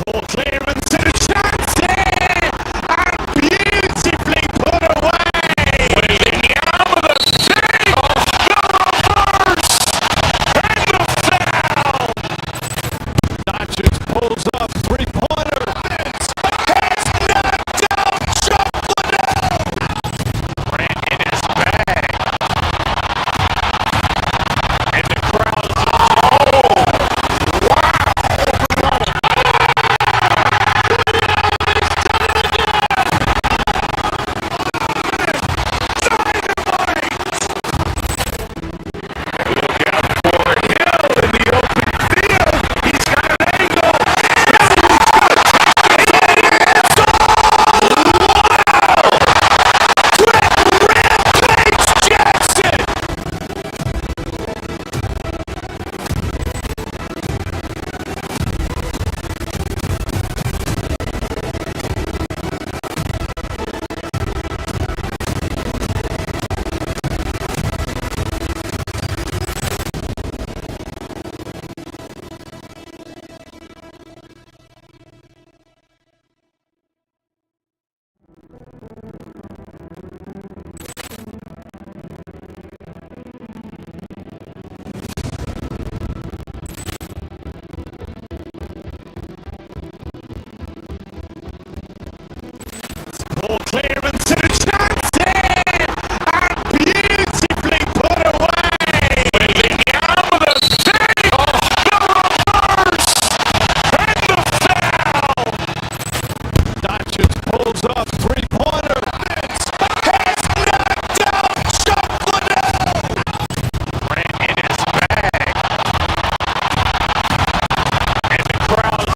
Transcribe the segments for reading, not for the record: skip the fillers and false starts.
Ball clearance and a chance here! And beautifully put away! Willing out with a save! The reverse! And the foul! That just pulls up three-pointer. Has knocked out Chocolate! Brand in his bag. And the crowd's ball clearance and a chance here! And beautifully put away! Willing out with a save! The reverse! And the foul! That just pulls up three-pointer. Has knocked out Chocolate! Brand in his bag. And the crowd's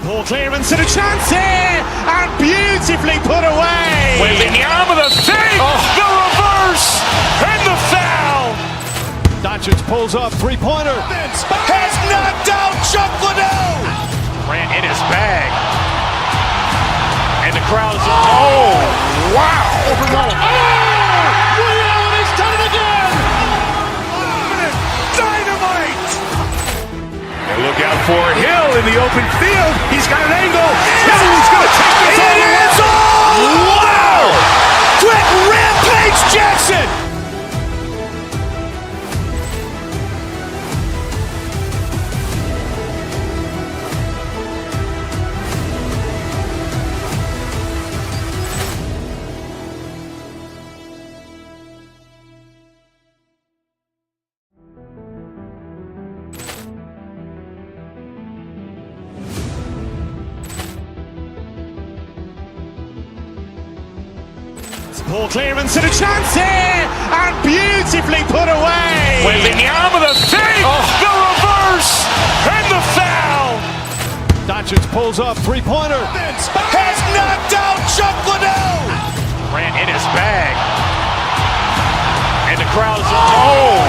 Ball clearance and a chance here, and beautifully put away. Waving the arm of the fake, the reverse, and the foul. Doncic pulls up, three-pointer. Has knocked out Chuck Liddell. Ran in his bag. And the crowd is, oh, wow. Overrun. He's done it again. Dynamite. And look out for Hill in the open field. He's got an angle. He's going to take this all the way. Wow. Quick Rampage Jackson. Ball clearance and a chance here, and beautifully put away. Waving the arm of the fake, the reverse, and the foul. Doncic pulls up, three-pointer. Has knocked out Chuck Liddell. Ran in his bag. And the crowd is, oh,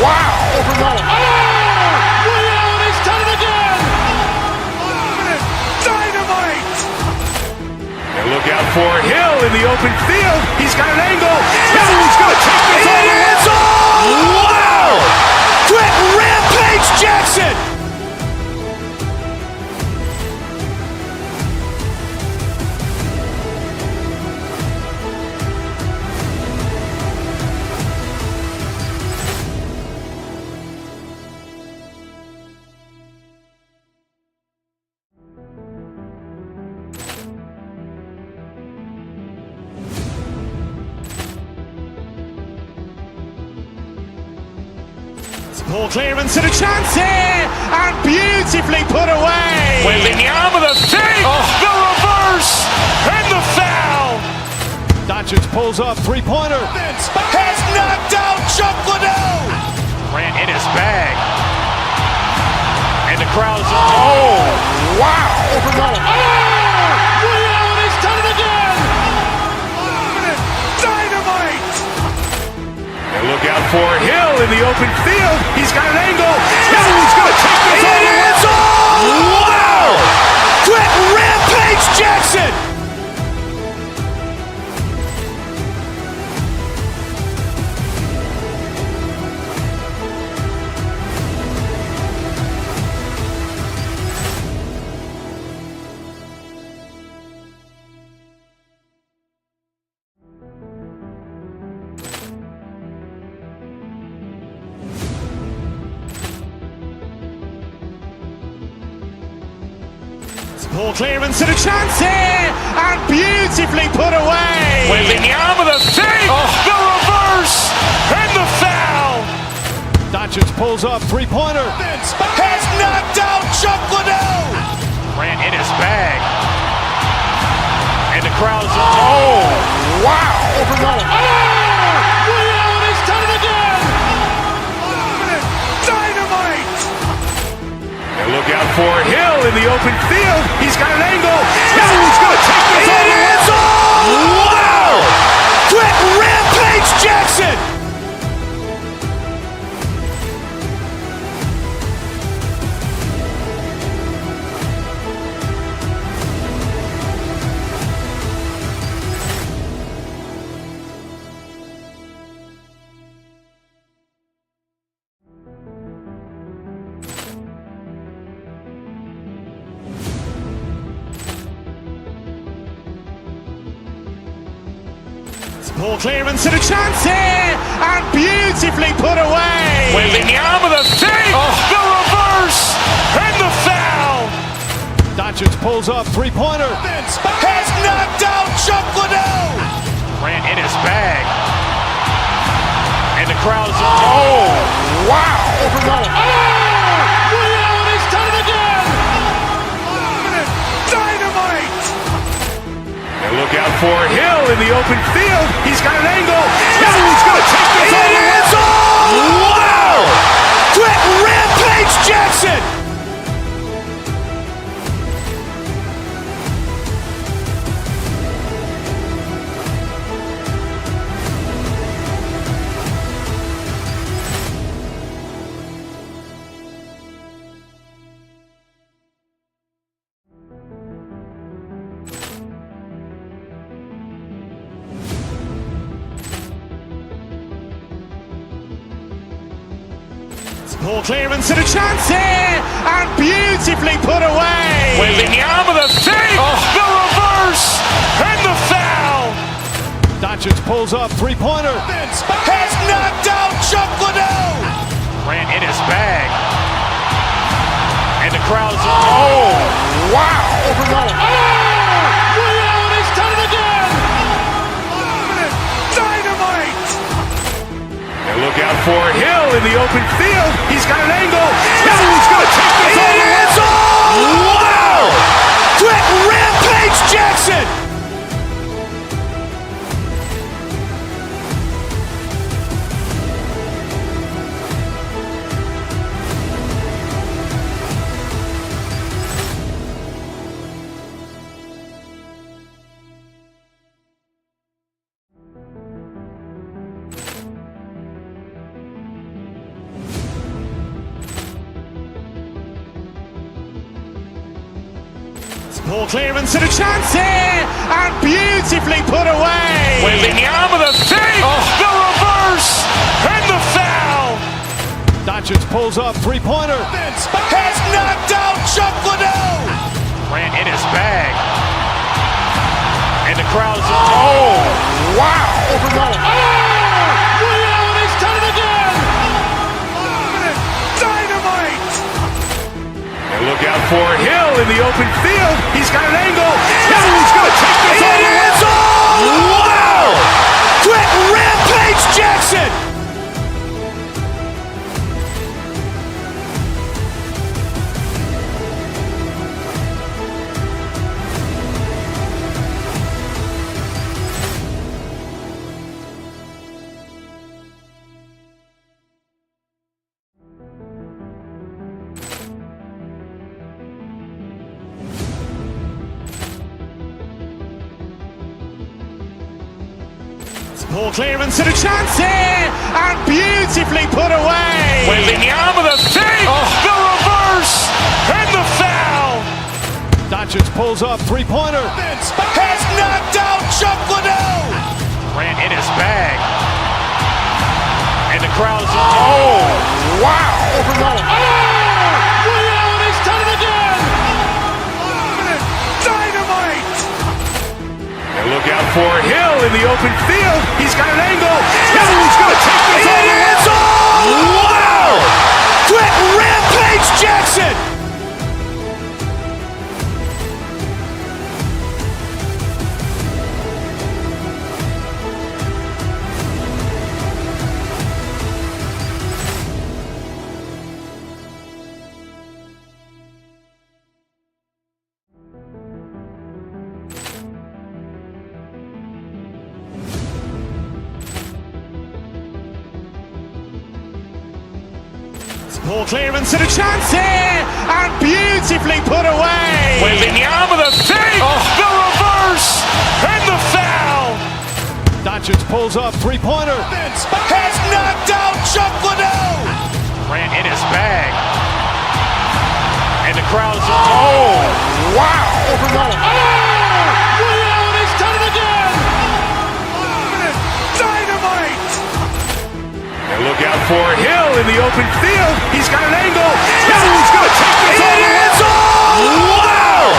wow. Overrun. He's done it again. Dynamite. And look out for Hill in the open field. He's got an angle. He's going to take this all the way. Wow. Quick Rampage Jackson. Ball clearance and a chance here, and beautifully put away. Waving the arm of the fake, the reverse, and the foul. Doncic pulls up, three-pointer. Has knocked out Chuck Liddell. Ran in his bag. And the crowd is, oh, wow. Overrun. He's done it again. Dynamite. And look out for Hill in the open field. He's got an angle. He's going to take this all the way. Wow. Quick Rampage Jackson. Ball clearance and a chance here, and beautifully put away. Waving the arm of the fake, the reverse, and the foul. Doncic pulls up, three-pointer. Has knocked out Chuck Liddell. Ran in his bag. And the crowd is, oh, wow. Overrun. He's done it again. Dynamite. And look out for Hill in the open field. He's got an angle. He's going to take this all the way. Wow. Quick Rampage Jackson. Ball clearance and a chance here, and beautifully put away. Waving the arm of the fake, the reverse, and the foul. Doncic pulls up, three-pointer. Has knocked out Chuck Liddell. Ran in his bag. And the crowd is, oh, wow. Overrun. He's done it again. Dynamite. And look out for Hill in the open field. He's got an angle. He's going to take this all the way. Wow. Quick Rampage Jackson. Ball clearance and a chance here, and beautifully put away. Waving the arm of the thing, the reverse, and the foul. Doncic pulls up, three-pointer. Has knocked out Chuck Liddell. Ran in his bag. And the crowd's, oh, wow. Ray Allen has done it again. Dynamite. And look out for Hill in the open field. He's got an angle. He's going to take this all the way. Wow. Quick Rampage Jackson. Ball clearance and a chance here, and beautifully put away. Waving the arm of the thing, the reverse, and the foul. Doncic pulls up, three-pointer. Has knocked out Chuck Liddell. Ran in his bag. And the crowd's, oh, wow. Ray Allen has done it again. Dynamite. And look out for Hill in the open field. He's got an angle. He's going to take this all the way. Wow. Quick Rampage Jackson. Ball clearance and a chance here, and beautifully put away. Waving the arm of the thing, the reverse, and the foul. Doncic pulls up, three-pointer. Has knocked out Chuck Liddell. Ran in his bag. And the crowd's, oh, wow. Ray Allen has done it again. Dynamite. And look out for Hill in the open field. He's got an angle. He's going to take this all the way. Wow. Quick Rampage Jackson. Ball clearance and a chance here, and beautifully put away. Waving the arm of the thing, the reverse, and the foul. Doncic pulls up, three-pointer. Has knocked out Chuck Liddell. Ran in his bag. And the crowd's, oh, wow. Ray Allen has done it again. Dynamite. And look out for Hill in the open field. He's got an angle. He's going to take this all the way. Wow.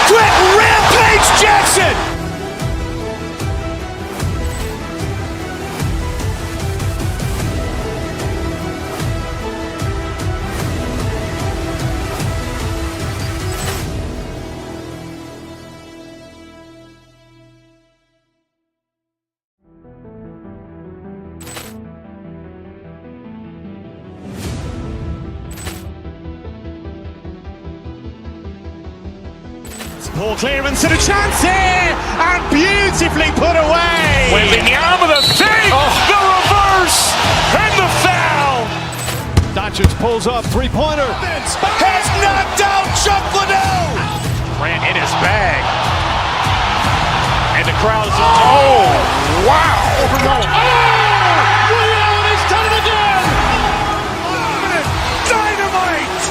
Quick Rampage Jackson. Ball clearance and a chance here, and beautifully put away. Waving the arm of the thing, the reverse, and the foul. Doncic pulls up, three-pointer. Has knocked out Chuck Liddell. Ran in his bag. And the crowd's, oh, wow. Ray Allen has done it again. Dynamite.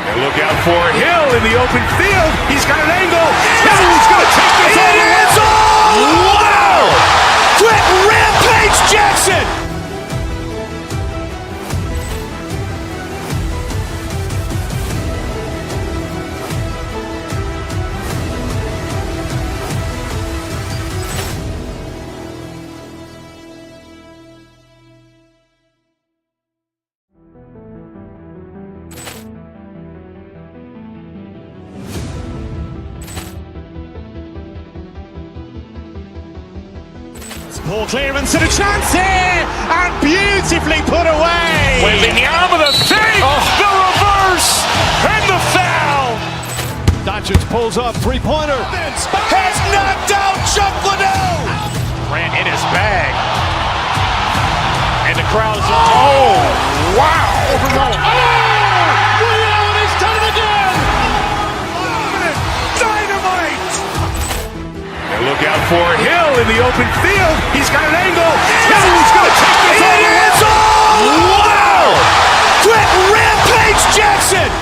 And look out for Hill in the open field. He's got an angle. He's going to take this all the way. Wow. Quick Rampage Jackson. Poor clearance and a chance here, and beautifully put away. Waving the arm of the save, the reverse, and the foul. Doncic pulls up, three-pointer. Has knocked out Chuck Liddell. Ran in his bag. And the crowd's oh, wow. Liddell has done it again. Dynamite. And look out for Hill in the open field. He's got an angle. Hill's going to take this all the way. Wow. Quick Rampage Jackson.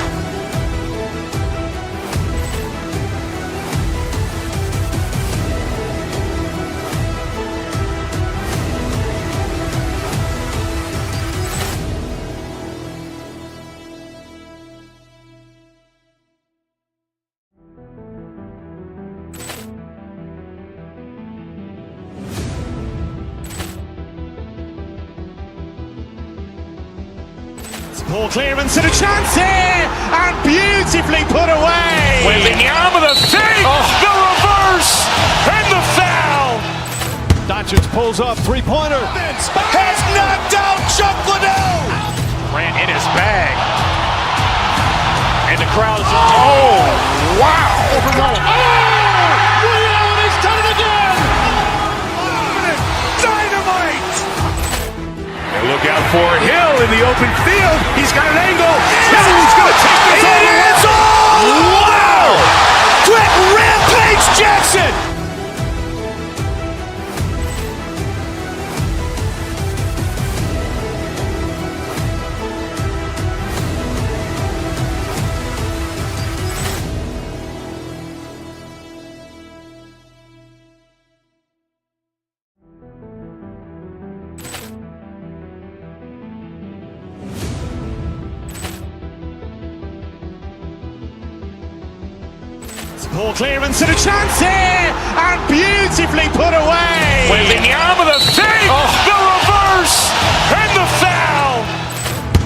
Poor clearance and a chance here, and beautifully put away. Waving the arm of the save, the reverse, and the foul. Doncic pulls up, three-pointer. Has knocked out Chuck Liddell. Ran in his bag. And the crowd's oh, wow. Liddell has done it again. Dynamite. And look out for Hill in the open field. He's got an angle. Hill's going to take this all the way. Wow. Quick Rampage Jackson. Poor clearance and a chance here, and beautifully put away. Waving the arm of the save, the reverse, and the foul.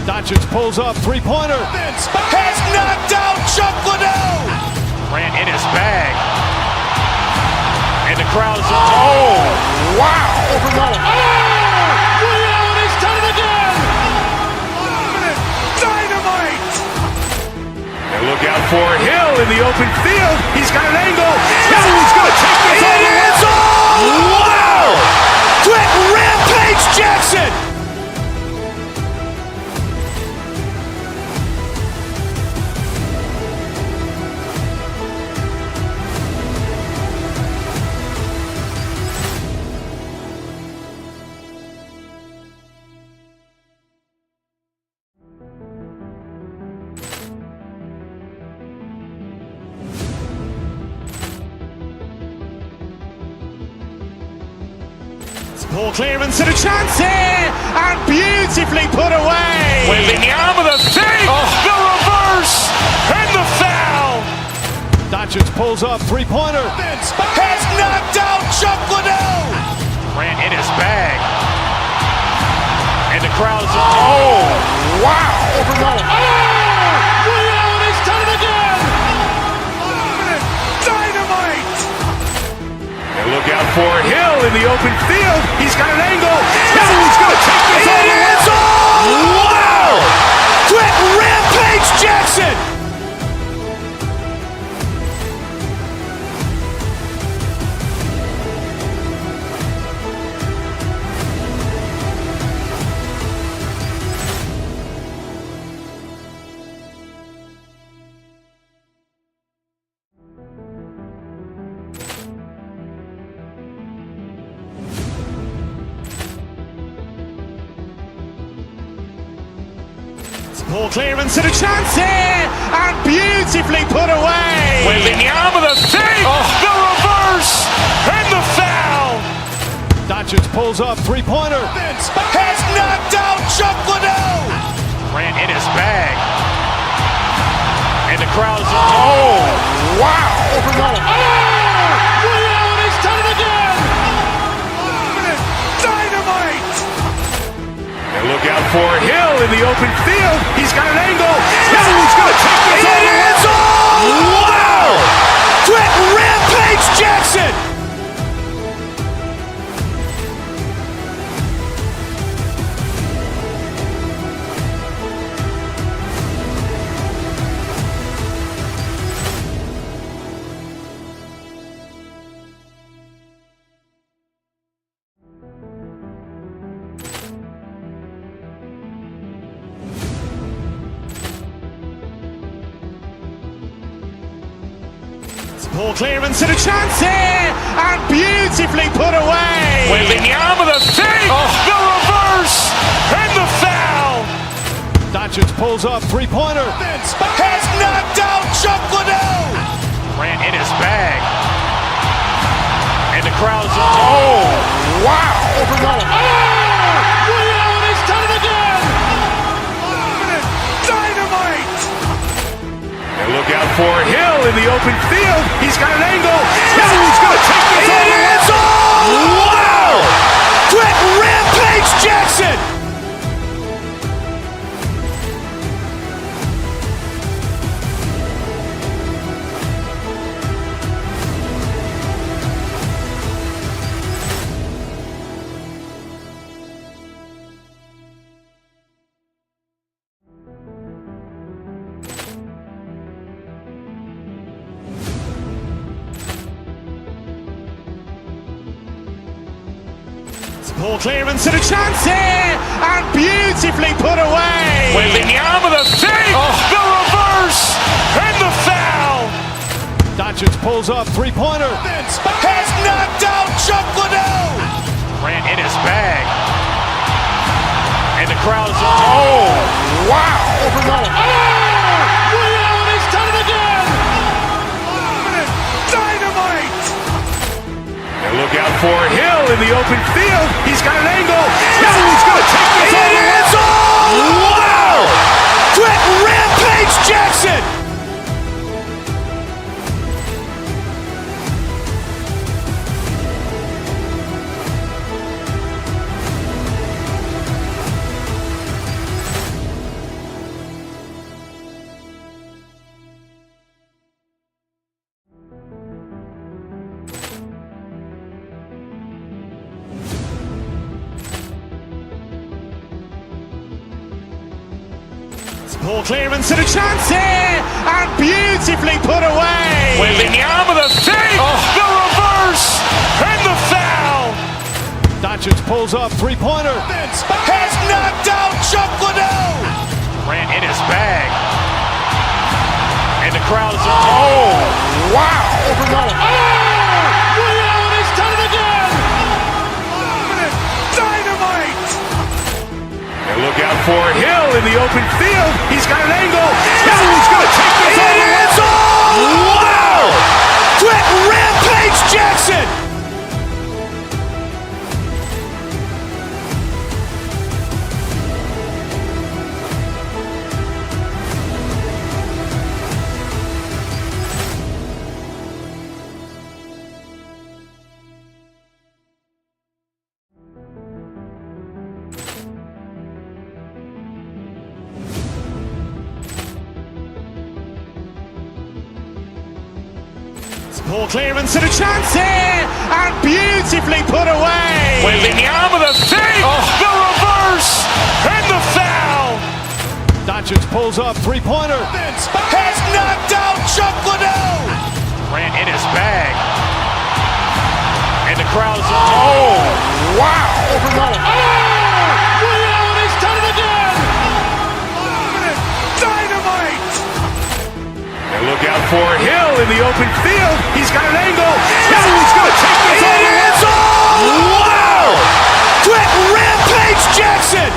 Doncic pulls up, three-pointer. Has knocked out Chuck Liddell. Ran in his bag. And the crowd's oh, wow. Liddell has done it again. Dynamite. And look out for Hill in the open field. He's got an angle. Hill's going to take this all the way. Wow. Quick Rampage Jackson. Poor clearance and a chance here, and beautifully put away. Waving the arm of the save, the reverse, and the foul. Doncic pulls up, three-pointer. Has knocked out Chuck Liddell. Ran in his bag. And the crowd's oh, wow. Liddell has done it again. Dynamite. And look out for Hill in the open field. He's got an angle. Hill's going to take this all the way. Wow. Quick Rampage Jackson. Poor clearance and a chance here, and beautifully put away. Waving the arm of the save, the reverse, and the foul. Doncic pulls up, three-pointer. Has knocked out Chuck Liddell. Ran in his bag. And the crowd's oh, wow. Liddell has done it again. Dynamite. And look out for Hill in the open field. He's got an angle. Hill's going to take this all the way. Wow. Quick Rampage Jackson. Poor clearance and a chance here, and beautifully put away. Waving the arm of the fake, the reverse, and the foul. Doncic pulls up, three-pointer. Has knocked out Chuck Liddell. Ran in his bag. And the crowd's oh, wow. Overrun. Ray Allen has done it again. Dynamite. And look out for Hill in the open field. He's got an angle. Hill's going to take this all the way. It's all. Wow. Quick Rampage Jackson. Poor clearance and a chance here, and beautifully put away. Waving the arm of the fake, the reverse, and the foul. Doncic pulls up, three-pointer. Has knocked out Chuck Liddell. Ran in his bag. And the crowd's oh, wow. Overrun. Ray Allen has done it again. Dynamite. And look out for Hill in the open field. He's got an angle. Hill's going to take this all the way. It's all. Wow. Quick Rampage Jackson. Poor clearance and a chance here, and beautifully put away. Waving the arm of the fake, the reverse, and the foul. Doncic pulls up, three-pointer. Has knocked out Chuck Liddell. Ran in his bag. And the crowd's oh, wow. Overrun. Ray Allen has done it again. Dynamite. And look out for Hill in the open field. He's got an angle. Hill's going to take this all the way. It's all. Wow. Quick Rampage Jackson. Poor clearance and a chance here, and beautifully put away. Waving the arm of the fake, the reverse, and the foul. Doncic pulls up, three-pointer. Has knocked out Chuck Liddell. Ran in his bag. And the crowd's oh, wow. Overrun. Ray Allen has done it again. Dynamite. And look out for Hill in the open field. He's got an angle. Hill's going to take this all the way. It's all. Wow. Quick Rampage Jackson.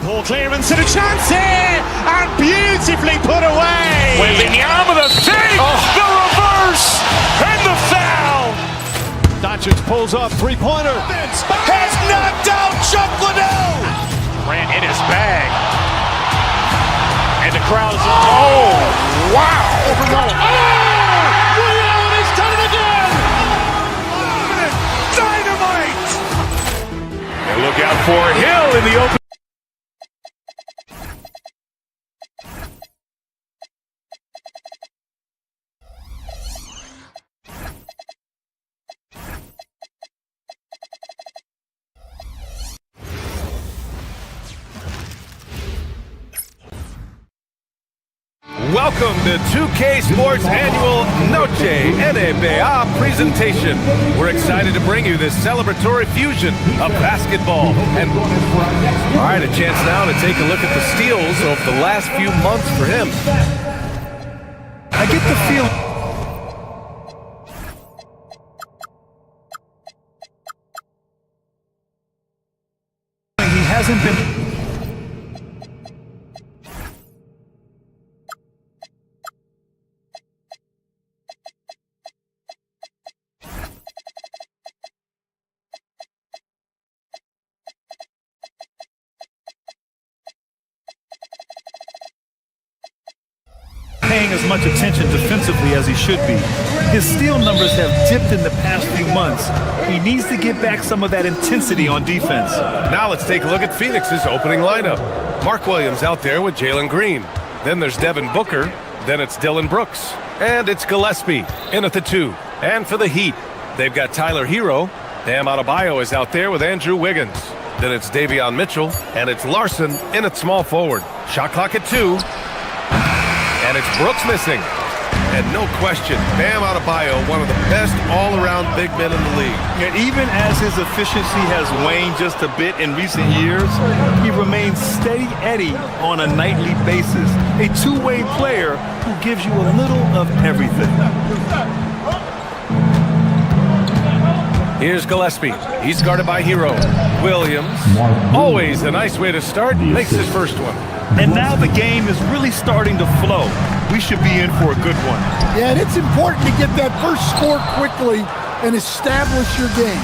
Poor clearance and a chance here, and beautifully put away. Waving the arm of the fake, the reverse, and the foul. Doncic pulls up, three-pointer. Has knocked out Chuck Liddell. Ran in his bag. And the crowd's oh, wow. Overrun. Ray Allen has done it again. Dynamite. And look out for Hill in the open. welcome to 2K Sports annual Noche NBA presentation. We're excited to bring you this celebratory fusion of basketball and... All right, a chance now to take a look at the steals over the last few months for him. I get the feeling he hasn't been... paying as much attention defensively as he should be. His steal numbers have dipped in the past few months. He needs to get back some of that intensity on defense. Now let's take a look at Phoenix's opening lineup. Mark Williams out there with Jalen Green. Then there's Devin Booker. Then it's Dylan Brooks. And it's Gillespie in at the 2. And for the Heat, they've got Tyler Hero. Bam Adebayo is out there with Andrew Wiggins. Then it's Davion Mitchell. And it's Larson in at small forward. Shot clock at 2. And it's Brooks missing. And no question, Bam Adebayo, one of the best all-around big men in the league. And even as his efficiency has waned just a bit in recent years, he remains steady Eddie on a nightly basis. A two-way player who gives you a little of everything. Here's Gillespie. He's guarded by Hero. Williams, always a nice way to start, makes his first one. And now the game is really starting to flow. We should be in for a good one. Yeah, and it's important to get that first score quickly and establish your game.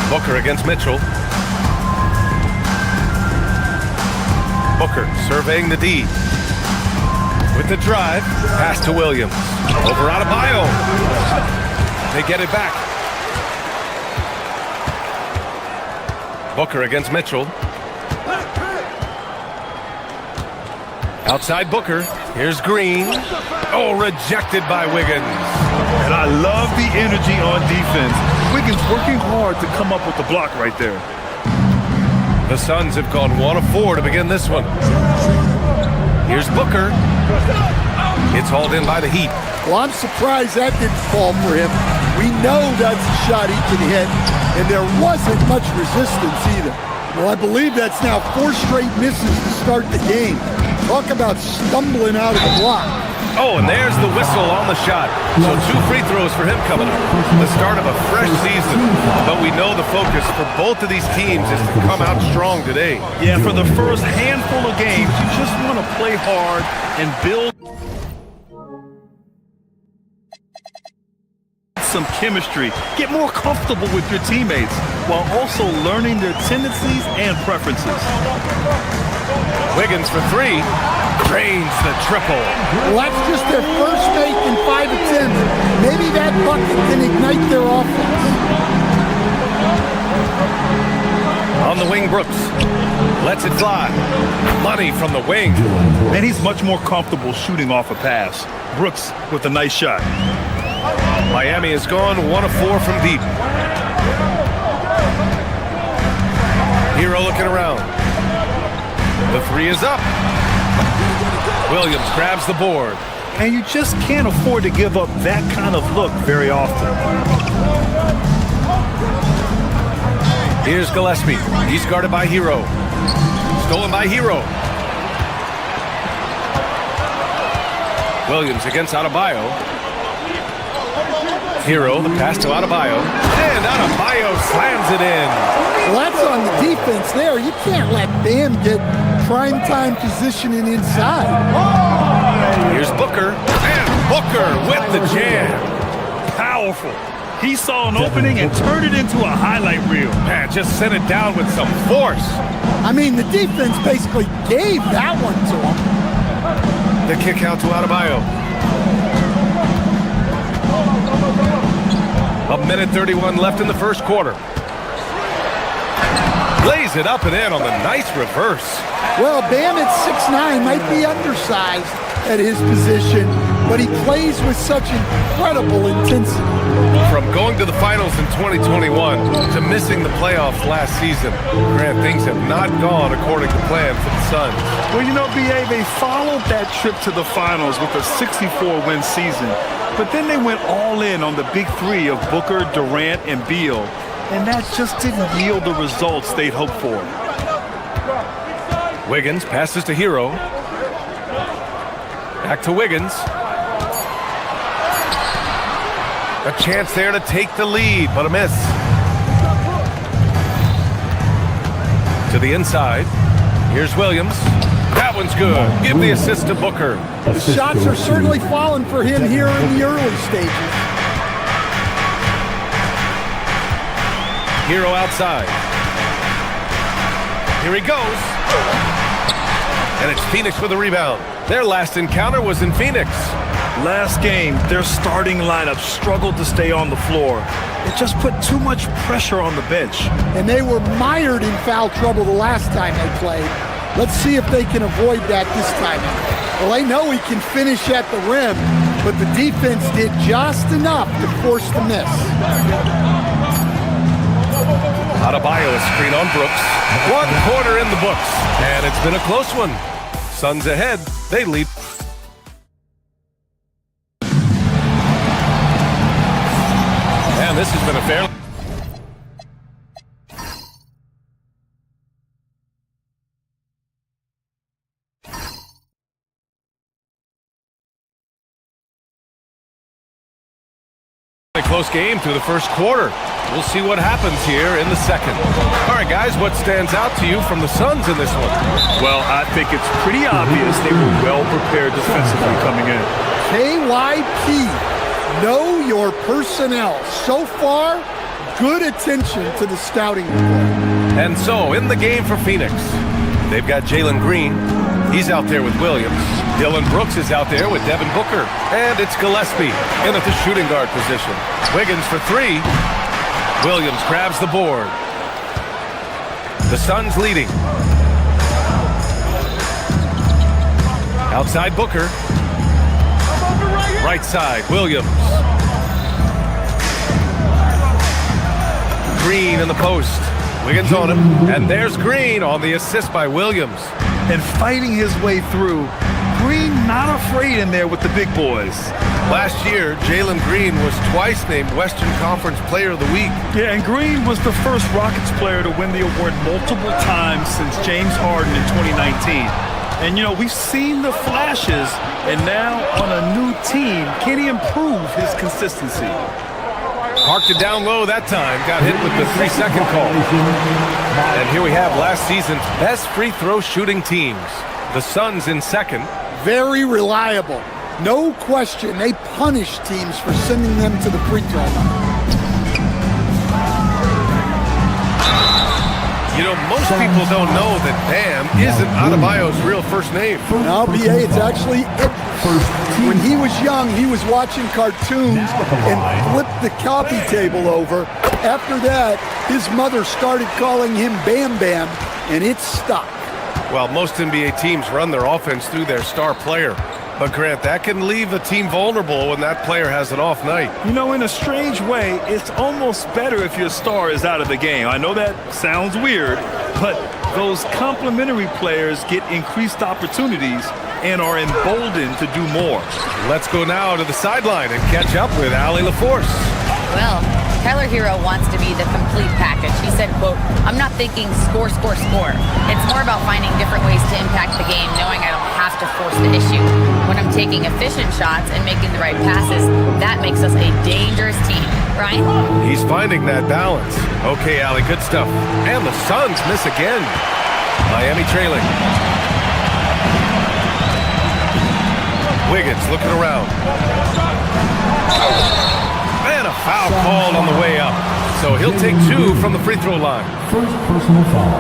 Booker against Mitchell. Booker surveying the D. With the drive, pass to Williams. Over Adebayo. They get it back. Booker against Mitchell. Outside Booker. Here's Green. Oh, rejected by Wiggins. And I love the energy on defense. Wiggins working hard to come up with the block right there. The Suns have gone 1 of 4 to begin this one. Here's Booker. It's hauled in by the Heat. Well, I'm surprised that didn't fall for him. We know that's a shot he can hit, and there wasn't much resistance either. Well, I believe that's now 4 straight misses to start the game. Talk about stumbling out of the block. Oh, and there's the whistle on the shot. So 2 free throws for him coming up. The start of a fresh season. But we know the focus for both of these teams is to come out strong today. Yeah, for the first handful of games, you just want to play hard and build some chemistry, get more comfortable with your teammates, while also learning their tendencies and preferences. Wiggins for 3, drains the triple. Well, that's just their first make in 5 attempts. Maybe that bucket can ignite their offense. On the wing, Brooks lets it fly. Money from the wing. And he's much more comfortable shooting off a pass. Brooks with a nice shot. Miami has gone 1 of 4 from deep. Hero looking around. The 3 is up. Williams grabs the board. And you just can't afford to give up that kind of look very often. Here's Gillespie. He's guarded by Hero. Stolen by Hero. Williams against Adebayo. Hero, the pass to Adebayo. And Adebayo slams it in. Well, that's on the defense there. You can't let Bam get prime-time positioning inside. Here's Booker. And Booker with the jam. Powerful. He saw an opening and turned it into a highlight reel. Man, just sent it down with some force. I mean, the defense basically gave that one to him. The kick out to Adebayo. A minute 31 left in the first quarter. Lays it up and in on the nice reverse. Well, Bam at 6'9" might be undersized at his position, but he plays with such incredible intensity. From going to the finals in 2021 to missing the playoffs last season, Grant, things have not gone according to plan for the Suns. Well, you know, B.A., they followed that trip to the finals with a 64-win season, but then they went all in on the big three of Booker, Durant, and Beal, and that just didn't yield the results they'd hoped for. Wiggins passes to Hero. Back to Wiggins. A chance there to take the lead, but a miss. To the inside. Here's Williams. That one's good. Give the assist to Booker. The shots are certainly falling for him here in the early stages. Hero outside. Here he goes. And it's Phoenix with a rebound. Their last encounter was in Phoenix. Last game, their starting lineup struggled to stay on the floor. It just put too much pressure on the bench. And they were mired in foul trouble the last time they played. Let's see if they can avoid that this time. Well, they know he can finish at the rim, but the defense did just enough to force the miss. Adebayo screen on Brooks. 1 quarter in the books, and it's been a close one. Suns ahead. They lead. And this has been a fair. A close game through the first quarter. We'll see what happens here in the second. All right, guys, what stands out to you from the Suns in this one? Well, I think it's pretty obvious they were well prepared defensively coming in. KYP, know your personnel. So far, good attention to the scouting report. And so, in the game for Phoenix, they've got Jalen Green. He's out there with Williams. Dylan Brooks is out there with Devin Booker. And it's Gillespie in at the shooting guard position. Wiggins for 3. Williams grabs the board. The Suns leading. Outside Booker. Right side, Williams. Green in the post. Wiggins on him. And there's Green on the assist by Williams. And fighting his way through. Green not afraid in there with the big boys. Last year, Jalen Green was twice named Western Conference Player of the Week. Yeah, and Green was the first Rockets player to win the award multiple times since James Harden in 2019. And, you know, we've seen the flashes, and now on a new team, can he improve his consistency? Parked it down low that time, got hit with the 3-second call. And here we have last season's best free throw shooting teams. The Suns in second. Very reliable. No question, they punish teams for sending them to the free throw line. You know, most people don't know that Bam isn't Adebayo's real first name. No, BA, it's actually it. When he was young, he was watching cartoons and flipped the coffee table over. After that, his mother started calling him Bam Bam, and it stuck. Well, most NBA teams run their offense through their star player. But, Grant, that can leave the team vulnerable when that player has an off night. You know, in a strange way, it's almost better if your star is out of the game. I know that sounds weird, but those complementary players get increased opportunities and are emboldened to do more. Let's go now to the sideline and catch up with Allie LaForce. Well, Tyler Hero wants to be the complete package. He said, quote, "I'm not thinking score, score, score. It's more about finding different ways to impact the game, knowing I don't have to force the issue. When I'm taking efficient shots and making the right passes, that makes us a dangerous team." Brian? He's finding that balance. Okay, Allie, good stuff. And the Suns miss again. Miami trailing. Wiggins looking around. And a foul called on the way up. So he'll take 2 from the free throw line.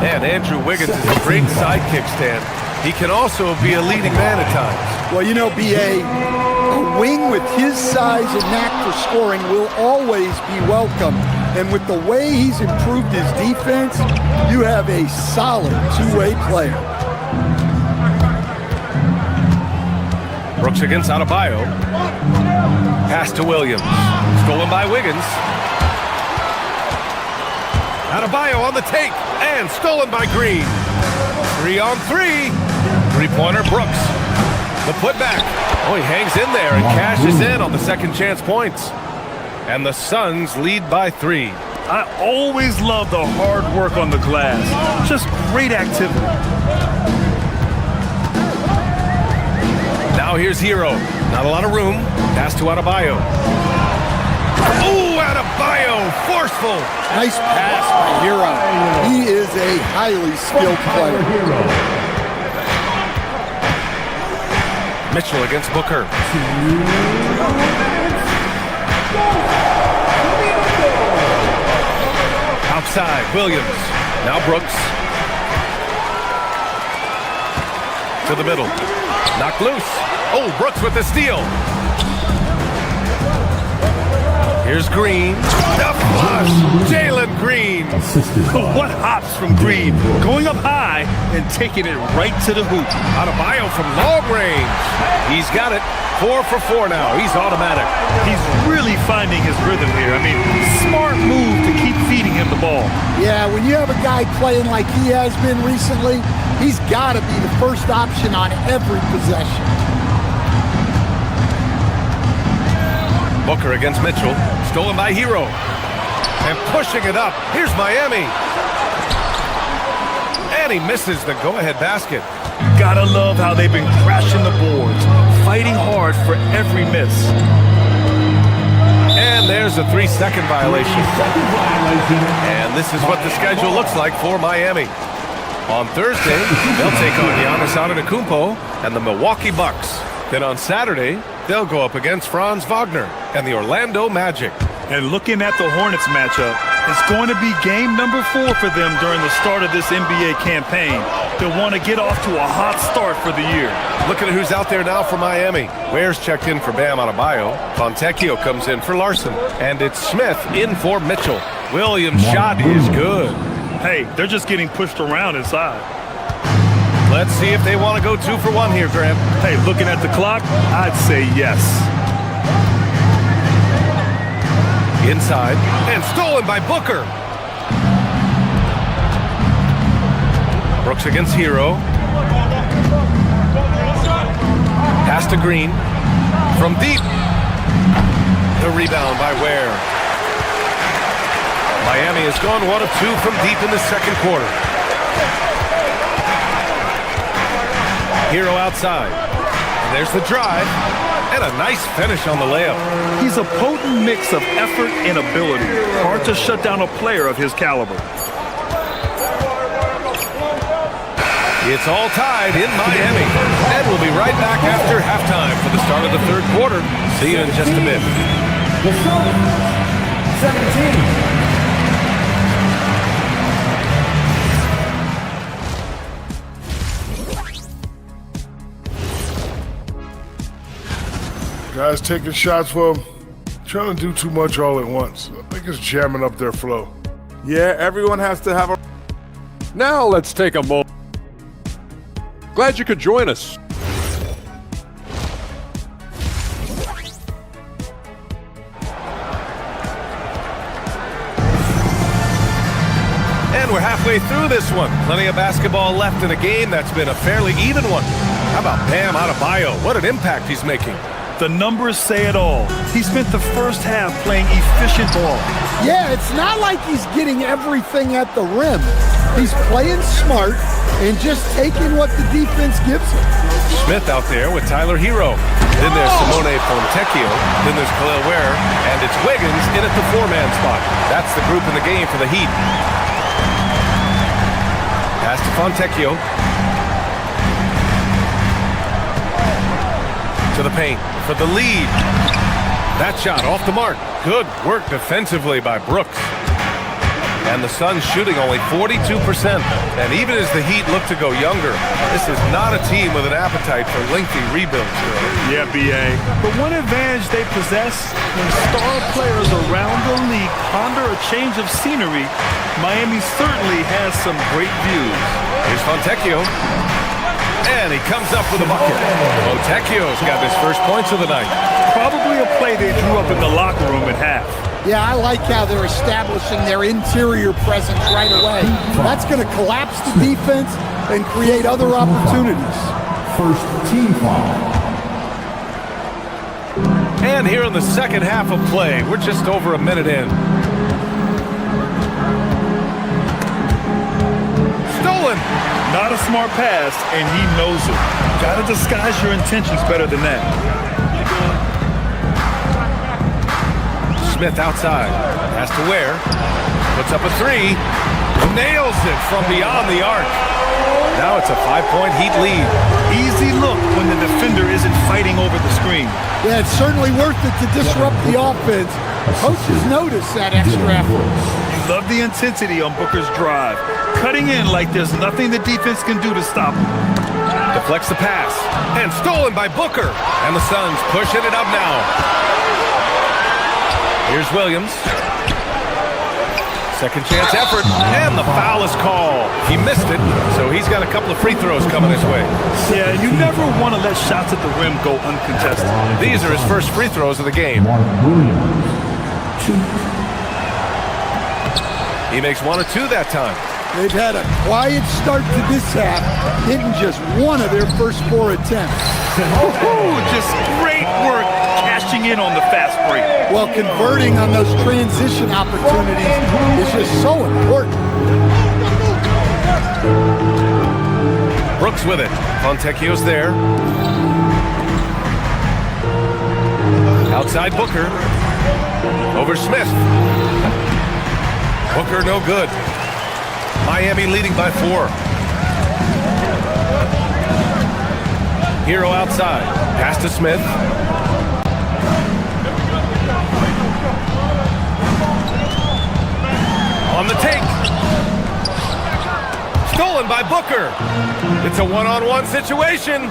And Andrew Wiggins is a great sidekick stand. He can also be a leading man at times. Well, you know, BA, a wing with his size and knack for scoring will always be welcome. And with the way he's improved his defense, you have a solid two-way player. Brooks against Adebayo. Pass to Williams. Stolen by Wiggins. Adebayo on the take. And stolen by Green. 3-on-3. Three-pointer Brooks. The putback. Oh, he hangs in there and cashes in on the second chance points. And the Suns lead by 3. I always love the hard work on the glass. Just great activity. Now here's Hero. Not a lot of room. Pass to Adebayo. Oh, Adebayo, forceful. Nice pass by Hero. He is a highly skilled player. Mitchell against Booker. Outside, Williams. Now Brooks. To the middle. Knocked loose. Oh, Brooks with the steal. Here's Green. The flush. Jalen Green. What hops from Green, going up high and taking it right to the hoop. Adebayo from long range. He's got it. 4 for 4 now. He's automatic. He's really finding his rhythm here. I mean, smart move to keep feeding him the ball. Yeah, when you have a guy playing like he has been recently, he's got to be the first option on every possession. Booker against Mitchell. Stolen by Hero. And pushing it up. Here's Miami. And he misses the go-ahead basket. Gotta love how they've been crashing the boards, fighting hard for every miss. And there's a 3-second violation. And this is what the schedule looks like for Miami. On Thursday, they'll take on Giannis Antetokounmpo and the Milwaukee Bucks. Then on Saturday, they'll go up against Franz Wagner and the Orlando Magic. And looking at the Hornets matchup, it's going to be game number 4 for them during the start of this NBA campaign. They'll want to get off to a hot start for the year. Looking at who's out there now for Miami. Ware's checked in for Bam Adebayo. Fontecchio comes in for Larson. And it's Smith in for Mitchell. Williams' shot is good. Hey, they're just getting pushed around inside. Let's see if they want to go 2 for 1 here, Grant. Hey, looking at the clock, I'd say yes. Inside, and stolen by Booker. Brooks against Hero. Pass to Green. From deep. The rebound by Ware. Miami has gone 1 of 2 from deep in the second quarter. Hero outside. And there's the drive. And a nice finish on the layup. He's a potent mix of effort and ability. Hard to shut down a player of his caliber. It's all tied in Miami. And we'll be right back after halftime for the start of the third quarter. See you in just a bit. The Suns, 17. Guys taking shots, well, trying to do too much all at once. I think it's jamming up their flow. Yeah, everyone has to have a... Now let's take a moment. Glad you could join us. And we're halfway through this one. Plenty of basketball left in a game that's been a fairly even one. How about Bam Adebayo? What an impact he's making. The numbers say it all. He spent the first half playing efficient ball. Yeah, it's not like he's getting everything at the rim. He's playing smart and just taking what the defense gives him. Smith out there with Tyler Hero. Then there's Simone Fontecchio. Then there's Khalil Ware. And it's Wiggins in at the 4-man spot. That's the group in the game for the Heat. Pass to Fontecchio. To the paint for the lead. That shot off the mark. Good work defensively by Brooks. And the Suns shooting only 42%. And even as the Heat look to go younger, this is not a team with an appetite for lengthy rebuilds. Yeah, B.A. But one advantage they possess, when star players around the league ponder a change of scenery, Miami certainly has some great views. Here's Fontecchio. And he comes up with a bucket. Fontecchio's got his first points of the night. Probably a play they drew up in the locker room at half. Yeah, I like how they're establishing their interior presence right away. That's going to collapse the defense and create other opportunities. First team foul. And here in the second half of play, we're just over a minute in. Stolen! Not a smart pass, and he knows it. Gotta disguise your intentions better than that. Smith outside. Has to Ware. Puts up a three. Nails it from beyond the arc. Now it's a 5-point Heat lead. Easy look when the defender isn't fighting over the screen. Yeah, it's certainly worth it to disrupt the offense. Coaches notice that extra effort. You love the intensity on Booker's drive. Cutting in like there's nothing the defense can do to stop him. Deflects the pass. And stolen by Booker. And the Suns pushing it up now. Here's Williams. Second chance effort, and the foul is called. He missed it, so he's got a couple of free throws coming his way. Yeah, you never want to let shots at the rim go uncontested. These are his first free throws of the game. He makes 1 or 2 that time. They've had a quiet start to this half, hitting just 1 of their first 4 attempts. Just great work cashing in on the fast break. Well, converting on those transition opportunities is just so important. Brooks with it. Fontecchio's there. Outside Booker. Over Smith. Booker no good. Miami leading by 4. Hero outside. Pass to Smith. On the take. Stolen by Booker. It's a one-on-one situation.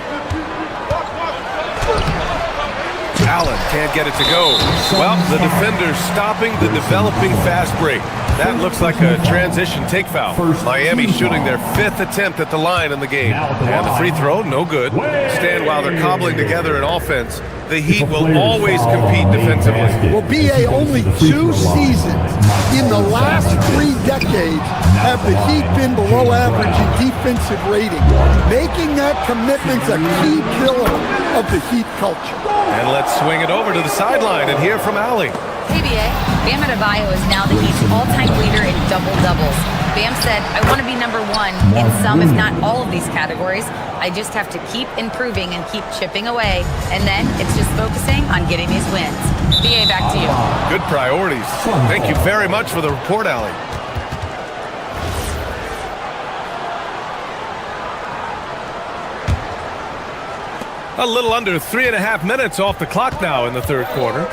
Allen can't get it to go. Well, the defender's stopping the developing fast break. That looks like a transition take foul. Miami shooting their 5th attempt at the line in the game. And the free throw, no good. Stand while they're cobbling together an offense. The Heat will always compete defensively. Well, BA, only 2 seasons in the last 3 decades have the Heat been below average in defensive rating, making that commitment a key pillar of the Heat culture. And let's swing it over to the sideline and hear from Allie. Hey, BA. Bam Adebayo is now the Heat's all-time leader in double-doubles. Bam said, I want to be number 1 in some, if not all of these categories. I just have to keep improving and keep chipping away. And then it's just focusing on getting these wins. BA, back to you. Good priorities. Thank you very much for the report, Allie. A little under 3.5 minutes off the clock now in the third quarter.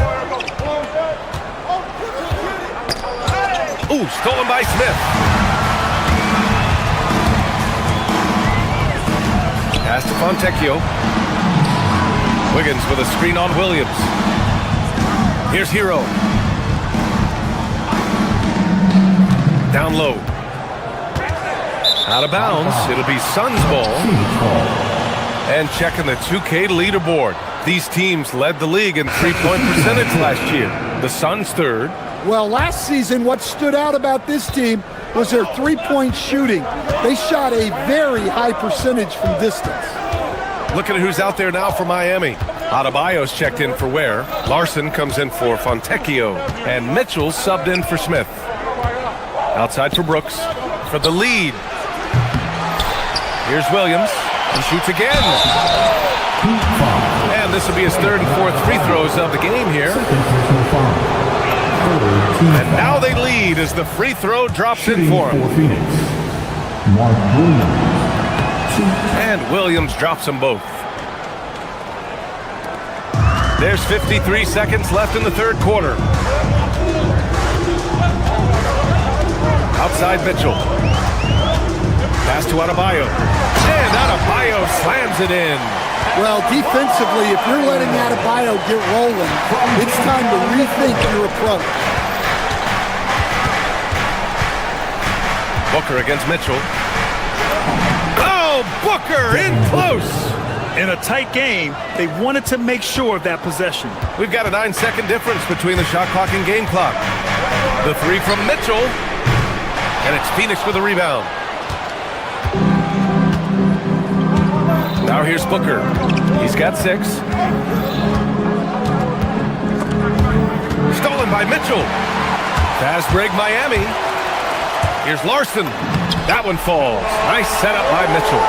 Ooh, stolen by Smith. Pass to Fontecchio. Wiggins with a screen on Williams. Here's Hero. Down low. Out of bounds. It'll be Suns ball. And checking the 2K leaderboard. These teams led the league in three-point percentage last year. The Suns third. Well, last season, what stood out about this team was their three-point shooting. They shot a very high percentage from distance. Looking at who's out there now for Miami. Adebayo's checked in for Ware. Larson comes in for Fontecchio. And Mitchell subbed in for Smith. Outside for Brooks for the lead. Here's Williams. He shoots again. And this will be his 3rd and 4th free throws of the game here. And now they lead as the free throw drops in for him. And Williams drops them both. There's 53 seconds left in the third quarter. Outside Mitchell. Pass to Adebayo. And Adebayo slams it in. Well, defensively, if you're letting Adebayo get rolling, it's time to rethink your approach. Booker against Mitchell. Oh, Oh, Booker in close. In a tight game, they wanted to make sure of that possession. We've got a 9-second difference between the shot clock and game clock. The three from Mitchell. And it's Phoenix with a rebound. Now here's Booker. He's got 6. Stolen by Mitchell. Fast break Miami. Here's Larson. That one falls. Nice setup by Mitchell.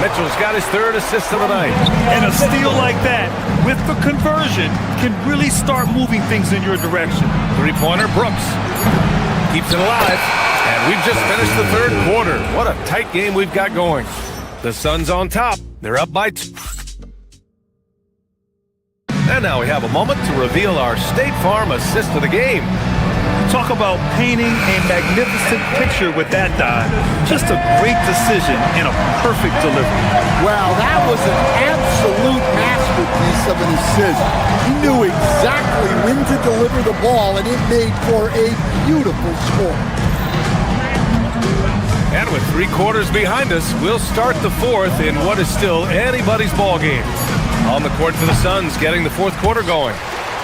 Mitchell's got his 3rd assist of the night. And a steal like that, with the conversion, can really start moving things in your direction. Three-pointer, Brooks. Keeps it alive. And we've just finished the 3rd quarter. What a tight game we've got going. The Suns on top. They're up by 2. And now we have a moment to reveal our State Farm assist of the game. Talk about painting a magnificent picture with that dive. Just a great decision and a perfect delivery. Wow, that was an absolute masterpiece of an assist. He knew exactly when to deliver the ball, and it made for a beautiful score. And with 3 quarters behind us, we'll start the 4th in what is still anybody's ball game. On the court for the Suns, getting the 4th quarter going.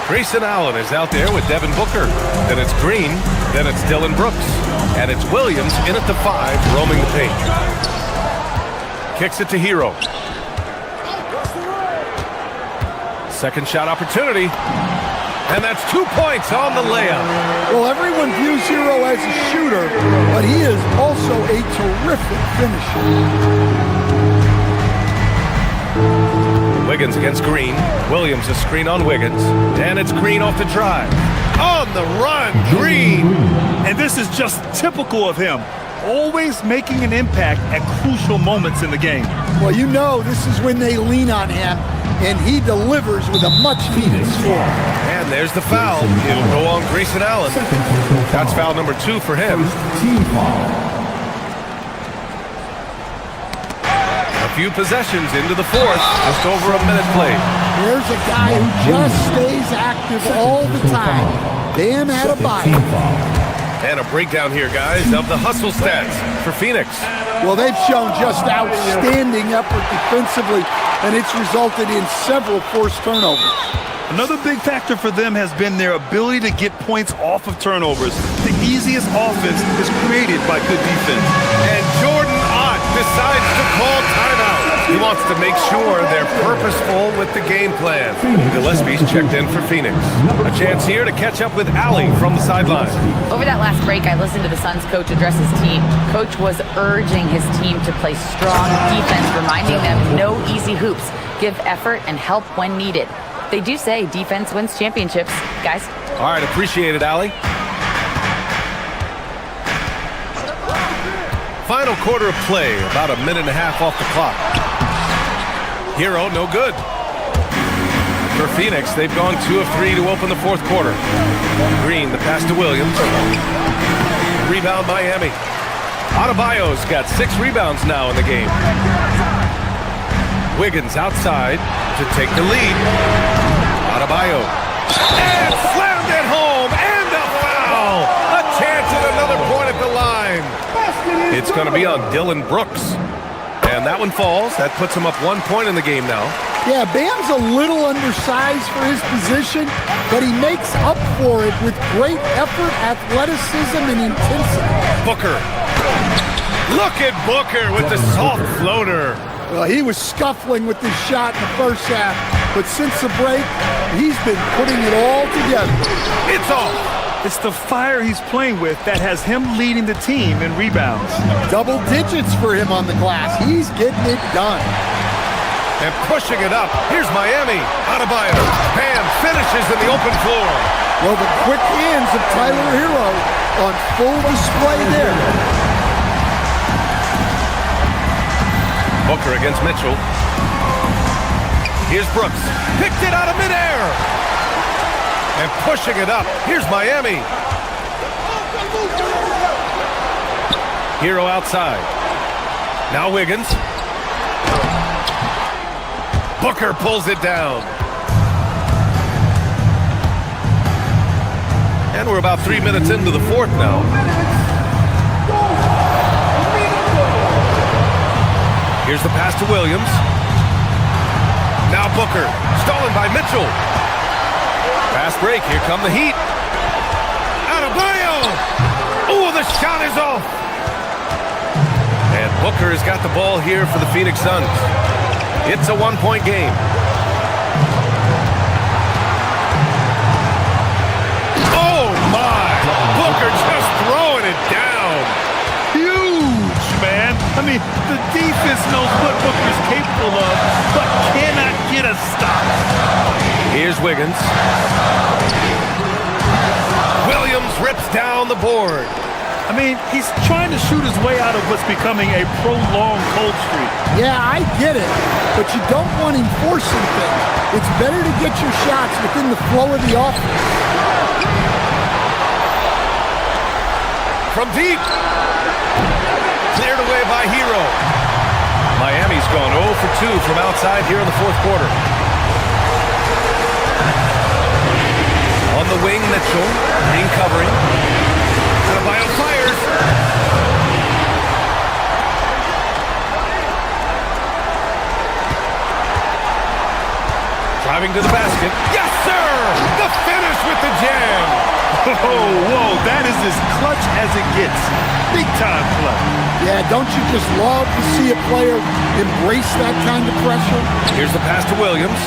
Grayson Allen is out there with Devin Booker. Then it's Green. Then it's Dylan Brooks. And it's Williams in at the 5, roaming the paint. Kicks it to Hero. Second shot opportunity. And that's 2 points on the layup. Well, everyone views Hero as a shooter, but he is also a terrific finisher. Wiggins against Green. Williams a screen on Wiggins. And it's Green off the drive. On the run, Green. And this is just typical of him. Always making an impact at crucial moments in the game. Well, you know this is when they lean on him, and he delivers with a much-needed score. And there's the foul. It'll go on Grayson Allen. That's foul number 2 for him. Team foul. Few possessions into the 4th, just over a minute played. There's a guy who just stays active all the time. Bam Adebayo. And a breakdown here, guys, of the hustle stats for Phoenix. Well, they've shown just outstanding effort defensively, and it's resulted in several forced turnovers. Another big factor for them has been their ability to get points off of turnovers. The easiest offense is created by good defense. And Jordan Ott decides to call timeout. He wants to make sure they're purposeful with the game plan. Gillespie's checked in for Phoenix. A chance here to catch up with Allie from the sideline. Over that last break, I listened to the Suns coach address his team. Coach was urging his team to play strong defense, reminding them no easy hoops, give effort, and help when needed. They do say defense wins championships, guys. All right, appreciate it, Allie. Final quarter of play, about a minute and a half off the clock. Hero, no good. For Phoenix, they've gone 2 of 3 to open the 4th quarter. Green, the pass to Williams. Rebound Miami. Adebayo's got 6 rebounds now in the game. Wiggins outside to take the lead. Adebayo. And slammed it home, and a foul! A chance at another point at the line. It's going to be on Dylan Brooks. And that one falls. That puts him up 1 point in the game now. Yeah, Bam's a little undersized for his position, but he makes up for it with great effort, athleticism, and intensity. Booker. Look at Booker with the soft floater. Well, he was scuffling with this shot in the first half, but since the break, he's been putting it all together. It's off. It's the fire he's playing with that has him leading the team in rebounds. Double digits for him on the glass. He's getting it done. And pushing it up. Here's Miami. Adebayo. Bam finishes in the open floor. Well, the quick hands of Tyler Hero on full display there. Booker against Mitchell. Here's Brooks. Picked it out of midair. And pushing it up. Here's Miami. Hero outside. Now Wiggins. Booker pulls it down. And we're about 3 minutes into the 4th now. Here's the pass to Williams. Now Booker, stolen by Mitchell. Fast break, here come the Heat. Adebayo! Oh, the shot is off. And Booker has got the ball here for the Phoenix Suns. It's a one-point game. Oh, my! Booker just throwing it down. Huge, man. I mean, the defense knows what Booker's capable of, but cannot get a stop. Here's Wiggins. Williams rips down the board. I mean, he's trying to shoot his way out of what's becoming a prolonged cold streak. Yeah, I get it, but you don't want him forcing things. It's better to get your shots within the flow of the offense. From deep. Cleared away by Hero. Miami's gone 0 for 2 from outside here in the fourth quarter. On the wing, Mitchell. Green covering. Adebayo fires. Driving to the basket. Yes, sir! The finish with the jam. Oh, whoa, that is as clutch as it gets. Big time clutch. Yeah, don't you just love to see a player embrace that kind of pressure? Here's the pass to Williams.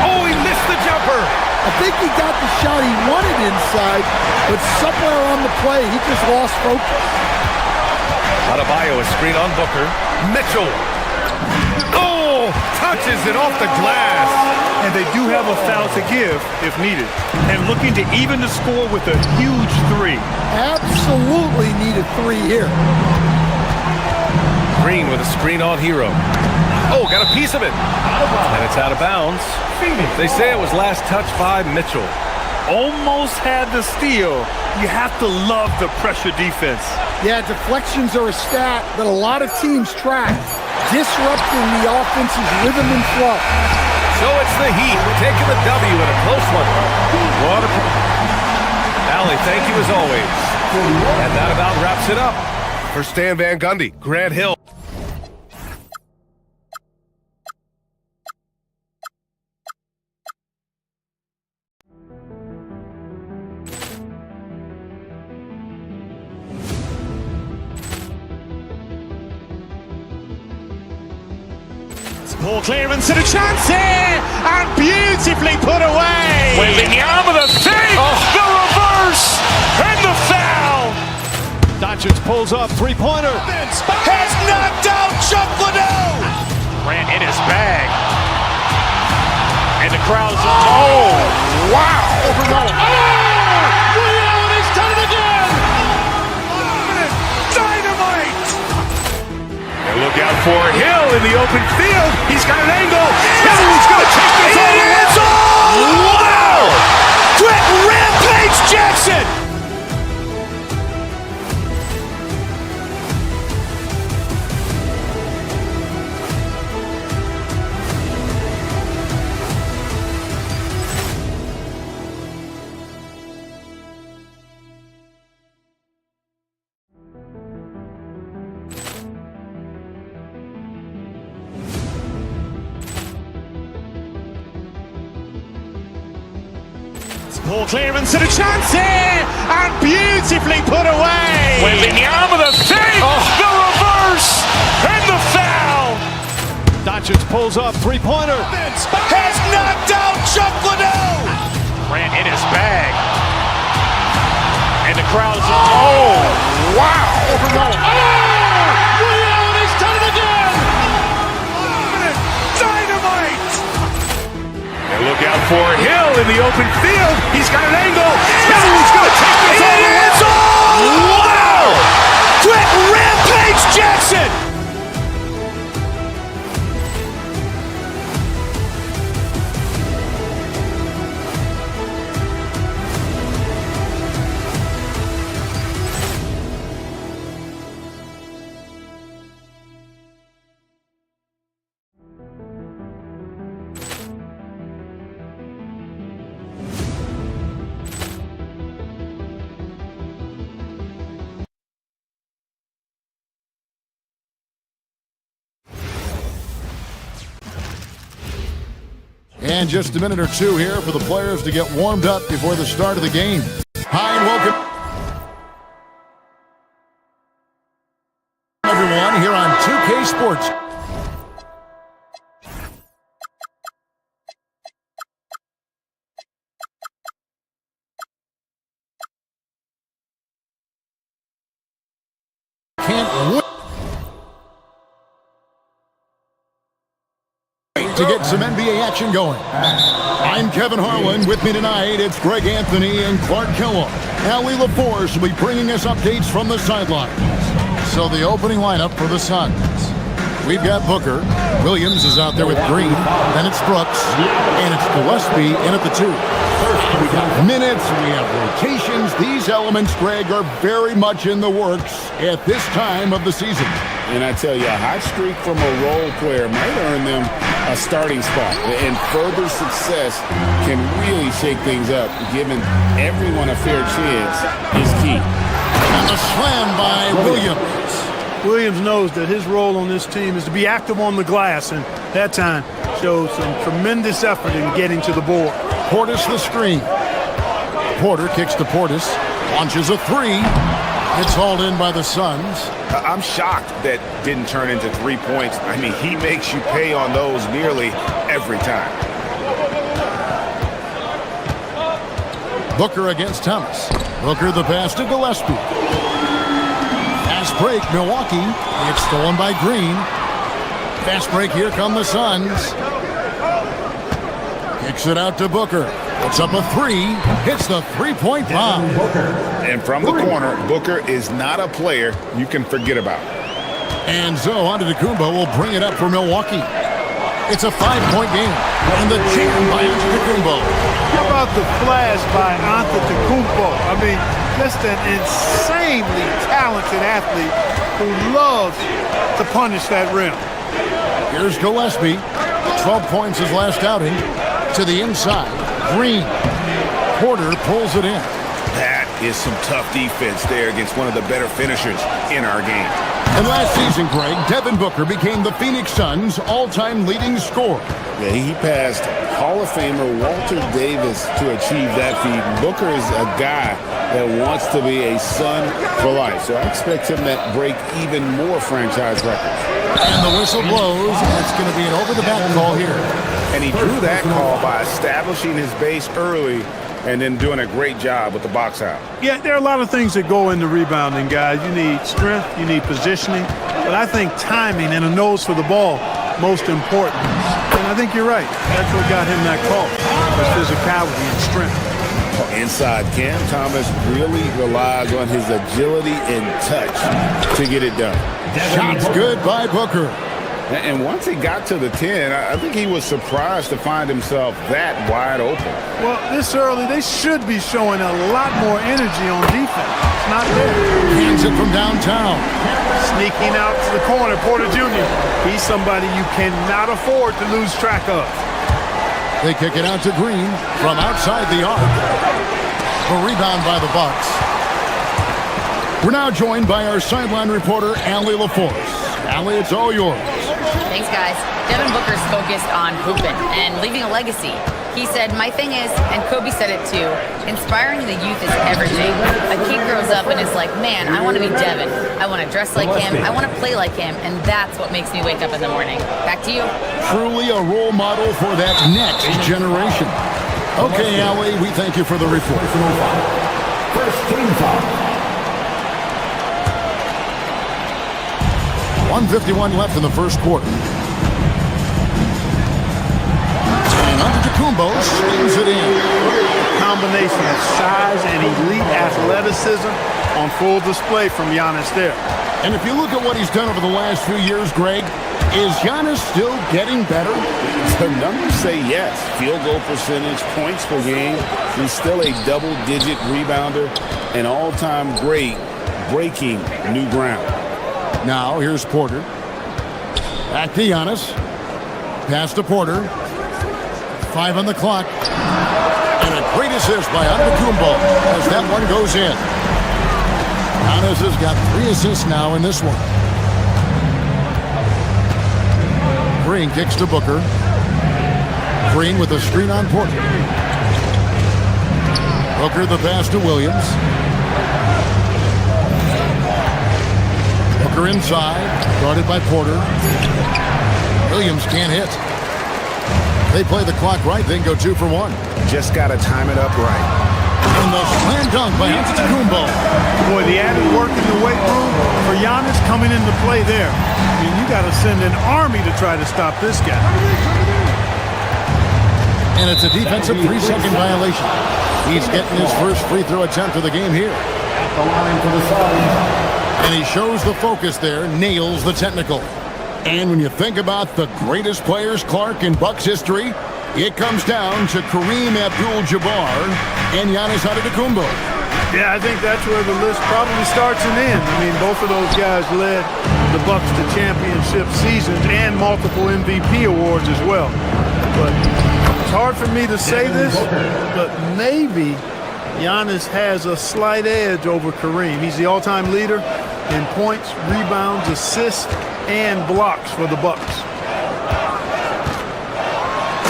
Oh, he missed the jumper. I think he got the shot he wanted inside, but somewhere on the play, he just lost focus. Adebayo is screen on Booker. Mitchell. Oh, touches it off the glass. And they do have a foul to give if needed. And looking to even the score with a huge three. Absolutely need a three here. Green with a screen on Hero. Oh, got a piece of it. And it's out of bounds. They say it was last touched by Mitchell. Almost had the steal. You have to love the pressure defense. Yeah, deflections are a stat that a lot of teams track, disrupting the offense's rhythm and flow. So it's the Heat taking the W in a close one. Allie, thank you as always. And that about wraps it up. For Stan Van Gundy, Grant Hill. Poor clearance and a chance here, and beautifully put away. Wembanyama the save, the reverse, and the foul. Doncic pulls up, three-pointer. Has knocked out Chuck Liddell. Ran in his bag. And the crowd's oh, wow. Liddell, and he's done it again. Dynamite. And look out for Hill in the open field. He's got an angle. He's going to take this all the way. Wow! Quick Rampage Jackson. Poor clearance and a chance here, and beautifully put away. Wembanyama the save, the reverse, and the foul. Doncic pulls up, three-pointer. Has knocked out Chuck Liddell. Ran in his bag. And the crowd's oh, wow. Liddell, and he's done it again. Dynamite. And look out for Hill in the open field. He's got an angle. He's going to take this all the way. Wow! Quick Rampage Jackson. And just a minute or two here for the players to get warmed up before the start of the game. Hi and welcome, everyone, here on 2K Sports. Can't wait to get some NBA action going. I'm Kevin Harlan. With me tonight, it's Greg Anthony and Clark Kellogg. Allie LaForce will be bringing us updates from the sidelines. So the opening lineup for the Suns. We've got Booker. Williams is out there with Green. Then it's Brooks. And it's Gillespie in at the 2. We got minutes. We have rotations. These elements, Greg, are very much in the works at this time of the season. And I tell you, a hot streak from a role player might earn them a starting spot. And further success can really shake things up. Giving everyone a fair chance is key. And the slam by Williams. Williams knows that his role on this team is to be active on the glass, and that time showed some tremendous effort in getting to the board. Portis the screen. Porter kicks to Portis. Launches a 3. It's hauled in by the Suns. I'm shocked that didn't turn into 3 points. I mean, he makes you pay on those nearly every time. Booker against Thomas. Booker the pass to Gillespie. Fast break, Milwaukee. It's stolen by Green. Fast break, here come the Suns. Kicks it out to Booker. Puts up a 3. Hits the three-point bomb. And from the corner, Booker is not a player you can forget about. And so Antetokounmpo will bring it up for Milwaukee. It's a 5-point game. And the jam by Antetokounmpo. How about the flash by Antetokounmpo? I mean, just an insanely talented athlete who loves to punish that rim. Here's Gillespie. 12 points his last outing. To the inside. Green. Porter pulls it in. That is some tough defense there against one of the better finishers in our game. And last season, Greg, Devin Booker became the Phoenix Suns' all-time leading scorer. Yeah, he passed Hall of Famer Walter Davis to achieve that feat. Booker is a guy that wants to be a Sun for life, so I expect him to break even more franchise records. And the whistle blows, and it's going to be an over-the-back call here. And he drew that call by establishing his base early and then doing a great job with the box out. Yeah, there are a lot of things that go into rebounding, guys. You need strength, you need positioning, but I think timing and a nose for the ball, most important. And I think you're right. That's what got him that call, was physicality and strength. Inside, Cam Thomas really relies on his agility and touch to get it done. Shots good by Booker. And once he got to the 10, I think he was surprised to find himself that wide open. Well, this early, they should be showing a lot more energy on defense. It's not there. Hands it from downtown. Sneaking out to the corner, Porter Jr. He's somebody you cannot afford to lose track of. They kick it out to Green from outside the arc. A rebound by the Bucks. We're now joined by our sideline reporter, Allie LaForce. Allie, it's all yours. Thanks, guys. Devin Booker's focused on hooping and leaving a legacy. He said, my thing is, and Kobe said it too, inspiring the youth is everything. A kid grows up and is like, man, I want to be Devin. I want to dress like him. I want to play like him. And that's what makes me wake up in the morning. Back to you. Truly a role model for that next generation. Okay, Allie, we thank you for the report. First team foul. 1:51 left in the first quarter. And Antetokounmpo swings it in. A combination of size and elite athleticism on full display from Giannis there. And if you look at what he's done over the last few years, Greg, is Giannis still getting better? The numbers say yes. Field goal percentage, points per game. He's still a double-digit rebounder, an all-time great, breaking new ground. Now, here's Porter. Back to Giannis. Pass to Porter. 5 on the clock. And a great assist by Antetokounmpo as that one goes in. Giannis has got 3 assists now in this one. Green kicks to Booker. Green with a screen on Porter. Booker the pass to Williams. Booker inside, guarded by Porter. Williams can't hit. They play the clock right, then go 2 for 1. Just got to time it up right. And the slam dunk by Antetokounmpo. Boy, the added work in the weight room for Giannis coming into play there. I mean, you got to send an army to try to stop this guy. And it's a defensive 3-second violation. He's getting his first free throw attempt of the game here. The line for the side. And he shows the focus there, nails the technical. And when you think about the greatest players, Clark, in Bucks history, it comes down to Kareem Abdul-Jabbar and Giannis Antetokounmpo. Yeah, I think that's where the list probably starts and ends. I mean, both of those guys led the Bucks to championship seasons and multiple MVP awards as well. But it's hard for me to say this, but maybe Giannis has a slight edge over Kareem. He's the all-time leader in points, rebounds, assists, and blocks for the Bucks.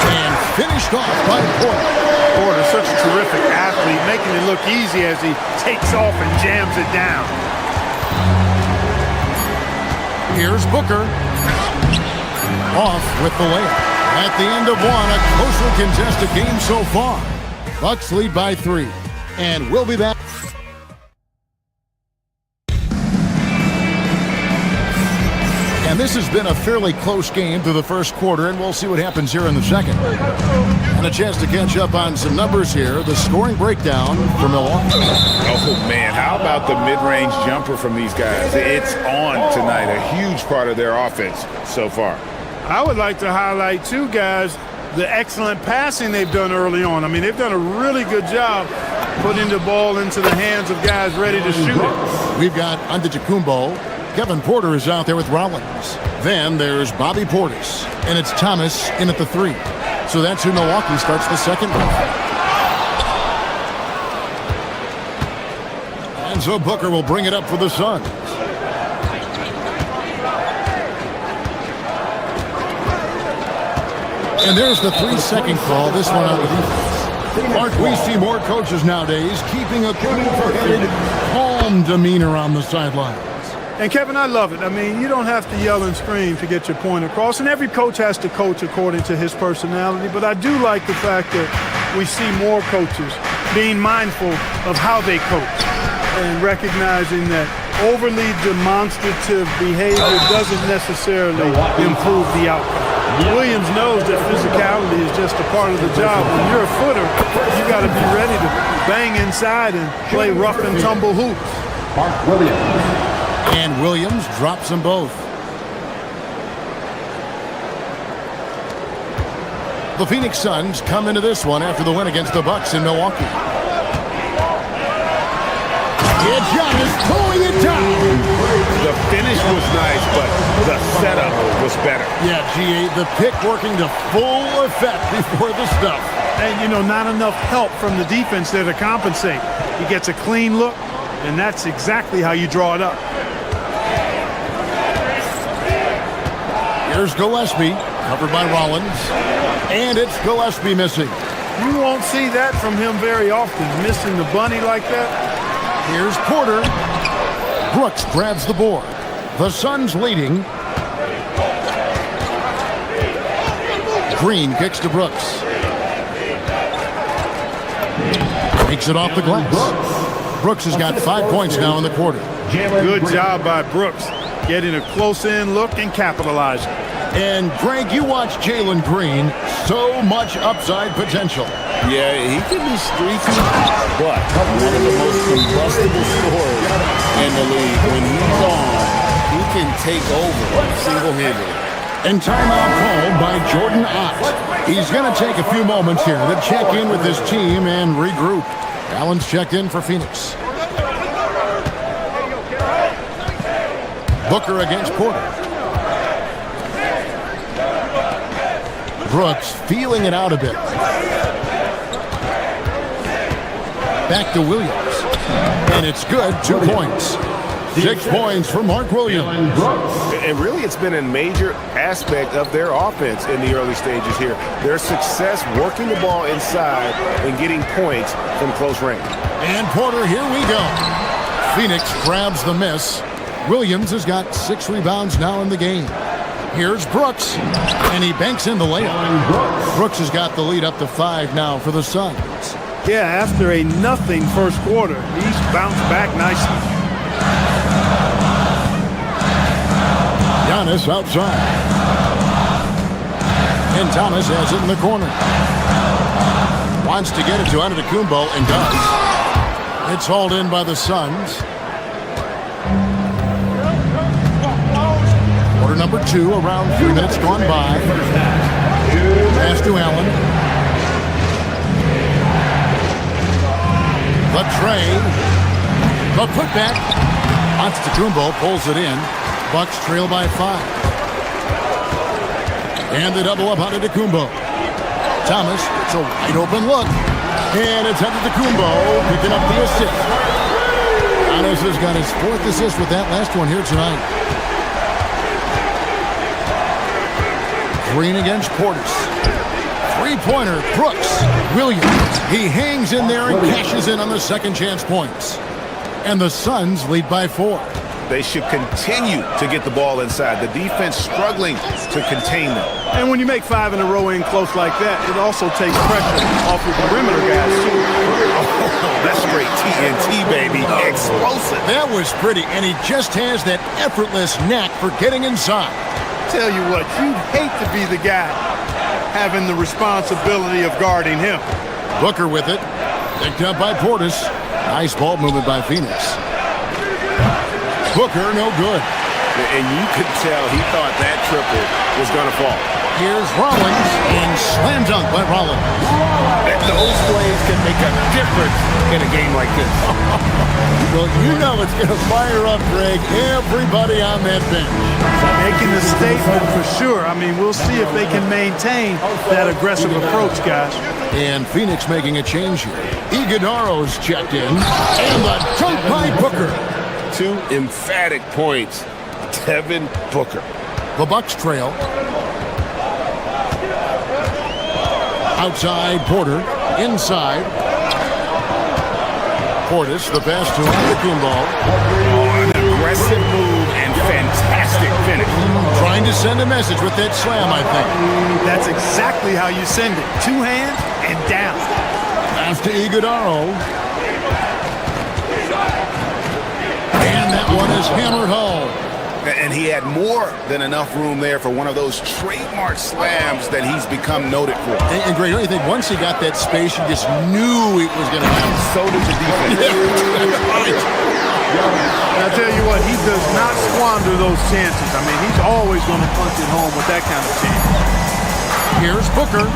And finished off by Porter. Porter, such a terrific athlete, making it look easy as he takes off and jams it down. Here's Booker. Off with the layup. At the end of one, a closely contested game so far. Bucks lead by 3. And we'll be back. And this has been a fairly close game through the first quarter, and we'll see what happens here in the second. And a chance to catch up on some numbers here. The scoring breakdown for Milwaukee. Oh, man, how about the mid-range jumper from these guys? It's on tonight, a huge part of their offense so far. I would like to highlight, too, guys, the excellent passing they've done early on. I mean, they've done a really good job putting the ball into the hands of guys ready to shoot it. We've got Antetokounmpo. Kevin Porter is out there with Rollins. Then there's Bobby Portis. And it's Thomas in at the 3. So that's who Milwaukee starts the second with. And so Booker will bring it up for the Suns. And there's the 3-second call. This one on the defense. Mark, we see more coaches nowadays keeping a cool-headed, calm demeanor on the sidelines. And, Kevin, I love it. I mean, you don't have to yell and scream to get your point across, and every coach has to coach according to his personality. But I do like the fact that we see more coaches being mindful of how they coach and recognizing that overly demonstrative behavior doesn't necessarily improve the outcome. Williams knows that physicality is just a part of the job. When you're a footer, you got to be ready to bang inside and play rough and tumble hoops. Mark Williams. And Williams drops them both. The Phoenix Suns come into this one after the win against the Bucks in Milwaukee. And Giannis pulling it down. The finish was nice, but the setup was better. Yeah, G8, the pick working to full effect before the stuff. And, you know, not enough help from the defense there to compensate. He gets a clean look, and that's exactly how you draw it up. Here's Gillespie, covered by Rollins. And it's Gillespie missing. You won't see that from him very often, missing the bunny like that. Here's Porter. Brooks grabs the board. The Suns leading. Green kicks to Brooks. Takes it off the glass. Brooks has got 5 points now in the quarter. Good job by Brooks, getting a close-in look and capitalizing. And, Greg, you watch Jalen Green. So much upside potential. Yeah, he can be streaky, but one of the most combustible scorers in the league. When he's on, he can take over single-handedly. And timeout called by Jordan Ott. He's going to take a few moments here to check in with his team and regroup. Allen's checked in for Phoenix. Booker against Porter. Brooks feeling it out a bit. Back to Williams. And it's good, 2 points. 6 points for Mark Williams. And really, it's been a major aspect of their offense in the early stages here. Their success working the ball inside and getting points from close range. And Porter, here we go. Phoenix grabs the miss. Williams has got 6 rebounds now in the game. Here's Brooks, and he banks in the layup. Brooks has got the lead up to 5 now for the Suns. Yeah, after a nothing first quarter, he's bounced back nicely. Giannis outside. And Thomas has it in the corner. Wants to get it to Antetokounmpo and does. It's hauled in by the Suns. Quarter number 2, around 3 minutes gone by. Pass to Allen. The tray. The putback. Antetokounmpo pulls it in. Bucks trail by 5. And they double up Antetokounmpo. Thomas, it's a wide open look. And it's Antetokounmpo picking up the assist. Giannis has got his 4th assist with that last one here tonight. Green against Portis. 3-pointer, Brooks. Williams. He hangs in there and cashes in on the second chance points. And the Suns lead by 4. They should continue to get the ball inside. The defense struggling to contain them. And when you make 5 in a row in close like that, it also takes pressure off your perimeter guys, too. Oh, that's straight TNT, baby. Explosive. That was pretty, and he just has that effortless knack for getting inside. Tell you what, you'd hate to be the guy having the responsibility of guarding him. Booker with it. Picked up by Portis. Nice ball movement by Phoenix. Booker, no good. And you could tell he thought that triple was going to fall. Here's Rollins, and slam dunk by Rollins. And those plays can make a difference in a game like this. Well, you know it's going to fire up, Greg, everybody on that bench. Making the statement for sure. I mean, we'll see if they can maintain that aggressive approach, guys. And Phoenix making a change here. Iguodaro's checked in, and the dunk by Booker. 2 emphatic points. Devin Booker. The Bucks trail. Outside, Porter. Inside. Portis, the pass to Antetokounmpo. Oh, an aggressive move and fantastic finish. Trying to send a message with that slam, I think. That's exactly how you send it. 2 hands and down. Pass to Iguodaro. And that one is hammered home. And he had more than enough room there for one of those trademark slams that he's become noted for. And Greg, don't you think once he got that space, you just knew it was going to happen? So did the defense. And I tell you what, he does not squander those chances. I mean, he's always going to punch it home with that kind of chance. Here's Booker.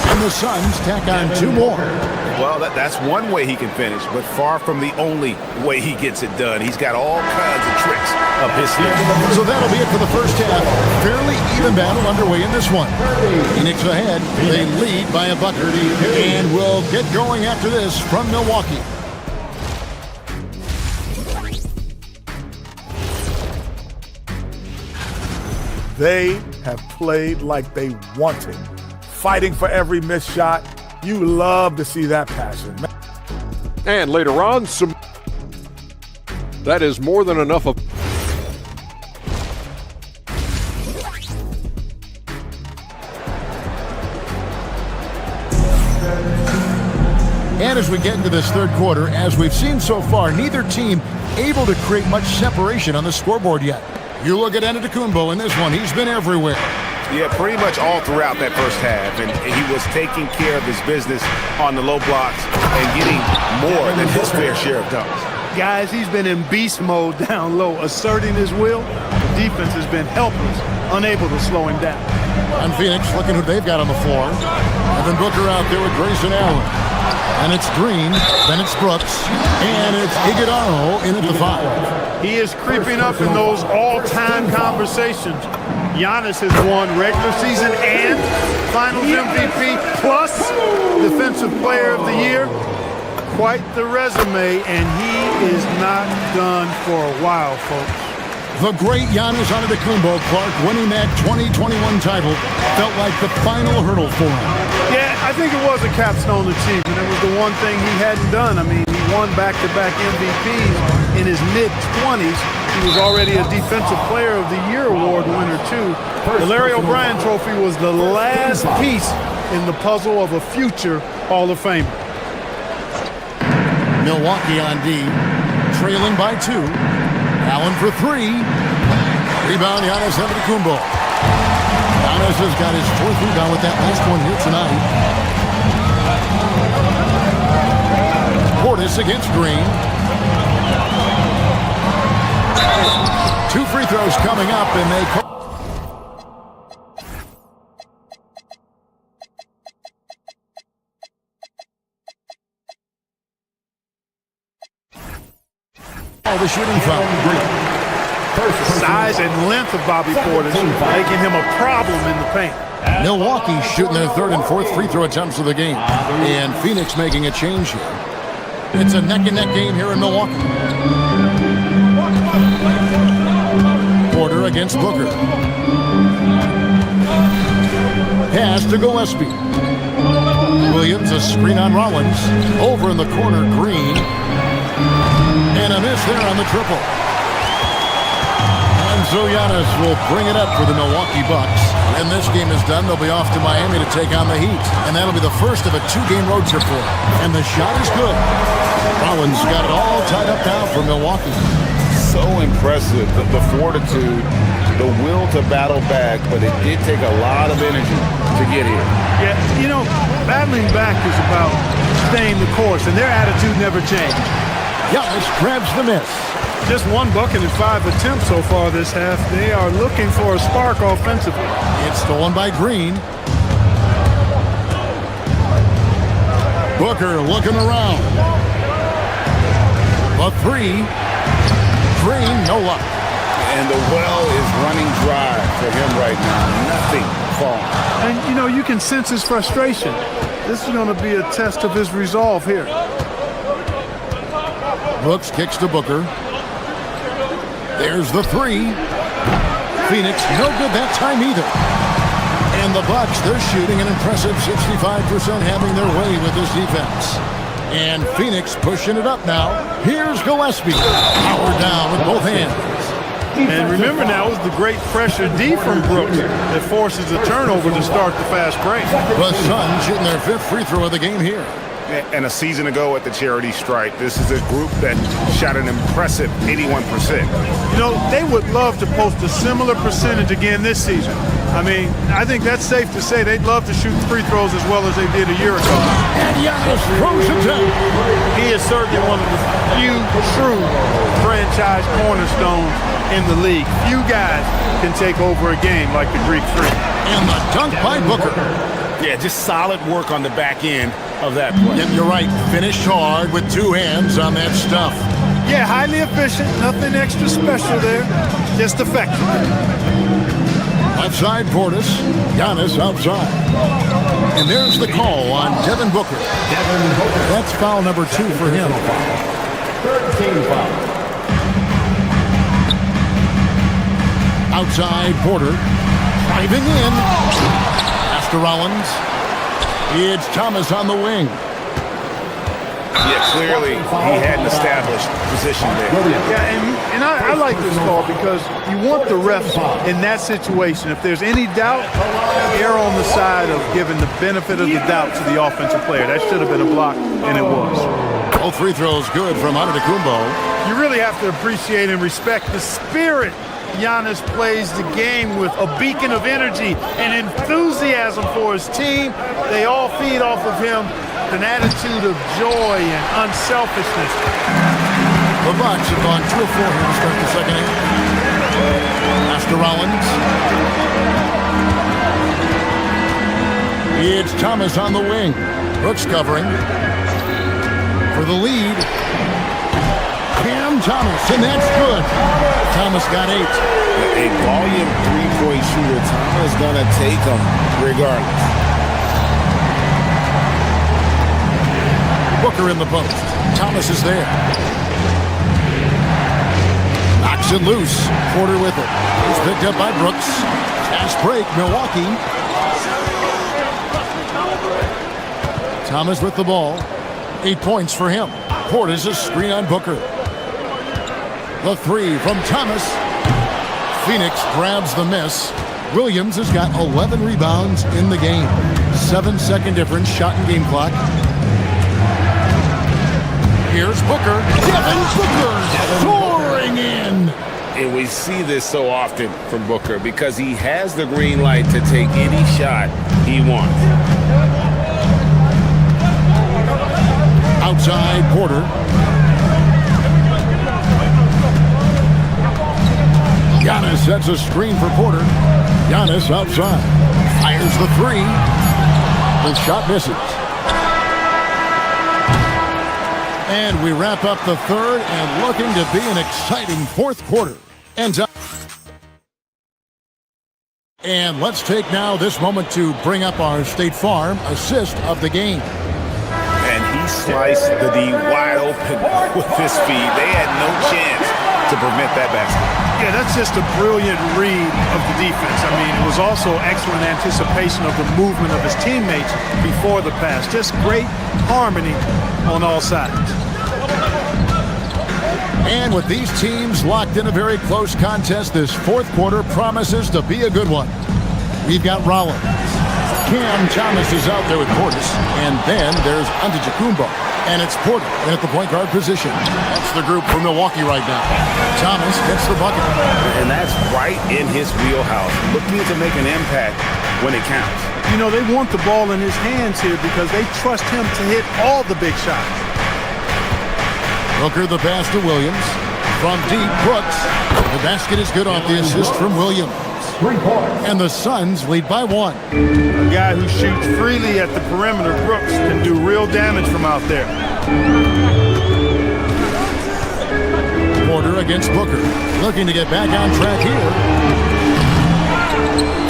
And the Suns tack on 2 more. Well, that's one way he can finish, but far from the only way he gets it done. He's got all kinds of tricks up his sleeve. So that'll be it for the first half. Fairly even battle underway in this one. Phoenix ahead. They lead by a bucket. And we'll get going after this from Milwaukee. They have played like they wanted. Fighting for every missed shot. You love to see that passion. And later on, that is more than enough of. And as we get into this third quarter, as we've seen so far, neither team able to create much separation on the scoreboard yet. You look at Antetokounmpo in this one. He's been everywhere. Yeah, pretty much all throughout that first half. And he was taking care of his business on the low blocks and getting more than his fair share of dunks. Guys, he's been in beast mode down low, asserting his will. The defense has been helpless, unable to slow him down. And Phoenix looking who they've got on the floor. Evan Booker out there with Grayson Allen. And it's Green, then it's Brooks, and it's Iguodaro in at the 5. He is creeping up in those all-time conversations. Giannis has won regular season and Finals MVP plus Defensive Player of the Year. quite the resume, and he is not done for a while, folks. The great Giannis Antetokounmpo, Clark, winning that 2021 title felt like the final hurdle for him. Yeah, I think it was a capstone achievement. It was the one thing he hadn't done. I mean, he won back-to-back MVPs in his mid-20s. He was already a Defensive Player of the Year award winner, too. The Larry O'Brien Trophy was the last piece in the puzzle of a future Hall of Famer. Milwaukee on D, trailing by 2. Allen for 3. Rebound, Giannis Antetokounmpo. Giannis has got his 4th rebound with that last one here tonight. Portis against Green. 2 free throws coming up, and they call. The shooting foul. Size and length of Bobby Portis making him a problem in the paint. Milwaukee shooting their 3rd and 4th free throw attempts of the game. And Phoenix making a change here. It's a neck-and-neck game here in Milwaukee. Porter against Booker. Pass to Gillespie. Williams, a screen on Rollins. Over in the corner, Green. And a miss there on the triple. And so Giannis will bring it up for the Milwaukee Bucks. When this game is done, they'll be off to Miami to take on the Heat. And that'll be the first of a 2-game road trip for them. And the shot is good. Rollins got it all tied up now for Milwaukee. So impressive, the fortitude, the will to battle back, but it did take a lot of energy to get here. Yeah, you know, battling back is about staying the course, and their attitude never changed. Giannis grabs the miss. Just 1 bucket in 5 attempts so far this half. They are looking for a spark offensively. It's stolen by Green. Booker looking around. A 3. Green, no luck. And the well is running dry for him right now. Nothing falling. And, you know, you can sense his frustration. This is going to be a test of his resolve here. Brooks kicks to Booker. There's the 3. Phoenix, no good that time either. And the Bucks, they're shooting an impressive 65%, having their way with this defense. And Phoenix pushing it up now. Here's Gillespie. Powered down with both hands. And remember now, it was the great pressure D from Brooks that forces a turnover to start the fast break. The Suns shooting their 5th free throw of the game here. And a season ago at the charity stripe, this is a group that shot an impressive 81%. You know, they would love to post a similar percentage again this season. I mean, I think that's safe to say they'd love to shoot free throws as well as they did a year ago. And Giannis throws it down. He is certainly one of the few true franchise cornerstones in the league. Few guys can take over a game like the Greek Freak. And the dunk by Booker. Yeah, just solid work on the back end of that play. Yep, you're right. Finished hard with 2 hands on that stuff. Yeah, highly efficient. Nothing extra special there. Just effective. Outside Portis. Giannis outside. And there's the call on Devin Booker. That's foul number 2 for him. 3rd team foul. Outside Porter. Driving in. After Rollins. It's Thomas on the wing. Yeah, clearly he hadn't established position there. Yeah, and I like this call because you want the ref in that situation. If there's any doubt, err on the side of giving the benefit of the doubt to the offensive player. That should have been a block, and it was. Both free throws good from Antetokounmpo. You really have to appreciate and respect the spirit Giannis plays the game with, a beacon of energy and enthusiasm for his team. They all feed off of him, an attitude of joy and unselfishness. The Bucks have gone 2 of 4 here to start the second half. After Rollins. It's Thomas on the wing. Brooks covering. For the lead. Cam Thomas, and that's good. Thomas got 8. A volume 3-point shooter. Thomas gonna take him regardless. Booker in the post. Thomas is there. Knocks it loose. Porter with it. He's picked up by Brooks. Fast break, Milwaukee. Thomas with the ball. 8 points for him. Porter's a screen on Booker. The three from Thomas. Phoenix grabs the miss. Williams has got 11 rebounds in the game. 7-second difference, shot and game clock. Here's Booker. Devin Booker soaring in. And we see this so often from Booker because he has the green light to take any shot he wants. Outside, Porter. Giannis sets a screen for Porter. Giannis outside. Fires the three. The shot misses. And we wrap up the third and looking to be an exciting fourth quarter. And let's take now this moment to bring up our State Farm assist of the game. And he sliced the D wide open with his feed. They had no chance to prevent that basket. Yeah, that's just a brilliant read of the defense. I mean, it was also excellent anticipation of the movement of his teammates before the pass. Just great harmony on all sides. And with these teams locked in a very close contest, this fourth quarter promises to be a good one. We've got Rollins. Cam Thomas is out there with Portis. And then there's Antetokounmpo. And it's Porter at the point guard position. That's the group from Milwaukee right now. Thomas gets the bucket. And that's right in his wheelhouse. Looking to make an impact when it counts. You know, they want the ball in his hands here because they trust him to hit all the big shots. Booker the pass to Williams. From deep, Brooks. The basket is good off the assist from Williams. And the Suns lead by 1. A guy who shoots freely at the perimeter, Brooks, can do real damage from out there. Porter against Booker. Looking to get back on track here.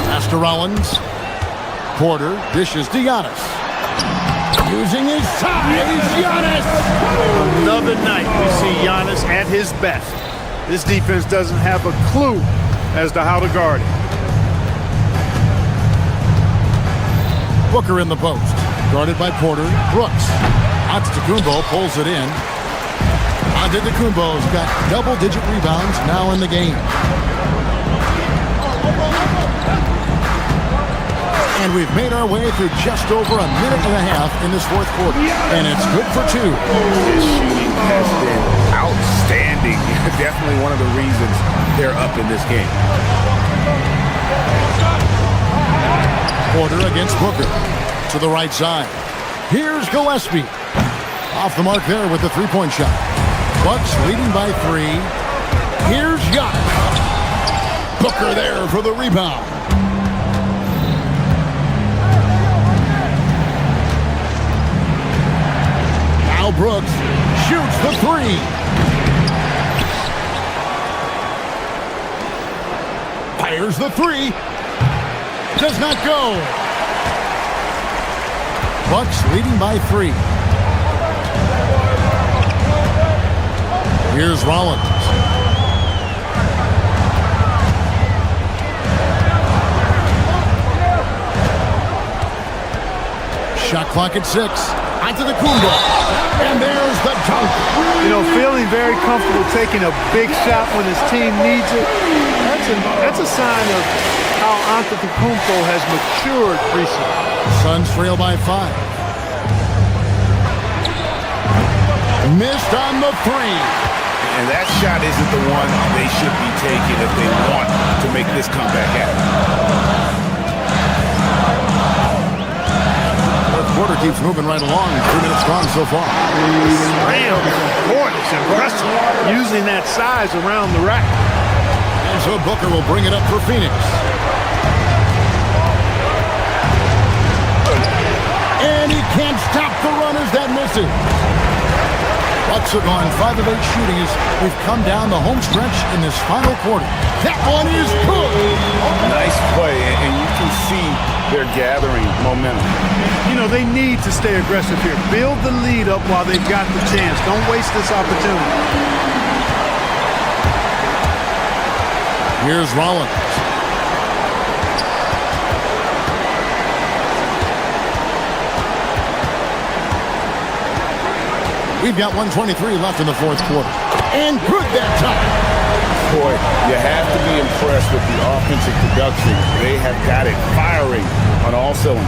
Pass to Rollins. Porter dishes to Giannis. Using his size, Giannis! Another night we see Giannis at his best. This defense doesn't have a clue as to how to guard him. Booker in the post. Guarded by Porter. Brooks. Antetokounmpo pulls it in. Antetokounmpo's got double-digit rebounds now in the game. And we've made our way through just over a minute and a half in this fourth quarter. And it's good for 2. His shooting has been outstanding. Definitely one of the reasons they're up in this game. Porter against Booker. To the right side. Here's Gillespie. Off the mark there with the three-point shot. Bucks leading by 3. Here's Giannis. Booker there for the rebound. Now Brooks shoots the 3. Fires the 3. Does not go. Bucks leading by 3. Here's Rollins. Shot clock at 6. Antetokounmpo. And there's the dunk. You know, feeling very comfortable taking a big shot when his team needs it. That's a sign of how Antetokounmpo has matured recently. Suns trail by 5. Missed on the 3. And that shot isn't the one they should be taking if they want to make this comeback happen. The quarter keeps moving right along. 3 minutes gone so far. Ram support is impressive, using that size around the rack. And so Booker will bring it up for Phoenix. And he can't stop the runners that miss it. Bucks are gone 5 of 8 shooting as we've come down the home stretch in this final quarter. That one is good. Nice play, and you can see they're gathering momentum. You know, they need to stay aggressive here. Build the lead up while they've got the chance. Don't waste this opportunity. Here's Rollins. We've got 1:23 left in the fourth quarter. And good that time. Boy, you have to be impressed with the offensive production. They have got it firing on all cylinders.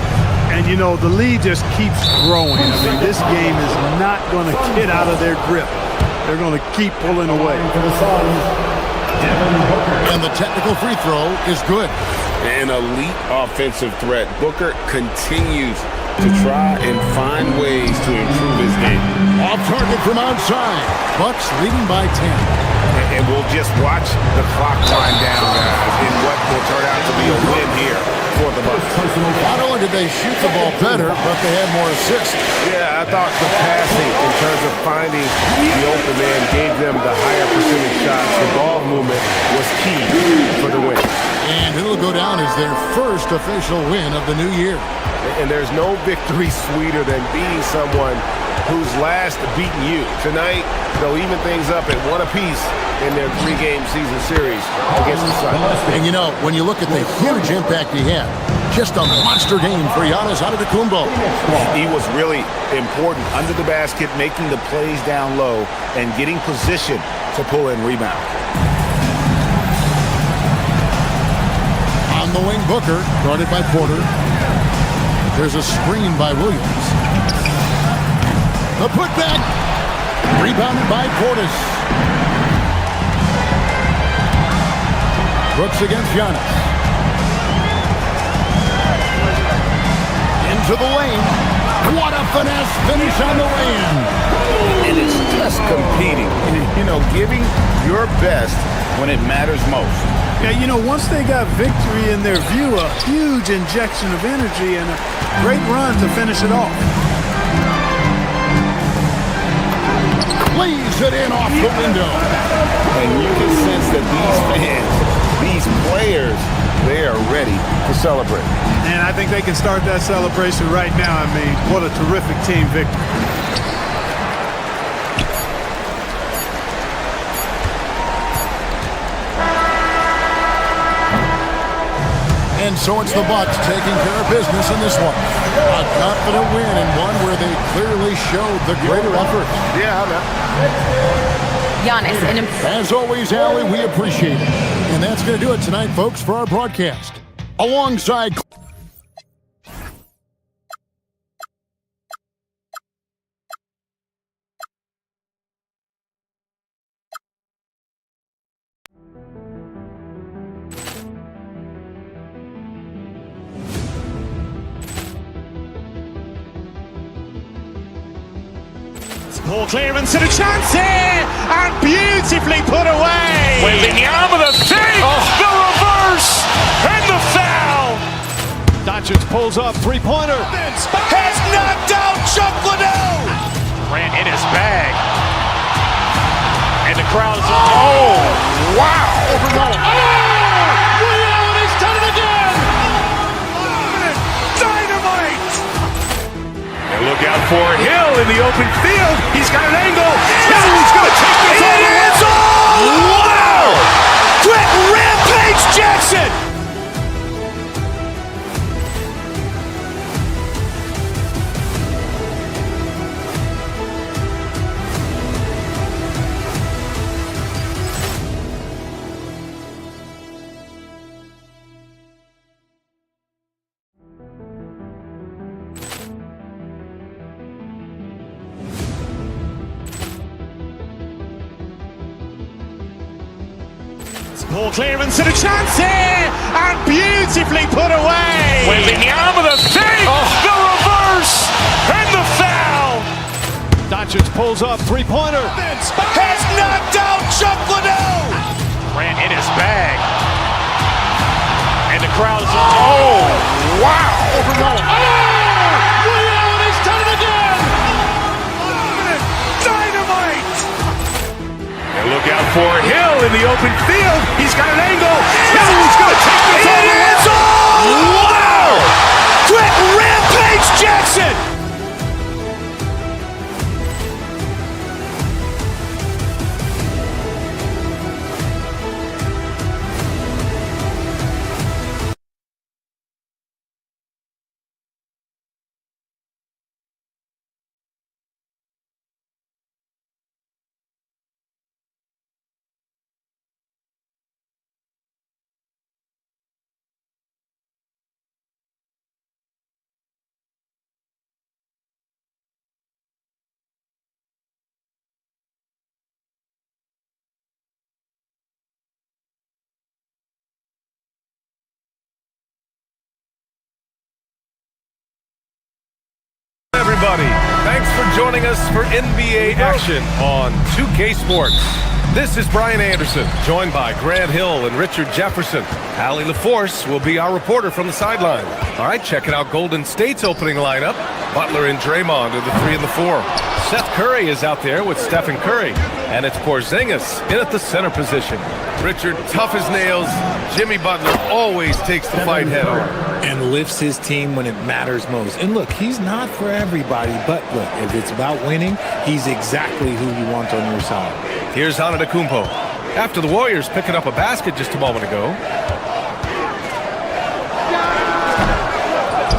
And, you know, the lead just keeps growing. I mean, this game is not going to get out of their grip. They're going to keep pulling away. And the technical free throw is good. An elite offensive threat. Booker continues to try and find ways to improve his game. Off target from outside. Bucks leading by 10. And we'll just watch the clock wind down, guys, in what will turn out to be a win here for the Bucks. Not only did they shoot the ball better, but they had more assists. Yeah, I thought the passing in terms of finding the open man gave them the higher percentage shots. The ball movement was key for the win. And it'll go down as their first official win of the new year. And there's no victory sweeter than beating someone who's last beaten you. Tonight, they'll even things up at one apiece in their 3-game season series against the Suns. And you know, when you look at the huge impact he had, just a monster game for Giannis Antetokounmpo. He was really important under the basket, making the plays down low and getting position to pull in rebound. On the wing, Booker, guarded by Porter. There's a screen by Williams. The putback, rebounded by Portis. Brooks against Giannis. Into the lane. What a finesse finish on the lane. And it's just competing. You know, giving your best when it matters most. Yeah, you know, once they got victory in their view, a huge injection of energy and a great run to finish it off. Lays it in off the window. And you can sense that these fans, these players, they are ready to celebrate. And I think they can start that celebration right now. I mean, what a terrific team victory. And so it's the Bucks taking care of business in this one. A confident win and one where they clearly showed the greater effort. Yeah, I know. Giannis, as always, Allie, we appreciate it. And that's going to do it tonight, folks, for our broadcast. Alongside... Ball clearance and a chance here, and beautifully put away. Wembanyama the save, the reverse, and the foul. Doncic pulls up, three-pointer. Has knocked out Chuck Liddell. Ran in his bag. And the crowd is, oh, wow. Ray Allen has done it again. Dynamite. And look out for Hill in the open field. He's got an angle. He's going to take this all the way. Wow. Quick Rampage Jackson. Ball clearance and a chance here, and beautifully put away. Wembanyama the save, the reverse, and the foul. Doncic pulls up, three-pointer. Has knocked out Chuck Liddell. Ran in his bag. And the crowd is, oh, wow. Ray Allen has done it again. Dynamite. And look out for Hill in the open field. He's got an angle. Hill is going to take this all the way. Wow. everybody. Thanks for joining us for NBA action on 2K Sports. This is Brian Anderson, joined by Grant Hill and Richard Jefferson. Allie LaForce will be our reporter from the sideline. All right, checking out Golden State's opening lineup. Butler and Draymond are the 3 and the 4. Seth Curry is out there with Stephen Curry. And it's Porzingis in at the center position. Richard, tough as nails. Jimmy Butler always takes the fight head on. And lifts his team when it matters most. And look, he's not for everybody, but look, if it's about winning, he's exactly who you want on your side. Here's Antetokounmpo. After the Warriors picking up a basket just a moment ago.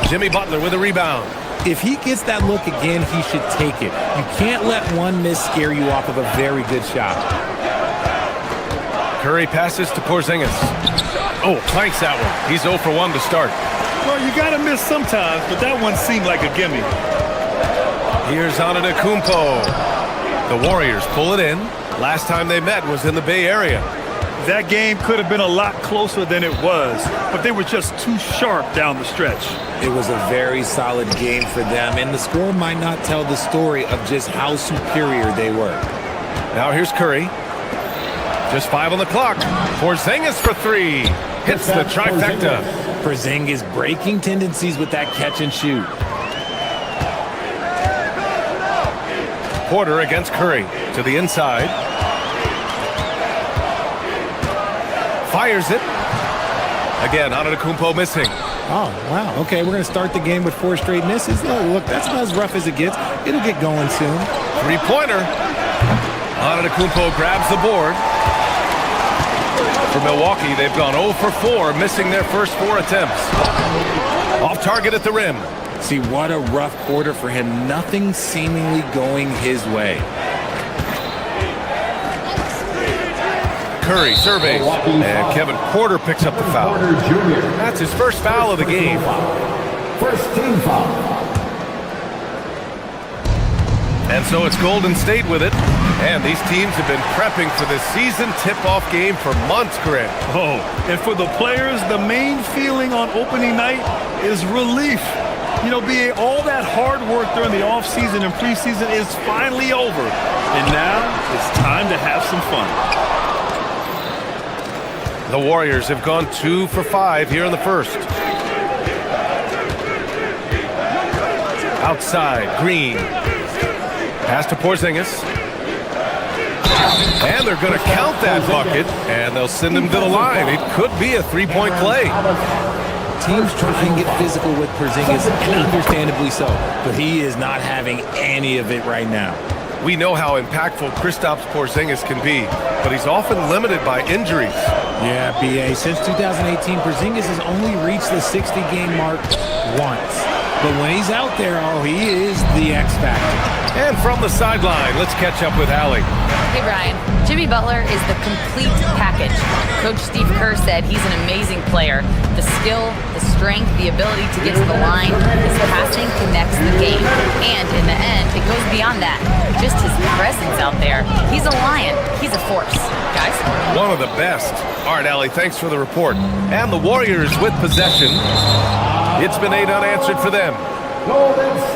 Jimmy Butler with a rebound. If he gets that look again, he should take it. You can't let one miss scare you off of a very good shot. Curry passes to Porzingis. Oh, planks that one. He's 0 for 1 to start. Well, you got to miss sometimes, but that one seemed like a gimme. Here's Antetokounmpo. The Warriors pull it in. Last time they met was in the Bay Area. That game could have been a lot closer than it was, but they were just too sharp down the stretch. It was a very solid game for them, and the score might not tell the story of just how superior they were. Now here's Curry. Just 5 on the clock. Porzingis for 3. Hits the trifecta. Porzingis breaking tendencies with that catch and shoot. Porter against Curry to the inside. Fires it. Again, Antetokounmpo missing. Oh, wow. Okay, we're going to start the game with 4 straight misses. Look, that's about as rough as it gets. It'll get going soon. 3-pointer. Antetokounmpo grabs the board. For Milwaukee, they've gone 0 for 4, missing their first 4 attempts. Off target at the rim. See, what a rough quarter for him. Nothing seemingly going his way. Curry surveys, and Kevin Porter picks up the foul. That's his first foul of the game. First team foul. And so it's Golden State with it. And these teams have been prepping for this season tip-off game for months, Grant. Oh, and for the players, the main feeling on opening night is relief. You know, BA, all that hard work during the offseason and preseason is finally over. And now it's time to have some fun. The Warriors have gone 2 for 5 here in the first. Outside, Green. Pass to Porzingis. And they're going to count that bucket, and they'll send him to the line. It could be a 3-point play. Teams try and get physical with Porzingis, and understandably so. But he is not having any of it right now. We know how impactful Kristaps Porzingis can be, but he's often limited by injuries. Yeah, BA, since 2018, Porzingis has only reached the 60-game mark once. But when he's out there, oh, he is the X factor. And from the sideline, let's catch up with Allie. Hey, Brian. Jimmy Butler is the complete package. Coach Steve Kerr said he's an amazing player. The skill, the strength, the ability to get to the line, his passing connects the game. And in the end, it goes beyond that. Just his presence out there. He's a lion. He's a force. Guys? One of the best. All right, Allie, thanks for the report. And the Warriors with possession. It's been 8 unanswered for them.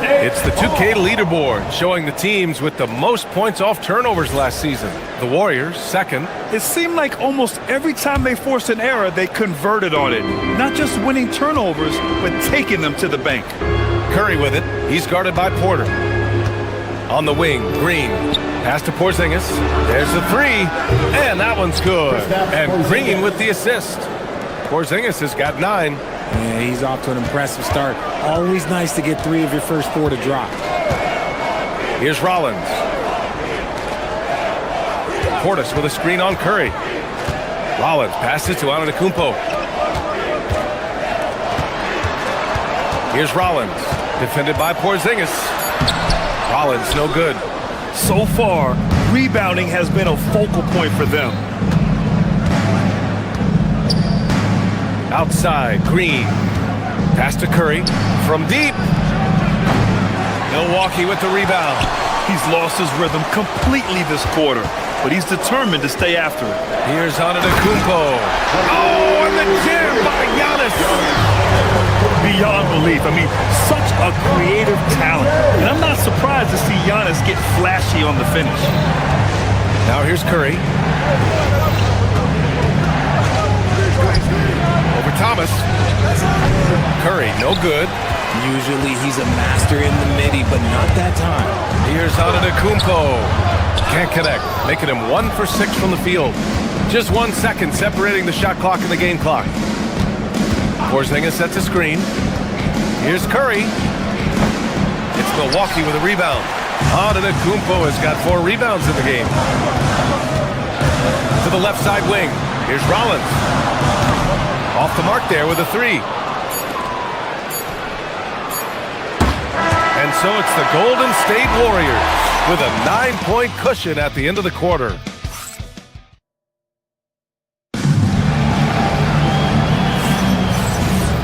It's the 2K leaderboard showing the teams with the most points off turnovers last season. The Warriors, second. It seemed like almost every time they forced an error, they converted on it. Not just winning turnovers, but taking them to the bank. Curry with it. He's guarded by Porter. On the wing, Green. Pass to Porzingis. There's the 3. And that one's good. And Green with the assist. Porzingis has got 9. Yeah, he's off to an impressive start. Always nice to get 3 of your first 4 to drop. Here's Rollins. Portis with a screen on Curry. Rollins passes to Antetokounmpo. Here's Rollins, defended by Porzingis. Rollins, no good. So far, rebounding has been a focal point for them. Outside, Green. Pass to Curry from deep. Milwaukee with the rebound. He's lost his rhythm completely this quarter, but he's determined to stay after it. Here's Antetokounmpo. Oh, and the jam by Giannis. Beyond belief. I mean, such a creative talent. And I'm not surprised to see Giannis get flashy on the finish. Now here's Curry. Over Thomas. Curry, no good. Usually he's a master in the midi, but not that time. Here's Antetokounmpo. Can't connect, making him 1 for 6 from the field. Just 1 second separating the shot clock and the game clock. Porzingis sets a screen. Here's Curry. It's Milwaukee with a rebound. Antetokounmpo has got 4 rebounds in the game. To the left side wing. Here's Rollins. Off the mark there with a 3. And so it's the Golden State Warriors with a 9-point cushion at the end of the quarter.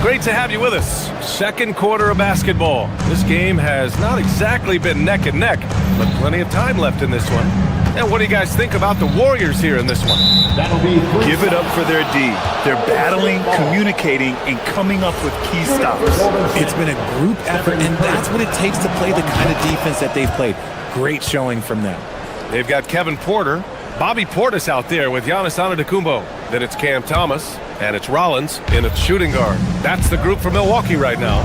Great to have you with us. Second quarter of basketball. This game has not exactly been neck and neck, but plenty of time left in this one. And what do you guys think about the Warriors here in this one? Give it up for their D. They're battling, communicating, and coming up with key stops. It's been a group effort, and that's what it takes to play the kind of defense that they've played. Great showing from them. They've got Kevin Porter, Bobby Portis out there with Giannis Antetokounmpo. Then it's Cam Thomas, and it's Rollins in its shooting guard. That's the group for Milwaukee right now.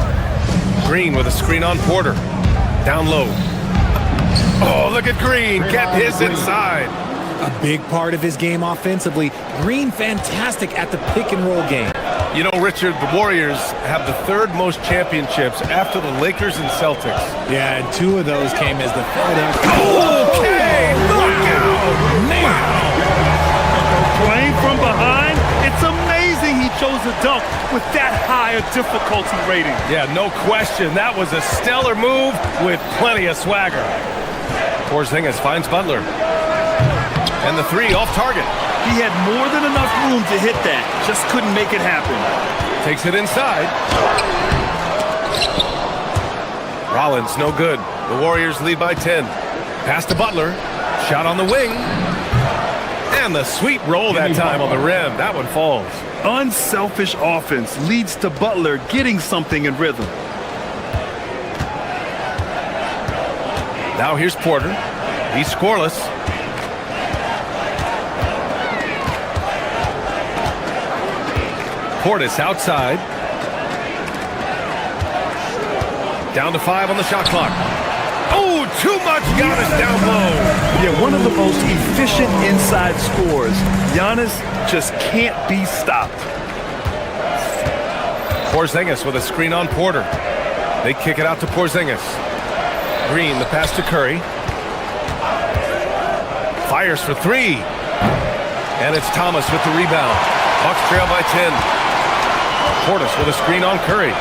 Green with a screen on Porter. Down low. Oh, look at Green. Get his inside. A big part of his game offensively. Green fantastic at the pick and roll game. You know, Richard, the Warriors have the 3rd most championships after the Lakers and Celtics. Yeah, and 2 of those came as the Philadelphia. Okay, look out! Playing from behind, it's amazing he chose a dunk with that high a difficulty rating. Yeah, no question. That was a stellar move with plenty of swagger. Porzingis finds Butler. And the 3 off target. He had more than enough room to hit that. Just couldn't make it happen. Takes it inside. Rollins, no good. The Warriors lead by 10. Pass to Butler. Shot on the wing. And the sweet roll that time on the rim. That one falls. Unselfish offense leads to Butler getting something in rhythm. Now here's Porter. He's scoreless. Portis outside. Down to 5 on the shot clock. Oh, too much Giannis down low. Yeah, one of the most efficient inside scorers. Giannis just can't be stopped. Porzingis with a screen on Porter. They kick it out to Porzingis. Green, the pass to Curry. Fires for 3. And it's Thomas with the rebound. Bucks trail by 10. Portis with a screen on Curry.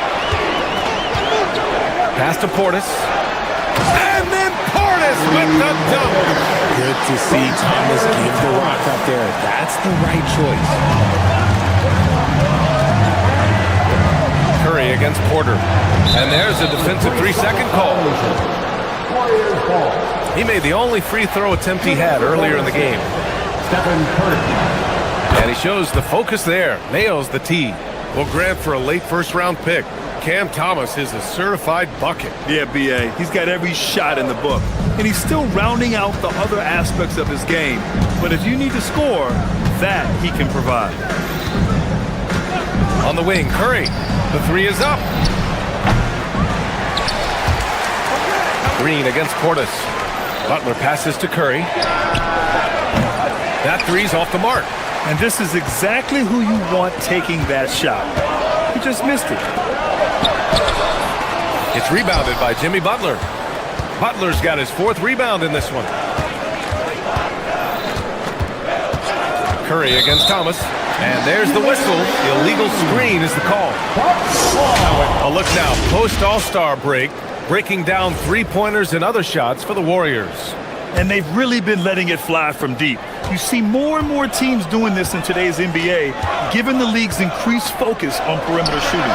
Pass to Portis. And then Portis with the dunk. Good to see Thomas give the rock up there. That's the right choice. Curry against Porter. And there's a defensive 3-second call. He made the only free throw attempt he had earlier in the game. And he shows the focus there. Nails the tee. Well, Grant, for a late first-round pick, Cam Thomas is a certified bucket. Yeah, B.A. He's got every shot in the book. And he's still rounding out the other aspects of his game. But if you need to score, that he can provide. On the wing, Curry. The 3 is up. Green against Portis. Butler passes to Curry. That 3's off the mark. And this is exactly who you want taking that shot. He just missed it. It's rebounded by Jimmy Butler. Butler's got his 4th rebound in this one. Curry against Thomas. And there's the whistle. Illegal screen is the call. A look now, post-All-Star break, breaking down 3-pointers and other shots for the Warriors. And they've really been letting it fly from deep. You see more and more teams doing this in today's NBA, given the league's increased focus on perimeter shooting.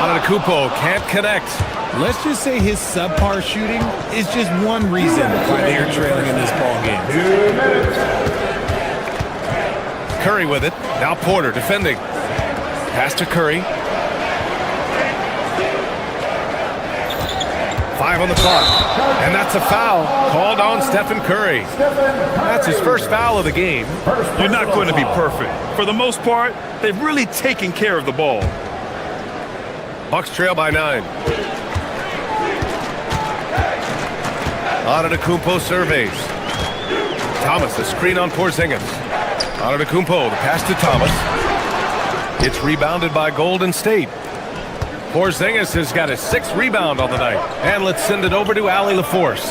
Antetokounmpo can't connect. Let's just say his subpar shooting is just one reason why they are trailing in this ball game. Curry with it. Now Porter defending. Pass to Curry. 5 on the clock. And that's a foul called on Stephen Curry. That's his first foul of the game. You're not going to be perfect. For the most part, they've really taken care of the ball. Bucks trail by 9. Antetokounmpo surveys. Thomas, the screen on Porzingis. Antetokounmpo, the pass to Thomas. It's rebounded by Golden State. Porzingis has got his 6th rebound on the night. And let's send it over to Allie LaForce.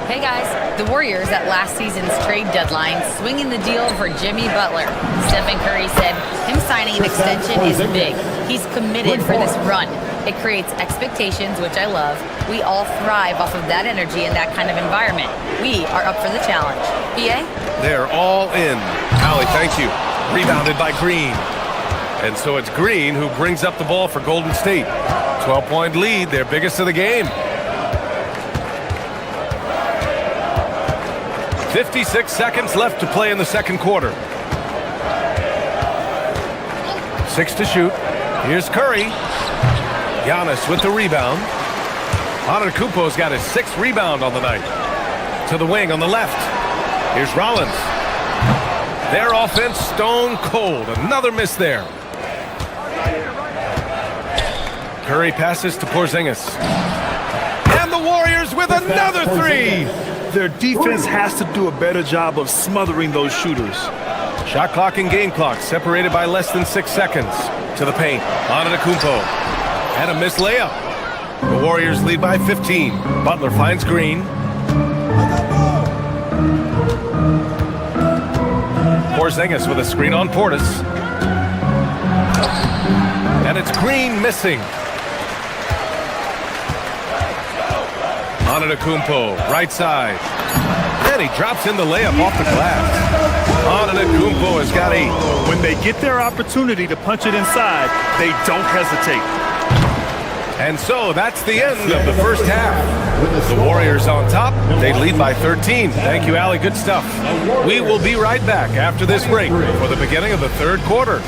Hey guys, the Warriors at last season's trade deadline swinging the deal for Jimmy Butler. Stephen Curry said him signing an extension is big. He's committed for this run. It creates expectations, which I love. We all thrive off of that energy and that kind of environment. We are up for the challenge. PA? They're all in. Allie, thank you. Rebounded by Green. And so it's Green who brings up the ball for Golden State. 12-point lead, their biggest of the game. 56 seconds left to play in the second quarter. 6 to shoot. Here's Curry. Giannis with the rebound. Antetokounmpo's got his 6th rebound on the night. To the wing on the left. Here's Rollins. Their offense stone cold. Another miss there. Curry passes to Porzingis. And the Warriors with another 3. Their defense has to do a better job of smothering those shooters. Shot clock and game clock separated by less than 6 seconds. To the paint. Antetokounmpo. And a missed layup. The Warriors lead by 15. Butler finds Green. Porzingis with a screen on Portis. And it's Green missing. Antetokounmpo, right side. And he drops in the layup off the glass. Antetokounmpo has got 8. When they get their opportunity to punch it inside, they don't hesitate. And so that's the end of the first half. The Warriors on top. They lead by 13. Thank you, Allie. Good stuff. We will be right back after this break for the beginning of the third quarter.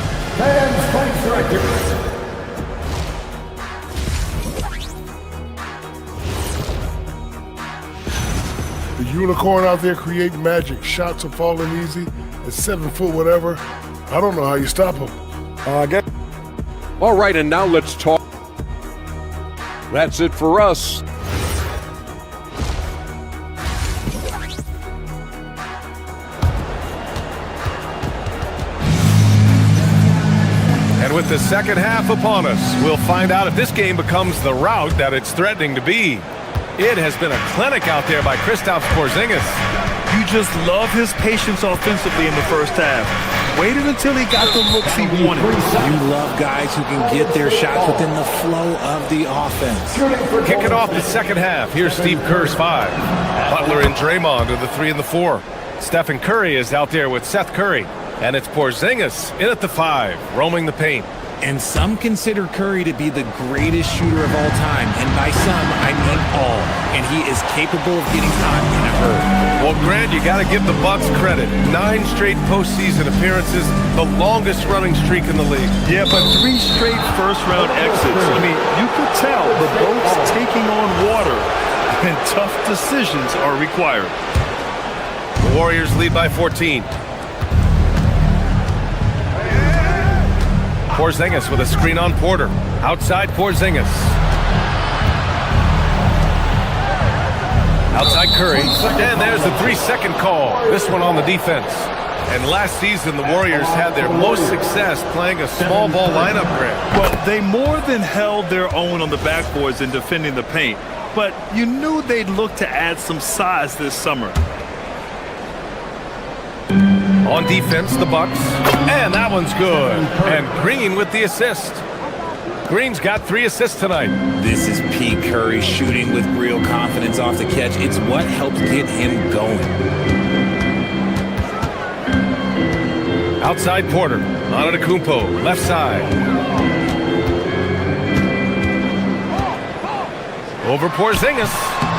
The unicorn out there creating magic. Shots are falling easy. At 7 foot whatever. I don't know how you stop him. All right, and now let's talk. That's it for us. And with the second half upon us, we'll find out if this game becomes the rout that it's threatening to be. It has been a clinic out there by Kristaps Porzingis. You just love his patience offensively in the first half. Waited until he got the looks he wanted. You love guys who can get their shots within the flow of the offense. Kicking off the second half, here's Steve Kerr's 5. Butler and Draymond are the 3 and the 4. Stephen Curry is out there with Seth Curry. And it's Porzingis in at the 5, roaming the paint. And some consider Curry to be the greatest shooter of all time. And by some, I mean all. And he is capable of getting hot in a hurry. Well, Grant, you got to give the Bucks credit. 9 straight postseason appearances, the longest running streak in the league. Yeah, but 3 straight first-round exits. I mean, you could tell the boat's taking on water, and tough decisions are required. The Warriors lead by 14. Porzingis with a screen on Porter. Outside Porzingis. Outside Curry. And there's the 3-second call. This one on the defense. And last season, the Warriors had their most success playing a small ball lineup, Grant. Well, they more than held their own on the backboards in defending the paint. But you knew they'd look to add some size this summer. On defense, the Bucks. And that one's good. And Green with the assist. Green's got 3 assists tonight. This is P. Curry shooting with real confidence off the catch. It's what helps get him going. Outside Porter. Antetokounmpo, left side. Over Porzingis.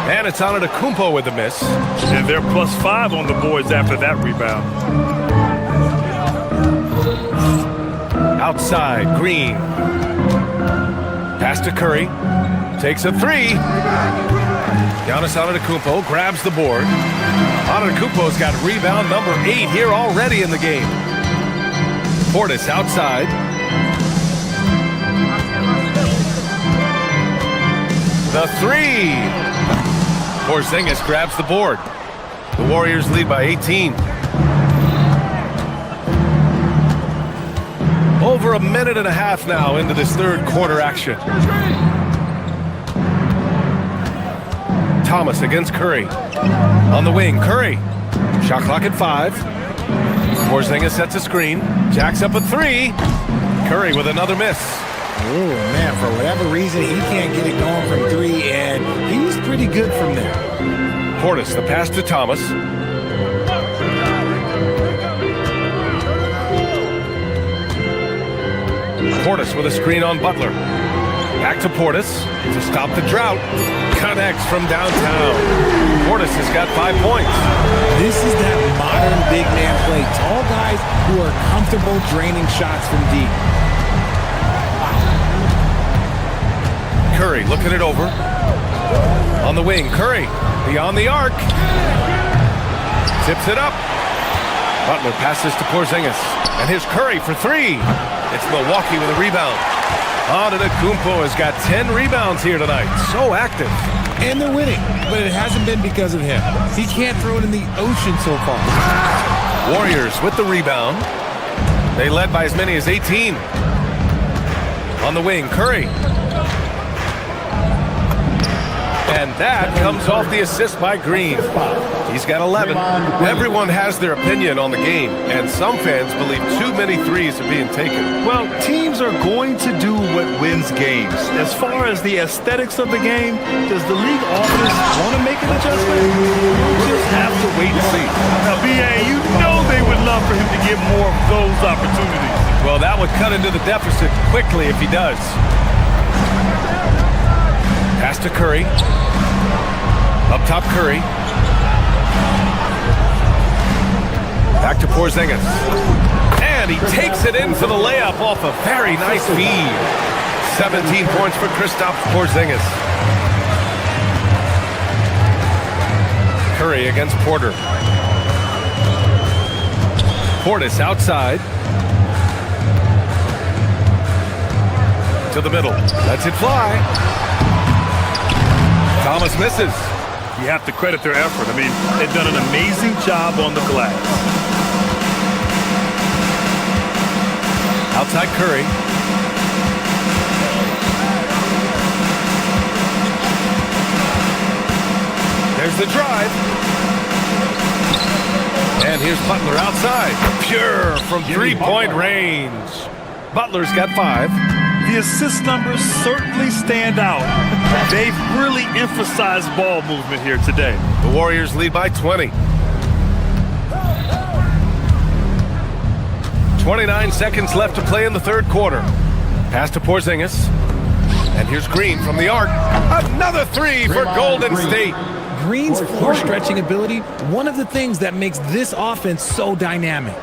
And it's Antetokounmpo with the miss. And they're +5 on the boards after that rebound. Outside, Green. Pass to Curry. Takes a 3. Giannis Antetokounmpo grabs the board. Antetokounmpo's got rebound number 8 here already in the game. Portis outside. The three. Porzingis grabs the board. The Warriors lead by 18. Over a minute and a half now into this third quarter action. Thomas against Curry. On the wing, Curry. Shot clock at 5. Porzingis sets a screen. Jacks up a 3. Curry with another miss. Oh, man, for whatever reason, he can't get it going from 3, and he's pretty good from there. Portis, the pass to Thomas. Portis with a screen on Butler. Back to Portis to stop the drought. Connects from downtown. Portis has got 5 points. This is that modern big man play. Tall guys who are comfortable draining shots from deep. Curry looking it over. On the wing, Curry beyond the arc. Tips it up. Butler passes to Porzingis. And here's Curry for 3. It's Milwaukee with a rebound. Antetokounmpo has got 10 rebounds here tonight. So active. And they're winning, but it hasn't been because of him. He can't throw it in the ocean so far. Warriors with the rebound. They led by as many as 18. On the wing, Curry. And that comes off the assist by Green. He's got 11. Everyone has their opinion on the game, and some fans believe too many threes are being taken. Well, teams are going to do what wins games. As far as the aesthetics of the game, does the league office want to make an adjustment? We'll just have to wait and see. Now, B.A., you know they would love for him to get more of those opportunities. Well, that would cut into the deficit quickly if he does. Pass to Curry. Up top, Curry. Back to Porzingis. And he takes it in for the layup off a very nice feed. 17 points for Kristaps Porzingis. Curry against Porter. Portis outside. To the middle. Lets it fly. Thomas misses. You have to credit their effort. I mean, they've done an amazing job on the glass. Outside Curry. There's the drive. And here's Butler outside. Pure from three-point range. Butler's got 5. The assist numbers certainly stand out. They've really emphasized ball movement here today. The Warriors lead by 20. 29 seconds left to play in the third quarter. Pass to Porzingis. And here's Green from the arc. Another 3 for Golden State. Green's floor stretching ability, one of the things that makes this offense so dynamic.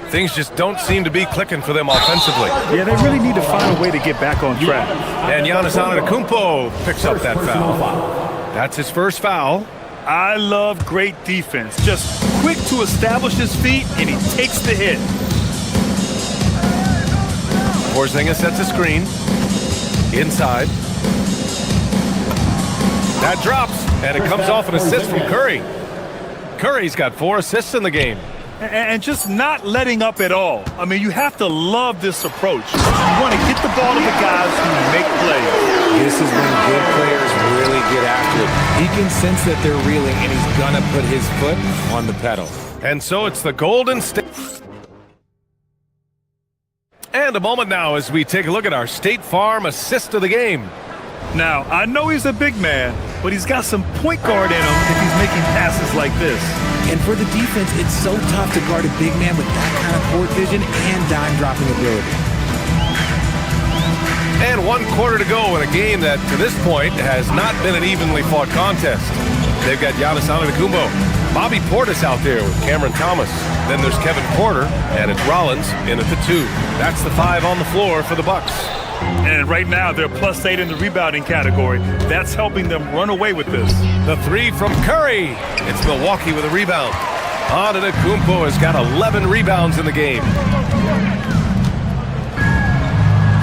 Things just don't seem to be clicking for them offensively. Yeah, they really need to find a way to get back on track. And Giannis Antetokounmpo picks up that foul. That's his first foul. I love great defense. Just quick to establish his feet, and he takes the hit. Porzingis sets a screen. Inside. That drops, and it comes off an assist from Curry. Curry's got 4 assists in the game. And just not letting up at all. I mean, you have to love this approach. You want to get the ball to the guys who make plays. This is when good players really get after it. He can sense that they're reeling, and he's going to put his foot on the pedal. And so it's the Golden State. And a moment now as we take a look at our State Farm assist of the game. Now, I know he's a big man, but he's got some point guard in him if he's making passes like this. And for the defense, it's so tough to guard a big man with that kind of court vision and dime-dropping ability. And 1 quarter to go in a game that, to this point, has not been an evenly fought contest. They've got Giannis Antetokounmpo, Bobby Portis out there with Cameron Thomas. Then there's Kevin Porter, and it's Rollins in at the 2. That's the 5 on the floor for the Bucks. And right now, they're +8 in the rebounding category. That's helping them run away with this. The three from Curry. It's Milwaukee with a rebound. Antetokounmpo has got 11 rebounds in the game.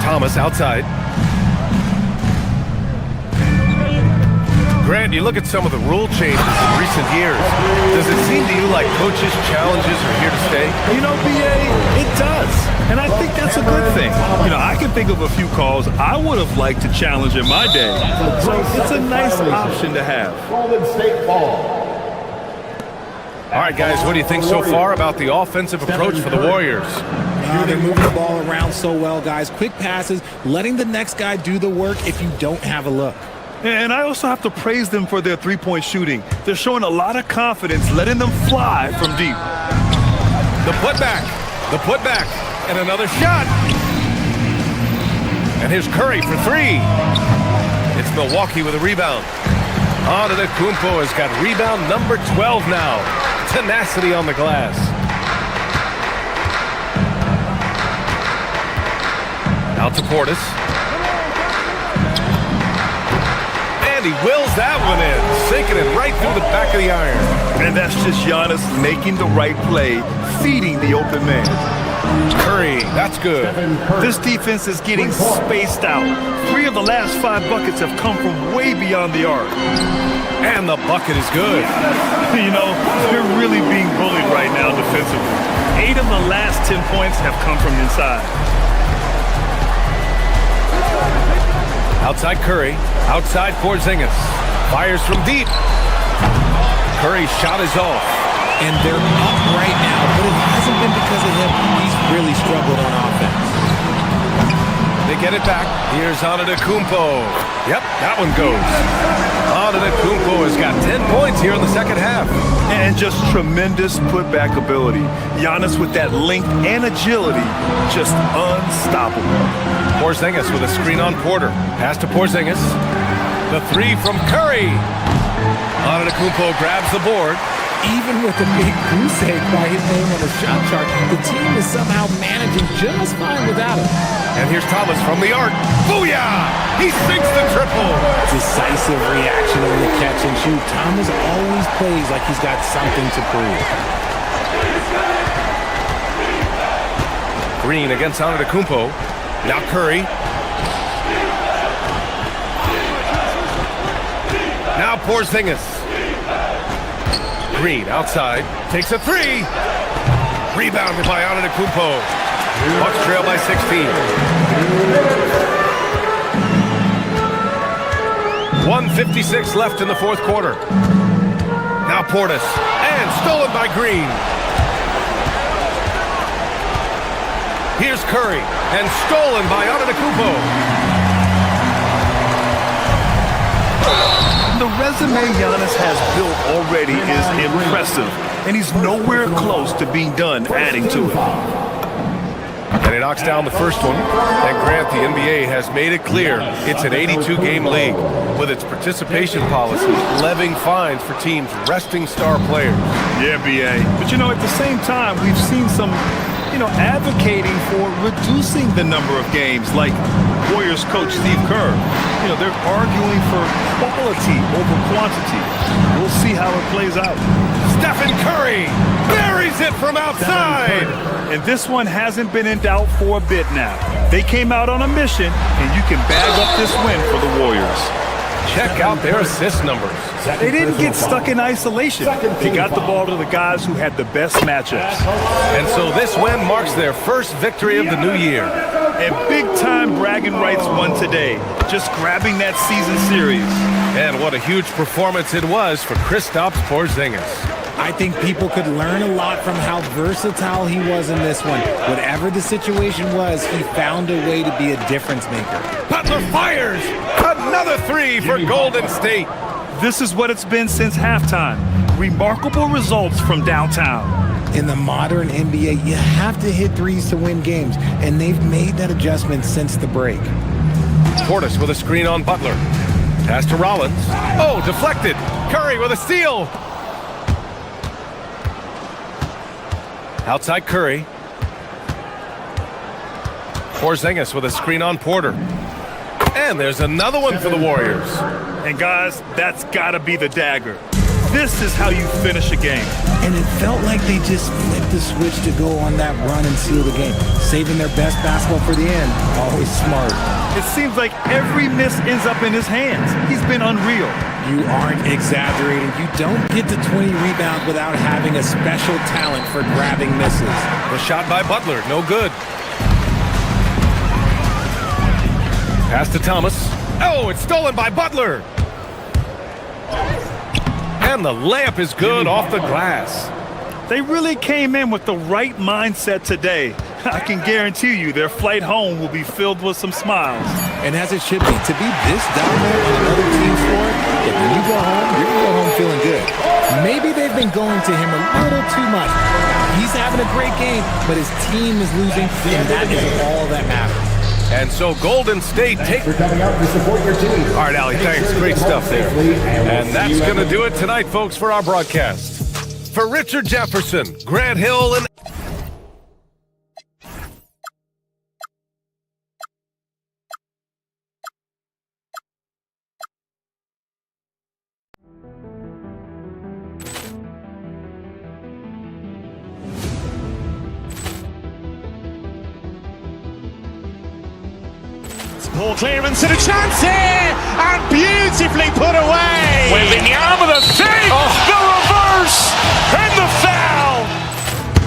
Thomas outside. Grant, you look at some of the rule changes in recent years. Does it seem to you like coaches' challenges are here to stay? You know, BA, it does. And I think that's a good thing. You know, I can think of a few calls I would have liked to challenge in my day. So it's a nice option to have. Golden State ball. All right, guys, what do you think so far about the offensive approach for the Warriors? They're moving the ball around so well, guys. Quick passes, letting the next guy do the work if you don't have a look. And I also have to praise them for their three-point shooting. They're showing a lot of confidence, letting them fly from deep. The putback, and another shot. And here's Curry for three. It's Milwaukee with a rebound. Antetokounmpo has got rebound number 12 now. Tenacity on the glass. Out to Portis. And he wills that one in, sinking it right through the back of the iron. And that's just Giannis making the right play, feeding the open man. Curry, that's good. This defense is getting spaced out. 3 of the last 5 buckets have come from way beyond the arc. And the bucket is good. You know, they're really being bullied right now defensively. 8 of the last 10 points have come from inside. Outside Curry, outside Porzingis. Fires from deep. Curry's shot is off. And they're up right now, but it hasn't been because of him. He's really struggled on offense. They get it back. Here's Antetokounmpo. Yep, that one goes. Antetokounmpo has got 10 points here in the second half. And just tremendous putback ability. Giannis with that length and agility, just unstoppable. Porzingis with a screen on Porter. Pass to Porzingis. The three from Curry. Antetokounmpo grabs the board. Even with a big goose egg by his name on the shot chart, the team is somehow managing just fine without him. And here's Thomas from the arc. Booyah! He sinks the triple. Decisive reaction on the catch and shoot. Thomas always plays like he's got something to prove. Green against Antetokounmpo. Now Curry. Now Porzingis. Green outside. Takes a three. Rebounded by Antetokounmpo. Bucks trail by 16. 1:56 left in the fourth quarter. Now Portis. And stolen by Green. Here's Curry. And stolen by Antetokounmpo. The resume Giannis has built already is impressive, and he's nowhere close to being done adding to it. And he knocks down the first one. And Grant, the NBA has made it clear it's an 82-game league with its participation policy levying fines for teams resting star players. Yeah, BA. But you know, at the same time, we've seen some, advocating for reducing the number of games, like Warriors coach Steve Kerr. They're arguing for quality over quantity. We'll see how it plays out. Stephen Curry buries it from outside. And this one hasn't been in doubt for a bit now. They came out on a mission, and you can bag up this win for the Warriors. Check out their assist numbers. They didn't get stuck in isolation. They got the ball to the guys who had the best matchups. And so this win marks their first victory of the new year. And big-time bragging rights won today, just grabbing that season series. And what a huge performance it was for Kristaps Porzingis. I think people could learn a lot from how versatile he was in this one. Whatever the situation was, he found a way to be a difference maker. Butler fires! Another three for Golden State. This is what it's been since halftime. Remarkable results from downtown. In the modern NBA, you have to hit threes to win games, and they've made that adjustment since the break. Portis with a screen on Butler. Pass to Rollins. Oh, deflected. Curry with a steal. Outside Curry. Porzingis with a screen on Porter. And there's another one for the Warriors. And guys, that's gotta be the dagger. This is how you finish a game. And it felt like they just flipped the switch to go on that run and seal the game. Saving their best basketball for the end. Always smart. It seems like every miss ends up in his hands. He's been unreal. You aren't exaggerating. You don't get to 20 rebounds without having a special talent for grabbing misses. The shot by Butler, no good. Pass to Thomas. Oh, it's stolen by Butler. And the layup is good off the glass. They really came in with the right mindset today. I can guarantee you their flight home will be filled with some smiles. And as it should be, to be this dominant on another team's floor, if when you go home, you're going to go home feeling good. Maybe they've been going to him a little too much. He's having a great game, but his team is losing, and that is all that matters. And so Golden State For coming out to support your team. All right, Allie, thanks. Great stuff there. And that's going to do it tonight, folks, for our broadcast. For Richard Jefferson, Grant Hill, and... Poor clearance and a chance here, and beautifully put away. Wembanyama the save, the reverse, and the foul.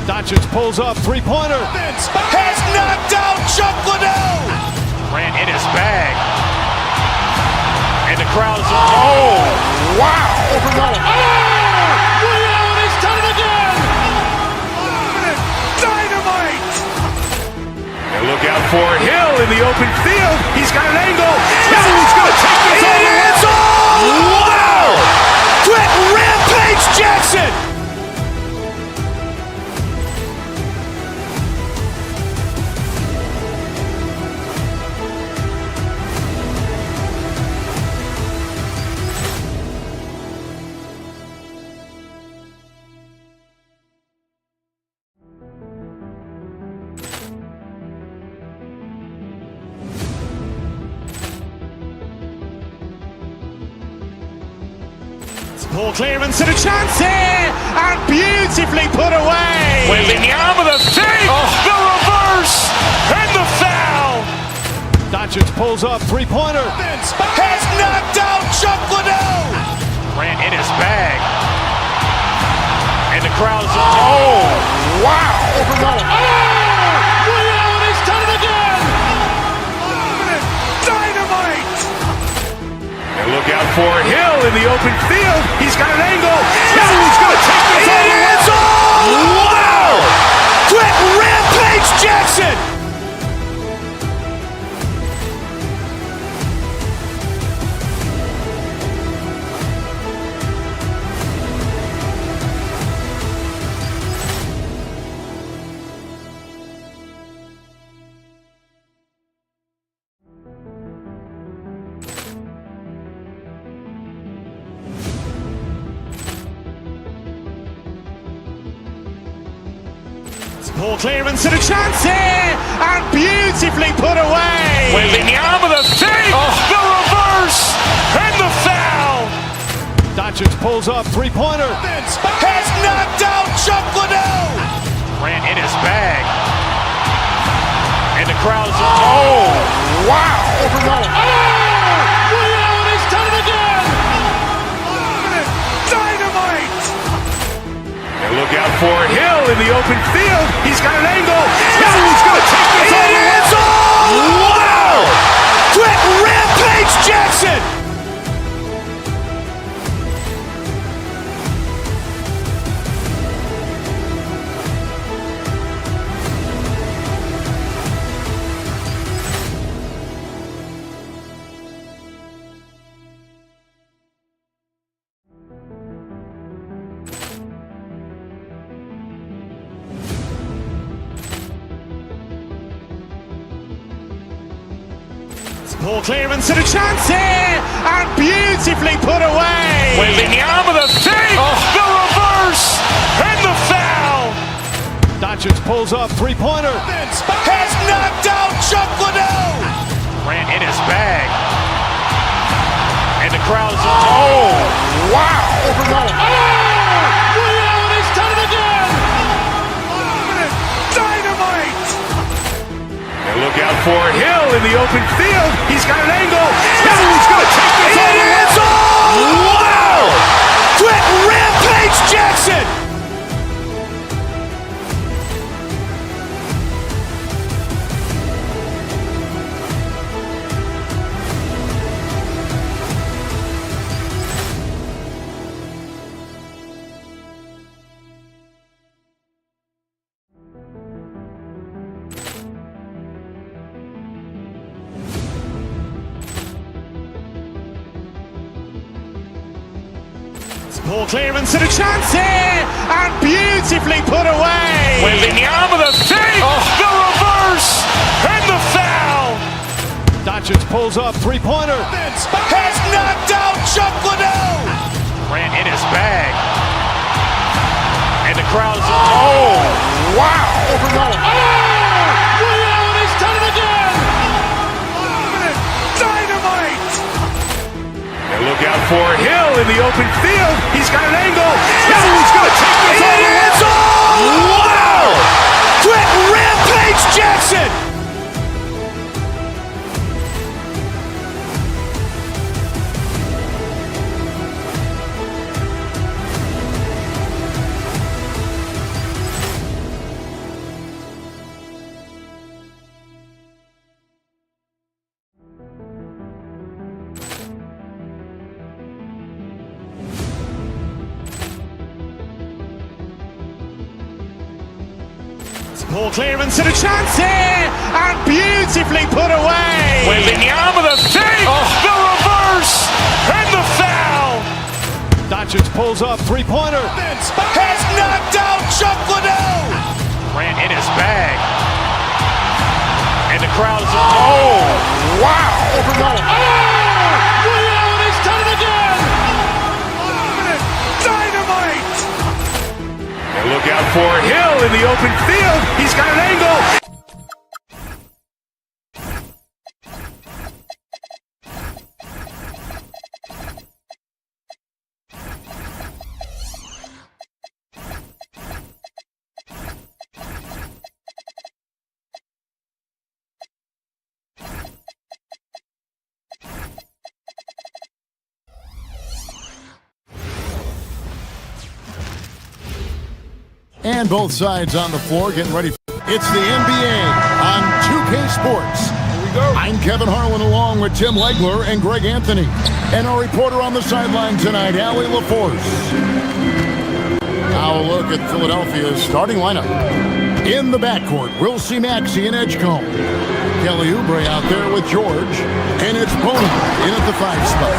Doncic pulls up, three-pointer. Has knocked out Chuck Liddell. Ran in his bag. And the crowd is... Oh, wow. Liddell, and he's done it again. Dynamite. And look out for Hill in the open field. He's got an angle. Now he's going to take this all the way. Wow! Quick Rampage Jackson. Poor clearance and a chance here, and beautifully put away. Wembanyama the save, the reverse, and the foul. Doncic pulls up, three-pointer. Has knocked out Chuck Liddell. Ran in his bag. And the crowd is... Oh, wow. Liddell, and he's done it again. Dynamite. And look out for Hill in the open field. He's got an angle. Now he's going to take this all the way. Wow! Quick Rampage Jackson. Poor clearance and a chance here, and beautifully put away. Wembanyama the save, the reverse, and the foul. Doncic pulls up, three-pointer. Has knocked out Chuck Liddell. Ran in his bag. And the crowd is... Oh, wow. Liddell, and he's done it again. Dynamite. And look out for Hill in the open field. He's got an angle. Now he's going to take this all the way. Wow! Quick Rampage Jackson. Poor clearance and a chance here, and beautifully put away. Wembanyama the save, the reverse, and the foul. Doncic pulls up, three-pointer. Has knocked out Chuck Liddell. Grant in his bag. And the crowd is... Oh, wow. overwhelmed. Ray Allen has done it again. Dynamite. And look out for Hill in the open field. He's got an angle. He's going to take this all the way. It's all. Wow. Quick Rampage Jackson. Ball clearance and a chance here, and beautifully put away. Wembanyama the save, the reverse, and the foul. Doncic pulls up, three-pointer. Has knocked out Chuck Liddell. Grant in his bag. And the crowd is... Oh, wow. overwhelmed. Ray Allen has done it again. Dynamite. And look out for Hill in the open field. He's got an angle. He's going to take this all the way. It's all. Wow. Quick Rampage Jackson. Ball clearance and a chance here, and beautifully put away. Wembanyama the save, the reverse, and the foul. Doncic pulls up, three-pointer. Has knocked out Chuck Liddell. Grant in his bag. And the crowd is... Oh, wow. overwhelmed. Ray Allen has done it again. Dynamite. And look out for Hill in the open field. He's got an angle. And both sides on the floor getting ready. It's the NBA on 2K Sports. Here we go. I'm Kevin Harlan along with Tim Legler and Greg Anthony. And our reporter on the sideline tonight, Allie LaForce. Now a look at Philadelphia's starting lineup. In the backcourt, we'll see Maxey and Edgecombe. Kelly Oubre out there with George. And it's Bono in at the 5 spot.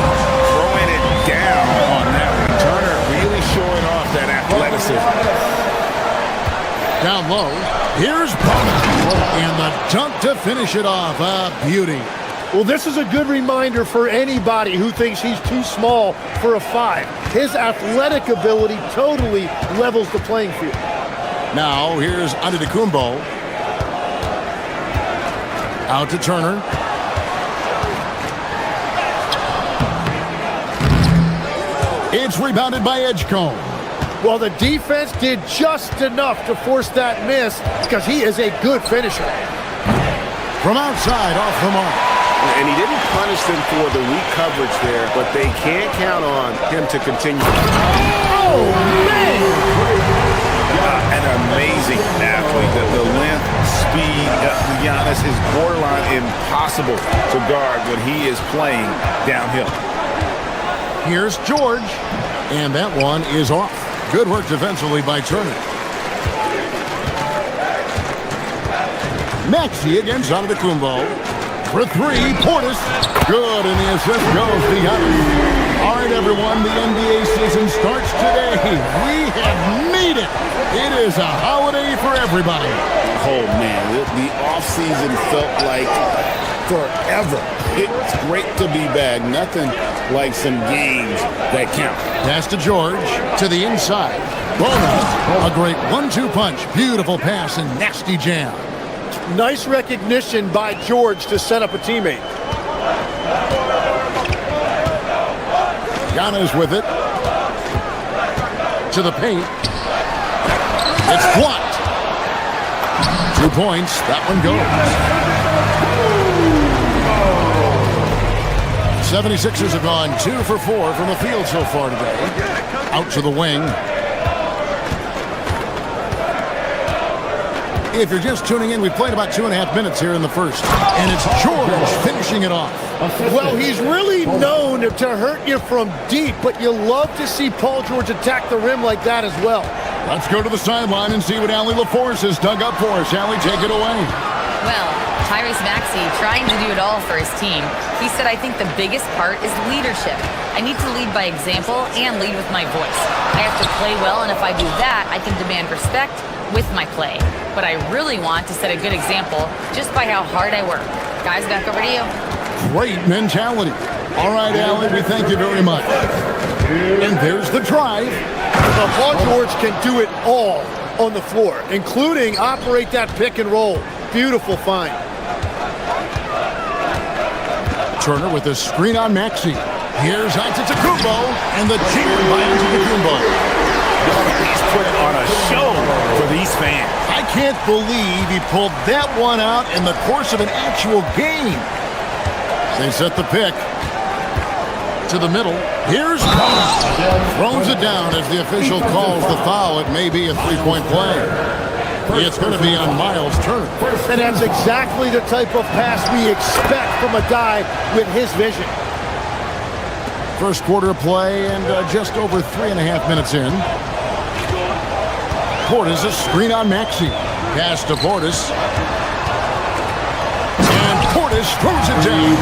Throwing it down on that returner, really showing off that athleticism. Down low, here's Bono. And the dunk to finish it off. A beauty. Well, this is a good reminder for anybody who thinks he's too small for a 5. His athletic ability totally levels the playing field. Now, here's Antetokounmpo. Out to Turner. It's rebounded by Edgecombe. Well, the defense did just enough to force that miss because he is a good finisher. From outside, off the mark. And he didn't punish them for the weak coverage there, but they can't count on him to continue. Oh, man! An amazing athlete. The length, speed, Giannis is borderline impossible to guard when he is playing downhill. Here's George, and that one is off. Good work defensively by Turner. Maxey against Antetokounmpo. For 3, Portis. Good, and the assist goes to Giannis. All right, everyone, the NBA season starts today. We have made it. It is a holiday for everybody. Oh, man, the offseason felt like forever. It's great to be back. Nothing like some games that count. Pass to George, to the inside. Bona, a great 1-2 punch. Beautiful pass and nasty jam. Nice recognition by George to set up a teammate. Giannis with it. To the paint. It's blocked. 2 points. That one goes. 76ers have gone 2 for 4 from the field so far today. Out to the wing. If you're just tuning in, we played about 2.5 minutes here in the first. And it's George finishing it off. Well, he's really known to hurt you from deep, but you love to see Paul George attack the rim like that as well. Let's go to the sideline and see what Allie LaForce has dug up for us. Allie, take it away. Well, Tyrese Maxey trying to do it all for his team. He said, I think the biggest part is leadership. I need to lead by example and lead with my voice. I have to play well, and if I do that, I can demand respect with my play. But I really want to set a good example just by how hard I work. Guys, back over to you. Great mentality. All right, Allie, we thank you very much. And there's the drive. Paul George can do it all on the floor, including operate that pick and roll. Beautiful find. Turner with a screen on Maxey. Here's Antetokounmpo, and the cheer by Antetokounmpo. He's putting on a show for these fans. I can't believe he pulled that one out in the course of an actual game. They set the pick to the middle. Here's throws it down as the official calls the foul. It may be a three-point play. It's going to be on Miles Turner. And that's exactly the type of pass we expect from a guy with his vision. First quarter of play and just over 3.5 minutes in. Portis, a screen on Maxey. Pass to Portis. And Portis throws it down.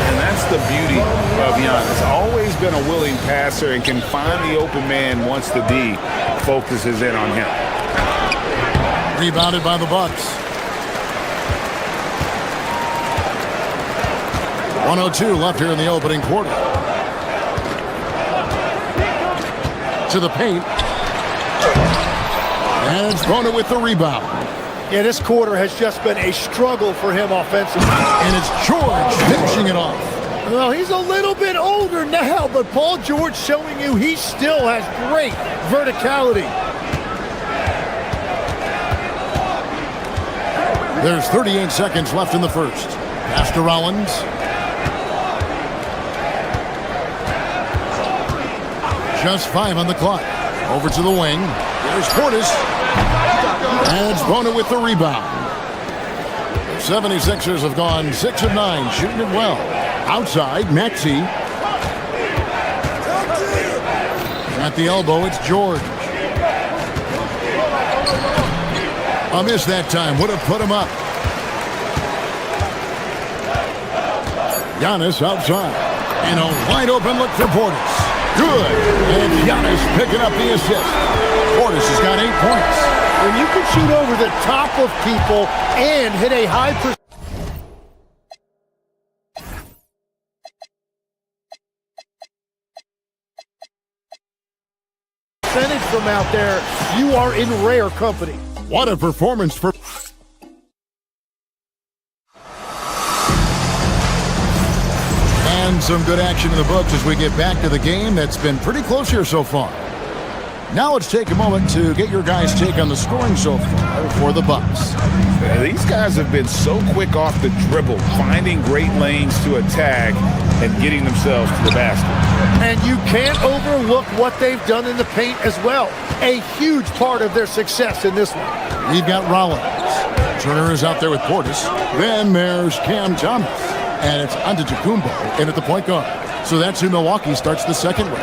And that's the beauty of Giannis. Always been a willing passer and can find the open man once the D focuses in on him. Rebounded by the Bucks. 1:02 left here in the opening quarter. To the paint. And it's Bona with the rebound. Yeah, this quarter has just been a struggle for him offensively. And it's George finishing it off. Well, he's a little bit older now, but Paul George showing you he still has great verticality. There's 38 seconds left in the first. Pass to Rollins. Just 5 on the clock. Over to the wing. There's Portis. And it's Bona with the rebound. The 76ers have gone 6 of 9, shooting it well. Outside, Maxey. At the elbow, it's George. A miss that time. Would have put him up. Giannis outside. And a wide open look for Portis. Good. And Giannis picking up the assist. Portis has got 8 points. When you can shoot over the top of people and hit a high percentage from out there, you are in rare company. What a performance for... And some good action in the books as we get back to the game that's been pretty close here so far. Now let's take a moment to get your guys' take on the scoring so far for the Bucks. These guys have been so quick off the dribble, finding great lanes to attack and getting themselves to the basket. And you can't overlook what they've done in the paint as well. A huge part of their success in this one. We've got Rollins. Turner is out there with Portis. Then there's Cam Thomas. And it's Antetokounmpo in at the point guard. So that's who Milwaukee starts the second with.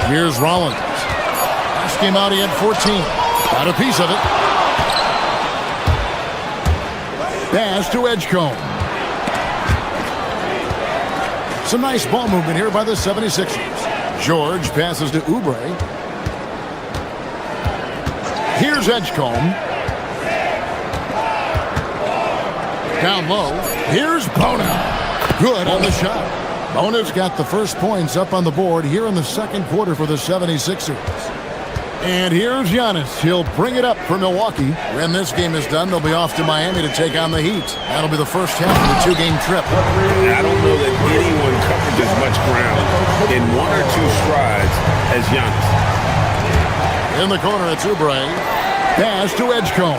Here's Rollins. Last game out, he had 14. Got a piece of it. Pass to Edgecombe. Some nice ball movement here by the 76ers. George passes to Oubre. Here's Edgecombe. Down low. Here's Bona. Good on the shot. Bonus got the first points up on the board here in the second quarter for the 76ers. And here's Giannis. He'll bring it up for Milwaukee. When this game is done, they'll be off to Miami to take on the Heat. That'll be the first half of the two-game trip. I don't know that anyone covered as much ground in one or two strides as Giannis. In the corner, it's Oubre. Pass to Edgecombe.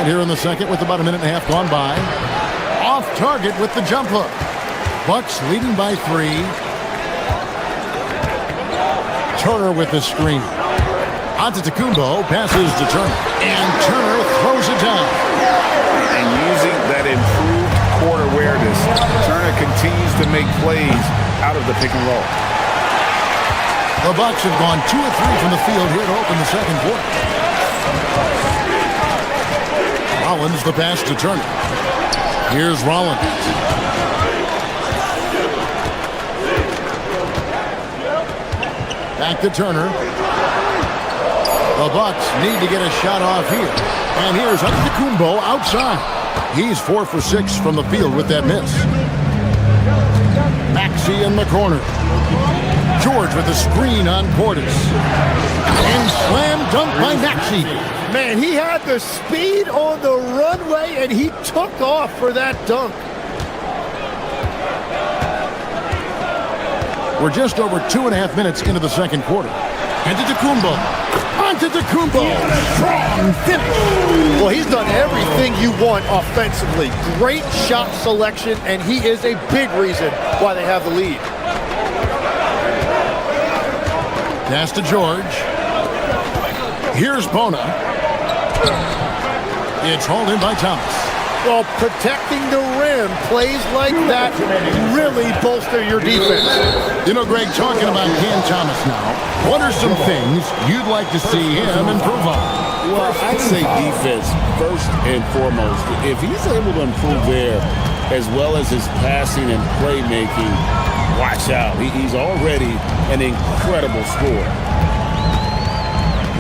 And here in the second with about a minute and a half gone by. Off target with the jump hook. Bucks leading by 3. Turner with the screen. Antetokounmpo passes to Turner. And Turner throws it down. And using that improved court awareness, Turner continues to make plays out of the pick and roll. The Bucks have gone 2 of 3 from the field here to open the second quarter. Rollins the pass to Turner. Here's Rollins. Back to Turner. The Bucks need to get a shot off here. And here's Antetokounmpo outside. He's 4 for 6 from the field with that miss. Maxey in the corner. George with the screen on Portis. And slam dunk by Maxey. Man, he had the speed on the runway, and he took off for that dunk. We're just over 2.5 minutes into the second quarter. Antetokounmpo. Strong finish. Well, he's done everything you want offensively. Great shot selection, and he is a big reason why they have the lead. Pass to George. Here's Bona. It's hauled in by Thomas. Well, protecting the rim, plays like that really bolster your defense. You know, Greg, talking about Cam Thomas now, what are some things you'd like to see him improve on? Well, I'd say defense first and foremost. If he's able to improve there, as well as his passing and playmaking, watch out. He's already an incredible scorer.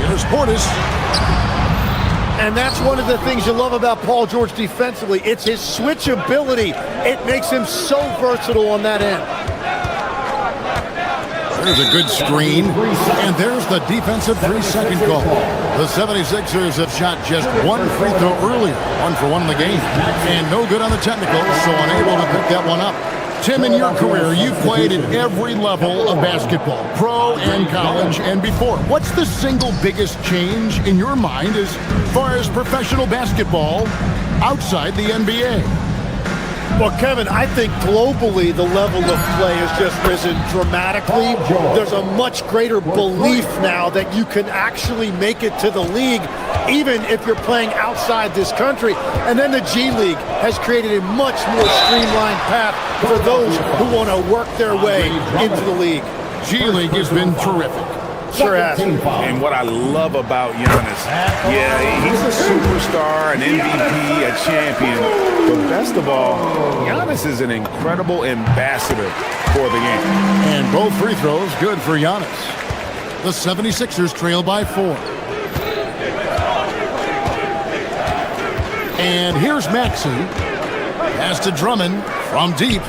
Here's Portis. And that's one of the things you love about Paul George defensively. It's his switchability. It makes him so versatile on that end. There's a good screen. And there's the defensive 3-second call. The 76ers have shot just 1 free throw earlier. 1 for 1 in the game. And no good on the technical, so unable to pick that one up. Tim, in your career, you've played at every level of basketball, pro and college and before. What's the single biggest change in your mind as far as professional basketball outside the NBA? Well, Kevin, I think globally the level of play has just risen dramatically. There's a much greater belief now that you can actually make it to the league, even if you're playing outside this country. And then the G League has created a much more streamlined path for those who want to work their way into the league. G League has been terrific. Sure has. And what I love about Giannis, he's a superstar, an MVP, a champion. But best of all, Giannis is an incredible ambassador for the game. And both free throws good for Giannis. The 76ers trail by 4. And here's Maxey. Pass to Drummond from deep.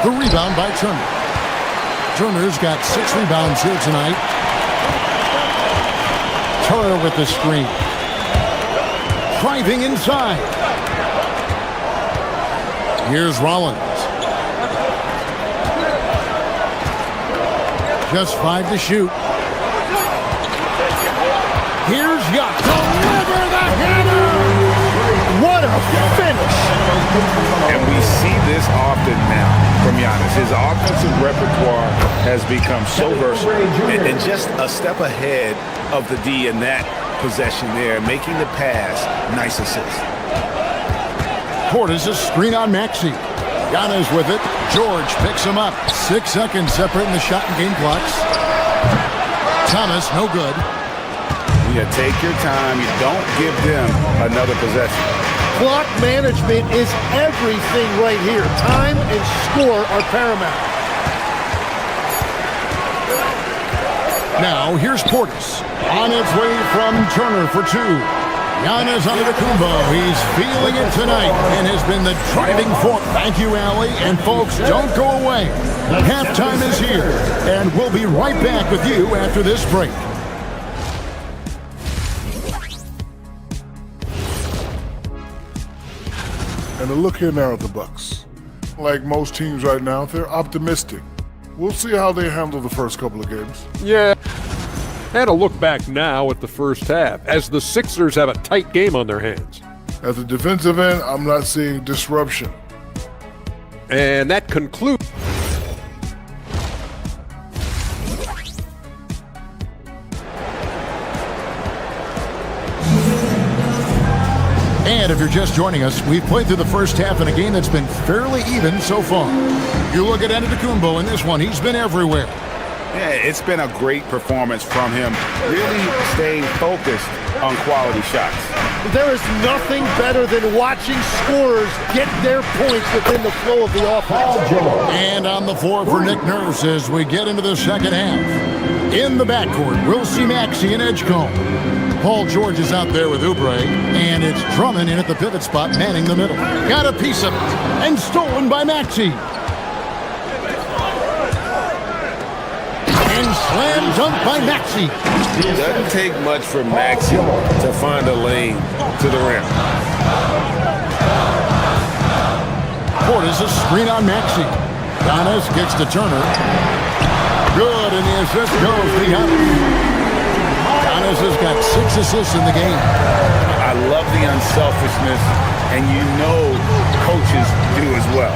The rebound by Turner. Turner's got 6 rebounds here tonight. Turner with the screen. Driving inside. Here's Rollins. Just 5 to shoot. Here's Yacht. Deliver the header! What a finish! And we see this often now from Giannis. His offensive repertoire has become so versatile and just a step ahead of the D in that possession there, making the pass. Nice assist. Portis' screen on Maxey. Giannis with it. George picks him up. 6 seconds separating the shot and game clocks. Thomas, no good. You take your time. You don't give them another possession. Clock management is everything right here. Time and score are paramount. Now, here's Portis. On its way from Turner for 2. Giannis Antetokounmpo, he's feeling it tonight and has been the driving force. Thank you, Allie. And folks, don't go away. Halftime is here, and we'll be right back with you after this break. And a look here now at the Bucks. Like most teams right now, they're optimistic. We'll see how they handle the first couple of games. Yeah. And a look back now at the first half, as the Sixers have a tight game on their hands. At the defensive end, I'm not seeing disruption. And that concludes. And if you're just joining us, we've played through the first half in a game that's been fairly even so far. You look at Antetokounmpo in this one, he's been everywhere. Yeah, it's been a great performance from him, really staying focused on quality shots. There is nothing better than watching scorers get their points within the flow of the offense. And on the floor for Nick Nurse as we get into the second half. In the backcourt, we'll see Maxey and Edgecombe. Paul George is out there with Oubre, and it's Drummond in at the pivot spot, manning the middle. Got a piece of it, and stolen by Maxey. And slam dunk by Maxey. It doesn't take much for Maxey to find a lane to the rim. Portis a screen on Maxey. Giannis kicks to Turner. Good, and the assist goes to Giannis. Giannis has got 6 assists in the game. I love the unselfishness, and you know coaches do as well.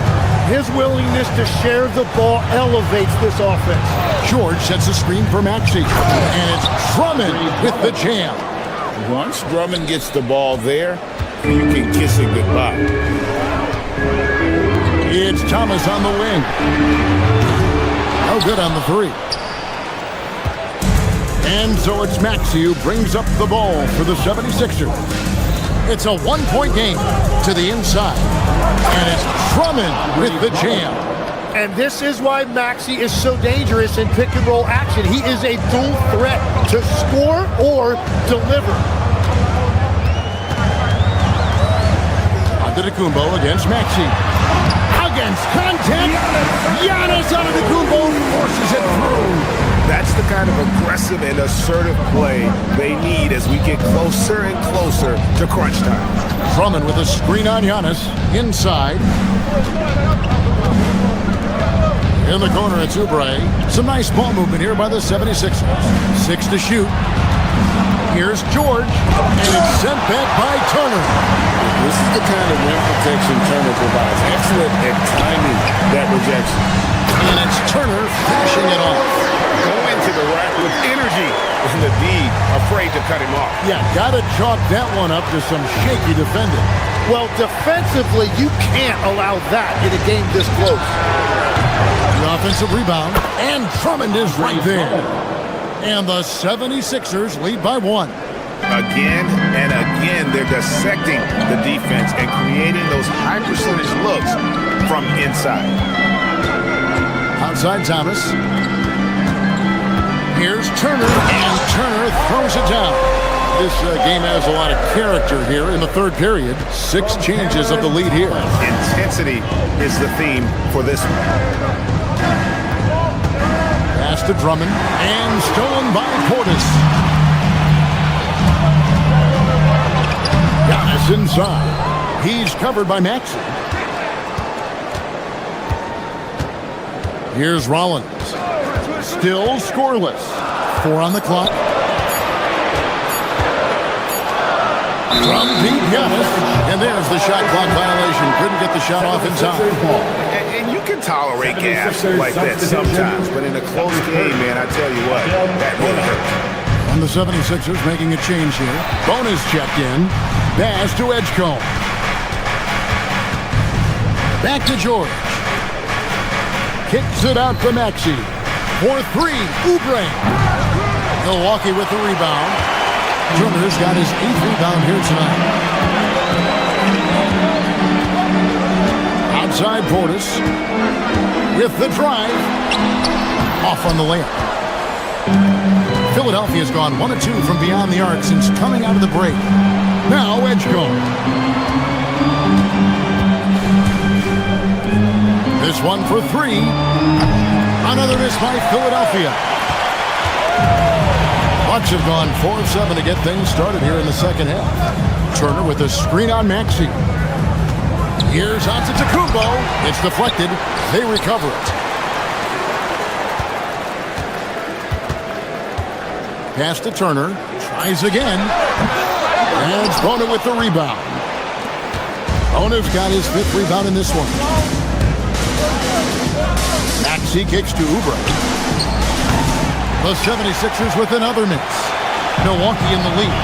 His willingness to share the ball elevates this offense. George sets a screen for Maxey, and it's Drummond with the jam. Once Drummond gets the ball there, you can kiss it goodbye. It's Thomas on the wing. No good on the three. And so it's Maxey who brings up the ball for the 76ers. It's a one-point game to the inside. And it's Drummond with the jam. And this is why Maxey is so dangerous in pick-and-roll action. He is a dual threat to score or deliver. Antetokounmpo against Maxey. Against contact. Giannis Antetokounmpo forces it through. That's the kind of aggressive and assertive play they need as we get closer and closer to crunch time. Drummond with a screen on Giannis. Inside. In the corner, it's Oubre. Some nice ball movement here by the 76ers. 6 to shoot. Here's George. And it's sent back by Turner. This is the kind of rim protection Turner provides. Excellent at timing that rejection. And it's Turner finishing it off. Going to the rack with energy, and the D afraid to cut him off. Yeah, gotta chalk that one up to some shaky defending. Well, defensively, you can't allow that in a game this close. The offensive rebound, and Drummond is right there. And the 76ers lead by 1. Again and again, they're dissecting the defense and creating those high percentage looks from inside. Outside Thomas. Here's Turner, and Turner throws it down. This game has a lot of character here in the third period. 6 changes of the lead here. Intensity is the theme for this one. Pass to Drummond, and stolen by Portis. Giannis inside. He's covered by Maxey. Here's Rollins. Still scoreless. 4 on the clock. From deep, Giannis. And there's the shot clock violation. Couldn't get the shot off in time. And you can tolerate gaps like that sometimes, but in a close game, man, I tell you what, that really hurts. And the 76ers making a change here. Bonus checked in. Pass to Edgecombe. Back to George. Kicks it out to Maxey. For 3, Oubre. Milwaukee with the rebound. Turner's got his 8th rebound here tonight. Outside Portis. With the drive. Off on the layup. Philadelphia's gone 1 of 2 from beyond the arc since coming out of the break. Now Edgecombe. This one for three. Another miss by Philadelphia. Bucks have gone 4 of 7 to get things started here in the second half. Turner with a screen on Maxey. Here's Antetokounmpo. It's deflected. They recover it. Pass to Turner. Tries again. And it's Bona with the rebound. Bona's got his 5th rebound in this one. Maxey kicks to Oubre. The 76ers with another miss. Milwaukee in the lead.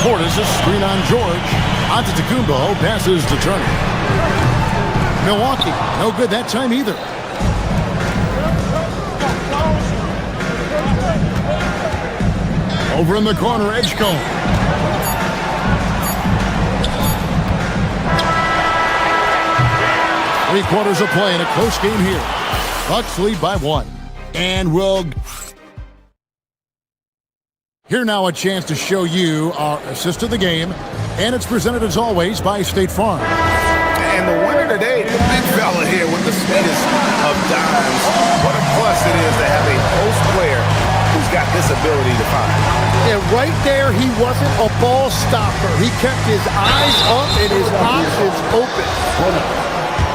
Portis a screen on George. Antetokounmpo passes to Turner. Milwaukee, no good that time either. Over in the corner, Edgecombe. Three-quarters of play in a close game here. Bucks lead by 1. And we'll... Here now a chance to show you our assist of the game. And it's presented as always by State Farm. And the winner today, the big fella here with the sweetest of dimes. What a plus it is to have a post player who's got this ability to find. And right there, he wasn't a ball stopper. He kept his eyes up and his options open.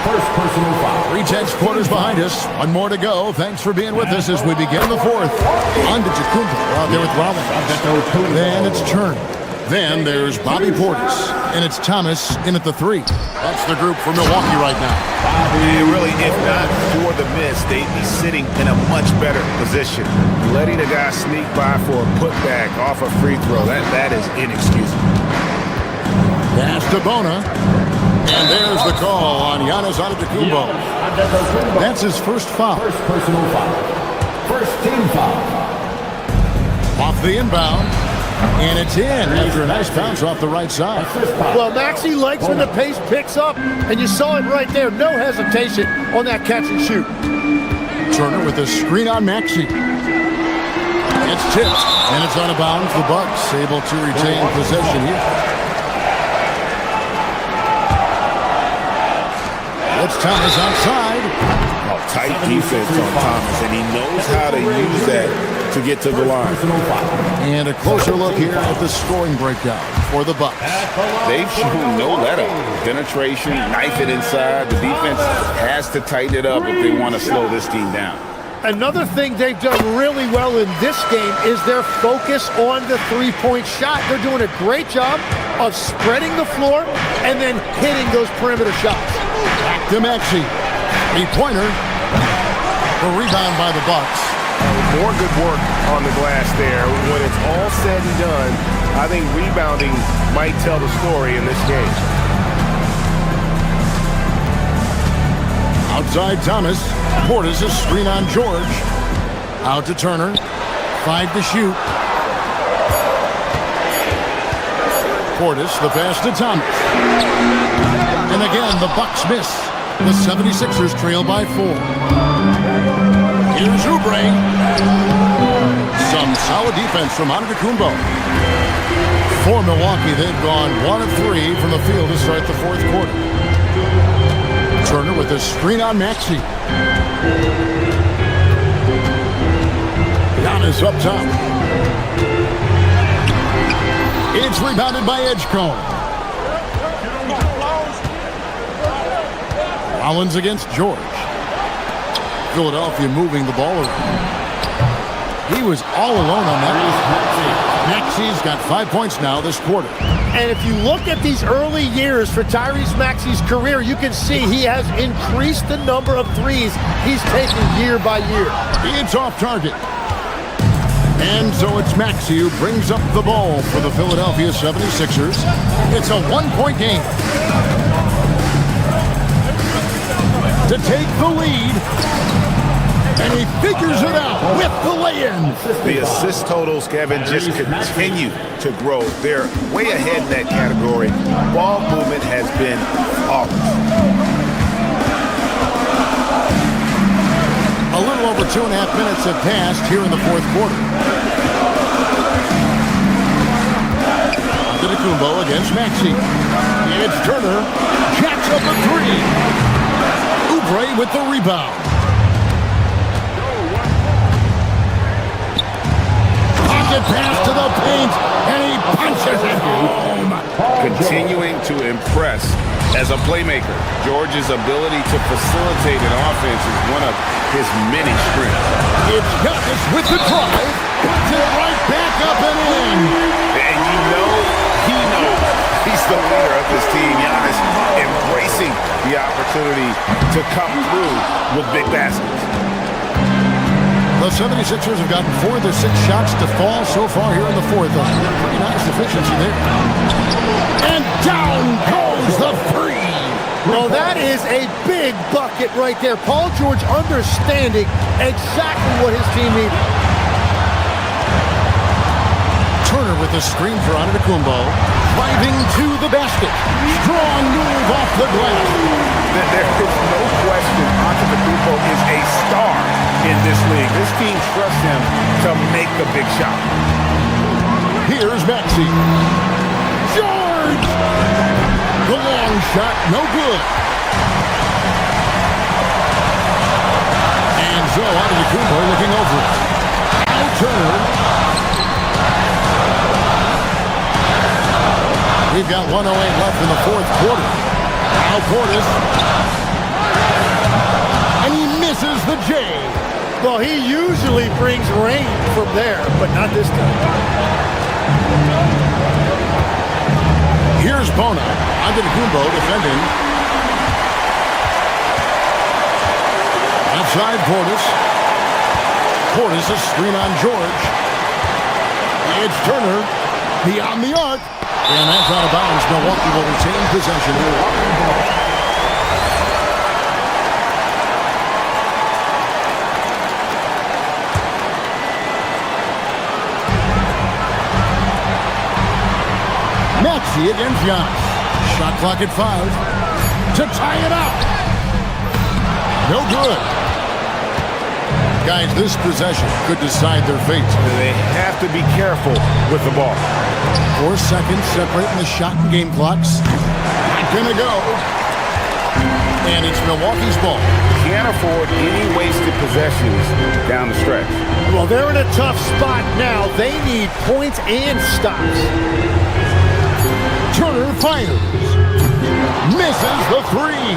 First personal foul. 3/10 quarters behind us. One more to go. Thanks for being with us as we begin the fourth. Antetokounmpo out there with Rollins. Then it's Turner. Then there's Bobby Portis. And it's Thomas in at the 3. That's the group for Milwaukee right now. And really, if not for the miss, they'd be sitting in a much better position. Letting a guy sneak by for a putback off a free throw, that is inexcusable. Pass to Bona. And there's the call on Giannis Antetokounmpo. That's his first foul. First personal foul. First team foul. Off the inbound. And it's in after a nice bounce off the right side. Well, Maxey likes when the pace picks up, and you saw it right there. No hesitation on that catch and shoot. Turner with a screen on Maxey. It's tipped, and it's out of bounds. The Bucks able to retain possession here. It's Thomas outside. Oh, tight defense on Thomas, and he knows how to use that to get to the line. And a closer look here at the scoring breakdown for the Bucks. They've shown no let-up. Penetration, knife it inside. The defense has to tighten it up if they want to slow this team down. Another thing they've done really well in this game is their focus on the three-point shot. They're doing a great job of spreading the floor and then hitting those perimeter shots. Back to Maxey. Three-pointer. The rebound by the Bucks. More good work on the glass there. When it's all said and done, I think rebounding might tell the story in this game. Outside Thomas. Portis a screen on George. Out to Turner. 5 to shoot. Portis, the pass to Thomas. And again, the Bucks miss. The 76ers trail by 4. Here's Oubre. Some solid defense from Antetokounmpo. For Milwaukee, they've gone 1 of 3 from the field to start the fourth quarter. Turner with a screen on Maxey. Giannis up top. It's rebounded by Edgecombe. Rollins against George. Philadelphia moving the ball around. He was all alone on that. Maxey's got 5 points now this quarter. And if you look at these early years for Tyrese Maxey's career, you can see he has increased the number of threes he's taken year by year. It's off target. And so it's Maxey who brings up the ball for the Philadelphia 76ers. It's a 1-point game. To take the lead. And he figures it out with the lay-in. The assist totals, Kevin, just continue to grow. They're way ahead in that category. Ball movement has been awesome. A little over 2.5 minutes have passed here in the fourth quarter. Kumbo against Maxey. It's Turner. Jacks up a three. Oubre with the rebound. Pocket pass to the paint, and he punches it home. Continuing to impress as a playmaker. George's ability to facilitate an offense is one of his many strengths. It's Giannis with the drive. Puts it right back up and in. And you know, he knows he's the leader of this team. Giannis embracing the opportunity to come through with big baskets. The 76ers have gotten 4 of their 6 shots to fall so far here in the fourth. Pretty nice efficiency there. And down goes the free. Well, that is a big bucket right there. Paul George understanding exactly what his team needed. Turner with the screen for Antetokounmpo. Driving to the basket. Strong move off the glass. There is no question Antetokounmpo is a star in this league. This team trusts him to make the big shot. Here's Maxey. George! The long shot, no good. And so Antetokounmpo looking over it. Now Turner. We've got 1:08 left in the fourth quarter. Now Portis. And he misses the J. Well, he usually brings rain from there, but not this time. Here's Bona. Antetokounmpo defending. Outside Portis. Portis a screen on George. It's Turner. Beyond the arc. And that's out of bounds. Milwaukee will retain possession. Maxey against Giannis. Shot clock at 5. To tie it up. No good. Guys, this possession could decide their fate. They have to be careful with the ball. 4 seconds separating the shot and game clocks. Not gonna go. And it's Milwaukee's ball. Can't afford any wasted possessions down the stretch. Well, they're in a tough spot now. They need points and stops. Turner fires. Misses the three.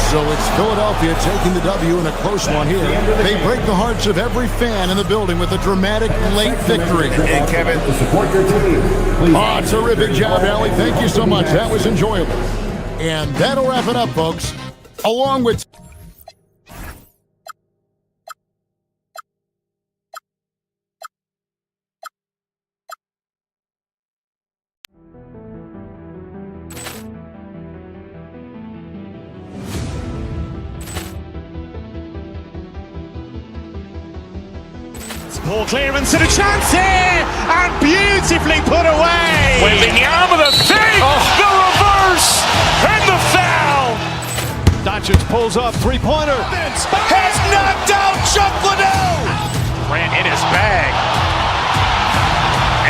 So it's Philadelphia taking the W in a close one here. They break the hearts of every fan in the building with a dramatic late victory. And Kevin, Support your team. Please. Oh, terrific job, Allie. Thank you so much. That was enjoyable. And that'll wrap it up, folks. Along with... Ball clearance and a chance here, and beautifully put away. Wembanyama the save, the reverse, and the foul. Doncic pulls up, three-pointer. Has knocked out Chuck Liddell. Ran in his bag.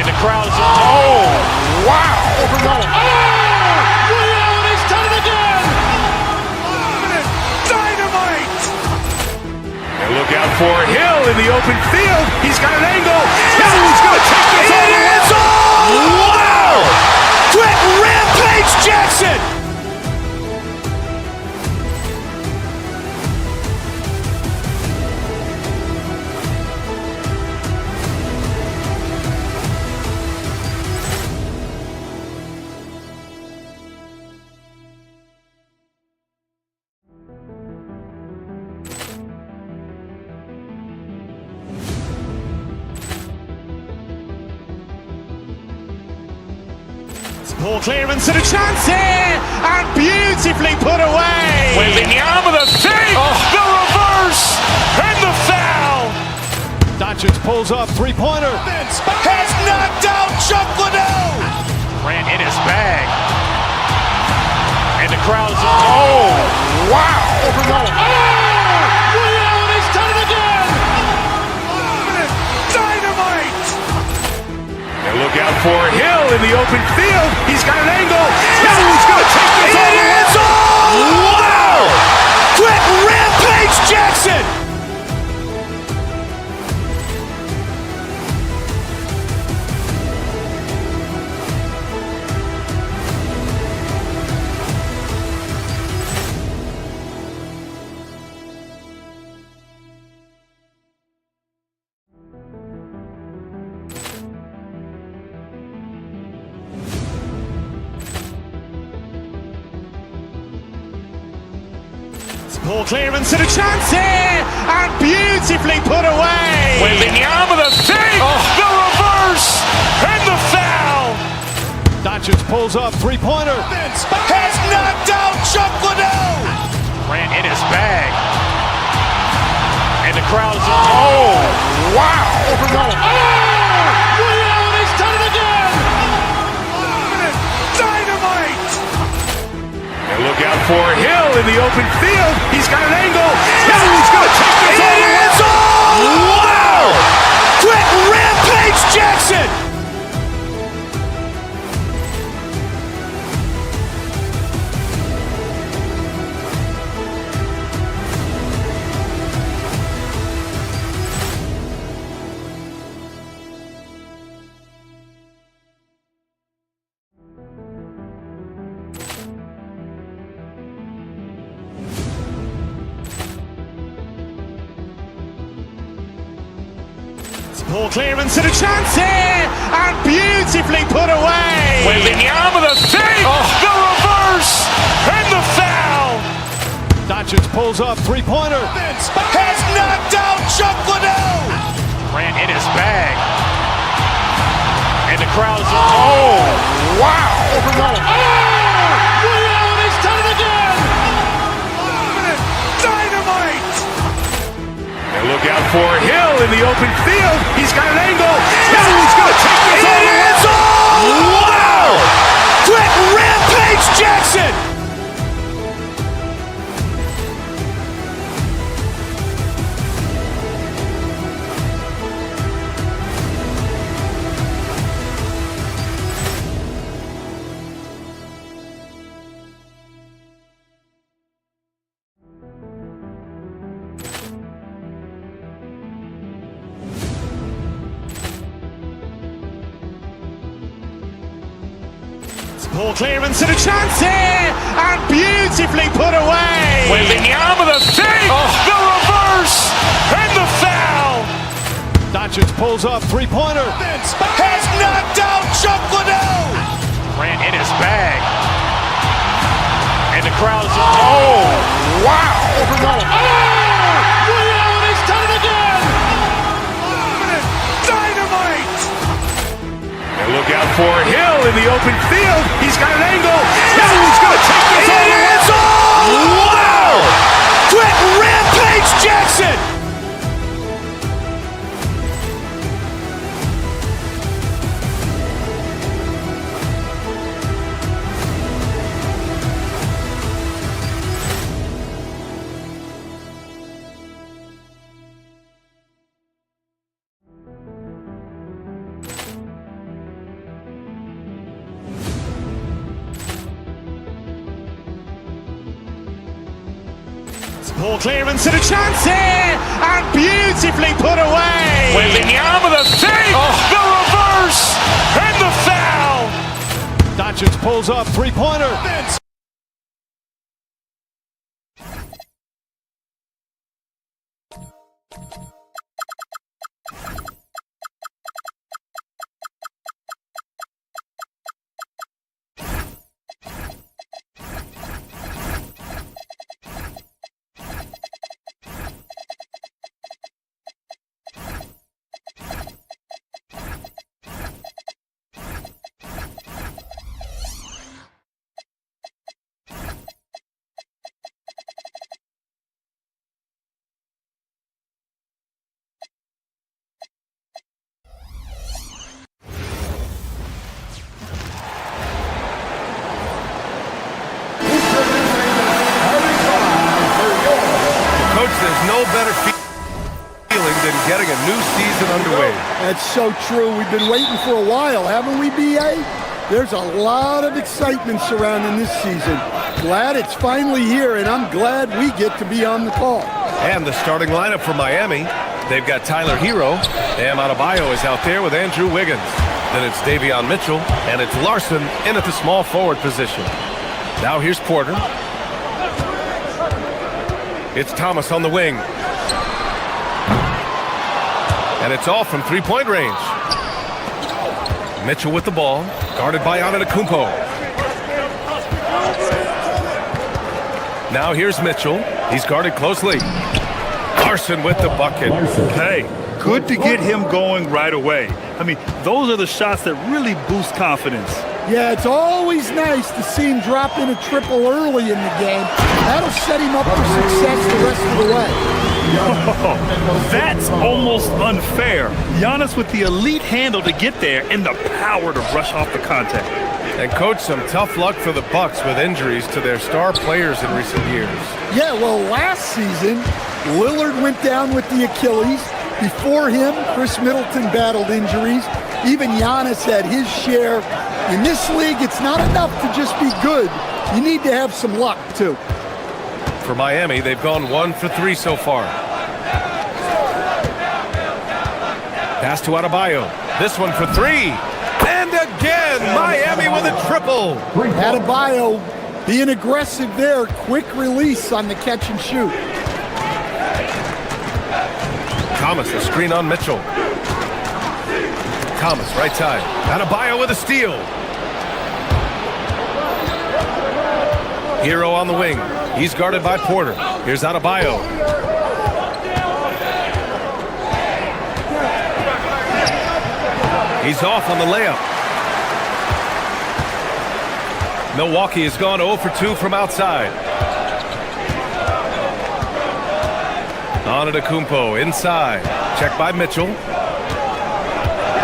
And the crowd is... Oh, wow. He's done it again. Dynamite. And look out for Hill in the open field. He's got an angle. He's going to take this all the way. Wow! Quick Rampage Jackson. Ball clearance and a chance here, and beautifully put away. Wembanyama the save, the reverse, and the foul. Doncic pulls up, three-pointer. Has knocked out Chuck Liddell. Ran in his bag. And the crowd is... Oh, wow. He's done it again. Dynamite. for Hill in the open field. He's got an angle. Hill's going to take this all the way. Wow! Quick Rampage Jackson! Poor clearance and a chance here, and beautifully put away. Waving the arm of the save, the reverse, and the foul. Doncic pulls up, three-pointer. Has knocked out Chuck Liddell. Ran in his bag. And the crowd is oh, wow. He's done it again. Dynamite. And look out for Hill in the open field. He's got an angle. Hill's going to take this all the way. Wow! Quick Rampage Jackson! Poor clearance and a chance here, and beautifully put away. Waving the arm of the save, the reverse, and the foul. Doncic pulls up, three-pointer. Has knocked out Chuck Liddell. Ran in his bag. And the crowd is oh, wow. He's done it again. Dynamite. And look out for Hill in the open field. He's got an angle. Hill's going to take this all the way. Wow! Quick Rampage Jackson! Poor clearance and a chance here, and beautifully put away. Waving the arm of the save, the reverse, and the foul. Doncic pulls up, three-pointer. Has knocked out Chuck Liddell. Ran in his bag. And the crowd is oh, wow. He's done it again. Dynamite. And look out for Hill in the open field. He's got an angle. Hill's going to take this all the way. Wow! Quick Rampage Jackson! Poor clearance and a chance here, and beautifully put away. Waving the arm of the save, the reverse, and the foul. Doncic pulls up, three-pointer. getting a new season underway. That's so true. We've been waiting for a while, haven't we, B.A.? There's a lot of excitement surrounding this season. Glad it's finally here, and I'm glad we get to be on the call. And the starting lineup for Miami, they've got Tyler Hero. Bam Adebayo is out there with Andrew Wiggins. Then it's Davion Mitchell, and it's Larson in at the small forward position. Now here's Porter. It's Thomas on the wing. And it's off from three-point range. Mitchell with the ball, guarded by Antetokounmpo. Now here's Mitchell. He's guarded closely. Larson with the bucket. Hey, good to get him going right away. I mean, those are the shots that really boost confidence. Yeah, it's always nice to see him drop in a triple early in the game. That'll set him up for success the rest of the way. That's almost unfair. Giannis with the elite handle to get there and the power to brush off the contact. And coach, some tough luck for the Bucks with injuries to their star players in recent years. Yeah, well, last season, Lillard went down with the Achilles. Before him, Chris Middleton battled injuries. Even Giannis had his share. In this league, it's not enough to just be good. You need to have some luck, too. For Miami, they've gone 1 for 3 so far. Pass to Adebayo. This one for 3. And again, Miami with a triple. Adebayo being aggressive there. Quick release on the catch and shoot. Thomas, a screen on Mitchell. Thomas, right side. Adebayo with a steal. Hero on the wing. He's guarded by Porter. Here's Adebayo. He's off on the layup. Milwaukee has gone 0 for 2 from outside. Antetokounmpo inside. Check by Mitchell.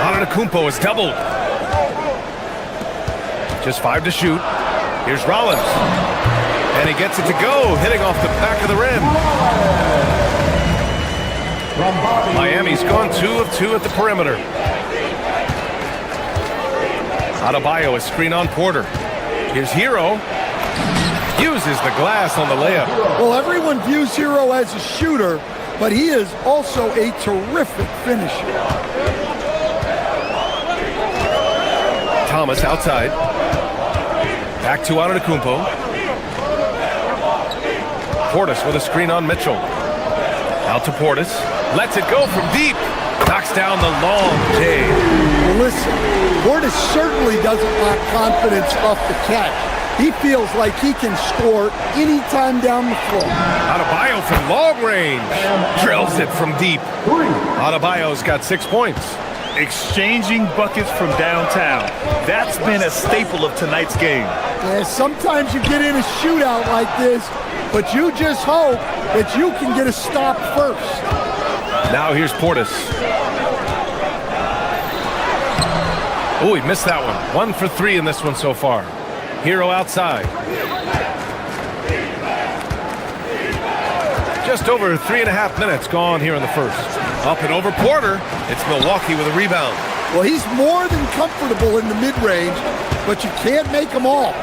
Antetokounmpo is doubled. Just 5 to shoot. Here's Rollins. And he gets it to go, hitting off the back of the rim. Miami's gone 2 of 2 at the perimeter. Adebayo, a screen on Porter. Here's Hero. Uses the glass on the layup. Well, everyone views Hero as a shooter, but he is also a terrific finisher. Thomas outside. Back to Antetokounmpo. Portis with a screen on Mitchell. Out to Portis. Lets it go from deep. Knocks down the long J. Well, listen, Portis certainly doesn't lack confidence off the catch. He feels like he can score anytime down the floor. Adebayo from long range. Drills it from deep. Adebayo's got 6 points. Exchanging buckets from downtown. That's been a staple of tonight's game. Yeah, sometimes you get in a shootout like this, but you just hope that you can get a stop first. Now here's Portis. Oh, he missed that one. 1 for 3 in this one so far. Hero outside. Just over 3.5 minutes gone here in the first. Up and over Porter. It's Milwaukee with a rebound. Well, he's more than comfortable in the mid-range, but you can't make them all.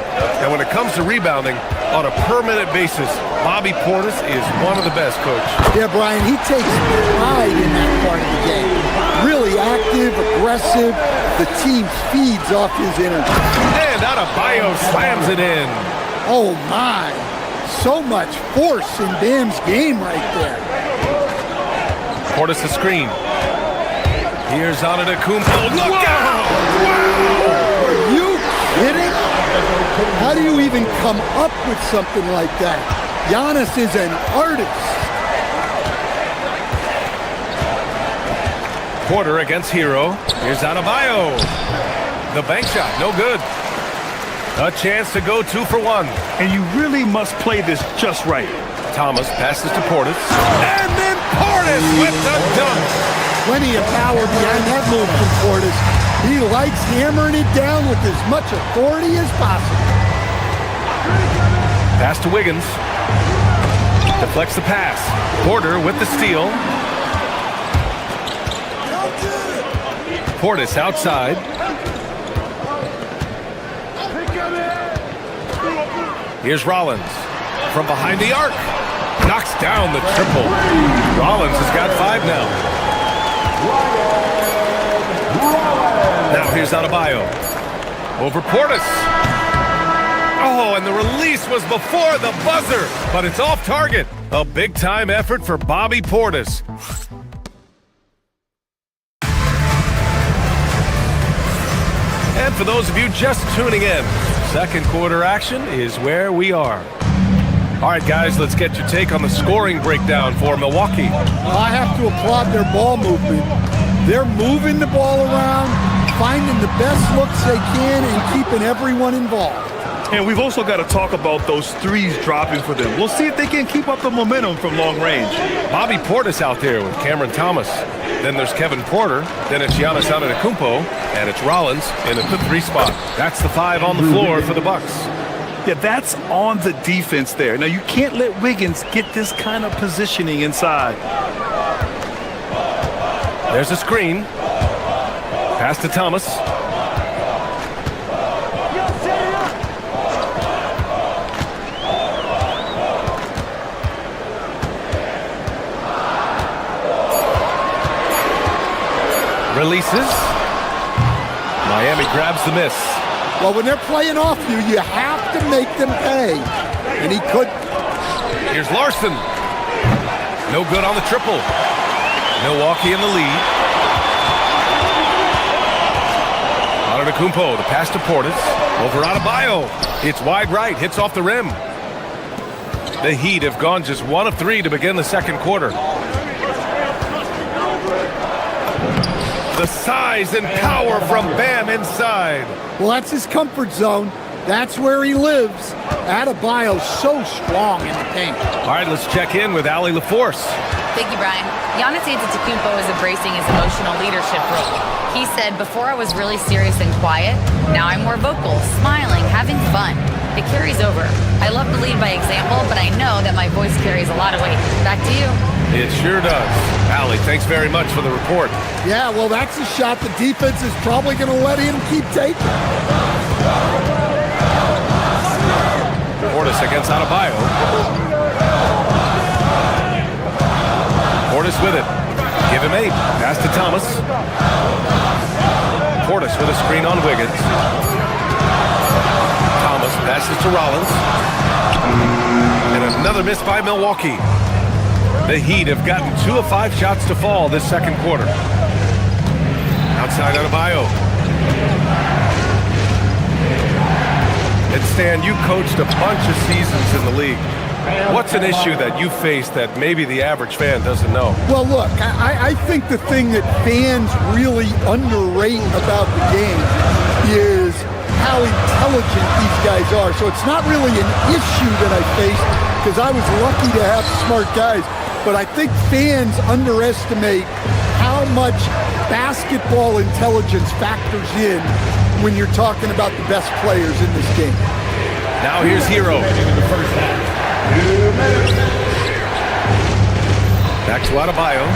And when it comes to rebounding, on a per-minute basis, Bobby Portis is one of the best, Coach. Yeah, Brian, he takes pride in that part of the game. Really active, aggressive. The team feeds off his energy. And Adebayo slams it in. Oh, my. So much force in Bam's game right there. Portis the screen. Here's Antetokounmpo. Look out! Wow! Are you kidding? How do you even come up with something like that? Giannis is an artist. Porter against Hero. Here's Adebayo. The bank shot, no good. A chance to go 2 for 1. And you really must play this just right. Thomas passes to Portis. And then Portis with the dunk. Plenty of power behind that move from Portis. He likes hammering it down with as much authority as possible. Pass to Wiggins. Deflects the pass. Porter with the steal. Portis outside. Here's Rollins from behind the arc. Knocks down the triple. Rollins has got 5 now. Now here's Adebayo. Over Portis. Oh, and the release was before the buzzer, but it's off target. A big-time effort for Bobby Portis. And for those of you just tuning in, second quarter action is where we are. All right, guys, let's get your take on the scoring breakdown for Milwaukee. Well, I have to applaud their ball movement. They're moving the ball around, finding the best looks they can, and keeping everyone involved. And we've also got to talk about those threes dropping for them. We'll see if they can keep up the momentum from long range. Bobby Portis out there with Cameron Thomas. Then there's Kevin Porter. Then it's Giannis Antetokounmpo. And it's Rollins in at the 3 spot. That's the 5 on the floor for the Bucks. Yeah, that's on the defense there. Now, you can't let Wiggins get this kind of positioning inside. There's a screen. Pass to Thomas. Releases. Miami grabs the miss. Well, when they're playing off you, you have to make them pay. And he could. Here's Larson. No good on the triple. Milwaukee in the lead. Antetokounmpo, the pass to Portis. Over Adebayo. It's wide right, hits off the rim. The Heat have gone just 1 of 3 to begin the second quarter. The size and power from Bam inside. Well, that's his comfort zone. That's where he lives. Adebayo's so strong in the paint. All right, let's check in with Allie LaForce. Thank you, Brian. Giannis Antetokounmpo is embracing his emotional leadership role. He said, before I was really serious and quiet, now I'm more vocal, smiling, having fun. It carries over. I love to lead by example, but I know that my voice carries a lot of weight. Back to you. It sure does. Allie, thanks very much for the report. Yeah, well, that's a shot the defense is probably going to let him keep taking. Portis against Adebayo. Portis with it. Give him 8. Pass to Thomas. Portis with a screen on Wiggins. Thomas passes to Rollins. And another miss by Milwaukee. The Heat have gotten 2 of 5 shots to fall this second quarter. Outside Adebayo. And Stan, you coached a bunch of seasons in the league. What's an issue that you face that maybe the average fan doesn't know? Well, look, I think the thing that fans really underrate about the game is how intelligent these guys are. So it's not really an issue that I face because I was lucky to have smart guys. But I think fans underestimate how much basketball intelligence factors in when you're talking about the best players in this game. Now here's Hero. Back to Adebayo.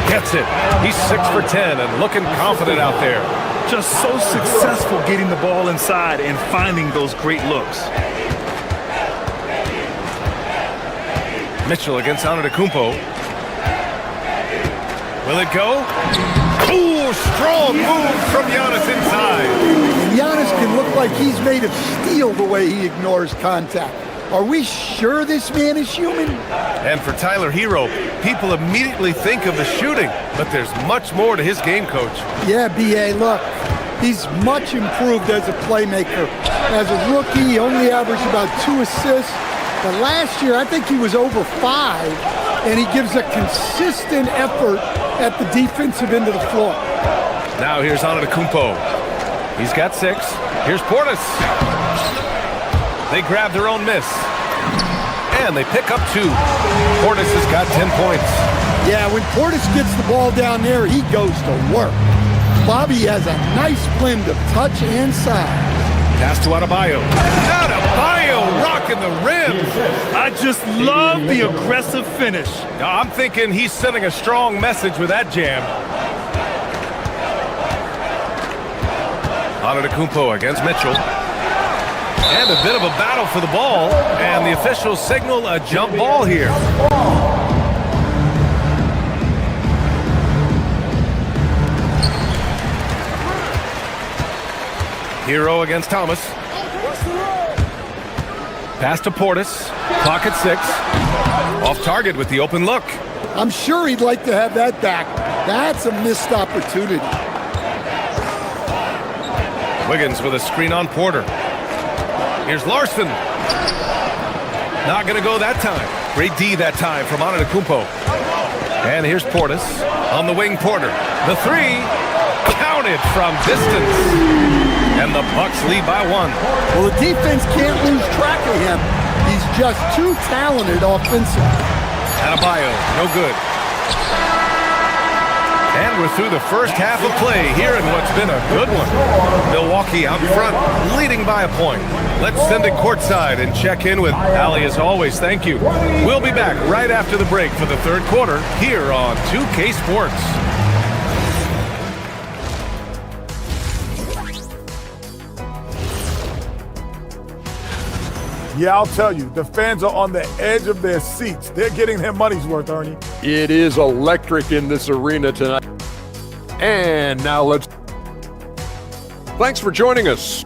Gets it. He's 6 for 10 and looking confident out there. Just so successful getting the ball inside and finding those great looks. Mitchell against Antetokounmpo. Will it go? Ooh, strong move from Giannis inside. And Giannis can look like he's made of steel the way he ignores contact. Are we sure this man is human? And for Tyler Hero, people immediately think of the shooting, but there's much more to his game, Coach. Yeah, B.A., look, he's much improved as a playmaker. As a rookie, he only averaged about 2 assists. But last year, I think he was over 5, and he gives a consistent effort at the defensive end of the floor. Now here's Antetokounmpo. He's got 6. Here's Portis. They grab their own miss. And they pick up 2. Portis has got 10 points. Yeah, when Portis gets the ball down there, he goes to work. Bobby has a nice blend of touch and size. Pass to Adebayo. Adebayo rocking the rim. I just love the aggressive finish. I'm thinking he's sending a strong message with that jam. Antetokounmpo against Mitchell. And a bit of a battle for the ball. And the officials signal a jump ball here. Hero against Thomas. Pass to Portis. Clock at 6. Off target with the open look. I'm sure he'd like to have that back. That's a missed opportunity. Wiggins with a screen on Porter. Here's Larson. Not going to go that time. Great D that time from Antetokounmpo. And here's Portis. On the wing, Porter. The 3. Counted from distance. And the Bucks lead by 1. Well, the defense can't lose track of him. He's just too talented offensively. Adebayo, no good. And we're through the first half of play here in what's been a good one. Milwaukee out front, leading by a point. Let's send it courtside and check in with Allie as always. Thank you. We'll be back right after the break for the third quarter here on 2K Sports. Yeah, I'll tell you, the fans are on the edge of their seats. They're getting their money's worth, Ernie. It is electric in this arena tonight. And now let's... Thanks for joining us.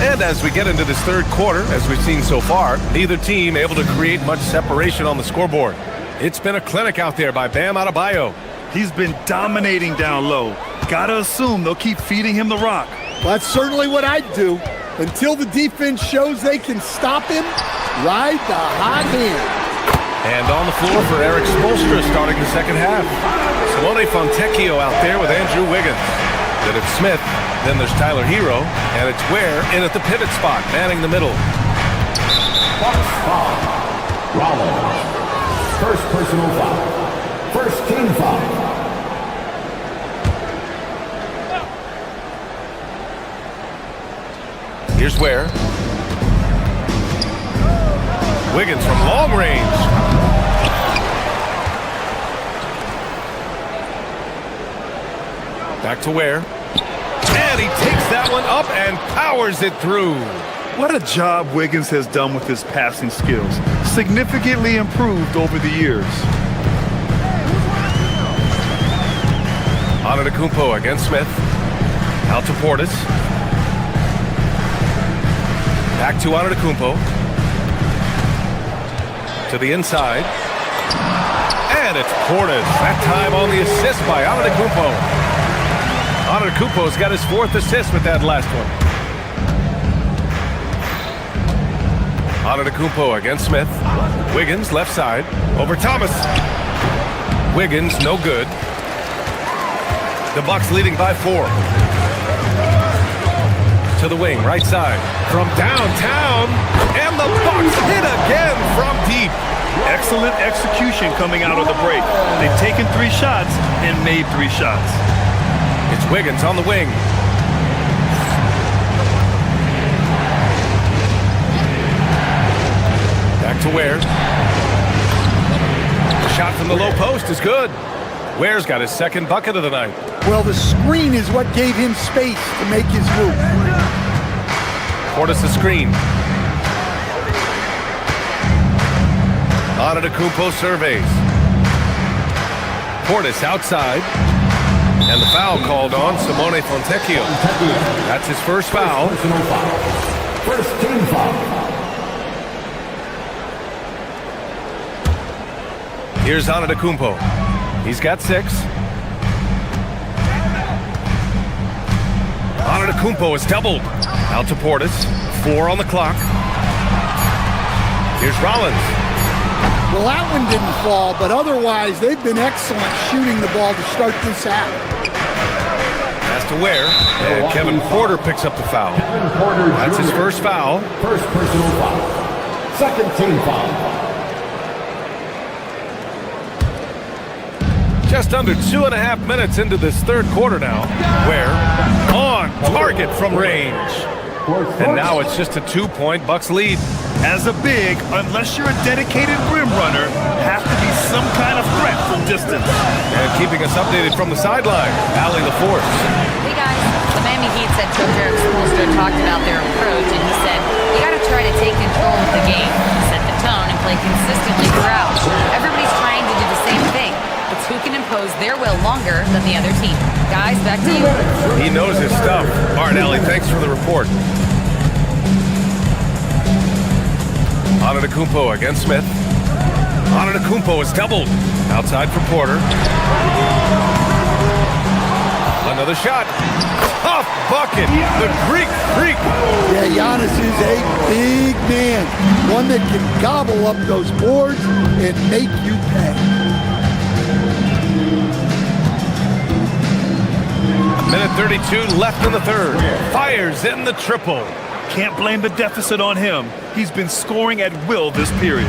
And as we get into this third quarter, as we've seen so far, neither team able to create much separation on the scoreboard. It's been a clinic out there by Bam Adebayo. He's been dominating down low. Gotta assume they'll keep feeding him the rock. Well, that's certainly what I'd do. Until the defense shows they can stop him, ride the hot hand. And on the floor for Eric Spoelstra starting the second half. Simone Fontecchio out there with Andrew Wiggins. Then it's Smith, then there's Tyler Hero, and it's Ware in at the pivot spot, manning the middle. Rollins. First personal foul. First team foul. Here's Ware. Wiggins from long range. Back to Ware. And he takes that one up and powers it through. What a job Wiggins has done with his passing skills. Significantly improved over the years. Antetokounmpo against Smith. Out to Portis. Back to Antetokounmpo. To the inside. And it's Portis. That time on the assist by Antetokounmpo. Antetokounmpo's got his 4th assist with that last one. Antetokounmpo against Smith. Wiggins left side. Over Thomas. Wiggins no good. The Bucks leading by 4. To the wing, right side. From downtown. And the Bucks hit again from deep. Excellent execution coming out of the break. They've taken 3 shots and made 3 shots. It's Wiggins on the wing. Back to Ware. Shot from the low post is good. Ware's got his 2nd bucket of the night. Well, the screen is what gave him space to make his move. Portis the screen. Antetokounmpo surveys. Portis outside. And the foul called on Simone Fontecchio. That's his first foul. First team foul. Here's Antetokounmpo. He's got 6. Antetokounmpo is doubled. Out to Portis. 4 on the clock. Here's Rollins. Well, that one didn't fall, but otherwise they've been excellent shooting the ball to start this half. Pass to Ware. And Kevin Porter picks up the foul. That's his first foul. First personal foul. Second team foul. Just under 2.5 minutes into this third quarter now. Ware on target from range. And now it's just a 2-point Bucks lead. As a big, unless you're a dedicated rim runner, have to be some kind of threat from distance. And keeping us updated from the sideline, Allie LaForce. Hey guys, the Miami Heat said Coach Eric Spoelstra talked about their approach, and he said, you got to try to take control of the game, set the tone, and play consistently throughout. Everybody's trying to do the same thing. It's who can impose their will longer than the other team. Guys, back to you. He knows his stuff. All right, Allie, thanks for the report. Antetokounmpo against Smith. Antetokounmpo is doubled. Outside for Porter. Another shot. Tough bucket. The Greek Freak. Yeah, Giannis is a big man. One that can gobble up those boards and make you pay. Minute 32 left in the third. Fires in the triple. Can't blame the deficit on him. He's been scoring at will this period.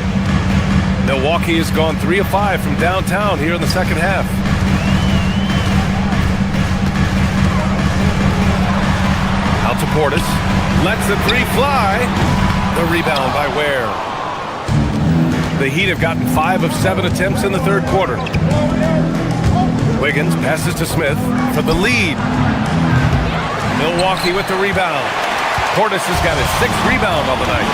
Milwaukee has gone 3 of 5 from downtown here in the second half. Out to Portis. Lets the three fly. The rebound by Ware. The Heat have gotten 5 of 7 attempts in the third quarter. Wiggins passes to Smith for the lead. Milwaukee with the rebound. Portis has got his 6th rebound on the night.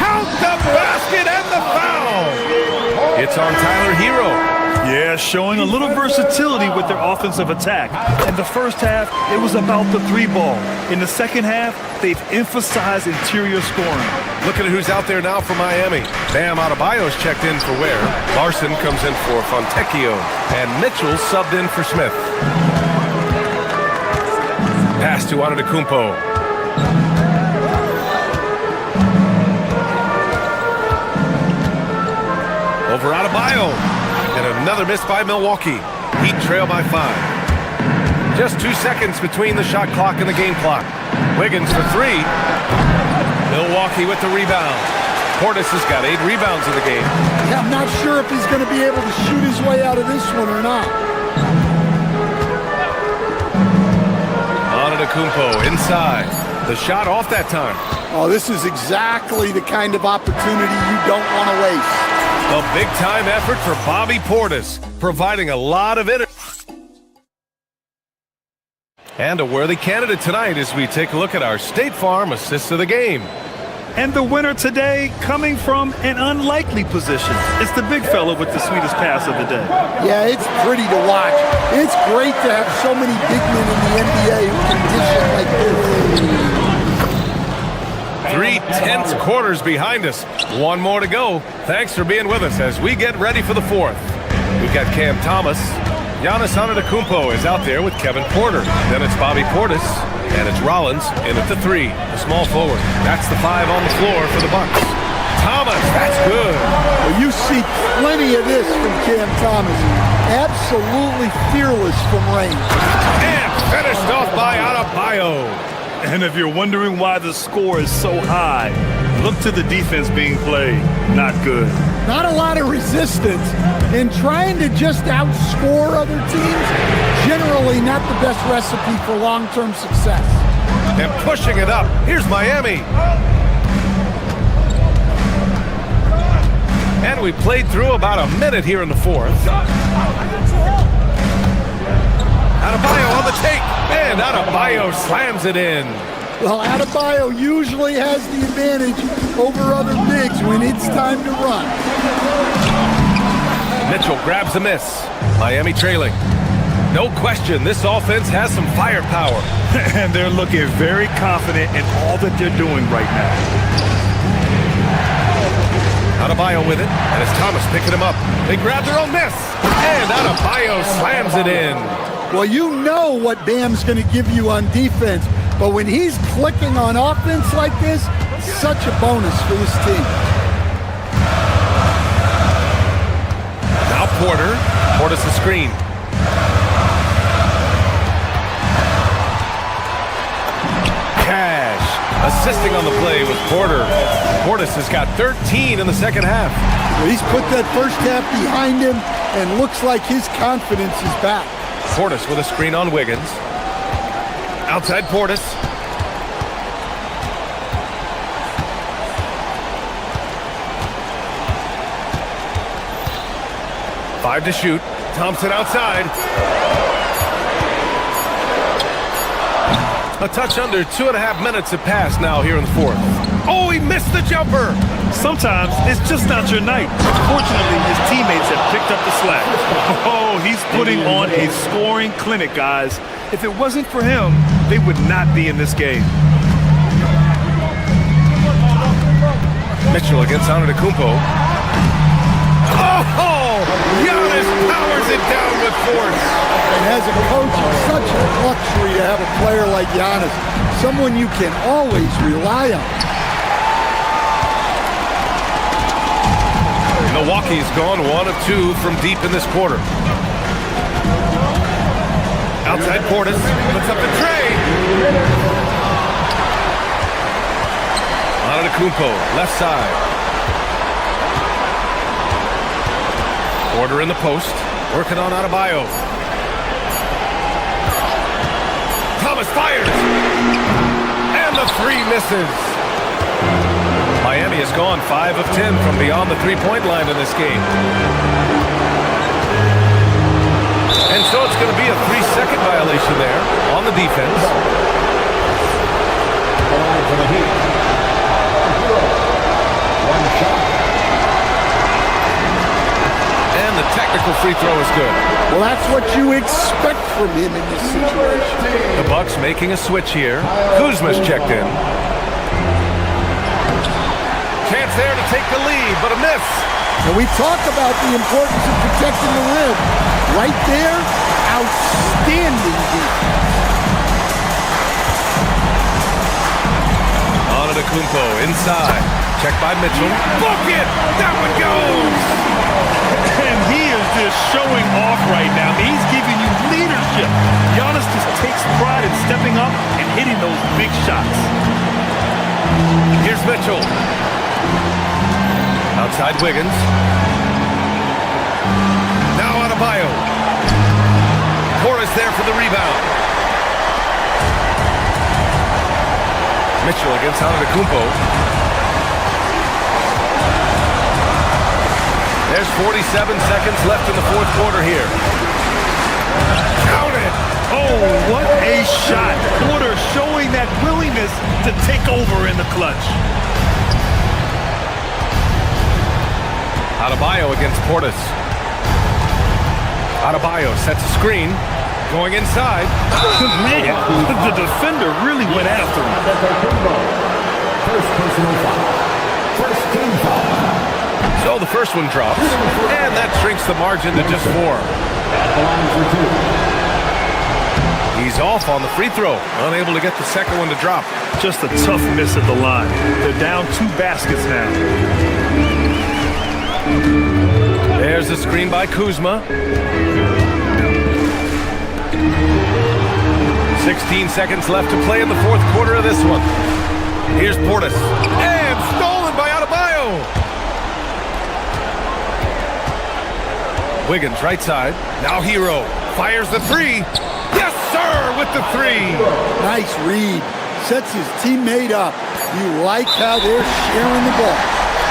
Count the basket and the foul! It's on Tyler Hero. Yeah, showing a little versatility with their offensive attack. In the first half, it was about the 3-ball. In the second half, they've emphasized interior scoring. Looking at who's out there now for Miami. Bam Adebayo's checked in for Ware. Larson comes in for Fontecchio. And Mitchell subbed in for Smith. Pass to Antetokounmpo. Over Adebayo. And another miss by Milwaukee. Heat trail by 5. Just 2 seconds between the shot clock and the game clock. Wiggins for 3. Milwaukee with the rebound. Portis has got 8 rebounds in the game. Yeah, I'm not sure if he's going to be able to shoot his way out of this one or not. Antetokounmpo inside. The shot off that time. Oh, this is exactly the kind of opportunity you don't want to waste. A big-time effort for Bobby Portis, providing a lot of energy. And a worthy candidate tonight as we take a look at our State Farm Assist of the Game. And the winner today coming from an unlikely position. It's the big fella with the sweetest pass of the day. Yeah, it's pretty to watch. It's great to have so many big men in the NBA who can dish it like this. 3 tense quarters behind us. One more to go. Thanks for being with us as we get ready for the 4th. We've got Cam Thomas. Giannis Antetokounmpo is out there with Kevin Porter. Then it's Bobby Portis. And it's Rollins in at the 3, the small forward. That's the 5 on the floor for the Bucks. Thomas, that's good. Well, you see plenty of this from Cam Thomas. Absolutely fearless from range. And finished off by Adebayo. And if you're wondering why the score is so high, look to the defense being played. Not good. Not a lot of resistance, and trying to just outscore other teams, generally not the best recipe for long-term success. And pushing it up. Here's Miami. And we played through about a minute here in the 4th. Adebayo on the take, and Adebayo slams it in. Well, Adebayo usually has the advantage over other bigs when it's time to run. Mitchell grabs a miss. Miami trailing. No question, this offense has some firepower. And they're looking very confident in all that they're doing right now. Adebayo with it, and it's Thomas picking him up. They grab their own miss, and Adebayo slams it in. Well, you know what Bam's going to give you on defense, but when he's clicking on offense like this, such a bonus for this team. Now Porter. Portis the screen. Cash assisting on the play with Porter. Portis has got 13 in the second half. Well, he's put that first half behind him and looks like his confidence is back. Portis with a screen on Wiggins. Outside Portis. Five to shoot. Thompson outside. A touch under 2.5 minutes have passed now here in the fourth. Oh, he missed the jumper. Sometimes it's just not your night. Fortunately, his teammates have picked up the slack. Oh, he's putting on a scoring clinic, guys. If it wasn't for him, they would not be in this game. Mitchell against Antetokounmpo. Oh, Giannis powers it down with force. And as a coach, it's such a luxury to have a player like Giannis, someone you can always rely on. Milwaukee's gone 1 of 2 from deep in this quarter. Outside Portis, puts up the tray. Antetokounmpo, left side. Porter in the post, working on Adebayo. Thomas fires, and the three misses. Miami has gone 5 of 10 from beyond the three-point line in this game. And so it's going to be a 3-second violation there on the defense. And the technical free throw is good. Well, that's what you expect from him in this situation. The Bucks making a switch here. Kuzma's checked in. Chance there to take the lead, but a miss. And we talk about the importance of protecting the rim. Right there, outstanding defense. Antetokounmpo inside. Checked by Mitchell. Book it! That one goes! And he is just showing off right now. He's giving you leadership. Giannis just takes pride in stepping up and hitting those big shots. Here's Mitchell. Outside Wiggins. Now Adebayo. Portis there for the rebound. Mitchell against Antetokounmpo. There's 47 seconds left in the fourth quarter here. Count it! Oh, what a shot. Porter showing that willingness to take over in the clutch. Adebayo against Portis. Adebayo sets a screen. Going inside. Man, the defender really went after him. First personal foul. First team foul. So the first one drops, and that shrinks the margin to just 4. At the line for 2. He's off on the free throw, unable to get the second one to drop. Just a tough miss at the line. They're down 2 baskets now. There's the screen by Kuzma. 16 seconds left to play in the fourth quarter of this one. Here's Portis. And stolen by Adebayo. Wiggins right side. Now Hero. Fires the three. Yes, sir, with the 3. Nice read. Sets his teammate up. You like how they're sharing the ball.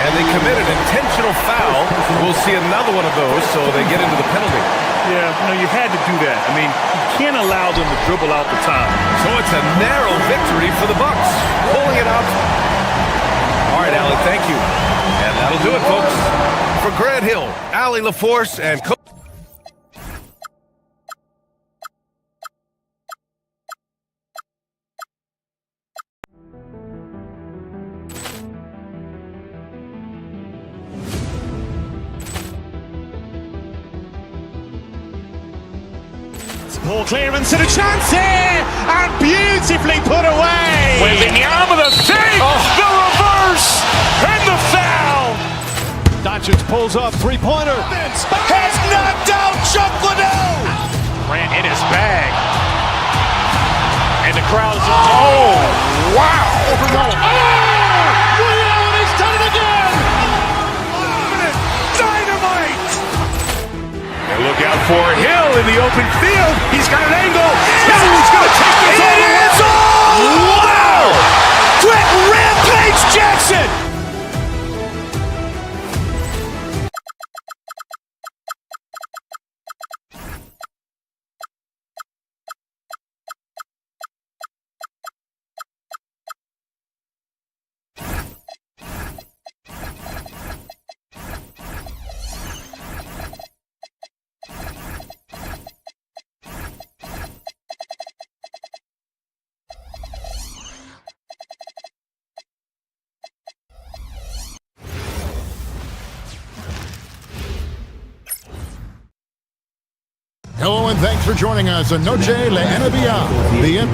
And they commit an intentional foul. We'll see another one of those, so they get into the penalty. Yeah, you had to do that. I mean, you can't allow them to dribble out the time. So it's a narrow victory for the Bucks. Pulling it out. All right, Allie, thank you. And that'll do it, folks. For Grant Hill, Allie LaForce, and Coach. Ball clearance and a chance here, and beautifully put away. Wembanyama the save, the reverse, and the foul. Doncic pulls up, three-pointer. Has knocked out Chuck Liddell. Ran in his bag. And the crowd is... Oh, wow. Oh, and he's done it again. Dynamite. And look out for Hill in the open field. He's got an angle. Hill's going to take this all the way. It is all! Wow! Quick Rampage Jackson! Hello and thanks for joining us on Noche La NBA.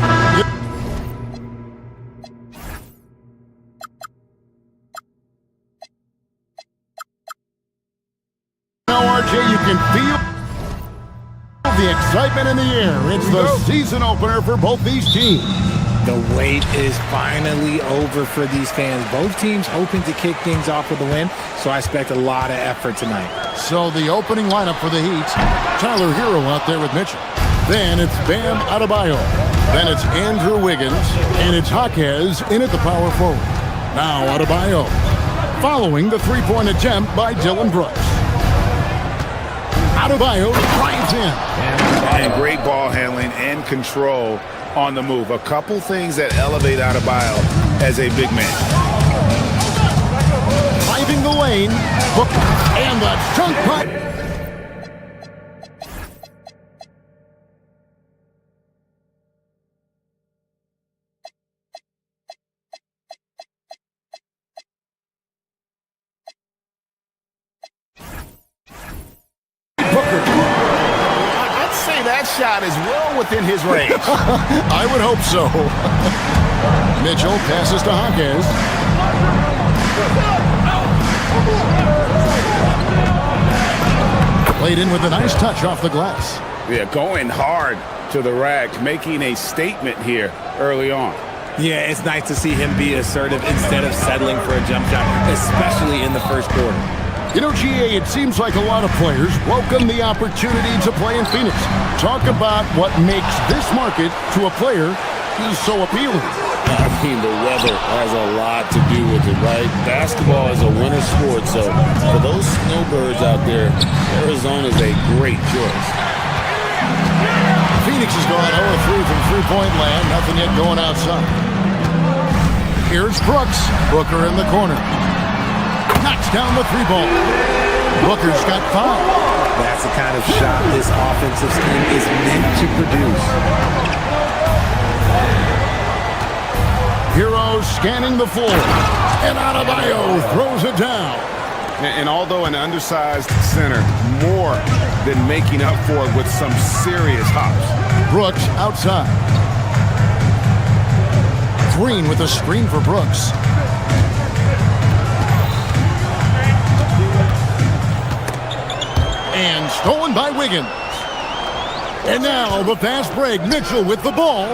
Now, RJ, you can feel the excitement in the air. It's the season opener for both these teams. The wait is finally over for these fans. Both teams hoping to kick things off with a win, so I expect a lot of effort tonight. So the opening lineup for the Heat, Tyler Hero out there with Mitchell. Then it's Bam Adebayo. Then it's Andrew Wiggins. And it's Jaquez in at the power forward. Now Adebayo. Following the three-point attempt by Dylan Brooks. Adebayo drives in. And great ball handling and control on the move. A couple things that elevate Adebayo as a big man. Driving the lane. And the junk putt. I'd say that shot is well within his range. I would hope so. Mitchell passes to Jaquez. Played in with a nice touch off the glass. Yeah, going hard to the rack, making a statement here early on. Yeah, it's nice to see him be assertive instead of settling for a jump shot, especially in the first quarter. You know, GA, it seems like a lot of players welcome the opportunity to play in Phoenix. Talk about what makes this market to a player who's so appealing. I mean, the weather has a lot to do with it, right? Basketball is a winter sport, so for those snowbirds out there, Arizona is a great choice. Phoenix has gone 0-3 from three-point land. Nothing yet going outside. Here's Brooks. Booker in the corner. Knocks down the three ball. Booker's got 5. That's the kind of shot this offensive scheme is meant to produce. Hero scanning the floor. And Adebayo throws it down. And although an undersized center, more than making up for it with some serious hops. Brooks outside. Green with a screen for Brooks. And stolen by Wiggins. And now the fast break. Mitchell with the ball.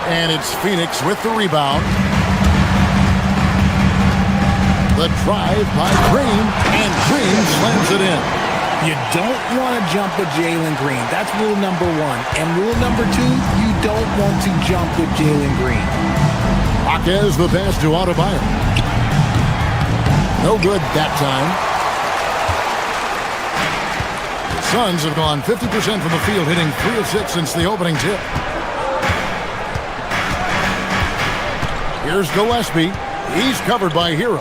And it's Phoenix with the rebound. The drive by Green. And Green slams it in. You don't want to jump with Jalen Green. That's rule number 1. And rule number 2, you don't want to jump with Jalen Green. Jaquez the pass to Adebayo. No good that time. Suns have gone 50% from the field, hitting 3 of 6 since the opening tip. Here's Gillespie. He's covered by Hero.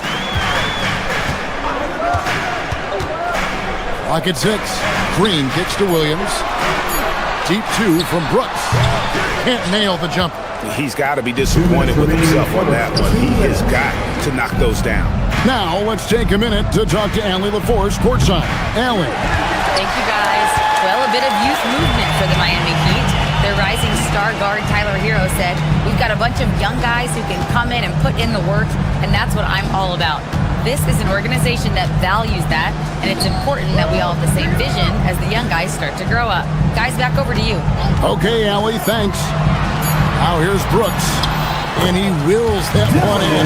Clock at 6. Green kicks to Williams. Deep 2 from Brooks. Can't nail the jumper. He's got to be disappointed with himself on that one. He has got to knock those down. Now let's take a minute to talk to Allie LaForce courtside. Allie. Thank you, guys. Well, a bit of youth movement for the Miami Heat. Their rising star guard, Tyler Hero, said, "We've got a bunch of young guys who can come in and put in the work, and that's what I'm all about." This is an organization that values that, and it's important that we all have the same vision as the young guys start to grow up. Guys, back over to you. Okay, Allie, thanks. Now here's Brooks, and he wills that one in,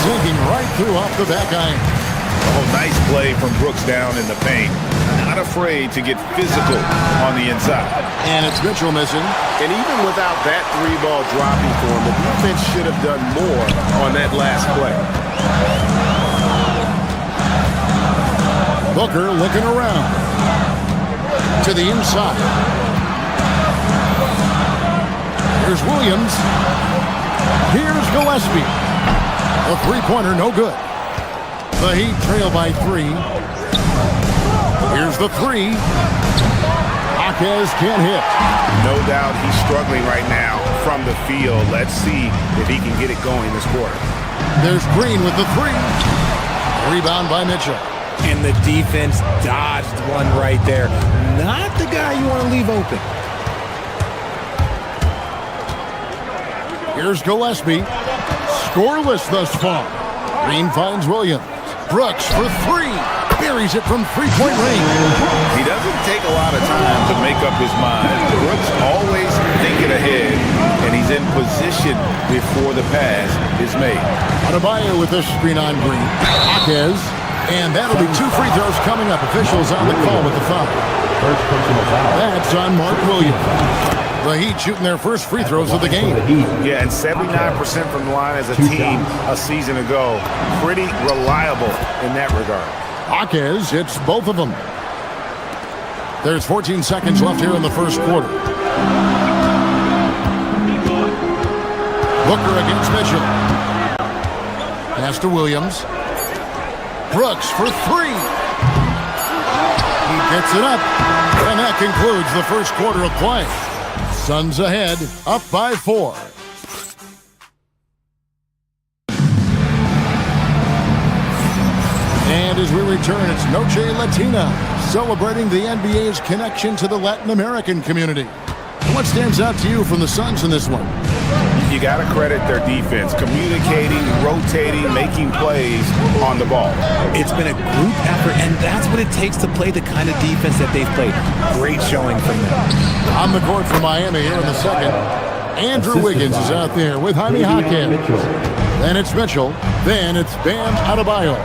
sinking right through off the back iron. Oh, nice play from Brooks down in the paint. not afraid to get physical on the inside. And it's Mitchell missing. And even without that 3-ball dropping for him, the defense should have done more on that last play. Booker looking around. To the inside. Here's Williams. Here's Gillespie. A three-pointer, no good. The Heat trail by 3. Here's the 3. Jaquez can't hit. No doubt he's struggling right now from the field. Let's see if he can get it going this quarter. There's Green with the 3. Rebound by Mitchell. And the defense dodged one right there. Not the guy you want to leave open. Here's Gillespie. Scoreless thus far. Green finds Williams. Brooks for 3. Buries it from three-point range. He doesn't take a lot of time to make up his mind. Brooks always thinking ahead, and he's in position before the pass is made. Adebayo with the screen on Green. Jaquez. And that'll be 2 free throws coming up. Officials on the call with the foul. First personal foul. That's on Mark Williams. The Heat shooting their first free throws of the game. Yeah, and 79% from the line as a team a season ago. Pretty reliable in that regard. Jaquez hits both of them. There's 14 seconds left here in the first quarter. Booker against Mitchell. Pass to Williams. Brooks for 3. He gets it up. And that concludes the first quarter of play. Suns ahead, up by 4. And as we return, it's Noche Latina, celebrating the NBA's connection to the Latin American community. What stands out to you from the Suns in this one? You got to credit their defense, communicating, rotating, making plays on the ball. It's been a group effort, and that's what it takes to play the kind of defense that they've played. Great showing from them. On the court for Miami here in the second, Andrew Wiggins is out there with Jaime Jaquez. Then it's Mitchell. Then it's Bam Adebayo.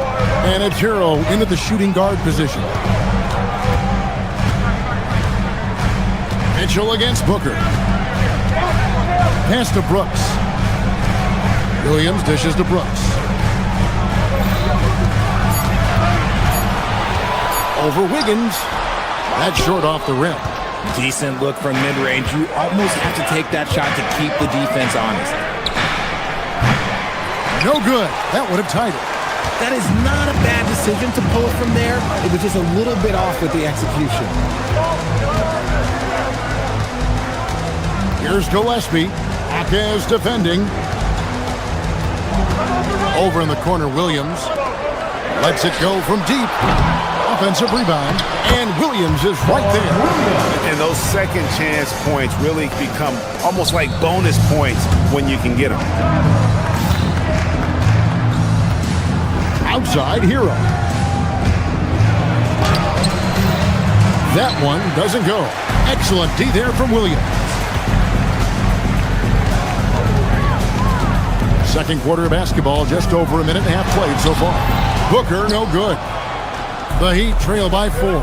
And it's Hero into the shooting guard position. Mitchell against Booker. Pass to Brooks. Williams dishes to Brooks. Over Wiggins. That's short off the rim. Decent look from mid-range. You almost have to take that shot to keep the defense honest. No good. That would have tied it. That is not a bad decision to pull it from there. It was just a little bit off with the execution. Here's Gillespie. Jaquez defending. Over in the corner, Williams. Lets it go from deep. Offensive rebound. And Williams is right there. And those second chance points really become almost like bonus points when you can get them. Outside Hero. That one doesn't go. Excellent D there from Williams. Second quarter of basketball, just over a minute and a half played so far. Booker, no good. The Heat trail by 4.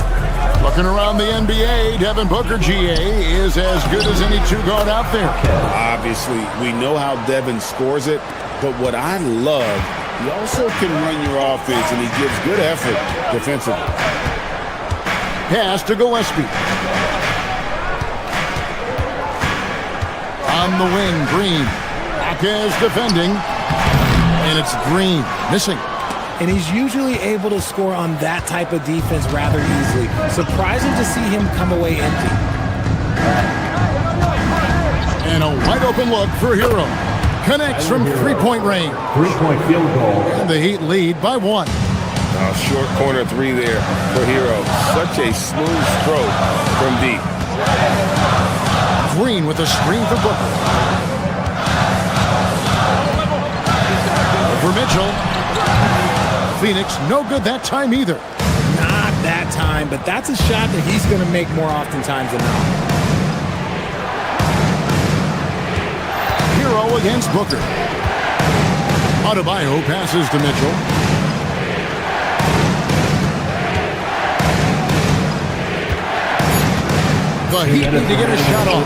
Looking around the NBA, Devin Booker, GA, is as good as any two-guard out there. Obviously, we know how Devin scores it, but what I love, he also can run your offense, and he gives good effort defensively. Pass to Gillespie. On the wing, Green. Jaquez defending. And it's Green missing. And he's usually able to score on that type of defense rather easily. Surprising to see him come away empty. And a wide open look for Hero. Connects from three-point range. 3-point field goal. And the Heat lead by 1. Short corner 3 there for Hero. Such a smooth stroke from deep. Green with a screen for Booker. For Mitchell. Phoenix, no good that time either. Not that time, but that's a shot that he's going to make more oftentimes than not. Hero against Booker. Adebayo passes to Mitchell. The Heat need to get a shot off.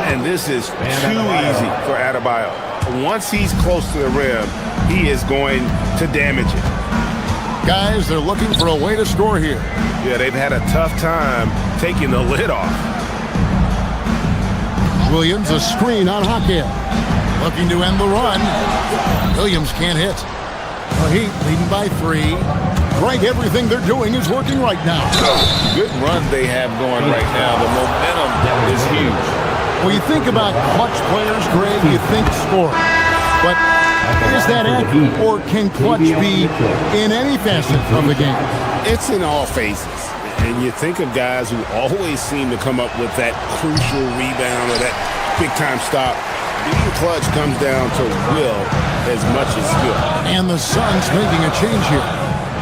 And this is too easy for Adebayo. Once he's close to the rim, he is going to damage it. Guys, they're looking for a way to score here. Yeah, they've had a tough time taking the lid off. Williams, a screen on Hackett. Looking to end the run. Williams can't hit. The Heat leading by 3. Greg, everything they're doing is working right now. Good run they have going right now. The momentum is huge. When you think about clutch players, Greg, you think scoring. But is that accurate, or can clutch be in any facet of the game? It's in all phases. And you think of guys who always seem to come up with that crucial rebound or that big-time stop. Being clutch comes down to will as much as skill. And the Suns making a change here.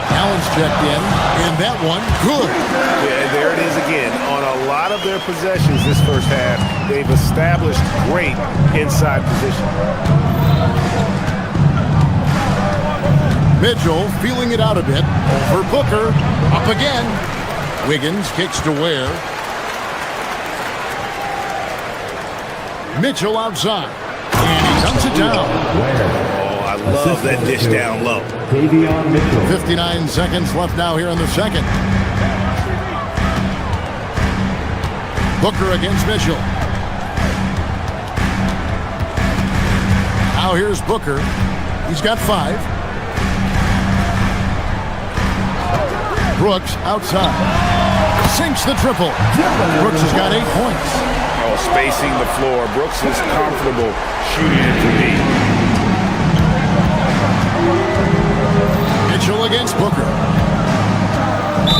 Allen's checked in, and that one, good. Yeah, there it is again. On a lot of their possessions this first half, they've established great inside position. Mitchell feeling it out a bit. For Booker, up again. Wiggins kicks to Ware. Mitchell outside, and he dumps it down. I love that dish down low. 59 seconds left now here in the second. Booker against Mitchell. Now here's Booker. He's got 5. Brooks outside. Sinks the triple. Brooks has got 8 points. Oh, spacing the floor. Brooks is comfortable shooting it to me. Mitchell against Booker.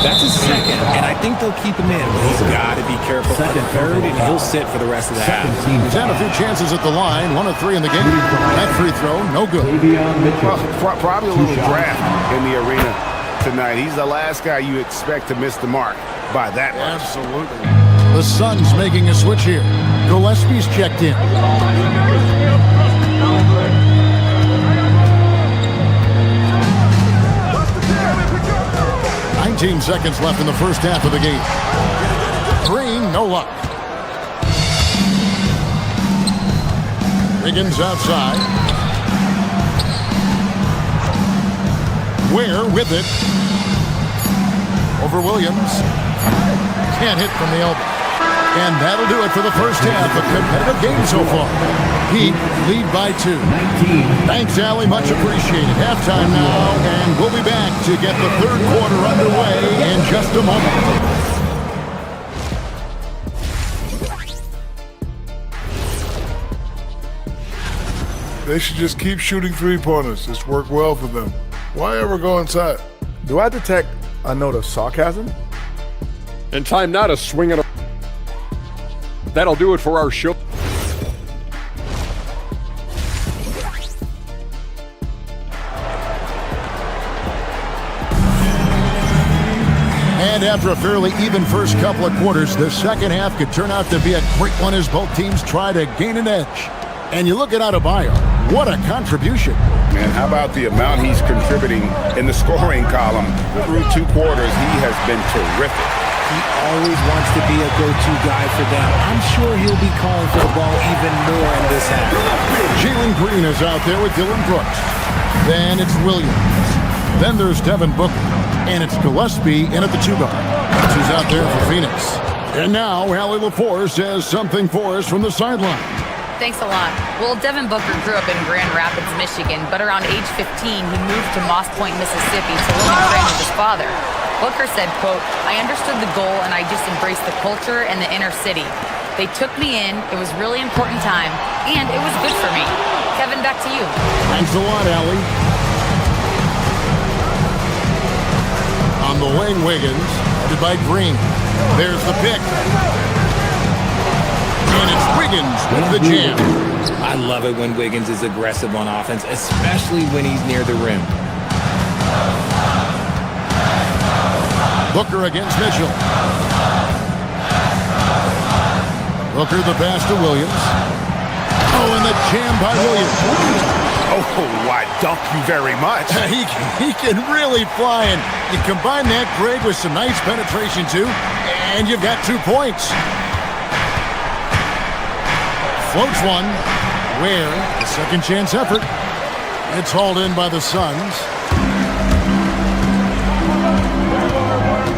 That's his second, and I think they'll keep him in. But he's got to be careful for the third, and he'll sit for the rest of the half. He's had a few chances at the line. 1 of 3 in the game. That free throw, no good. Well, probably a little draft in the arena tonight. He's the last guy you expect to miss the mark by that much. Absolutely. The Suns making a switch here. Gillespie's checked in. 19 seconds left in the first half of the game. Green, no luck. Wiggins outside. Ware with it. Over Williams. Can't hit from the elbow. And that'll do it for the first half. A competitive game so far. Heat lead by 2. Thanks, Allie. Much appreciated. Halftime now, and we'll be back to get the third quarter underway in just a moment. They should just keep shooting three-pointers. It's worked well for them. Why ever go inside? Do I detect a note of sarcasm? And time now to swing it. That'll do it for our show. And after a fairly even first couple of quarters, the second half could turn out to be a great one as both teams try to gain an edge. And you look at Adebayo, what a contribution. Man, how about the amount he's contributing in the scoring column? Through 2 quarters, he has been terrific. He always wants to be a go-to guy for them. I'm sure he'll be calling for the ball even more in this half. Jalen Green is out there with Dylan Brooks. Then it's Williams. Then there's Devin Booker. And it's Gillespie in at the 2 guard. Who's out there for Phoenix. And now, Allie LaForce has something for us from the sideline. Thanks a lot. Well, Devin Booker grew up in Grand Rapids, Michigan, but around age 15, he moved to Moss Point, Mississippi to live and train with his father. Booker said, quote, "I understood the goal and I just embraced the culture and the inner city. They took me in, it was really important time, and it was good for me." Kevin, back to you. Thanks a lot, Allie. On the wing, Wiggins, headed by Green. There's the pick. And it's Wiggins with the jam. I love it when Wiggins is aggressive on offense, especially when he's near the rim. Booker against Mitchell. Booker the pass to Williams. Oh, and the jam by Williams. Oh, I dunk you very much. He can really fly, and you combine that grade with some nice penetration, too, and you've got 2 points. Floats one. Where the second chance effort. It's hauled in by the Suns.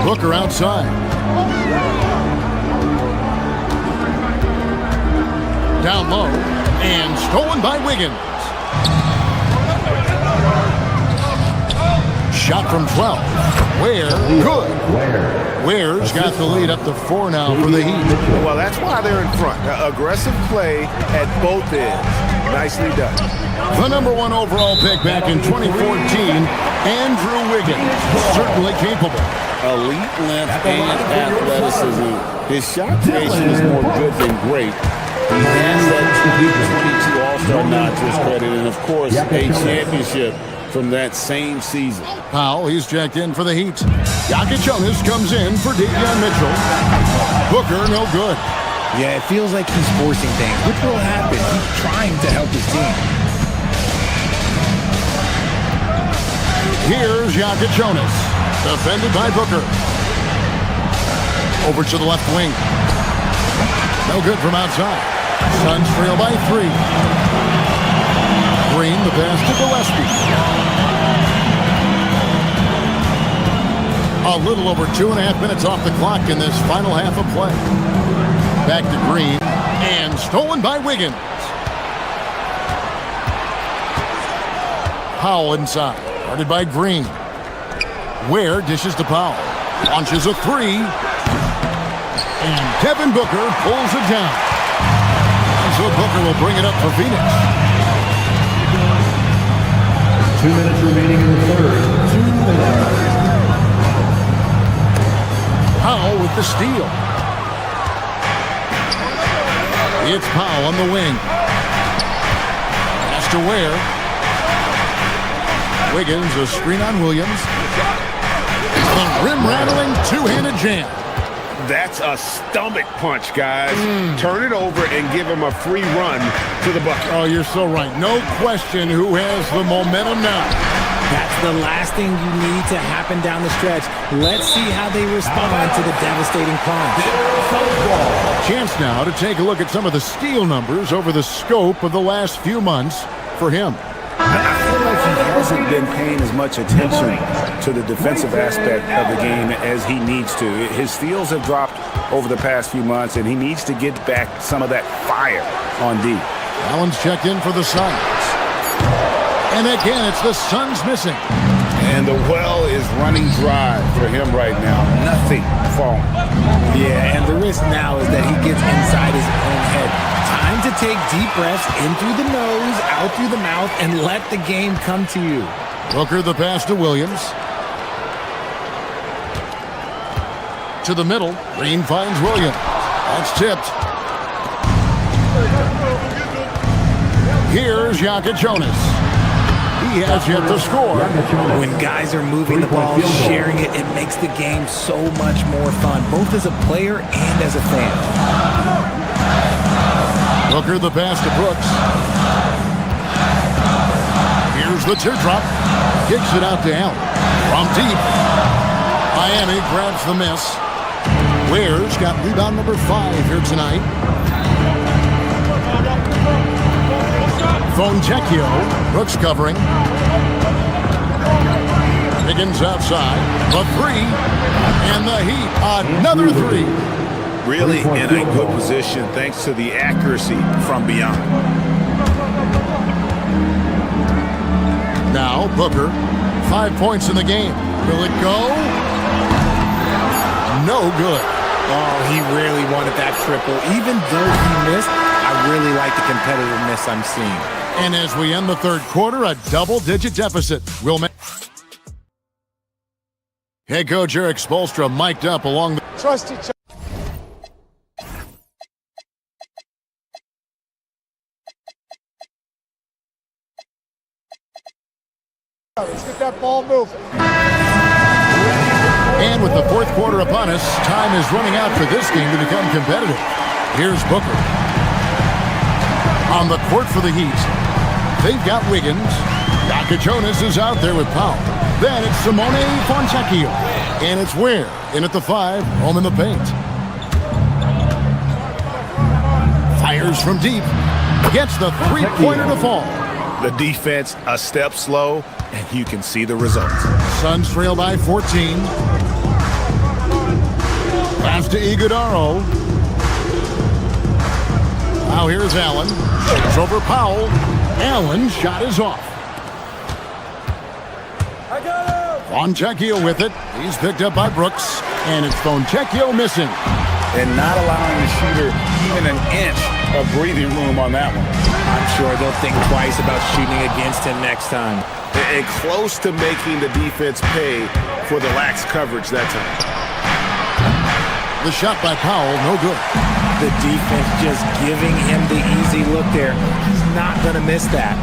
Booker outside. Down low and stolen by Wiggins. Shot from 12. Ware, good. Ware's got the lead up to 4 now for the Heat. Well, that's why they're in front. Aggressive play at both ends. Nicely done. The number 1 overall pick back in 2014, Andrew Wiggins, certainly capable. Elite length and athleticism. His shot creation is more good than great. He has that 2022 All-Star nod to his credit, and of course, a championship from that same season. Powell, he's checked in for the Heat. Jonas comes in for Davion Mitchell. Booker, no good. Yeah, it feels like he's forcing things, which will happen. He's trying to help his team. Here's Jonas, defended by Booker. Over to the left wing. No good from outside. Suns trail by 3. Green, the pass to Gillespie. A little over 2.5 minutes off the clock in this final half of play. Back to Green, and stolen by Wiggins. Powell inside, guarded by Green. Ware dishes to Powell. Launches a 3. And Devin Booker pulls it down. And so Booker will bring it up for Phoenix. 2 minutes remaining in the third. 2 minutes. Powell with the steal. It's Powell on the wing. Pass to Ware. Wiggins, a screen on Williams. The rim-rattling two-handed jam. That's a stomach punch, guys. Turn it over and give him a free run to the bucket. Oh, you're so right. No question who has the momentum now. That's the last thing you need to happen down the stretch. Let's see how they respond to the devastating crunch. Chance now to take a look at some of the steal numbers over the scope of the last few months for him. I feel like he hasn't been paying as much attention to the defensive aspect of the game as he needs to. His steals have dropped over the past few months, and he needs to get back some of that fire on D. Allen's checked in for the Suns. And again, it's the Suns missing. And the well is running dry for him right now. Nothing falling. Yeah, and the risk now is that he gets inside his own head. Time to take deep breaths in through the nose, out through the mouth, and let the game come to you. Booker the pass to Williams. To the middle. Green finds Williams. That's tipped. Here's Jonas. He has yet to score. When guys are moving the ball, sharing it, it makes the game so much more fun, both as a player and as a fan. Booker the pass to Brooks. Here's the teardrop. Kicks it out to Allen. From deep. Miami grabs the miss. Ware's got rebound number 5 here tonight. Fontecchio. Brooks covering. Higgins outside. The 3. And the Heat. Another 3. Really in a good position thanks to the accuracy from beyond. Now Booker, 5 points in the game. Will it go? No good. Oh, he really wanted that triple. Even though he missed, I really like the competitiveness I'm seeing. And as we end the third quarter, a double-digit deficit will make. Head coach Eric Spoelstra mic'd up along the. Trust each other. Let's get that ball moving. And with the fourth quarter upon us, time is running out for this game to become competitive. Here's Booker. On the court for the Heat, they've got Wiggins. Jonas is out there with Powell. Then it's Simone Fontecchio. And it's Ware in at the 5, home in the paint. Fires from deep. Gets the three-pointer to fall. The defense a step slow, and you can see the results. Suns trail by 14. Pass to Iguodaro. Now here's Allen. It's over Powell. Allen's shot is off. Fontecchio with it. He's picked up by Brooks. And it's Fontecchio missing. And not allowing the shooter even an inch of breathing room on that one. I'm sure they'll think twice about shooting against him next time. And close to making the defense pay for the lax coverage that time. The shot by Powell, no good. The defense just giving him the easy look there. He's not going to miss that.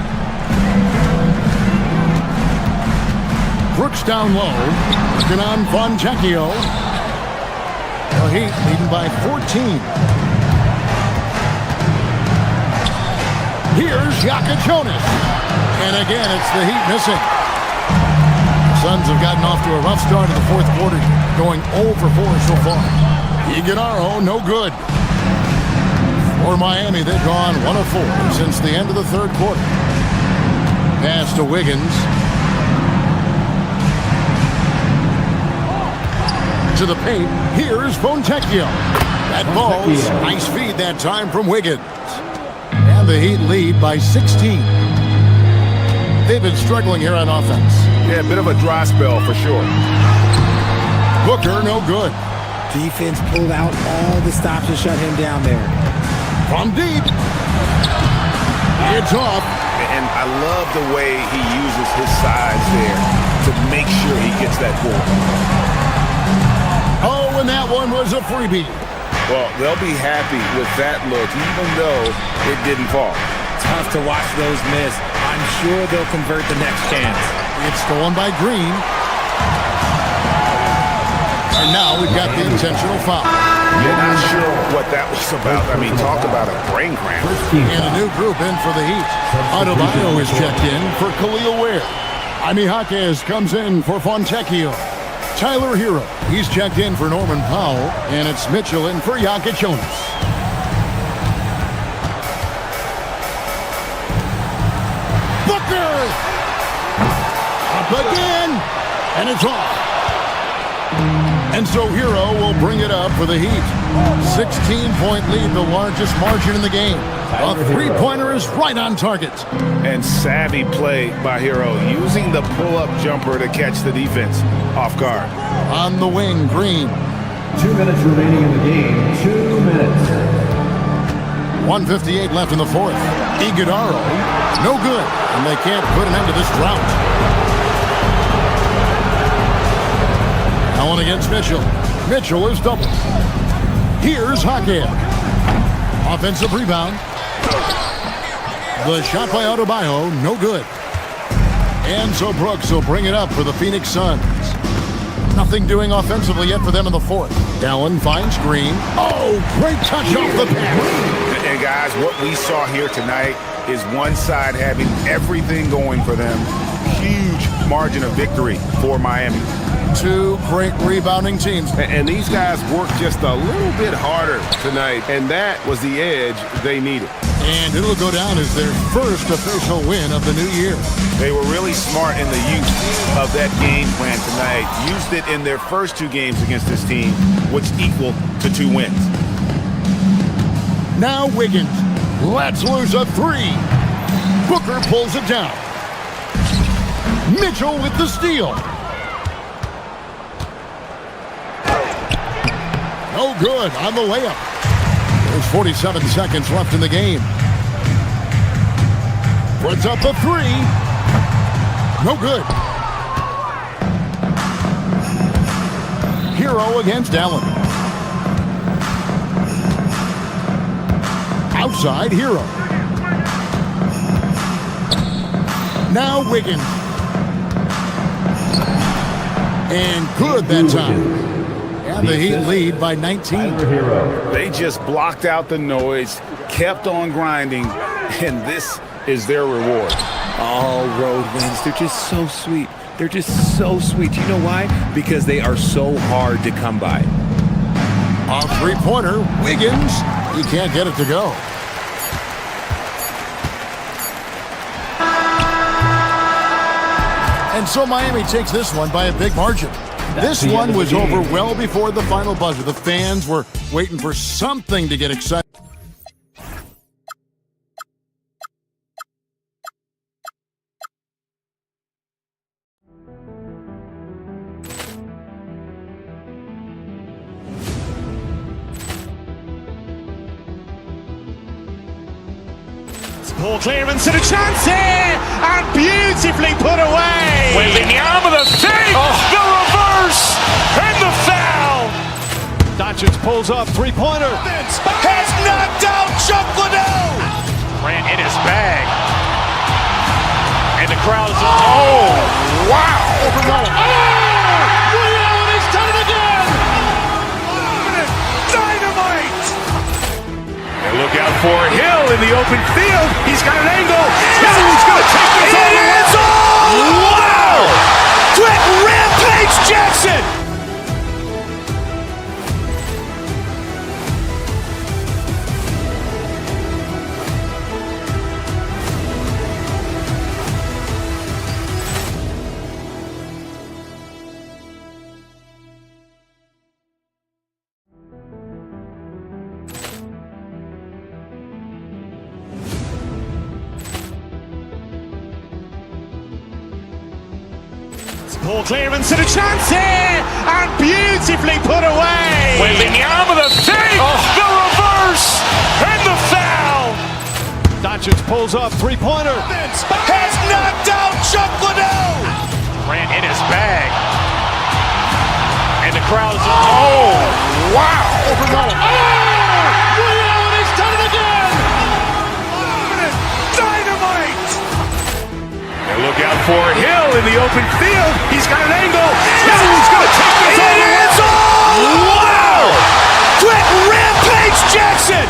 Brooks down low. Looking on Fontecchio. The Heat leading by 14. Here's Jonas. And again, it's the Heat missing. Suns have gotten off to a rough start in the fourth quarter, going 0 for 4 so far. Iguodaro, no good. For Miami, they've gone 1 of 4 since the end of the third quarter. Pass to Wiggins. To the paint. Here's Fontecchio. That ball's nice feed that time from Wiggins. And the Heat lead by 16. They've been struggling here on offense. Yeah, a bit of a dry spell for sure. Booker, no good. Defense pulled out all the stops to shut him down there. From deep. It's off. And I love the way he uses his size there to make sure he gets that ball. Oh, and that one was a freebie. Well, they'll be happy with that look, even though it didn't fall. Tough to watch those miss. I'm sure they'll convert the next chance. It's stolen by Green. And now we've got the intentional foul. You're not sure what that was about. I mean, talk about a brain cramp. And a new group in for the Heat. Adebayo is checked in for Khalil Ware. Jaime Jaquez comes in for Fontecchio. Tyler Hero, he's checked in for Norman Powell. And it's Mitchell in for Jonas. Booker! Up again! And it's off. And so Hero will bring it up for the Heat. 16-point lead, the largest margin in the game. A three-pointer is right on target. And savvy play by Hero, using the pull-up jumper to catch the defense off guard. On the wing, Green. 2 minutes remaining in the game. 2 minutes. 1:58 left in the fourth. Iguodaro, no good. And they can't put an end to this drought. Allen against Mitchell. Mitchell is doubled. Here's Jaquez. Offensive rebound. The shot by Adebayo, no good. And so Brooks will bring it up for the Phoenix Suns. Nothing doing offensively yet for them in the fourth. Allen finds Green. Oh, great touch off the pass. And guys, what we saw here tonight is one side having everything going for them. Huge margin of victory for Miami. Two great rebounding teams. And these guys worked just a little bit harder tonight, and that was the edge they needed. And it'll go down as their first official win of the new year. They were really smart in the use of that game plan tonight. Used it in their first 2 games against this team, which equal to 2 wins. Now Wiggins lets loose a 3. Booker pulls it down. Mitchell with the steal. No good on the layup. There's 47 seconds left in the game. Puts up a 3. No good. Hero against Allen. Outside Hero. Now Wiggins. And good that time. And and the Heat lead by 19. They just blocked out the noise, kept on grinding, and this is their reward. All road wins. They're just so sweet. They're just so sweet. You know why? Because they are so hard to come by. On three-pointer, Wiggins. He can't get it to go. And so Miami takes this one by a big margin. This one was over well before the final buzzer. The fans were waiting for something to get excited. Poor clearance and a chance here, and beautifully put away. Wembanyama the fake, the reverse, and the foul. Doncic pulls up, three-pointer. Has knocked out Chuck Liddell. Ran in his bag. And the crowd is, oh, wow. Overrun. Ray Allen has done it again. Dynamite. And look out for Hill in the open field. He's got an angle. He's going to take this all the way. Wow. Quick Rampage Jackson. Poor clearance and a chance here, and beautifully put away. Wembanyama the fake, the reverse, and the foul. Doncic pulls up, three-pointer. Has knocked out Chuck Liddell. Ran in his bag. And the crowd is, oh, wow. Overrun. Ray Allen has done it again. Dynamite. And look out for Hill in the open field. He's got an angle. He's going to take this all the way. Wow. Quick Rampage Jackson.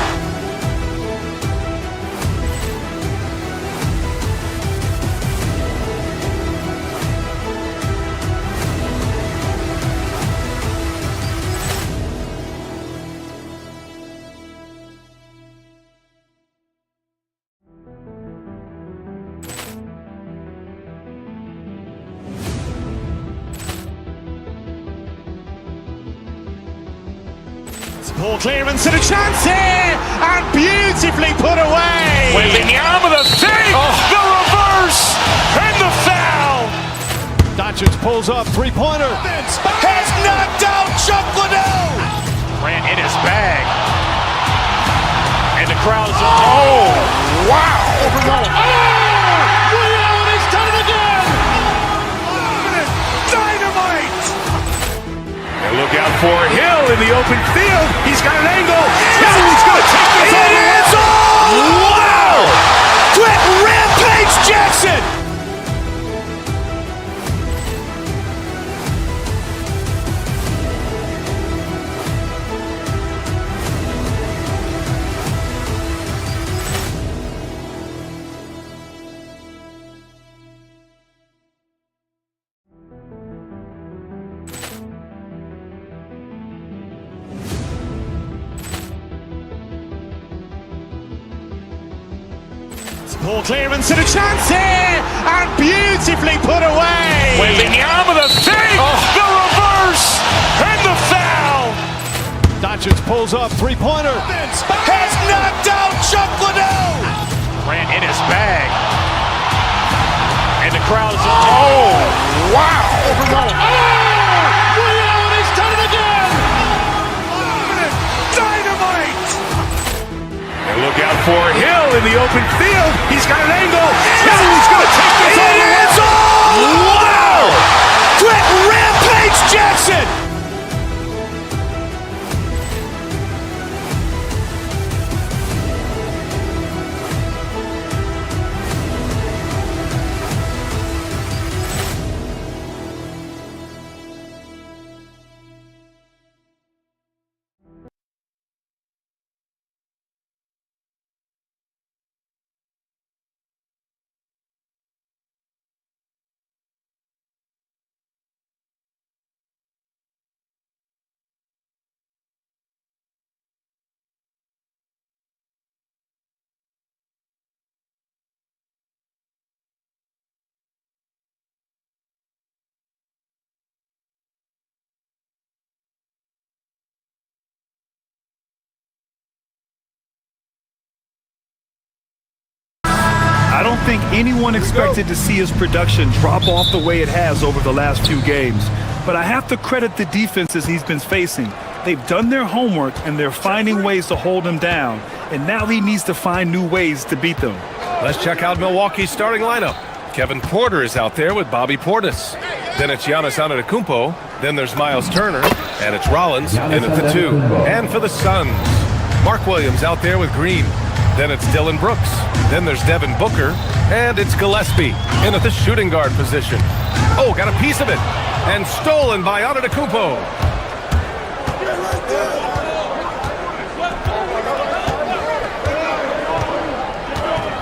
Poor clearance and a chance here, and beautifully put away. Wembanyama the fake, the reverse, and the foul. Doncic pulls up, three-pointer. Has knocked out Chuck Liddell. Ran in his bag. And the crowd is, oh, wow. Overrun. Ray Allen has done it again. Dynamite. And look out for Hill in the open field. He's got an angle. He's going to take this all the way. Wow. Quick Rampage Jackson. Poor clearance and a chance here, and beautifully put away. Wembanyama the fake, the reverse, and the foul. Doncic pulls up, three-pointer. Has knocked out Chuck Liddell. Ran in his bag. And the crowd is, oh, wow. Overrun. Ray Allen has done it again. Dynamite. And look out for Hill in the open field. He's got an angle. He's going to take this all the way. Wow. Quick Rampage Jackson. think anyone expected to see his production drop off the way it has over the last few games. But I have to credit the defenses he's been facing. They've done their homework, and they're finding ways to hold him down. And now he needs to find new ways to beat them. Let's check out Milwaukee's starting lineup. Kevin Porter is out there with Bobby Portis. Then it's Giannis Antetokounmpo. Then there's Miles Turner. And it's Rollins in at the 2. And for the Suns, Mark Williams out there with Green. Then it's Dylan Brooks. Then there's Devin Booker. And it's Gillespie in at the shooting guard position. Oh, got a piece of it. And stolen by Antetokounmpo.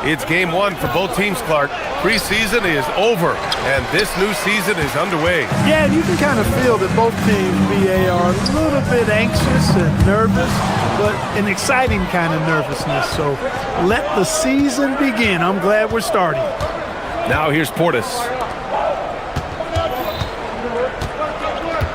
It's game 1 for both teams, Clark. Preseason is over, and this new season is underway. Yeah, and you can kind of feel that both teams, BA, are a little bit anxious and nervous, but an exciting kind of nervousness. So let the season begin. I'm glad we're starting. Now here's Portis.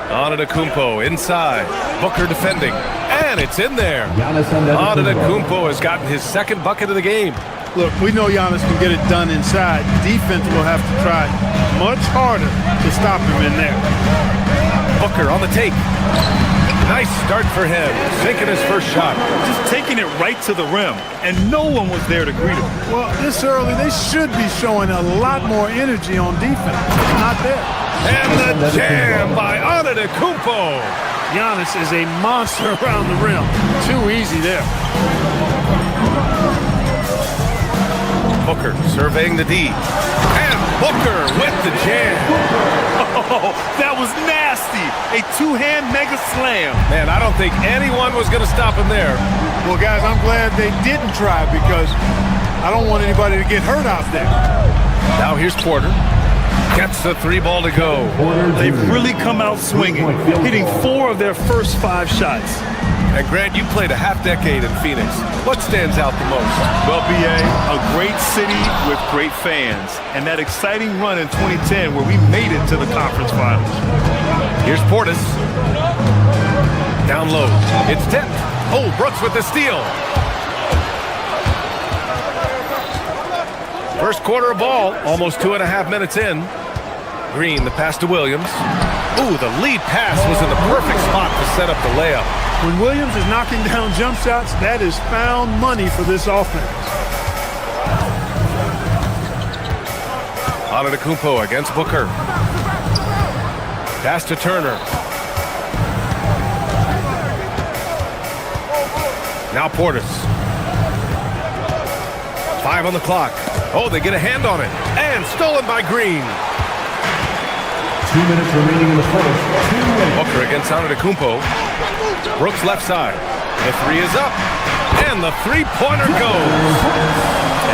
Antetokounmpo inside. Booker defending, and it's in there. Antetokounmpo has gotten his second bucket of the game. Look, we know Giannis can get it done inside. Defense will have to try much harder to stop him in there. Booker on the take. Nice start for him, sinking his first shot. Just taking it right to the rim, and no one was there to greet him. Well, this early, they should be showing a lot more energy on defense. It's not there. And the jam by Antetokounmpo. Giannis is a monster around the rim. Too easy there. Booker surveying the D. And Booker with the jam. Oh, that was nasty. A two-hand mega slam. Man, I don't think anyone was going to stop him there. Well, guys, I'm glad they didn't try because I don't want anybody to get hurt out there. Now here's Porter. Gets the 3 ball to go. They've really come out swinging, hitting 4 of their first 5 shots. And Grant, you played a half-decade in Phoenix. What stands out the most? Well, BA, a great city with great fans. And that exciting run in 2010 where we made it to the conference finals. Here's Portis. Down low. It's Dent. Oh, Brooks with the steal. First quarter of ball, almost 2.5 minutes in. Green, the pass to Williams. Ooh, the lead pass was in the perfect spot to set up the layup. When Williams is knocking down jump shots, that is found money for this offense. Antetokounmpo against Booker. Pass to Turner. Now Portis. 5 on the clock. Oh, they get a hand on it. And stolen by Green. 2 minutes remaining in the first. Booker against Antetokounmpo. Brooks left side. The 3 is up. And the three-pointer goes.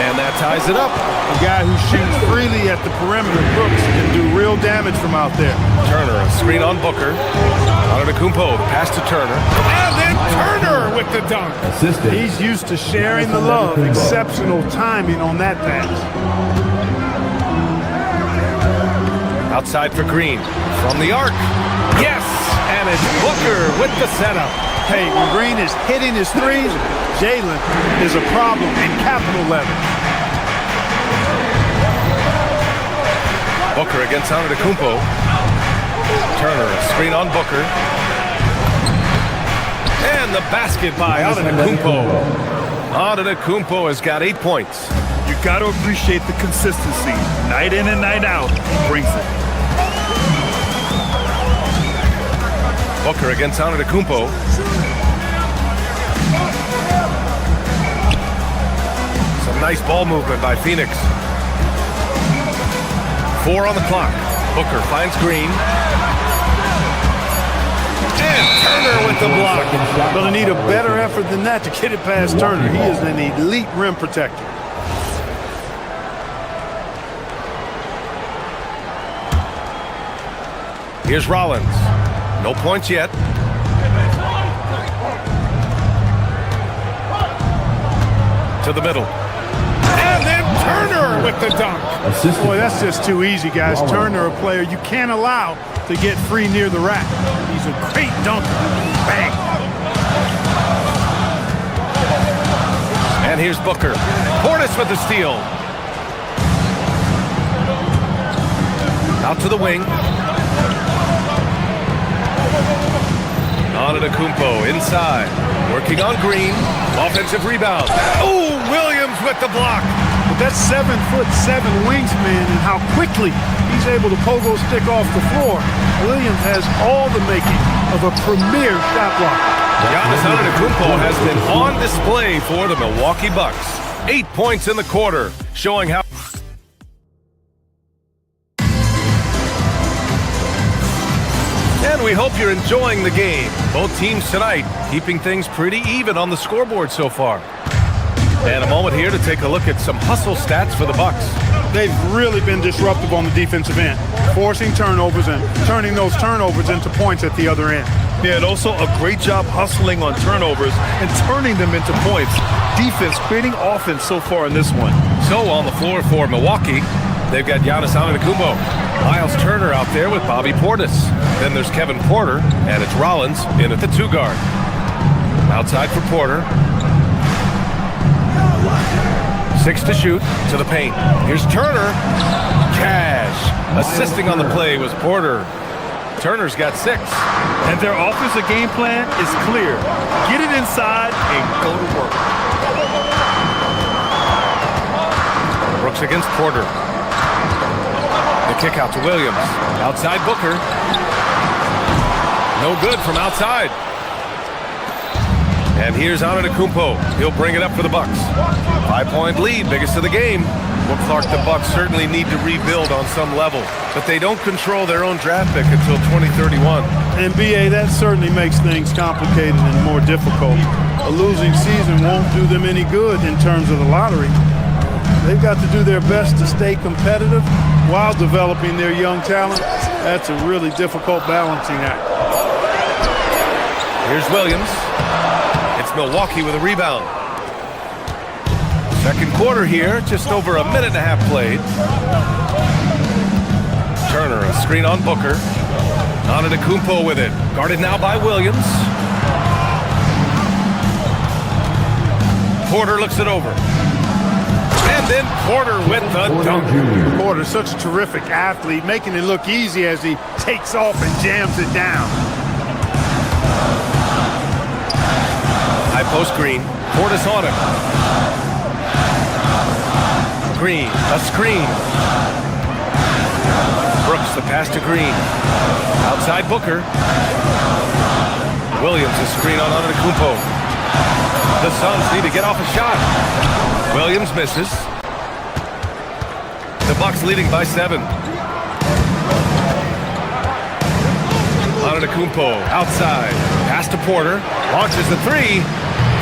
And that ties it up. A guy who shoots freely at the perimeter, Brooks, can do real damage from out there. Turner, a screen on Booker. Antetokounmpo, the pass to Turner. And then Turner with the dunk. He's used to sharing the love. Exceptional timing on that pass. Outside for Green. From the arc. Yes! And it's Booker with the setup. Hey, when Green is hitting his threes, Jalen is a problem in capital letters. Booker against Antetokounmpo. Turner, a screen on Booker. And the basket by Antetokounmpo. Antetokounmpo has got 8 points. You got to appreciate the consistency. Night in and night out, he brings it. Booker against Antetokounmpo. Some nice ball movement by Phoenix. 4 on the clock. Booker finds Green. And Turner with the block. Going to need a better effort than that to get it past Turner. He is an elite rim protector. Here's Rollins. No points yet. To the middle. And then Turner with the dunk. Boy, that's just too easy, guys. Turner, a player you can't allow to get free near the rack. He's a great dunker. Bang. And here's Booker. Portis with the steal. Out to the wing. Antetokounmpo inside. Working on Green. Offensive rebound. Oh, Williams with the block. But that's 7'7" wingspan and how quickly he's able to pogo stick off the floor. Williams has all the making of a premier shot blocker. Giannis Antetokounmpo has been on display for the Milwaukee Bucks. 8 points in the quarter, showing how... And we hope you're enjoying the game. Both teams tonight keeping things pretty even on the scoreboard so far. And a moment here to take a look at some hustle stats for the Bucks. They've really been disruptive on the defensive end, forcing turnovers and turning those turnovers into points at the other end. Yeah, and also a great job hustling on turnovers and turning them into points. Defense creating offense so far in this one. So on the floor for Milwaukee, they've got Giannis Antetokounmpo. Miles Turner out there with Bobby Portis. Then there's Kevin Porter, and it's Rollins in at the 2 guard. Outside for Porter. 6 to shoot, to the paint. Here's Turner. Cash. Assisting on the play was Porter. Turner's got 6. And their offensive game plan is clear. Get it inside and go to work. Brooks against Porter. The kick out to Williams. Outside Booker. No good from outside. And here's Antetokounmpo. He'll bring it up for the Bucks. 5-point lead, biggest of the game. Well, Clark, the Bucks certainly need to rebuild on some level, but they don't control their own draft pick until 2031. And BA, that certainly makes things complicated and more difficult. A losing season won't do them any good in terms of the lottery. They've got to do their best to stay competitive while developing their young talent. That's a really difficult balancing act. Here's Williams. It's Milwaukee with a rebound. Second quarter here, just over a minute and a half played. Turner, a screen on Booker. Antetokounmpo with it. Guarded now by Williams. Porter looks it over. And then Porter with the dunk. Porter's such a terrific athlete, making it look easy as he takes off and jams it down. High post Green. Portis on him. Green, a screen. Brooks, the pass to Green. Outside Booker. Williams, a screen on Antetokounmpo. The Suns need to get off a shot. Williams misses. The Bucks leading by 7. Antetokounmpo outside. Pass to Porter. Launches the 3.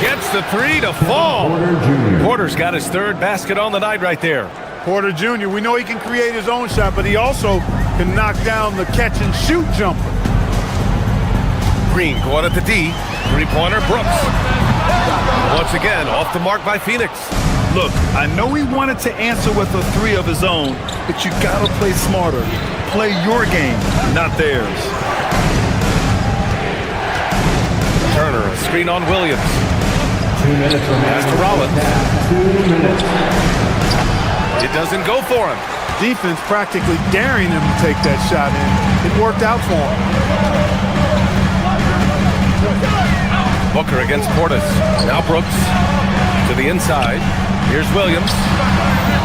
Gets the 3 to fall. Porter's got his 3rd basket on the night right there. Porter Jr., we know he can create his own shot, but he also can knock down the catch-and-shoot jumper. Green going at the D. 3-pointer, Brooks. Once again, off the mark by Phoenix. Look, I know he wanted to answer with a 3 of his own, but you gotta play smarter. Play your game, not theirs. Turner, a screen on Williams. 2 minutes remaining. Pass to Rollins. 2 minutes. It doesn't go for him. Defense practically daring him to take that shot in. It worked out for him. Booker against Portis. Now Brooks to the inside. Here's Williams.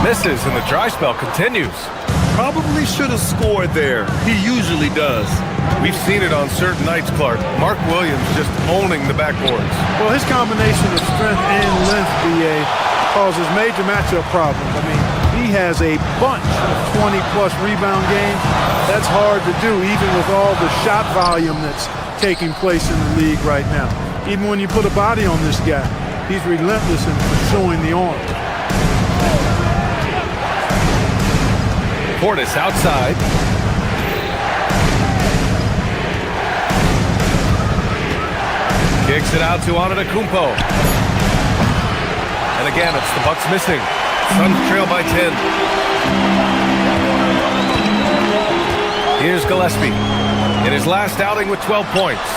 Misses, and the dry spell continues. Probably should have scored there. He usually does. We've seen it on certain nights, Clark. Mark Williams just owning the backboards. Well, his combination of strength and length, BA, causes major matchup problems. I mean, he has a bunch of 20-plus rebound games. That's hard to do, even with all the shot volume that's taking place in the league right now. Even when you put a body on this guy, he's relentless in pursuing the arm. Portis outside. Kicks it out to Antetokounmpo. And again, it's the Bucks missing. Suns trail by 10. Here's Gillespie in his last outing with 12 points.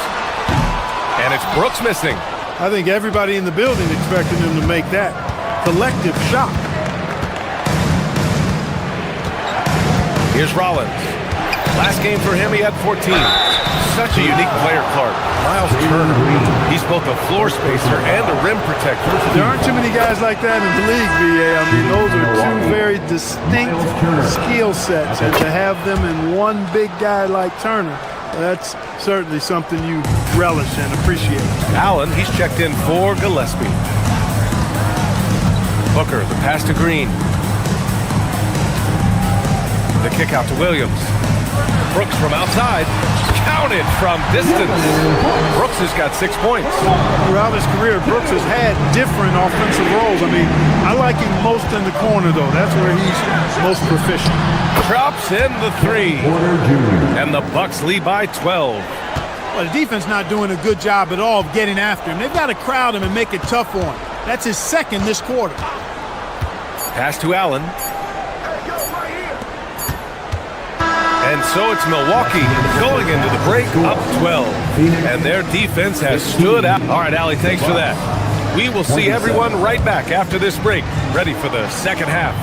And it's Brooks missing. I think everybody in the building expected him to make that collective shot. Here's Rollins. Last game for him, he had 14. Such a unique player, Clark. Miles Turner. He's both a floor spacer and a rim protector. There aren't too many guys like that in the league, VA. I mean, those are two very distinct skill sets, and to have them in one big guy like Turner, that's certainly something you relish and appreciate. Allen, he's checked in for Gillespie. Booker, the pass to Green. The kick out to Williams. Brooks from outside. Counted from distance. Brooks has got 6 points. Throughout his career, Brooks has had different offensive roles. I mean, I like him most in the corner, though. That's where he's most proficient. Drops in the 3. And the Bucks lead by 12. Well, the defense not doing a good job at all of getting after him. They've got to crowd him and make it tough for him. That's his second this quarter. Pass to Allen. And so it's Milwaukee going into the break up 12. And their defense has stood out. All right, Allie, thanks for that. We will see everyone right back after this break, ready for the second half.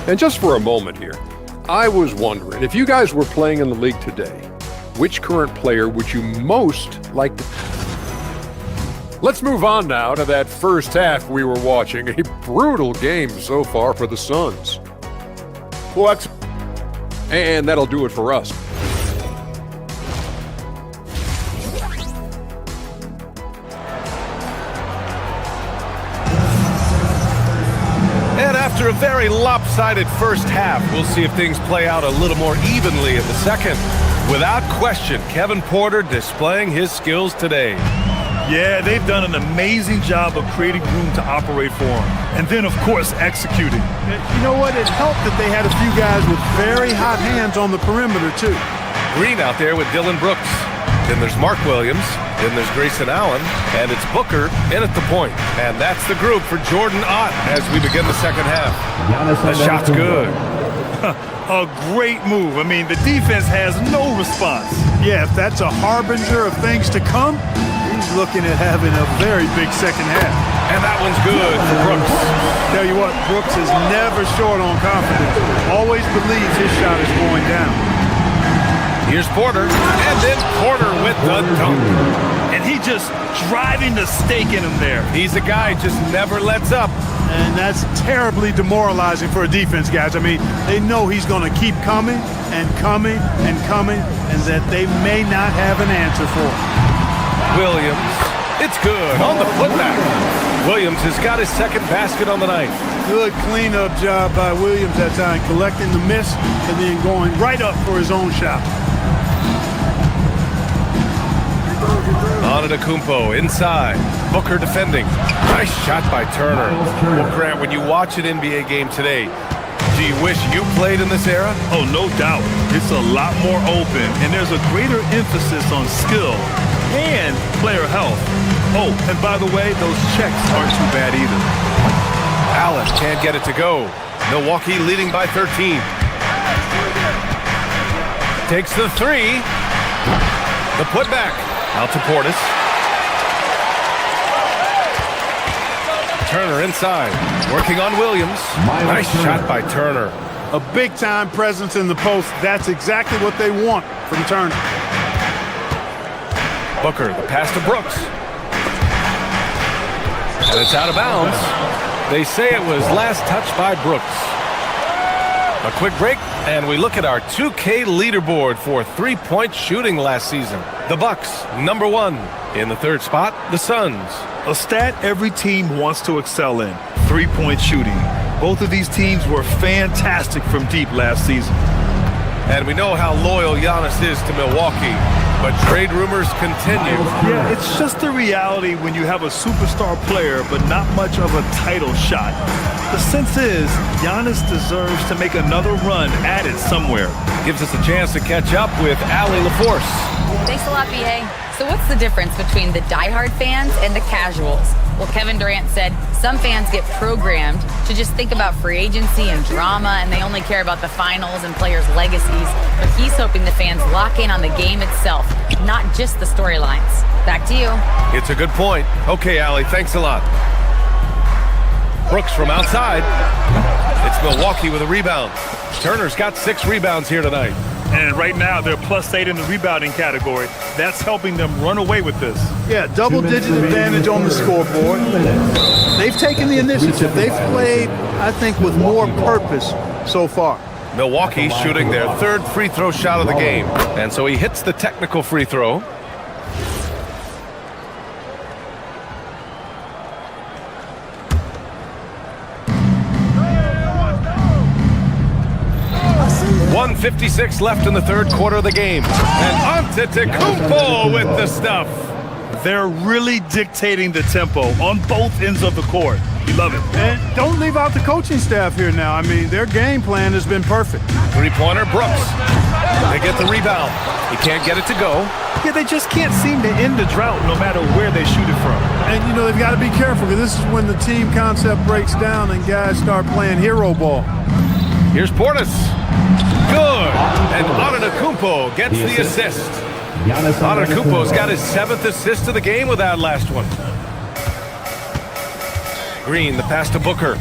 And just for a moment here, I was wondering, if you guys were playing in the league today, which current player would you most like to... Let's move on now to that first half we were watching. A brutal game so far for the Suns. And that'll do it for us. And after a very lopsided first half, we'll see if things play out a little more evenly in the second. Without question, Kevin Porter displaying his skills today. Yeah, they've done an amazing job of creating room to operate for him. And then, of course, executing. You know what? It helped that they had a few guys with very hot hands on the perimeter, too. Green out there with Dylan Brooks. Then there's Mark Williams. Then there's Grayson Allen. And it's Booker in at the point. And that's the group for Jordan Ott as we begin the second half. The shot's good. A great move. I mean, the defense has no response. Yeah, if that's a harbinger of things to come, he's looking at having a very big second half. And that one's good for Brooks. Tell you what, Brooks is never short on confidence. Always believes his shot is going down. Here's Porter, and then Porter with the dunk. And he just driving the stake in him there. He's a guy just never lets up. And that's terribly demoralizing for a defense, guys. I mean, they know he's going to keep coming and coming and coming, and that they may not have an answer for him. Williams, it's good on the putback. Williams has got his second basket on the night. Good cleanup job by Williams that time, collecting the miss and then going right up for his own shot. Antetokounmpo inside. Booker defending. Nice shot by Turner. Well, Grant, when you watch an NBA game today, do you wish you played in this era? Oh, no doubt. It's a lot more open, and there's a greater emphasis on skill and player health. Oh, and by the way, those checks aren't too bad either. Allen can't get it to go. Milwaukee leading by 13. Takes the 3. The putback. Out to Portis. Turner inside. Working on Williams. Nice shot by Turner. A big-time presence in the post. That's exactly what they want from Turner. Booker, the pass to Brooks. And it's out of bounds. They say it was last touched by Brooks. A quick break, and we look at our 2K leaderboard for three-point shooting last season. The Bucks, #1. In the third spot, the Suns. A stat every team wants to excel in, three-point shooting. Both of these teams were fantastic from deep last season. And we know how loyal Giannis is to Milwaukee, but trade rumors continue. Yeah, it's just the reality when you have a superstar player, but not much of a title shot. The sense is, Giannis deserves to make another run at it somewhere. Gives us a chance to catch up with Allie LaForce. Thanks a lot, BA. So what's the difference between the diehard fans and the casuals? Well, Kevin Durant said some fans get programmed to just think about free agency and drama, and they only care about the finals and players' legacies. But he's hoping the fans lock in on the game itself, not just the storylines. Back to you. It's a good point. Okay, Allie, thanks a lot. Brooks from outside. It's Milwaukee with a rebound. Turner's got 6 rebounds here tonight. And right now, they're +8 in the rebounding category. That's helping them run away with this. Yeah, double-digit advantage on the scoreboard. They've taken the initiative. They've played, I think, with more purpose so far. Milwaukee shooting their 3rd free throw shot of the game. And so he hits the technical free throw. .156 left in the 3rd quarter of the game. And Antetokounmpo with the stuff. They're really dictating the tempo on both ends of the court. You love it. And don't leave out the coaching staff here now. I mean, their game plan has been perfect. Three-pointer, Brooks. They get the rebound. He can't get it to go. Yeah, they just can't seem to end the drought no matter where they shoot it from. And, you know, they've got to be careful because this is when the team concept breaks down and guys start playing hero ball. Here's Portis. Good. And Antetokounmpo gets the assist. Antetokounmpo's got his 7th assist of the game with that last one. Green, the pass to Booker.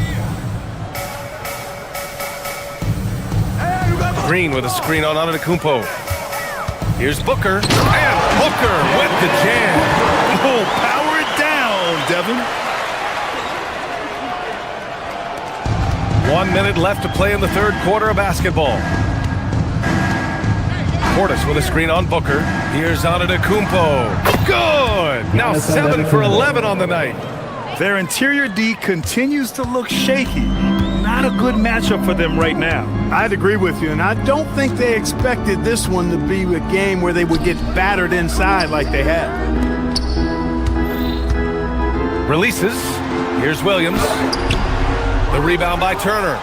Green with a screen on Antetokounmpo. Here's Booker. And Booker with the jam. Oh, power it down, Devin. 1 minute left to play in the 3rd quarter of basketball. Portis with a screen on Booker. Here's Antetokounmpo. Good! Now 7 for 11 on the night. Their interior D continues to look shaky. Not a good matchup for them right now. I'd agree with you, and I don't think they expected this one to be a game where they would get battered inside like they had. Releases. Here's Williams. The rebound by Turner.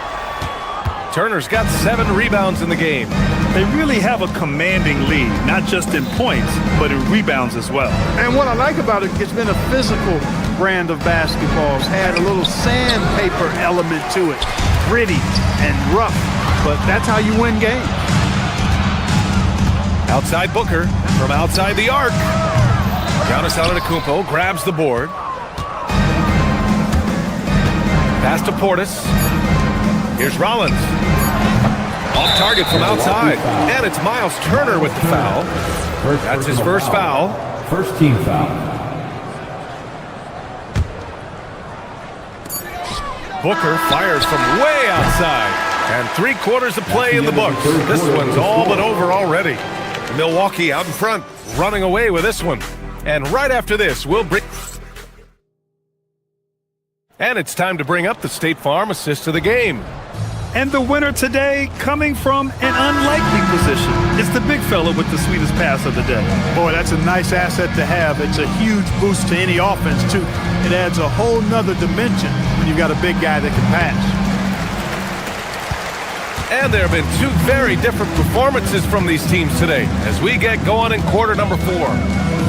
Turner's got 7 rebounds in the game. They really have a commanding lead, not just in points, but in rebounds as well. And what I like about it, it's been a physical brand of basketball. It's had a little sandpaper element to it. Gritty and rough, but that's how you win games. Outside Booker, from outside the arc. Giannis Antetokounmpo grabs the board. Pass to Portis. Here's Rollins. Off target from outside. And it's Miles Turner with the foul. That's his first foul. First team foul. Booker fires from way outside. And 3 quarters of play in the books. This one's all but over already. Milwaukee out in front, running away with this one. And right after this, we'll bring... And it's time to bring up the State Farm assist of the game. And the winner today coming from an unlikely position. It's the big fella with the sweetest pass of the day. Boy, that's a nice asset to have. It's a huge boost to any offense, too. It adds a whole nother dimension when you've got a big guy that can pass. And there have been 2 very different performances from these teams today as we get going in quarter number 4.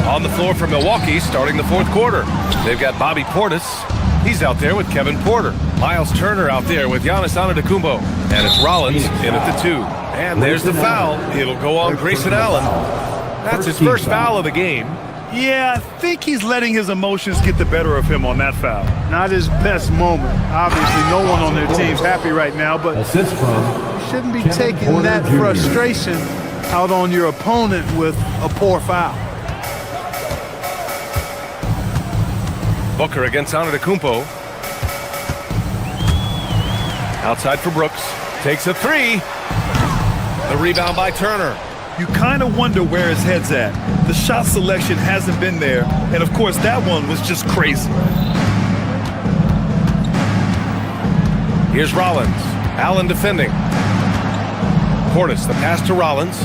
On the floor for Milwaukee starting the 4th quarter. They've got Bobby Portis. He's out there with Kevin Porter. Miles Turner out there with Giannis Antetokounmpo. And it's Rollins in at the 2. And there's the foul. It'll go on Grayson Allen. That's his first foul of the game. Yeah, I think he's letting his emotions get the better of him on that foul. Not his best moment. Obviously, no one on their team's happy right now, but you shouldn't be taking that frustration out on your opponent with a poor foul. Booker against Antetokounmpo. Outside for Brooks. Takes a 3. The rebound by Turner. You kind of wonder where his head's at. The shot selection hasn't been there. And, of course, that one was just crazy. Here's Rollins. Allen defending. Portis, the pass to Rollins.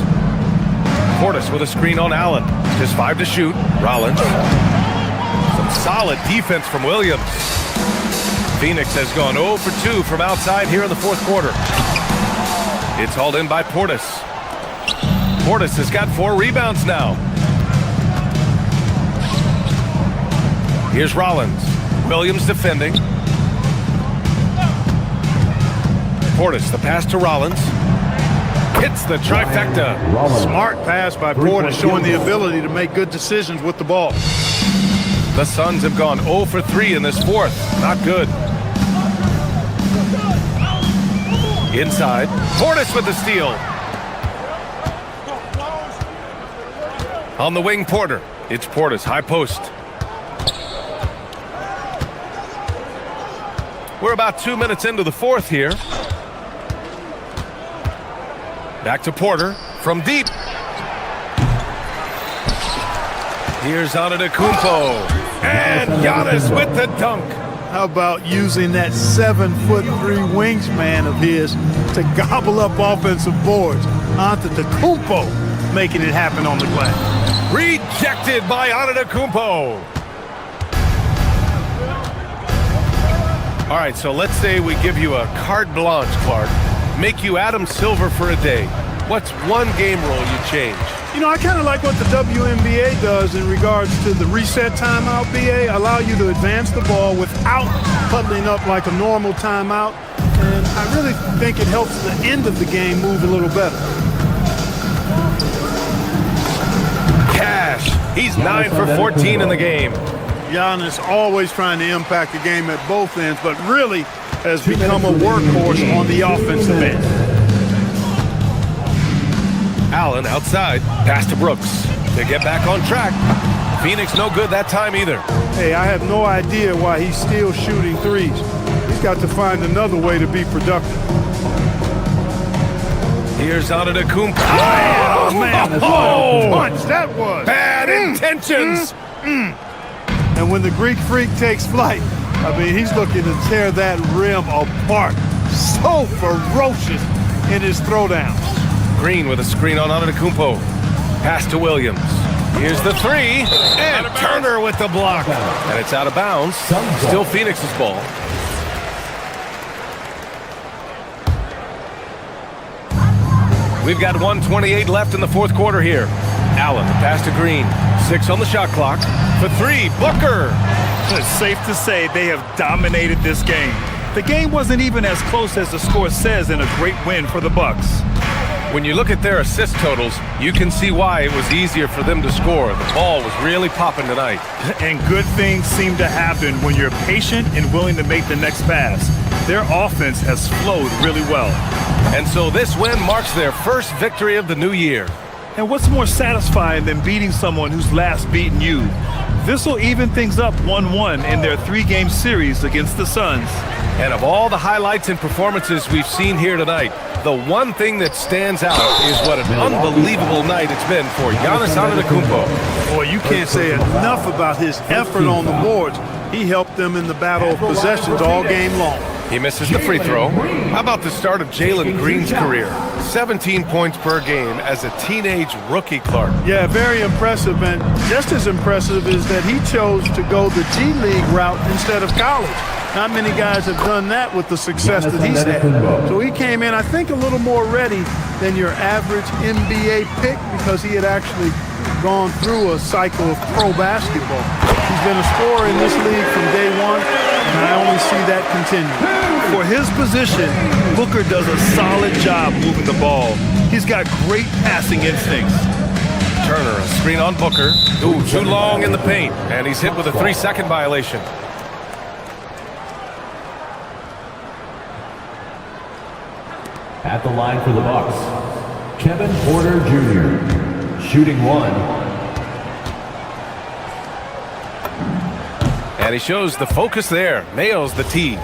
Portis with a screen on Allen. Just 5 to shoot. Rollins. Some solid defense from Williams. Phoenix has gone 0 for 2 from outside here in the 4th quarter. It's hauled in by Portis. Portis has got 4 rebounds now. Here's Rollins. Williams defending. Portis, the pass to Rollins. Hits the trifecta. Smart pass by Portis, showing the ability to make good decisions with the ball. The Suns have gone 0 for 3 in this 4th. Not good. Inside, Portis with the steal. On the wing, Porter. It's Portis, high post. We're about 2 minutes into the fourth here. Back to Porter from deep. Here's Antetokounmpo. And Giannis with the dunk. How about using that 7'3" wingspan of his to gobble up offensive boards? Antetokounmpo making it happen on the glass. Rejected by Antetokounmpo. All right, so let's say we give you a carte blanche, Clark. Make you Adam Silver for a day. What's one game rule you change? You know, I kind of like what the WNBA does in regards to the reset timeout, BA. Allow you to advance the ball without huddling up like a normal timeout. And I really think it helps the end of the game move a little better. Cash. He's 9 for 14 in the game. Giannis always trying to impact the game at both ends, but really has become a workhorse on the offensive end. Allen outside, pass to Brooks. They get back on track. Phoenix no good that time either. Hey, I have no idea why he's still shooting threes. He's got to find another way to be productive. Here's Antetokounmpo. Oh, man. What a punch that was. Bad intentions. And when the Greek Freak takes flight, I mean, he's looking to tear that rim apart. So ferocious in his throwdown. Green with a screen on Antetokounmpo. Pass to Williams. Here's the three. And Turner with the block. And it's out of bounds. Still Phoenix's ball. We've got 1:28 left in the fourth quarter here. Allen, the pass to Green. 6 on the shot clock. For three, Booker. It's safe to say they have dominated this game. The game wasn't even as close as the score says in a great win for the Bucks. When you look at their assist totals, you can see why it was easier for them to score. The ball was really popping tonight. And good things seem to happen when you're patient and willing to make the next pass. Their offense has flowed really well. And so this win marks their first victory of the new year. And what's more satisfying than beating someone who's last beaten you? This will even things up 1-1 in their 3-game series against the Suns. And of all the highlights and performances we've seen here tonight, the one thing that stands out is what an unbelievable night it's been for Giannis Antetokounmpo. Boy, you can't say enough about his effort on the boards. He helped them in the battle of possessions all game long. He misses the free throw. How about the start of Jalen Green's career? 17 points per game as a teenage rookie, Clark. Yeah, very impressive. And just as impressive is that he chose to go the G League route instead of college. Not many guys have done that with the success that he's had. So he came in, I think, a little more ready than your average NBA pick because he had actually gone through a cycle of pro basketball. He's been a scorer in this league from day one, and I only see that continue. For his position, Booker does a solid job moving the ball. He's got great passing instincts. Turner, a screen on Booker. Ooh, too long in the paint, and he's hit with a 3-second violation. At the line for the Bucks, Kevin Porter Jr., shooting one. And he shows the focus there. Nails the tee.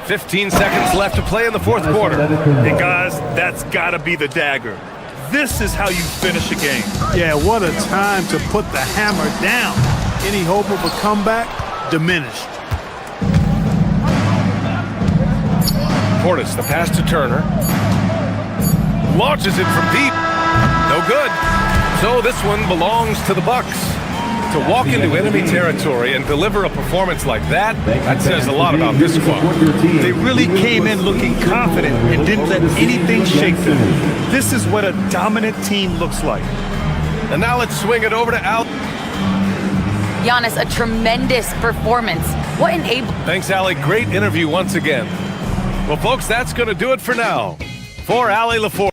15 seconds left to play in the fourth quarter. And guys, that's got to be the dagger. This is how you finish a game. Yeah, what a time to put the hammer down. Any hope of a comeback diminished. Portis, the pass to Turner. Launches it from deep. No good. So this one belongs to the Bucks. To walk into enemy territory and deliver a performance like that, that says a lot about this squad. They really came in looking confident and didn't let anything shake them. This is what a dominant team looks like. And now let's swing it over to Al. Giannis, a tremendous performance. What enabled? Thanks, Allie. Great interview once again. Well, folks, that's going to do it for now. For Allie LaForge.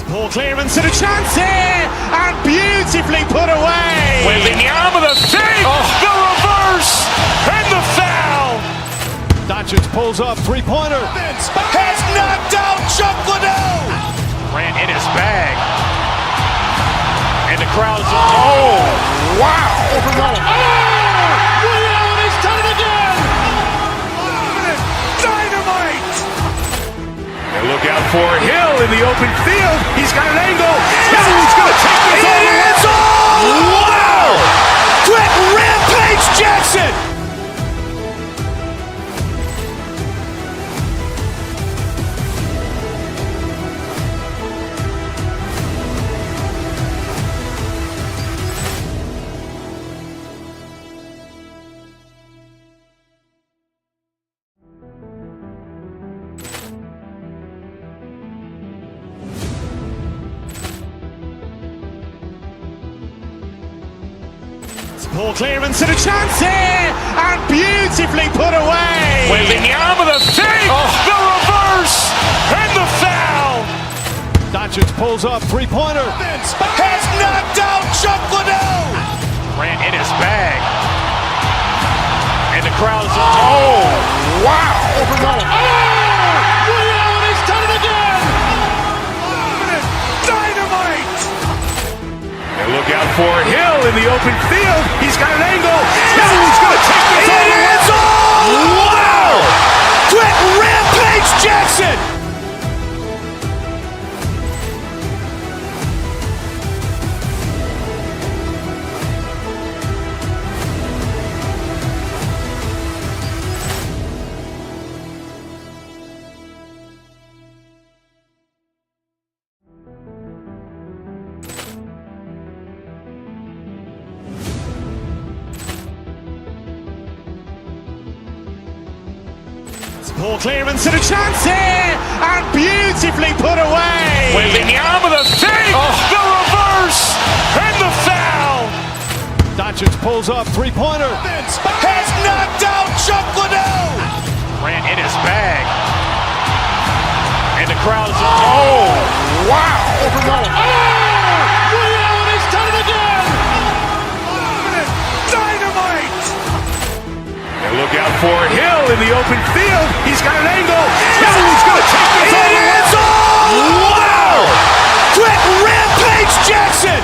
Poor clearance and a chance here, and beautifully put away. Wembanyama with a save, the reverse, and the foul. Doncic pulls up, three-pointer. Has knocked out Chuck Liddell. Ran in his bag. And the crowd's, oh, wow. Liddell, and he's done it again. Dynamite. And look out for Hill in the open field. He's got an angle. He's going to take this all the way. Wow. Quick Rampage Jackson. Poor clearance and a chance here, and beautifully put away. Wembanyama with a save, the reverse, and the foul. Doncic pulls up, three-pointer. Has knocked out Chuck Liddell. Ran in his bag. And the crowd's, oh, wow. Liddell, and he's done it again. Dynamite. And look out for Hill in the open field. He's got an angle. He's going to take this all the way. Wow. Quick Rampage Jackson. Poor clearance and a chance here, and beautifully put away. Wembanyama with a save, the reverse, and the foul. Doncic pulls up, three-pointer. Has knocked out Chuck Liddell. Ran in his bag. And the crowd's, oh, wow. Liddell, and he's done it again. Dynamite. And look out for Hill in the open field. He's got an angle. He's going to take this all the way. Wow. Quick Rampage Jackson.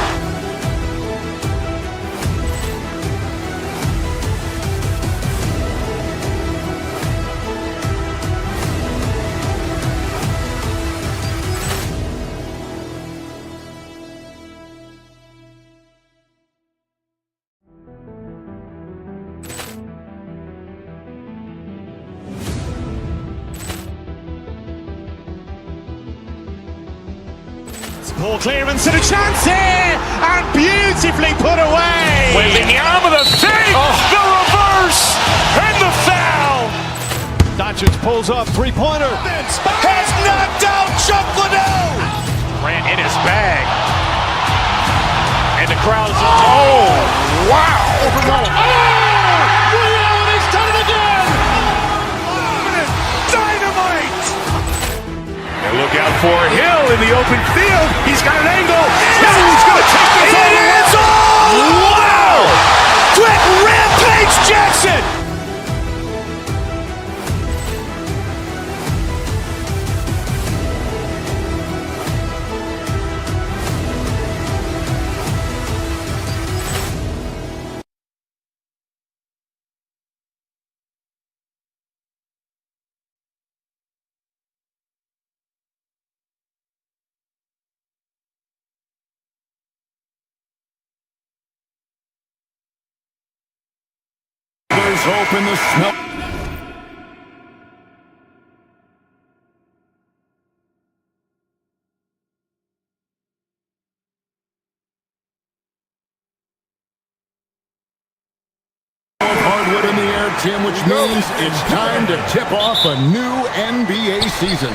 Poor clearance and a chance here, and beautifully put away. Wembanyama with a save, the reverse, and the foul. Doncic pulls up, three-pointer. Has knocked out Chuck Liddell. Ran in his bag. And the crowd's, oh, wow. Liddell, and he's done it again. Dynamite. And look out for Hill in the open field. He's got an angle. He's going to take this all the way. Wow. Quick Rampage Jackson. Open the snow. Hardwood in the air, Tim, which means it's time to tip off a new NBA season.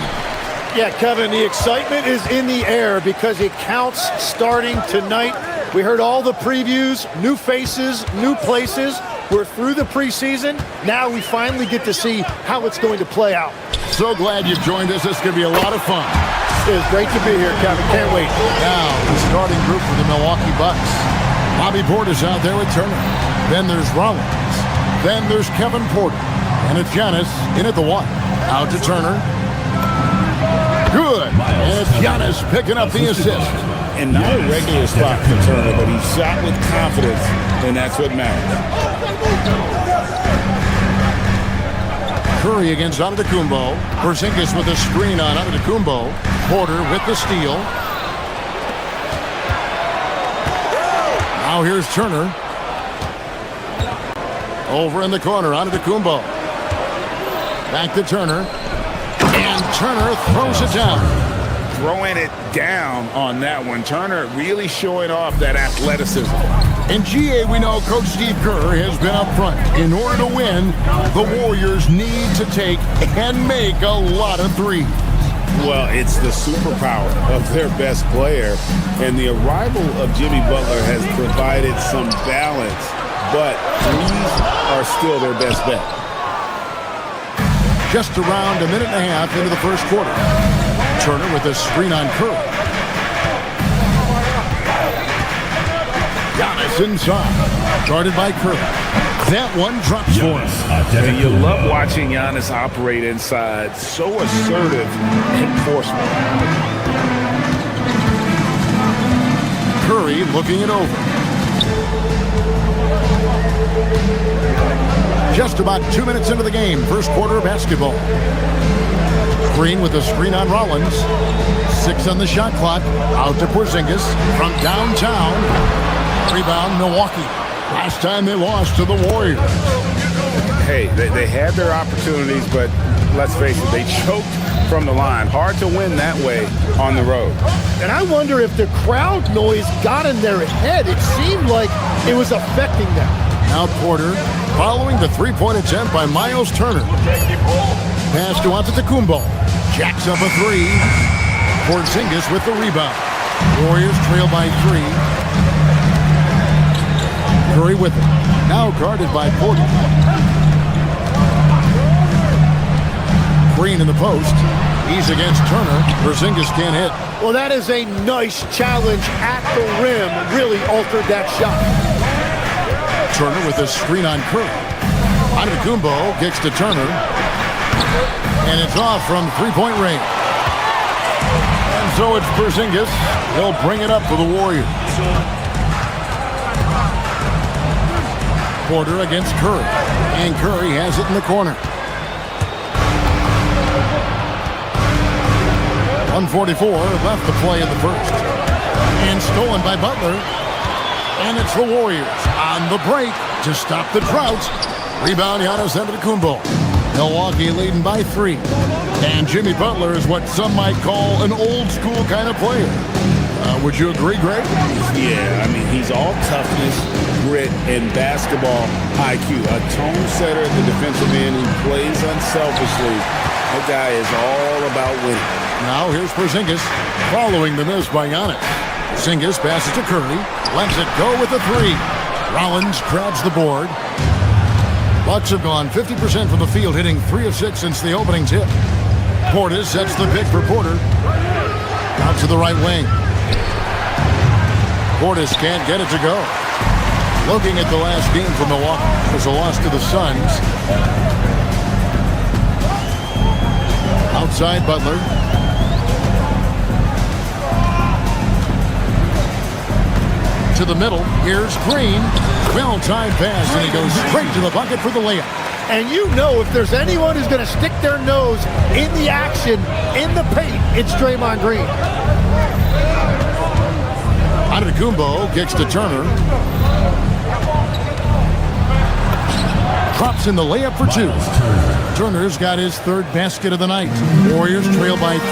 Yeah, Kevin, the excitement is in the air because it counts starting tonight. We heard all the previews, new faces, new places. We're through the preseason. Now we finally get to see how it's going to play out. So glad you've joined us. This is going to be a lot of fun. It is great to be here, Kevin. Can't wait. Now, the starting group for the Milwaukee Bucks. Bobby Portis out there with Turner. Then there's Rollins. Then there's Kevin Porter. And it's Giannis in at the 1. Out to Turner. Good. And it's Giannis picking up the assist. And not a regular spot for Turner, but he shot with confidence, and that's what matters. Curry against Antetokounmpo. Porzingis with a screen on Antetokounmpo. Porter with the steal. Now here's Turner. Over in the corner, Antetokounmpo. Back to Turner. And Turner throws it down. Throwing it down on that one. Turner really showing off that athleticism. In GA, we know Coach Steve Kerr has been up front. In order to win, the Warriors need to take and make a lot of threes. Well, it's the superpower of their best player, and the arrival of Jimmy Butler has provided some balance, but threes are still their best bet. Just around a minute and a half into the first quarter. Turner with a screen on Curry. Giannis inside. Guarded by Curry. That one drops for him. And you love watching Giannis operate inside. So assertive and forceful. Curry looking it over. Just about 2 minutes into the game. First quarter of basketball. Green with a screen on Rollins. 6 on the shot clock. Out to Porzingis from downtown. Rebound, Milwaukee. Last time they lost to the Warriors. Hey, they had their opportunities, but let's face it, they choked from the line. Hard to win that way on the road. And I wonder if the crowd noise got in their head. It seemed like it was affecting them. Now Porter following the three-point attempt by Miles Turner. Pass to Antetokounmpo. Jacks up a 3. Porzingis with the rebound. Warriors trail by 3. Curry with it. Now guarded by Porter. Green in the post. He's against Turner. Porzingis can't hit. Well, that is a nice challenge at the rim. Really altered that shot. Turner with a screen on Curry. Antetokounmpo kicks to Turner. And it's off from three-point range. And so it's Porzingis. He'll bring it up for the Warriors. Porter against Curry. And Curry has it in the corner. 1:44 left to play in the first. And stolen by Butler. And it's the Warriors on the break to stop the drought. Rebound, Giannis Antetokounmpo. Milwaukee leading by 3. And Jimmy Butler is what some might call an old-school kind of player. Would you agree, Greg? Yeah, I mean, he's all toughness, grit, and basketball IQ. A tone setter at the defensive end who plays unselfishly. That guy is all about winning. Now here's Porzingis following the miss by Giannis. Porzingis passes to Curry. Lets it go with the 3. Rollins grabs the board. Bucks have gone 50% from the field, hitting 3 of 6 since the opening tip. Portis sets the pick for Porter. Out to the right wing. Portis can't get it to go. Looking at the last game for Milwaukee. It was a loss to the Suns. Outside Butler. To the middle. Here's Green. Well-timed pass, and he goes straight to the bucket for the layup. And you know if there's anyone who's going to stick their nose in the action, in the paint, it's Draymond Green. Antetokounmpo kicks to Turner. Drops in the layup for 2. Turner's got his 3rd basket of the night. Warriors trail by 3.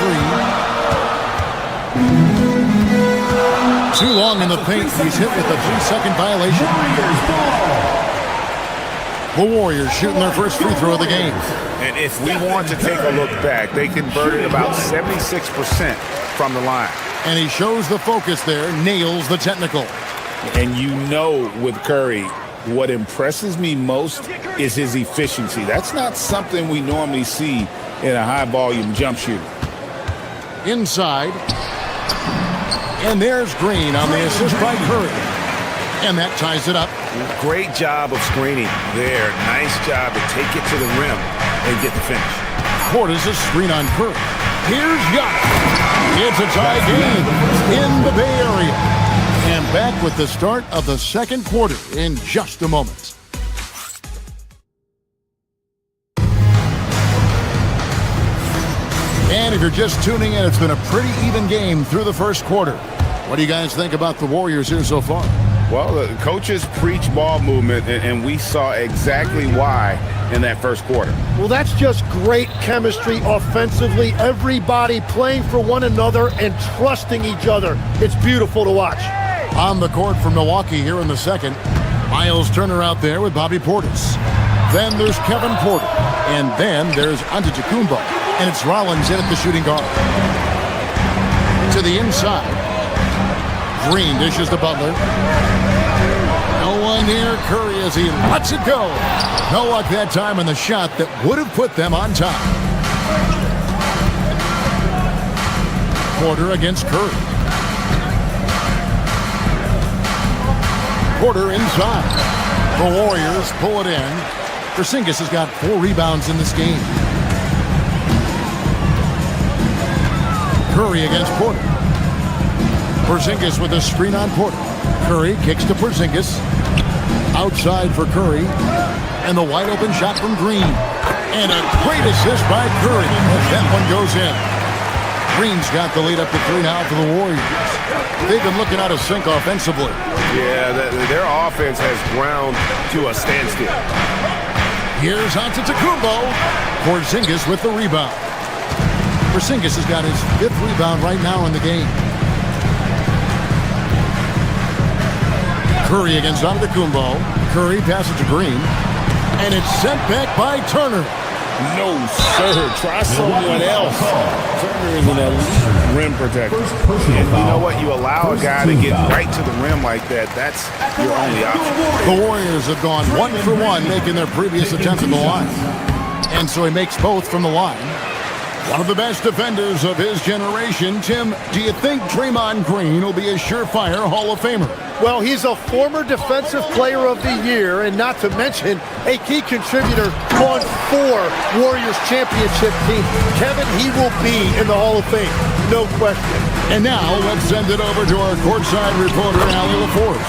Too long in the paint. He's hit with a 3-second violation. The Warriors shooting their first free throw of the game. And if we want to take a look back, they converted about 76% from the line. And he shows the focus there, nails the technical. And you know with Curry, what impresses me most is his efficiency. That's not something we normally see in a high-volume jump shooter. inside. And there's Green on the assist by Curry. And that ties it up. Great job of screening there. Nice job to take it to the rim and get the finish. Portis' screen on Curry. Here's Giannis. It's a tie game in the Bay Area. And back with the start of the second quarter in just a moment. And if you're just tuning in, it's been a pretty even game through the first quarter. What do you guys think about the Warriors here so far? Well, the coaches preach ball movement, and we saw exactly why in that first quarter. Well, that's just great chemistry offensively. Everybody playing for one another and trusting each other. It's beautiful to watch. On the court for Milwaukee here in the second, Miles Turner out there with Bobby Portis. Then there's Kevin Porter. And then there's Antetokounmpo. And it's Rollins in at the shooting guard. To the inside. Green dishes to Butler. No one near Curry as he lets it go. No luck that time on the shot that would have put them on top. Porter against Curry. Porter inside. The Warriors pull it in. Porzingis has got 4 rebounds in this game. Curry against Porter. Porzingis with a screen on Porter. Curry kicks to Porzingis. Outside for Curry. And the wide open shot from Green. And a great assist by Curry as that one goes in. Green's got the lead up to 3 now for the Warriors. They've been looking out of sync offensively. Yeah, their offense has ground to a standstill. Here's Antetokounmpo. Porzingis with the rebound. Porzingis has got his 5th rebound right now in the game. Curry against Antetokounmpo. Curry passes to Green. And it's sent back by Turner. No, sir. Try someone else. Turner is an elite rim protector. And you know what? You allow a guy to get right to the rim like that. That's your only option. The Warriors have gone 1 for 1, making their previous attempt at the line. And so he makes both from the line. One of the best defenders of his generation. Tim, do you think Draymond Green will be a surefire Hall of Famer? Well, he's a former Defensive Player of the Year, and not to mention a key contributor on 4 Warriors championship teams. Kevin, he will be in the Hall of Fame, no question. And now, let's send it over to our courtside reporter, Allie LaForce.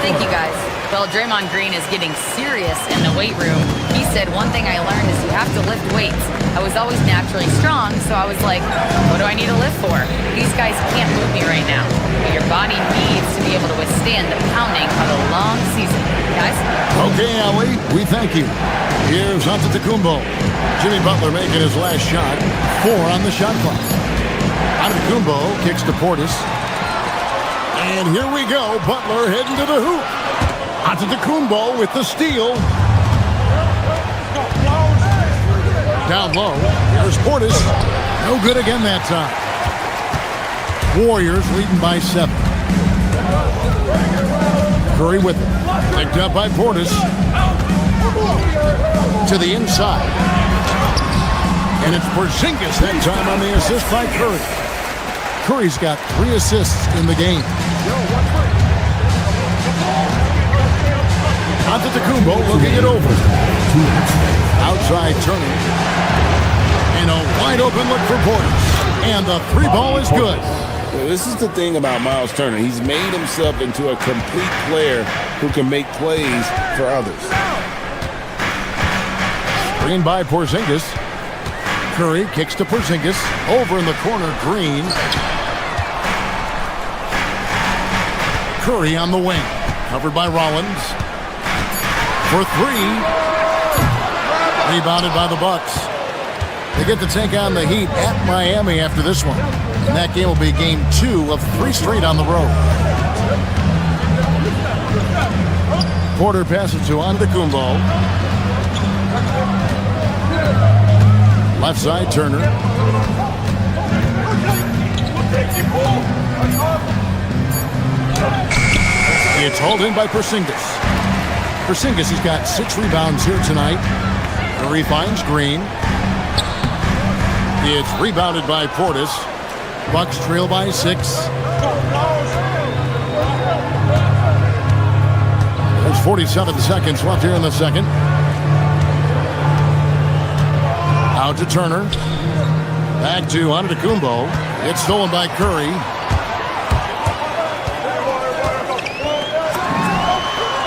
Thank you, guys. Well, Draymond Green is getting serious in the weight room. He said, one thing I learned is you have to lift weights. I was always naturally strong, so I was like, what do I need to lift for? These guys can't move me right now. But your body needs to be able to withstand the pounding of a long season. Guys? Okay, Allie, we thank you. Here's Antetokounmpo. Jimmy Butler making his last shot. 4 on the shot clock. Antetokounmpo kicks to Portis. And here we go. Butler heading to the hoop. Antetokounmpo with the steal. Down low. Here's Portis. No good again that time. Warriors leading by 7. Curry with it. Picked up by Portis. To the inside. And it's Porzingis that time on the assist by Curry. Curry's got 3 assists in the game. Antetokounmpo looking it over. Outside Turner. And a wide open look for Portis. And the 3 ball is good. Well, this is the thing about Miles Turner. He's made himself into a complete player who can make plays for others. Screen by Porzingis. Curry kicks to Porzingis. Over in the corner, Green. Curry on the wing. Covered by Rollins. For 3. Rebounded by the Bucks. They get to take on the Heat at Miami after this one. And that game will be game 2 of 3 straight on the road. Porter passes to Antetokounmpo. Left side, Turner. It's hauled in by Porzingis. Porzingis has got 6 rebounds here tonight. Curry finds Green. It's rebounded by Portis. Bucks trail by 6. There's 47 seconds left here in the second. Out to Turner. Back to Antetokounmpo. It's stolen by Curry.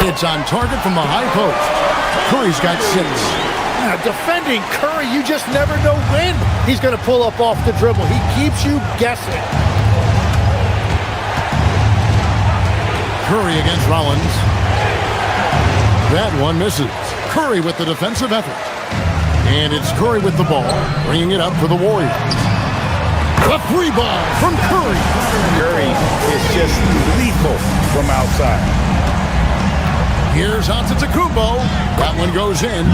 It's on target from the high post. Curry's got 6. Defending Curry, you just never know when he's going to pull up off the dribble. He keeps you guessing. Curry against Rollins. That one misses. Curry with the defensive effort. And it's Curry with the ball, bringing it up for the Warriors. A 3 ball from Curry. Curry is just lethal from outside. Here's Antetokounmpo. That one goes in.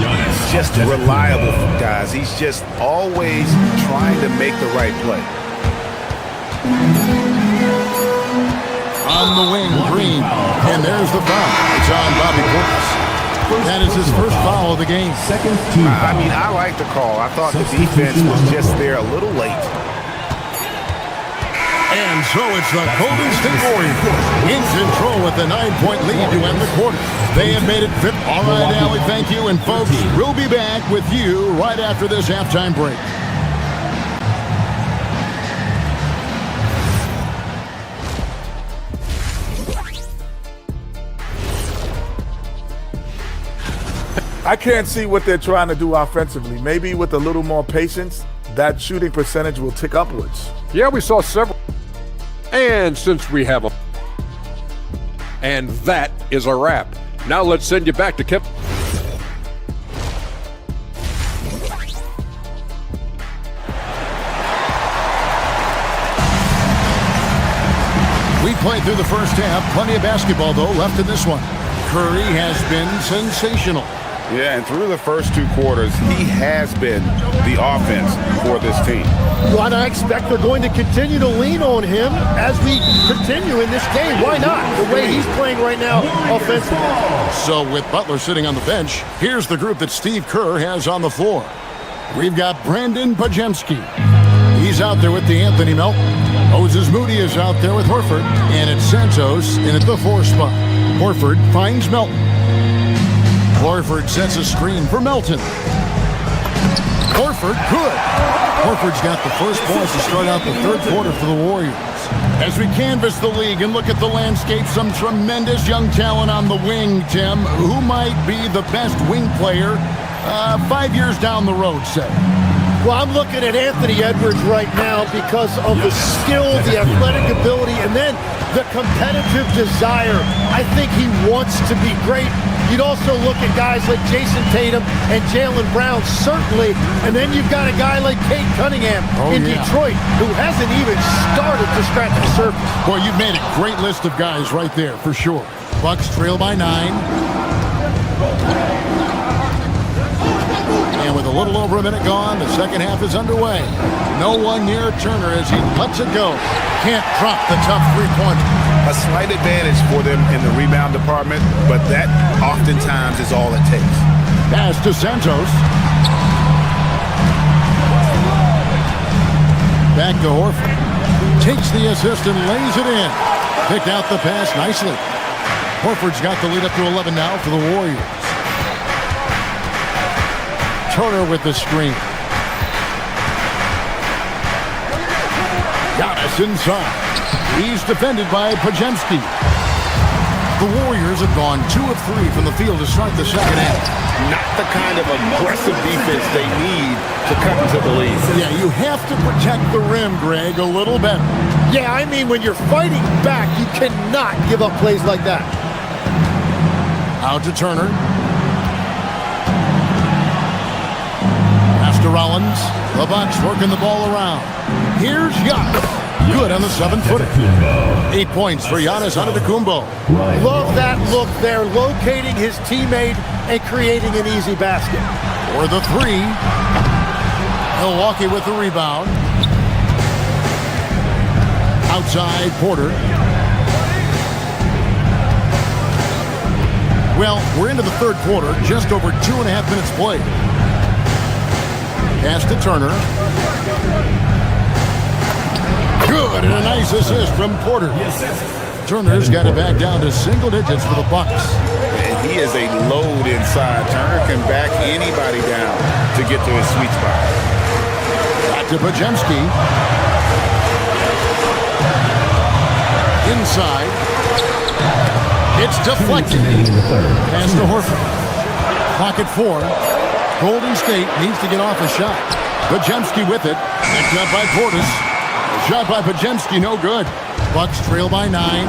Just reliable, guys. He's just always trying to make the right play. On the wing, Green. And there's the foul. It's on Bobby Portis. That is his first foul of the game. I mean, I like the call. I thought the defense was just there a little late. And so it's the Golden State Warriors in control with a 9-point lead to end the quarter. They have made it fit. All right, Allie, thank you. And folks, we'll be back with you right after this halftime break. I can't see what they're trying to do offensively. Maybe with a little more patience, that shooting percentage will tick upwards. Yeah, we saw several. And since we have a... And that is a wrap. Now let's send you back to Kip. We played through the first half. Plenty of basketball, though, left in this one. Curry has been sensational. Yeah, and through the first 2 quarters, he has been the offense for this team. Well, and I expect they're going to continue to lean on him as we continue in this game. Why not? The way he's playing right now offensively. So with Butler sitting on the bench, here's the group that Steve Kerr has on the floor. We've got Brandon Pajemski. He's out there with the Anthony Melton. Moses Moody is out there with Horford. And it's Santos in at the 4 spot. Horford finds Melton. Horford sets a screen for Melton. Horford, good. Horford's got the first points to start out the third quarter for the Warriors. As we canvass the league and look at the landscape, some tremendous young talent on the wing, Tim. Who might be the best wing player 5 years down the road, say? Well, I'm looking at Anthony Edwards right now because of the skill, the athletic ability, and then the competitive desire. I think he wants to be great. You'd also look at guys like Jason Tatum and Jaylen Brown, certainly. And then you've got a guy like Cade Cunningham in Detroit who hasn't even started to scratch the surface. Well, you've made a great list of guys right there, for sure. Bucks trail by 9. And with a little over a minute gone, the second half is underway. No one near Turner as he lets it go. Can't drop the tough 3-pointer. A slight advantage for them in the rebound department, but that oftentimes is all it takes. Pass to Santos. Back to Horford. Takes the assist and lays it in. Picked out the pass nicely. Horford's got the lead up to 11 now for the Warriors. Turner with the screen. Giannis inside. He's defended by Pajemski. The Warriors have gone 2 of 3 from the field to start the second half. Not the kind of aggressive defense they need to come to the lead. Yeah, you have to protect the rim, Greg, a little better. Yeah, I mean, when you're fighting back, you cannot give up plays like that. Out to Turner. Pass to Rollins. The Bucks working the ball around. Here's Giannis. Good on the 7-footer. 8 points for Giannis Antetokounmpo. Love that look there, locating his teammate and creating an easy basket. For the 3. Milwaukee with the rebound. Outside Porter. Well, we're into the third quarter, just over 2.5 minutes played. Pass to Turner. Good, and a nice assist from Porter. Turner's got it back down to single digits for the Bucks. And he is a load inside. Turner can back anybody down to get to his sweet spot. Back to Pajemski. Inside. It's deflected. Pass to Horford. Clock at 4. Golden State needs to get off a shot. Pajemski with it. Picked up by Portis. Shot by Pajemski, no good. Bucks trail by 9.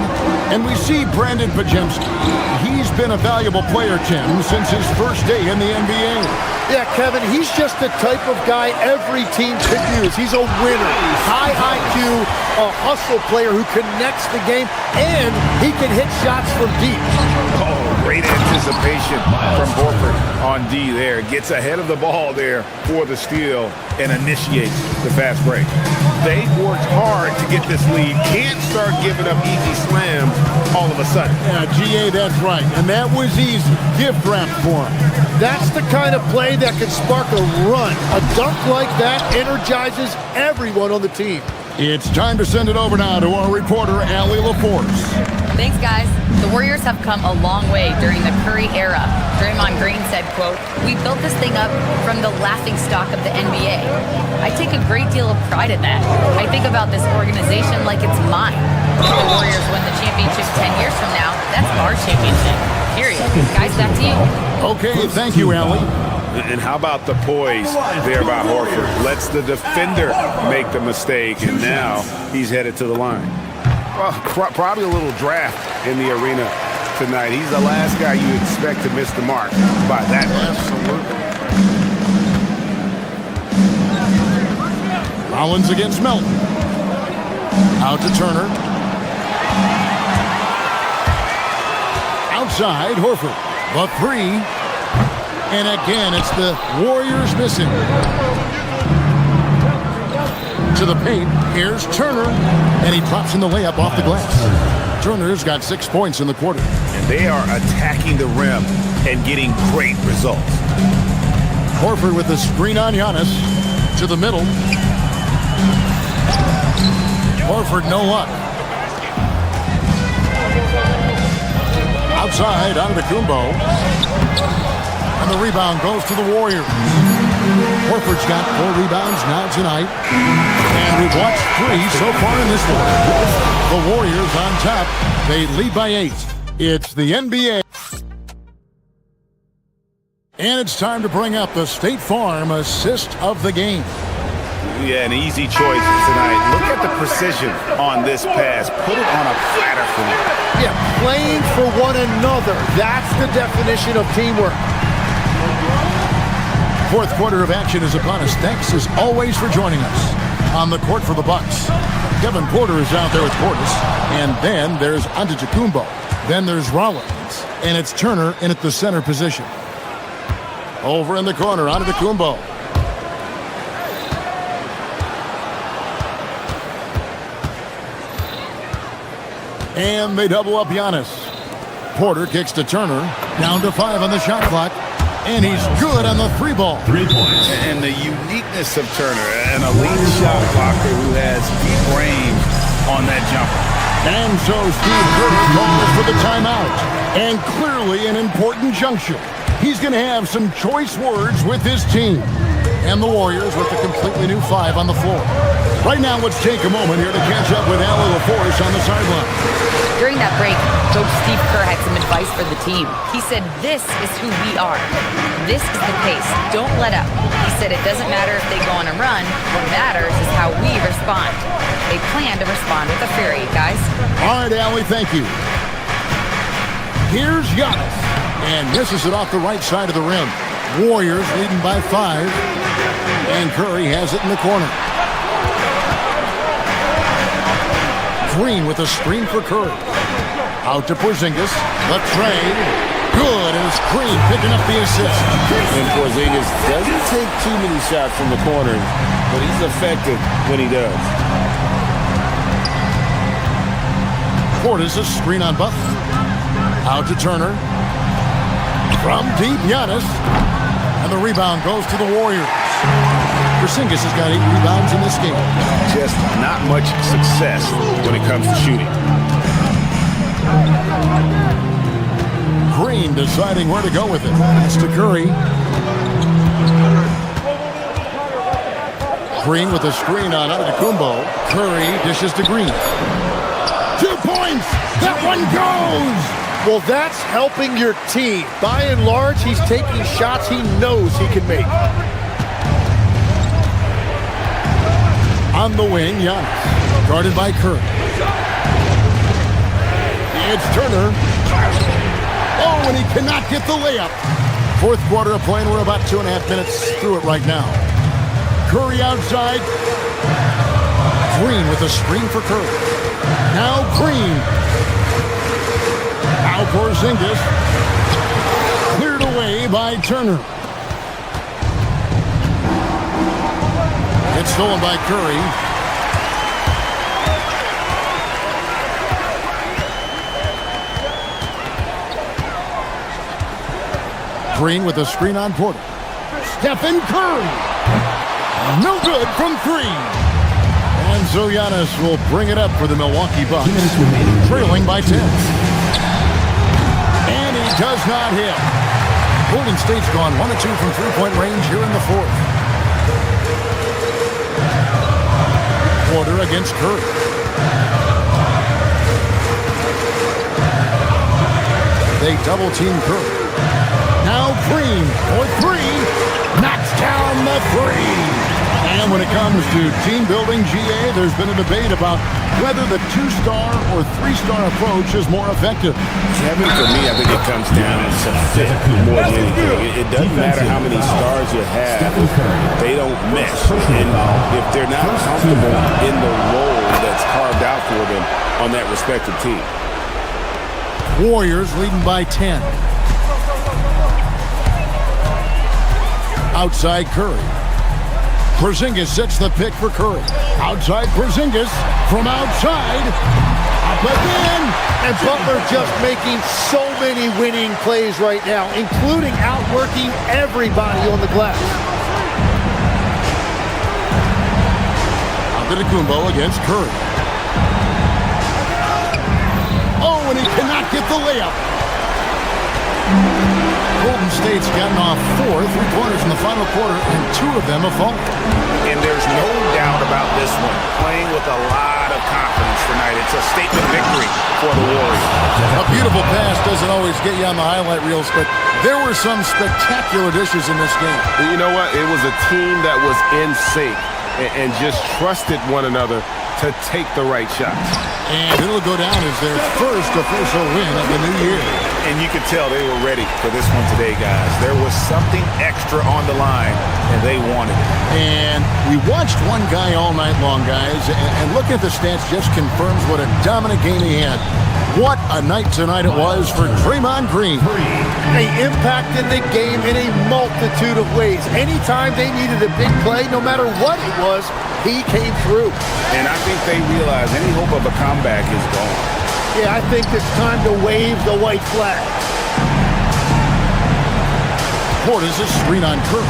And we see Brandon Pajemski. He's been a valuable player, Tim, since his first day in the NBA. Yeah, Kevin, he's just the type of guy every team could use. He's a winner. High IQ, a hustle player who connects the game, and he can hit shots from deep. Oh, great anticipation from Horford on D there. Gets ahead of the ball there for the steal and initiates the fast break. They've worked hard to get this lead. Can't start giving up easy slams all of a sudden. Yeah, GA, that's right. And that was easy. Gift wrap for him. That's the kind of play that can spark a run. A dunk like that energizes everyone on the team. It's time to send it over now to our reporter, Allie LaForce. Thanks, guys. The Warriors have come a long way during the Curry era. Draymond Green said, quote, "We built this thing up from the laughingstock of the NBA. I take a great deal of pride in that. I think about this organization like it's mine. If the Warriors win the championship 10 years from now, that's our championship. Period." Guys, back to you. Okay, thank you, Allie. And how about the poise there by Horford? Lets the defender make the mistake, and now he's headed to the line. Well, probably a little draft in the arena tonight. He's the last guy you expect to miss the mark by that much. Rollins against Melton. Out to Turner. Outside, Horford. The 3. And again, it's the Warriors missing. To the paint. Here's Turner. And he drops in the layup off the glass. Turner's got 6 points in the quarter. And they are attacking the rim and getting great results. Horford with the screen on Giannis. To the middle. Horford, no luck. Outside, Antetokounmpo. And the rebound goes to the Warriors. Horford's got 4 rebounds now tonight. And we've watched 3 so far in this one. The Warriors on top. They lead by 8. It's the NBA. And it's time to bring up the State Farm assist of the game. Yeah, an easy choice tonight. Look at the precision on this pass. Put it on a platter for me. Yeah, playing for one another. That's the definition of teamwork. Fourth quarter of action is upon us. Thanks as always for joining us. On the court for the Bucks, Kevin Porter is out there with Portis. And then there's Antetokounmpo. Then there's Rollins. And it's Turner in at the center position. Over in the corner, Antetokounmpo. And they double up Giannis. Porter kicks to Turner. Down to 5 on the shot clock. And he's good on the 3 ball. 3 points. And the uniqueness of Turner, an elite shot blocker who has deep range on that jumper. And so Steve Kerr calls for the timeout. And clearly an important juncture. He's going to have some choice words with his team. And the Warriors with a completely new 5 on the floor. Right now, let's take a moment here to catch up with Allie LaForce on the sideline. During that break, Coach Steve Kerr had some advice for the team. He said, "This is who we are. This is the pace. Don't let up." He said it doesn't matter if they go on a run. What matters is how we respond. They plan to respond with a fury, guys. All right, Allie, thank you. Here's Giannis. And misses it off the right side of the rim. Warriors leading by 5. And Curry has it in the corner. Green with a screen for Curry. Out to Porzingis. The trade. Good. And it's Green picking up the assist. And Porzingis doesn't take too many shots from the corner, but he's effective when he does. Portis a screen on Butler. Out to Turner. From deep, Giannis. And the rebound goes to the Warriors. Porzingis has got 8 rebounds in this game. Just not much success when it comes to shooting. Green deciding where to go with it. That's to Curry. Green with a screen on Antetokounmpo. Curry dishes to Green. 2 points! That one goes! Well, that's helping your team. By and large, he's taking shots he knows he can make. On the wing, Giannis. Guarded by Curry. It's Turner. Oh, and he cannot get the layup. Fourth quarter of play, and we're about 2.5 minutes through it right now. Curry outside. Green with a screen for Curry. Now Green. Now Porzingis. Cleared away by Turner. It's stolen by Curry. Green with a screen on Porter. Stephen Curry. No good from 3. And so Giannis will bring it up for the Milwaukee Bucks. Trailing by 10. And he does not hit. Golden State's gone 1 of 2 from three-point range here in the fourth. Porter against Curry. They double-team Curry. Now Green for 3. Knocks down the 3. And when it comes to team building, GA, there's been a debate about whether the 2-star or 3-star approach is more effective. Kevin, for me, I think it comes down to fit more than anything. It doesn't matter how many stars you have. They don't mesh. And if they're not comfortable in the role that's carved out for them on that respective team. Warriors leading by 10. Outside Curry. Porzingis sets the pick for Curry. Outside Porzingis from outside. Up again. And Butler just making so many winning plays right now, including outworking everybody on the glass. Antetokounmpo against Curry. Oh, and he cannot get the layup. Golden State's gotten off 4 3-pointers in the final quarter, and 2 of them have fallen. And there's no doubt about this one. Playing with a lot of confidence tonight. It's a statement victory for the Warriors. A beautiful pass doesn't always get you on the highlight reels, but there were some spectacular dishes in this game. You know what? It was a team that was in sync and just trusted one another to take the right shots. And it'll go down as their first official win of the new year. And you could tell they were ready for this one today, guys. There was something extra on the line, and they wanted it. And we watched one guy all night long, guys, and looking at the stats just confirms what a dominant game he had. What a night tonight it was for Draymond Green. They impacted the game in a multitude of ways. Anytime they needed a big play, no matter what it was, he came through. And I think they realize any hope of a comeback is gone. Yeah, I think it's time to wave the white flag. Portis is screen on Curry.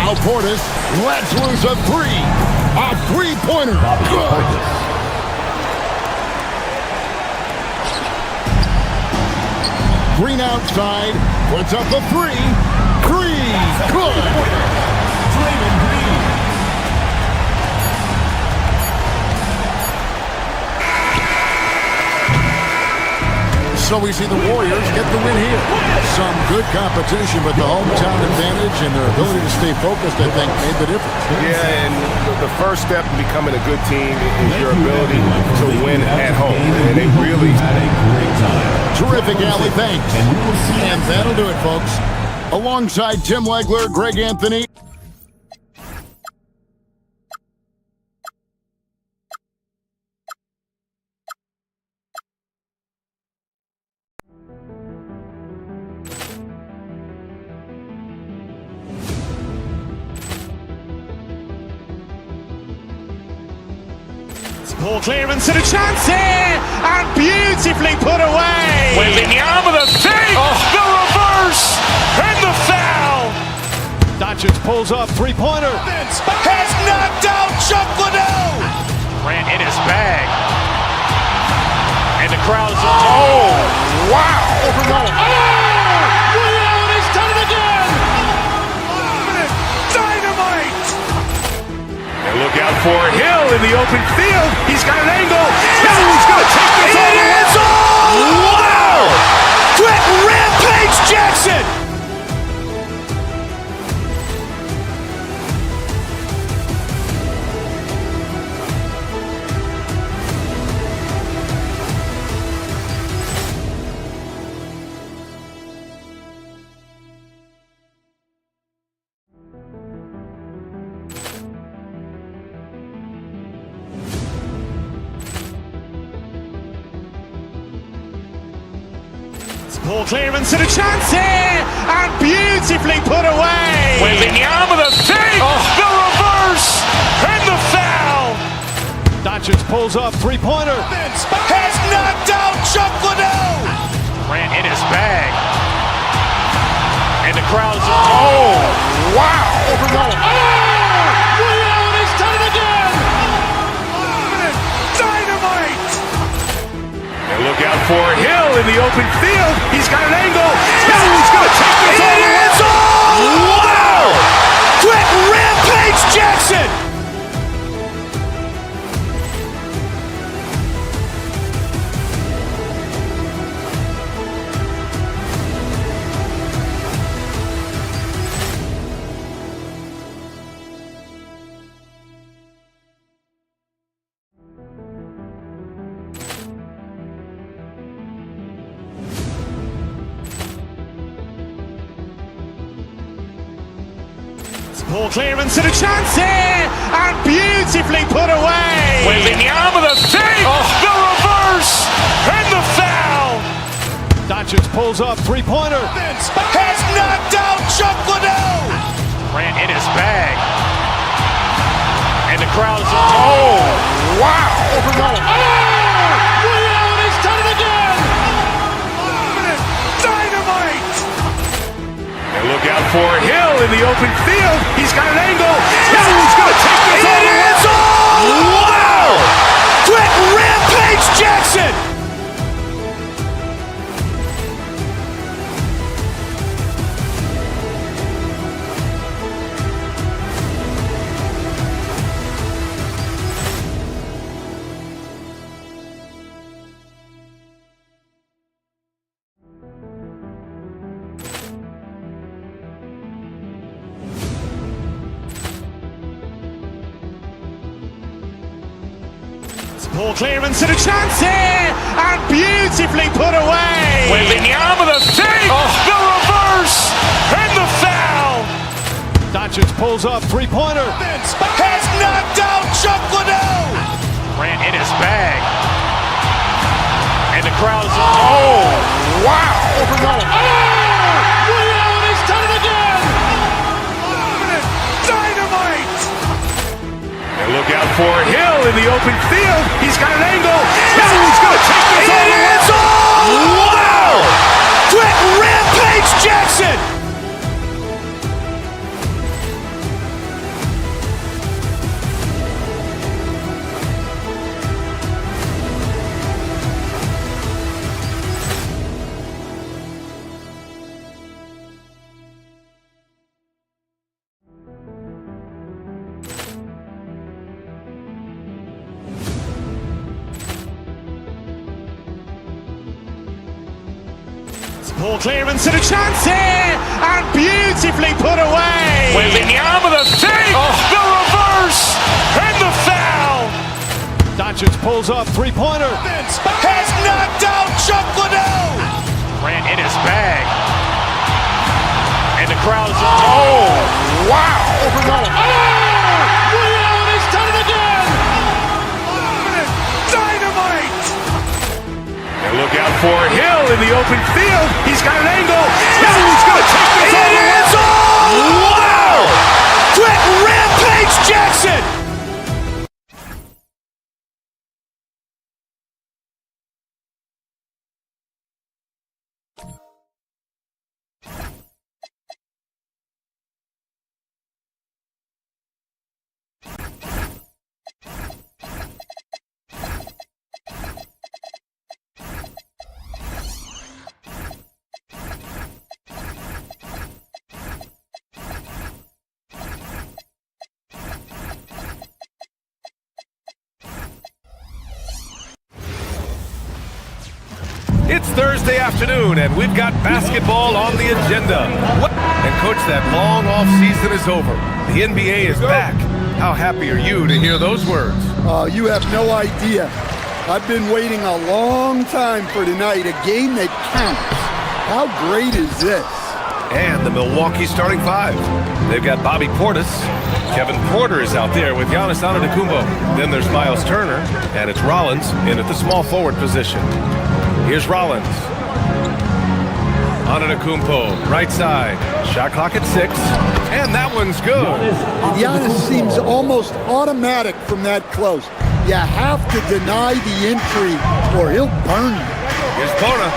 Al Portis lets loose a 3. A 3-pointer. Good. Green outside, puts up a 3. 3, good. Draymond Green. So we see the Warriors get the win here. Some good competition, but the hometown advantage and their ability to stay focused, I think, made the difference. Yeah, and the first step in becoming a good team is your ability to win at home. And they really had a great time. Terrific, Allie. Thanks. And that'll do it, folks. Alongside Tim Legler, Greg Anthony. Ball clearance and a chance here, and beautifully put away. Wembanyama the fake, the reverse, and the foul. Doncic pulls up, three-pointer. Has knocked out Chuck Liddell. Grant in his bag. And the crowd is... Oh, wow. Ray Allen has done it again. Dynamite. And look out for Hill in the open field. He's got an angle. He's going to take this all the way. Wow. Quick Rampage Jackson. Poor clearance and a chance here, and beautifully put away. Wembanyama the fake, the reverse, and the foul. Doncic pulls up, three-pointer. Has knocked out Chuck Liddell. Grant in his bag. And the crowd is... Oh, wow. Ray Allen has done it again. Dynamite. And look out for Hill in the open field. He's got an angle. He's going to take this all the way. Wow. Quick Rampage Jackson. Poor clearance and a chance here, and beautifully put away. Wembanyama the fake, the reverse, and the foul. Doncic pulls up, three-pointer. Has knocked out Chuck Liddell. Grant in his bag. And the crowd is... Oh, wow. Ray Allen has done it again. Dynamite. And look out for Hill in the open field. He's got an angle. He's going to take this all the way. Wow. Quick Rampage Jackson. Poor clearance and a chance here, and beautifully put away. Wembanyama the fake, the reverse, and the foul. Doncic pulls up, three-pointer. Has knocked out Chuck Liddell. Grant in his bag. And the crowd is... Oh, wow. Ray Allen has done it again. Dynamite. And look out for Hill in the open field. He's got an angle. He's going to take this all the way. Wow. Quick Rampage Jackson. Poor clearance and a chance here, and beautifully put away. Wembanyama the fake, the reverse, and the foul. Doncic pulls up, three-pointer. Has knocked out Chuck Liddell. Grant in his bag. And the crowd is... Oh, wow. Ray Allen has done it again. Dynamite. And look out for Hill in the open field. He's got an angle. He's going to take this all the way. Wow. Quick Rampage Jackson. It's Thursday afternoon, and we've got basketball on the agenda. And, Coach, that long off season is over. The NBA is back. How happy are you to hear those words? You have no idea. I've been waiting a long time for tonight, a game that counts. How great is this? And the Milwaukee starting five. They've got Bobby Portis. Kevin Porter is out there with Giannis Antetokounmpo. Then there's Miles Turner, and it's Rollins in at the small forward position. Here's Rollins. Antetokounmpo, right side. Shot clock at 6, and that one's good. Giannis seems almost automatic from that close. You have to deny the entry, or he'll burn you. Here's Bona.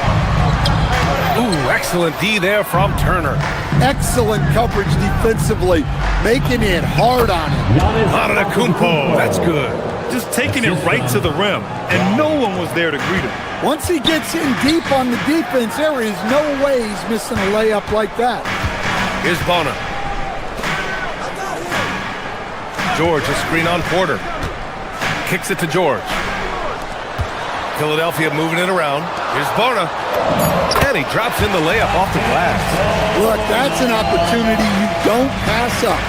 Ooh, excellent D there from Turner. Excellent coverage defensively, making it hard on him. Antetokounmpo, that's good. Just taking it right to the rim, and no one was there to greet him. Once he gets in deep on the defense, there is no way he's missing a layup like that. Here's Bona. George, a screen on Porter. Kicks it to George. Philadelphia moving it around. Here's Bona. And he drops in the layup off the glass. Look, that's an opportunity you don't pass up.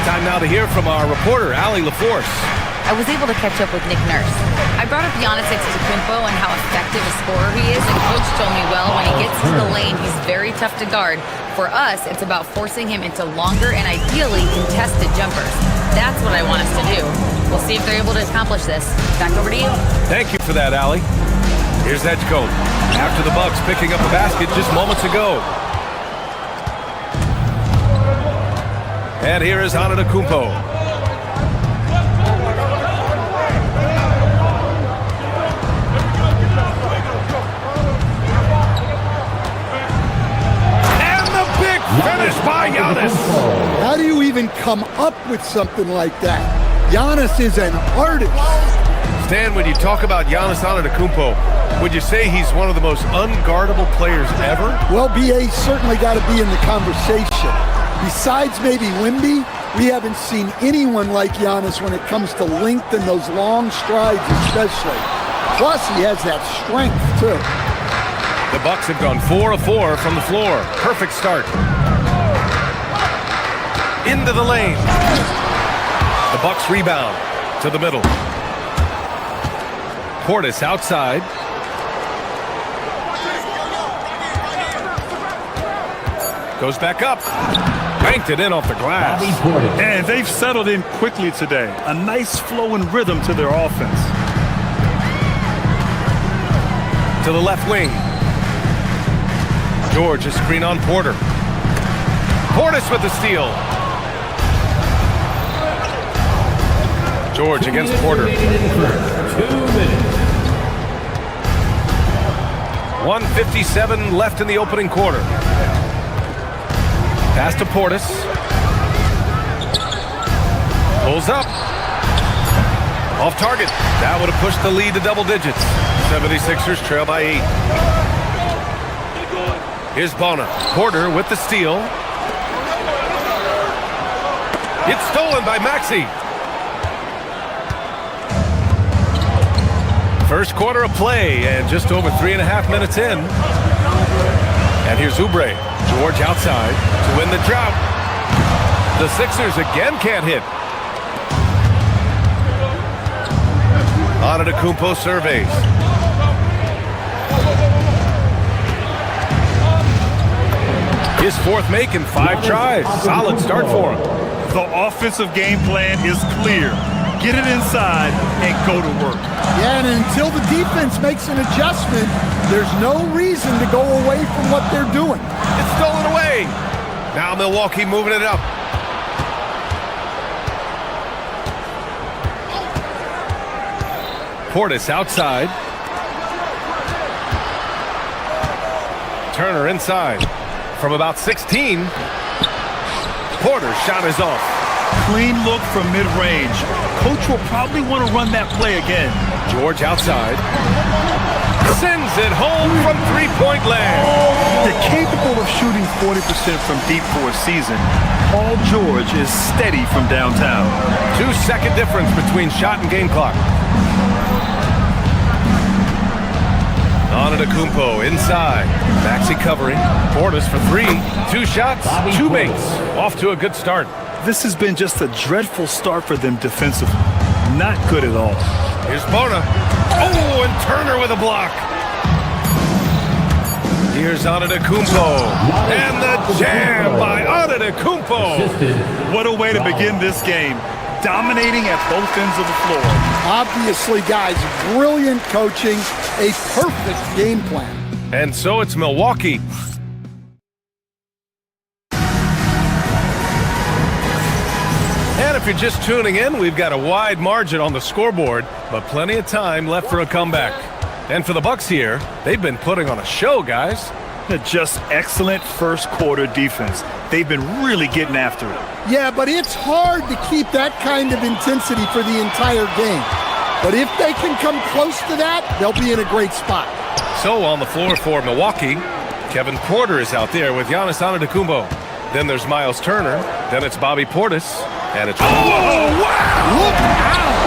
Time now to hear from our reporter, Allie LaForce. I was able to catch up with Nick Nurse. I brought up Giannis Antetokounmpo and how effective a scorer he is, and Coach told me, well, when he gets to the lane, he's very tough to guard. For us, it's about forcing him into longer and ideally contested jumpers. That's what I want us to do. We'll see if they're able to accomplish this. Back over to you. Thank you for that, Allie. Here's Edgecombe. After the Bucks picking up a basket just moments ago. And here is Antetokounmpo. Finish by Giannis. How do you even come up with something like that? Giannis is an artist. Stan, when you talk about Giannis Antetokounmpo, would you say he's one of the most unguardable players ever? Well, BA's certainly got to be in the conversation. Besides maybe Wemby, we haven't seen anyone like Giannis when it comes to length and those long strides especially. Plus, he has that strength, too. The Bucks have gone 4 of 4 from the floor. Perfect start. Into the lane. The Bucks rebound to the middle. Portis outside. Goes back up. Banked it in off the glass. And they've settled in quickly today. A nice flow and rhythm to their offense. To the left wing. George, a screen on Porter. Portis with the steal. George against Porter. 2 minutes. 1:57 left in the opening quarter. Pass to Portis. Pulls up. Off target. That would have pushed the lead to double digits. 76ers trail by 8. Here's Bona. Porter with the steal. It's stolen by Maxey. First quarter of play, and just over 3.5 minutes in. And here's Oubre. George outside to win the drought. The Sixers again can't hit. Antetokounmpo surveys. His fourth make in 5 tries. Solid start for him. The offensive game plan is clear. Get it inside and go to work. Yeah, and until the defense makes an adjustment, there's no reason to go away from what they're doing. It's stolen away. Now Milwaukee moving it up. Portis outside. Turner inside. From about 16. Porter's shot is off. Clean look from mid-range. Coach will probably want to run that play again. George outside. Sends it home from three-point land. They're capable of shooting 40% from deep for a season. Paul George is steady from downtown. 2-second difference between shot and game clock. Antetokounmpo inside. Maxey covering. Portis for three. 2 shots, 2 makes. Off to a good start. This has been just a dreadful start for them defensively. Not good at all. Here's Bona. Oh, and Turner with a block. Here's Antetokounmpo. And the jam by Antetokounmpo. What a way to begin this game. Dominating at both ends of the floor. Obviously, guys, brilliant coaching, a perfect game plan. And so it's Milwaukee. And if you're just tuning in, we've got a wide margin on the scoreboard, but plenty of time left for a comeback. And for the Bucks here, they've been putting on a show, guys. Just excellent first quarter defense. They've been really getting after it. Yeah, but it's hard to keep that kind of intensity for the entire game. But if they can come close to that, they'll be in a great spot. So on the floor for Milwaukee, Kevin Porter is out there with Giannis Antetokounmpo. Then there's Miles Turner. Then it's Bobby Portis. And it's... Oh, wow! Look out!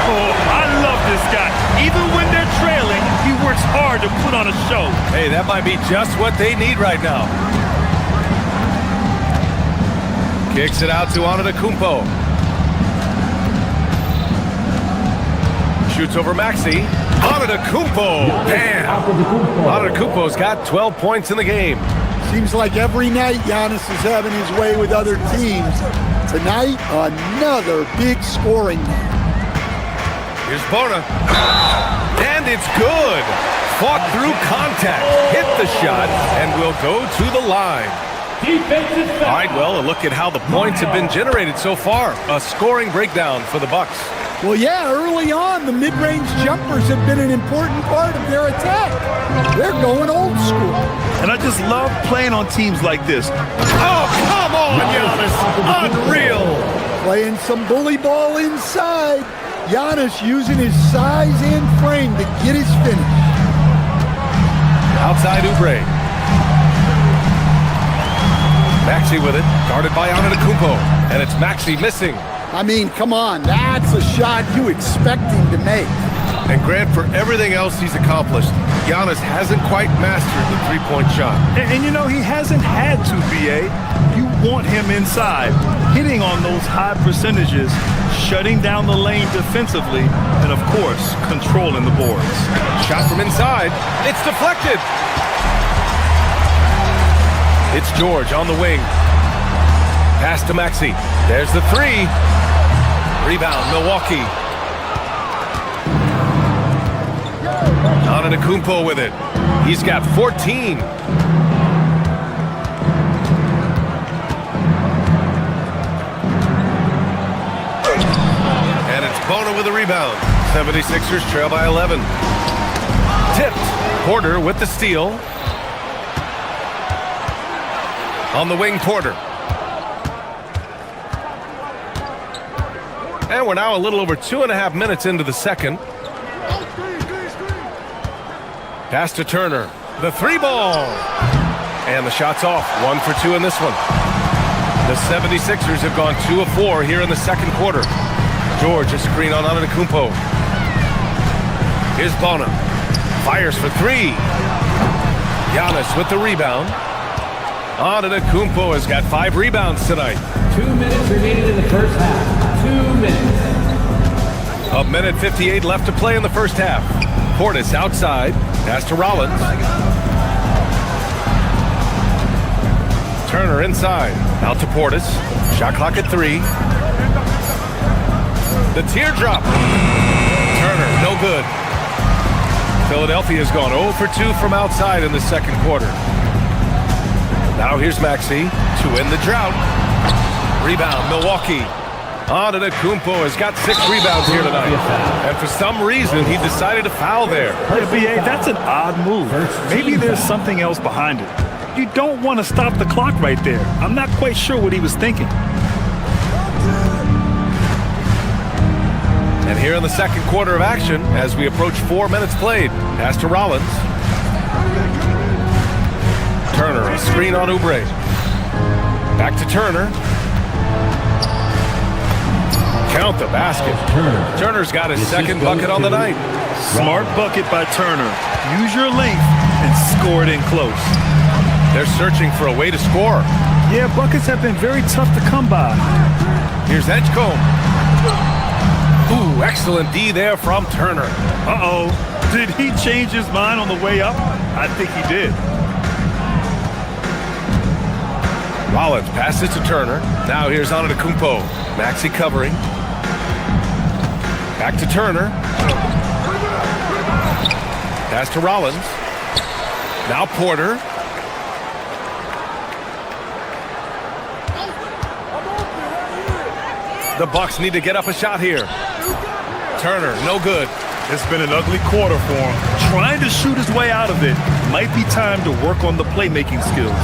Oh, I love this guy. Even when they're trailing, he works hard to put on a show. Hey, that might be just what they need right now. Kicks it out to Antetokounmpo. Shoots over Maxey. Antetokounmpo. Bam! Antetokounmpo's got 12 points in the game. Seems like every night Giannis is having his way with other teams. Tonight, another big scoring night. Here's Bona. And it's good. Fought through contact. Hit the shot and will go to the line. All right, well, a look at how the points have been generated so far. A scoring breakdown for the Bucks. Well, yeah, early on, the mid-range jumpers have been an important part of their attack. They're going old school. And I just love playing on teams like this. Oh, come on, Giannis. Unreal. Playing some bully ball inside. Giannis using his size and frame to get his finish. Outside Oubre. Maxey with it, guarded by Antetokounmpo. And it's Maxey missing. I mean, come on, that's a shot you expect him to make. And Grant, for everything else he's accomplished, Giannis hasn't quite mastered the three-point shot. And you know, he hasn't had to, B.A. You want him inside, hitting on those high percentages, shutting down the lane defensively, and of course, controlling the boards. Shot from inside. It's deflected. It's George on the wing. Pass to Maxey. There's the three. Rebound, Milwaukee. Antetokounmpo with it. He's got 14. And it's Bona with the rebound. 76ers trail by 11. Tipped. Porter with the steal. On the wing, Porter. And we're now a little over 2.5 minutes into the second. Pass to Turner. The three ball. And the shot's off. 1 for 2 in this one. The 76ers have gone 2 of 4 here in the second quarter. George, a screen on Antetokounmpo. Here's Bona. Fires for 3. Giannis with the rebound. Antetokounmpo has got 5 rebounds tonight. 2 minutes remaining in the first half. 2 minutes. A minute 58 left to play in the first half. Portis outside. Pass to Rollins. Turner inside. Out to Portis. Shot clock at 3. The teardrop. Turner, no good. Philadelphia's gone 0 for 2 from outside in the second quarter. Now here's Maxey to end the drought. Rebound, Milwaukee. Antetokounmpo has got 6 rebounds here tonight. And for some reason, he decided to foul there. Yeah, B.A., that's an odd move. Maybe there's something else behind it. You don't want to stop the clock right there. I'm not quite sure what he was thinking. And here in the second quarter of action, as we approach 4 minutes played, pass to Rollins. Turner, a screen on Oubre. Back to Turner. Count the basket. Turner's got his second bucket on the night. Smart bucket by Turner. Use your length and score it in close. They're searching for a way to score. Yeah, buckets have been very tough to come by. Here's Edgecombe. Ooh, excellent D there from Turner. Uh-oh. Did he change his mind on the way up? I think he did. Rollins passes to Turner. Now here's Antetokounmpo. Maxey covering. Back to Turner. Pass to Rollins. Now Porter. The Bucks need to get up a shot here. Turner, no good. It's been an ugly quarter for him. Trying to shoot his way out of it. Might be time to work on the playmaking skills.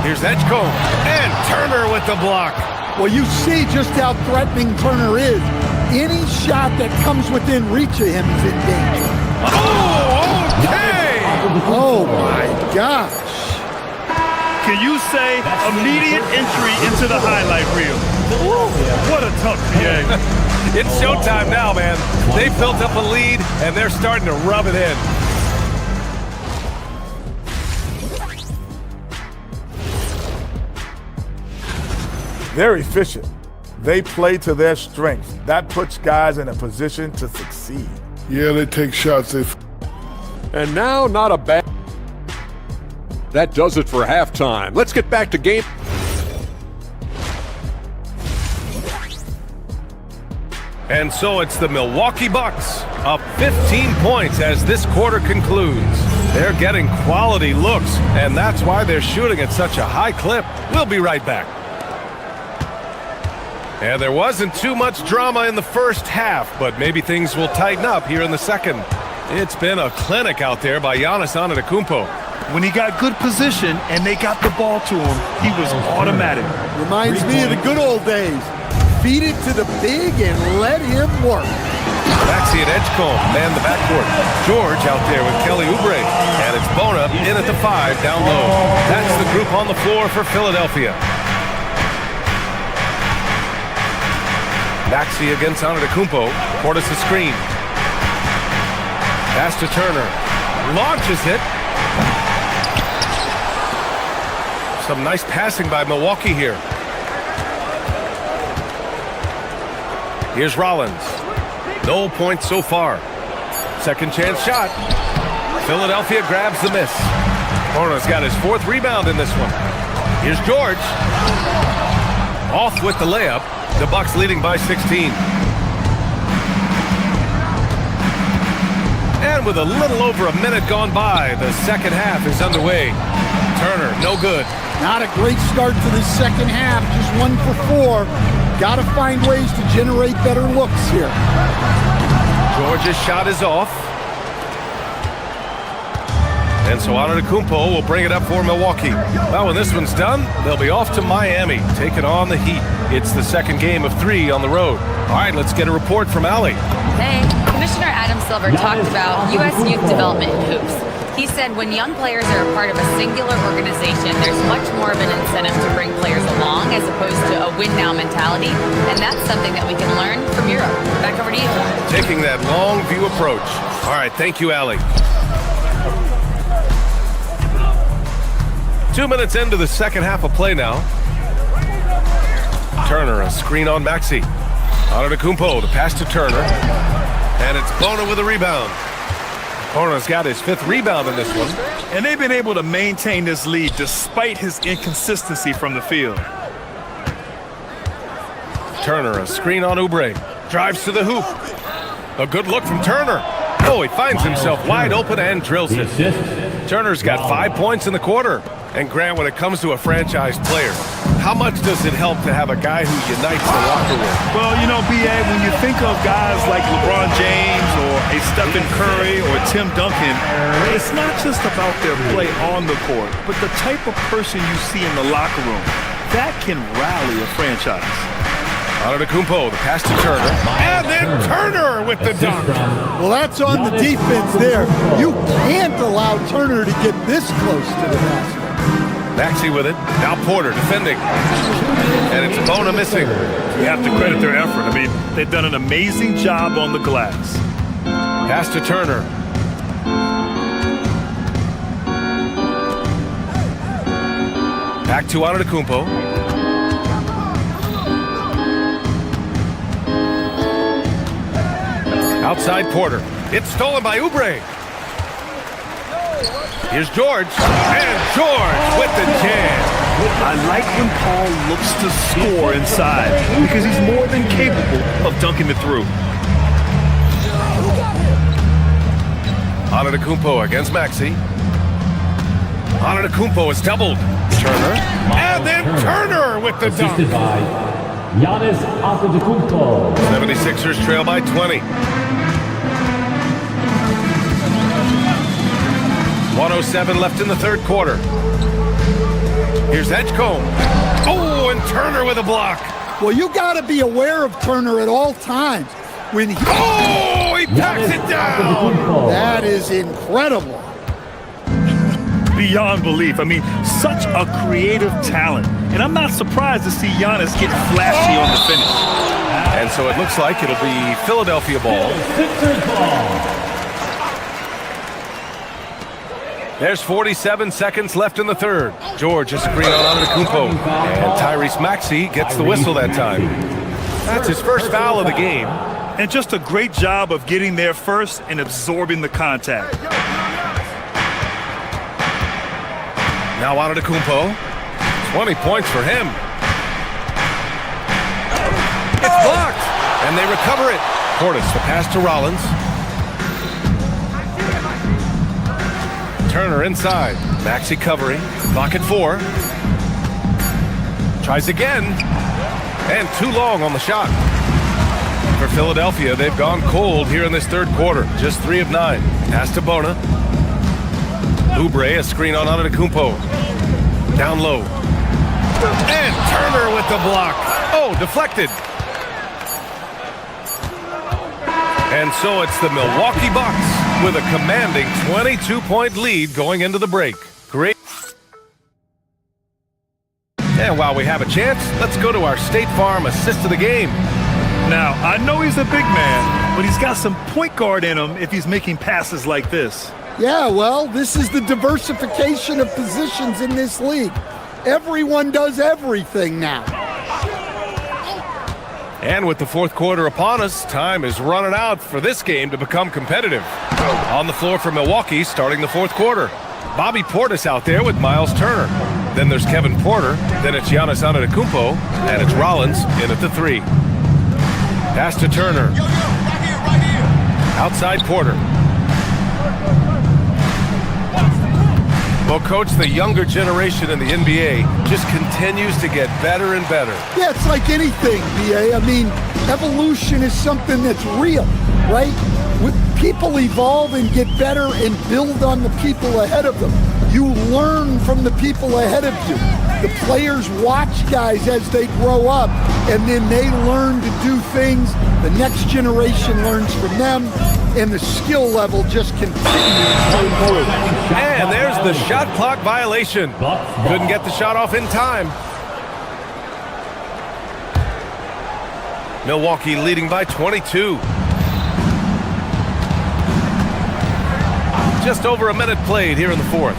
Here's Edgecombe. And Turner with the block. Well, you see just how threatening Turner is. Any shot that comes within reach of him is in danger. Oh, okay! Oh, my gosh. Can you say immediate entry into the highlight reel? What a tough PA. It's showtime now, man. They built up a lead, and they're starting to rub it in. They're efficient. They play to their strengths. That puts guys in a position to succeed. Yeah, they take shots. And now, not a bad... That does it for halftime. Let's get back to game. And so it's the Milwaukee Bucks up 15 points as this quarter concludes. They're getting quality looks, and that's why they're shooting at such a high clip. We'll be right back. And there wasn't too much drama in the first half, but maybe things will tighten up here in the second. It's been a clinic out there by Giannis Antetokounmpo. When he got good position and they got the ball to him, he was automatic. Reminds me of the good old days. Feed it to the big and let him work. Maxey and Edgecombe man the backcourt. George out there with Kelly Oubre. And it's Bona in at the 5 down low. That's the group on the floor for Philadelphia. Maxey against Antetokounmpo. Portis a screen. Pass to Turner. Launches it. Some nice passing by Milwaukee here. Here's Rollins. No points so far. Second chance shot. Philadelphia grabs the miss. Porter's got his 4th rebound in this one. Here's George. Off with the layup. The Bucks leading by 16. And with a little over a minute gone by, the second half is underway. Turner, no good. Not a great start to the second half, just 1 for 4. Got to find ways to generate better looks here. George's shot is off. And so Antetokounmpo will bring it up for Milwaukee. Well, when this one's done, they'll be off to Miami, taking on the Heat. It's the second game of 3 on the road. All right, let's get a report from Allie. Hey, Commissioner Adam Silver talked about U.S. youth development in hoops. He said when young players are a part of a singular organization, there's much more of an incentive to bring players along as opposed to a win-now mentality, and that's something that we can learn from Europe. Back over to you. Taking that long view approach. All right, thank you, Allie. 2 minutes into the second half of play now. Turner, a screen on Maxey. Antetokounmpo, the pass to Turner. And it's Bona with a rebound. Bona's got his 5th rebound in this one. And they've been able to maintain this lead despite his inconsistency from the field. Turner, a screen on Oubre. Drives to the hoop. A good look from Turner. Oh, he finds himself wide open and drills it. Turner's got 5 points in the quarter. And Grant, when it comes to a franchise player, how much does it help to have a guy who unites the locker room? Well, you know, B.A., when you think of guys like LeBron James or a Stephen Curry or Tim Duncan, it's not just about their play on the court, but the type of person you see in the locker room. That can rally a franchise. Antetokounmpo, the pass to Turner. And then Turner with the dunk. Well, that's on the defense there. You can't allow Turner to get this close to the basket. Maxey with it. Now Porter defending. And it's Bona missing. You have to credit their effort. I mean, they've done an amazing job on the glass. Pass to Turner. Back to Antetokounmpo. Outside Porter. It's stolen by Oubre. Here's George. And George with the jam. I like when Paul looks to score inside because he's more than capable of dunking it through. Antetokounmpo against Maxey. Antetokounmpo is doubled. Turner. And then Turner with the dunk. Assisted by Giannis Antetokounmpo. 76ers trail by 20. 1:07 left in the third quarter. Here's Edgecombe. Oh, and Turner with a block. Well, you got to be aware of Turner at all times. When he packs it down. That is incredible. Beyond belief. I mean, such a creative talent. And I'm not surprised to see Giannis get flashy on the finish. And so it looks like it'll be Philadelphia ball. There's 47 seconds left in the third. George is screen on Antetokounmpo. And Tyrese Maxey gets the whistle that time. That's his first foul of the game. And just a great job of getting there first and absorbing the contact. Now Antetokounmpo. 20 points for him. It's blocked. And they recover it. Portis, the pass to Rollins. Turner inside. Maxey covering. Clock at 4. Tries again. And too long on the shot. For Philadelphia, they've gone cold here in this third quarter. Just 3 of 9. Pass to Bona. Oubre, a screen on Antetokounmpo. Down low. And Turner with the block. Oh, deflected. And so it's the Milwaukee Bucks with a commanding 22-point lead going into the break. Great. And while we have a chance, let's go to our State Farm assist of the game. Now, I know he's a big man, but he's got some point guard in him if he's making passes like this. Yeah, well, this is the diversification of positions in this league. Everyone does everything now. And with the fourth quarter upon us, time is running out for this game to become competitive. On the floor for Milwaukee, starting the fourth quarter. Bobby Portis out there with Miles Turner. Then there's Kevin Porter. Then it's Giannis Antetokounmpo. And it's Rollins in at the 3. Pass to Turner. Outside Porter. Well, Coach, the younger generation in the NBA just continues to get better and better. Yeah, it's like anything, BA. I mean, evolution is something that's real, right? People evolve and get better and build on the people ahead of them. You learn from the people ahead of you. The players watch guys as they grow up, and then they learn to do things. The next generation learns from them, and the skill level just continues to improve. And there's the shot clock violation. Couldn't get the shot off in time. Milwaukee leading by 22. Just over a minute played here in the fourth.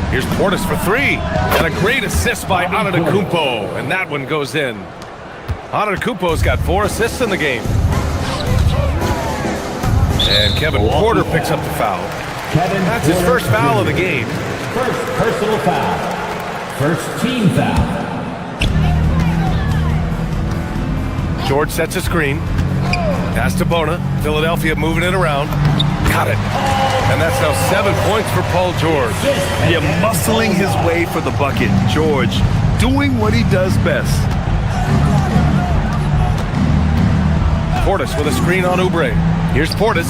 Here's Portis for 3. And a great assist by Antetokounmpo. And that one goes in. Antetokounmpo's got 4 assists in the game. And Kevin Porter picks up the foul. That's his first foul of the game. First personal foul. First team foul. George sets a screen. Pass to Bona. Philadelphia moving it around. Got it. And that's now 7 points for Paul George. Yeah, muscling his way for the bucket. George doing what he does best. Portis with a screen on Oubre. Here's Portis.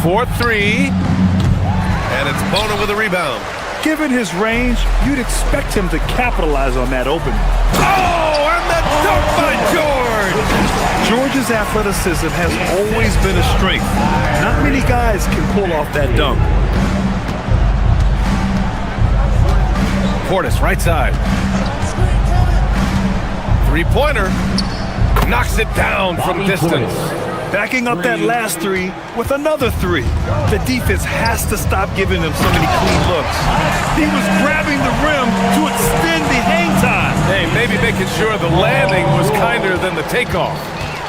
4-3. And it's Bona with a rebound. Given his range, you'd expect him to capitalize on that opening. Oh, and the dunk by George! George's athleticism has always been a strength. Not many guys can pull off that dunk. Portis, right side. 3-pointer. Knocks it down from distance. backing up that last three with another three. The defense has to stop giving them so many clean looks. He was grabbing the rim to extend the hang time. Hey, maybe making sure the landing was kinder than the takeoff.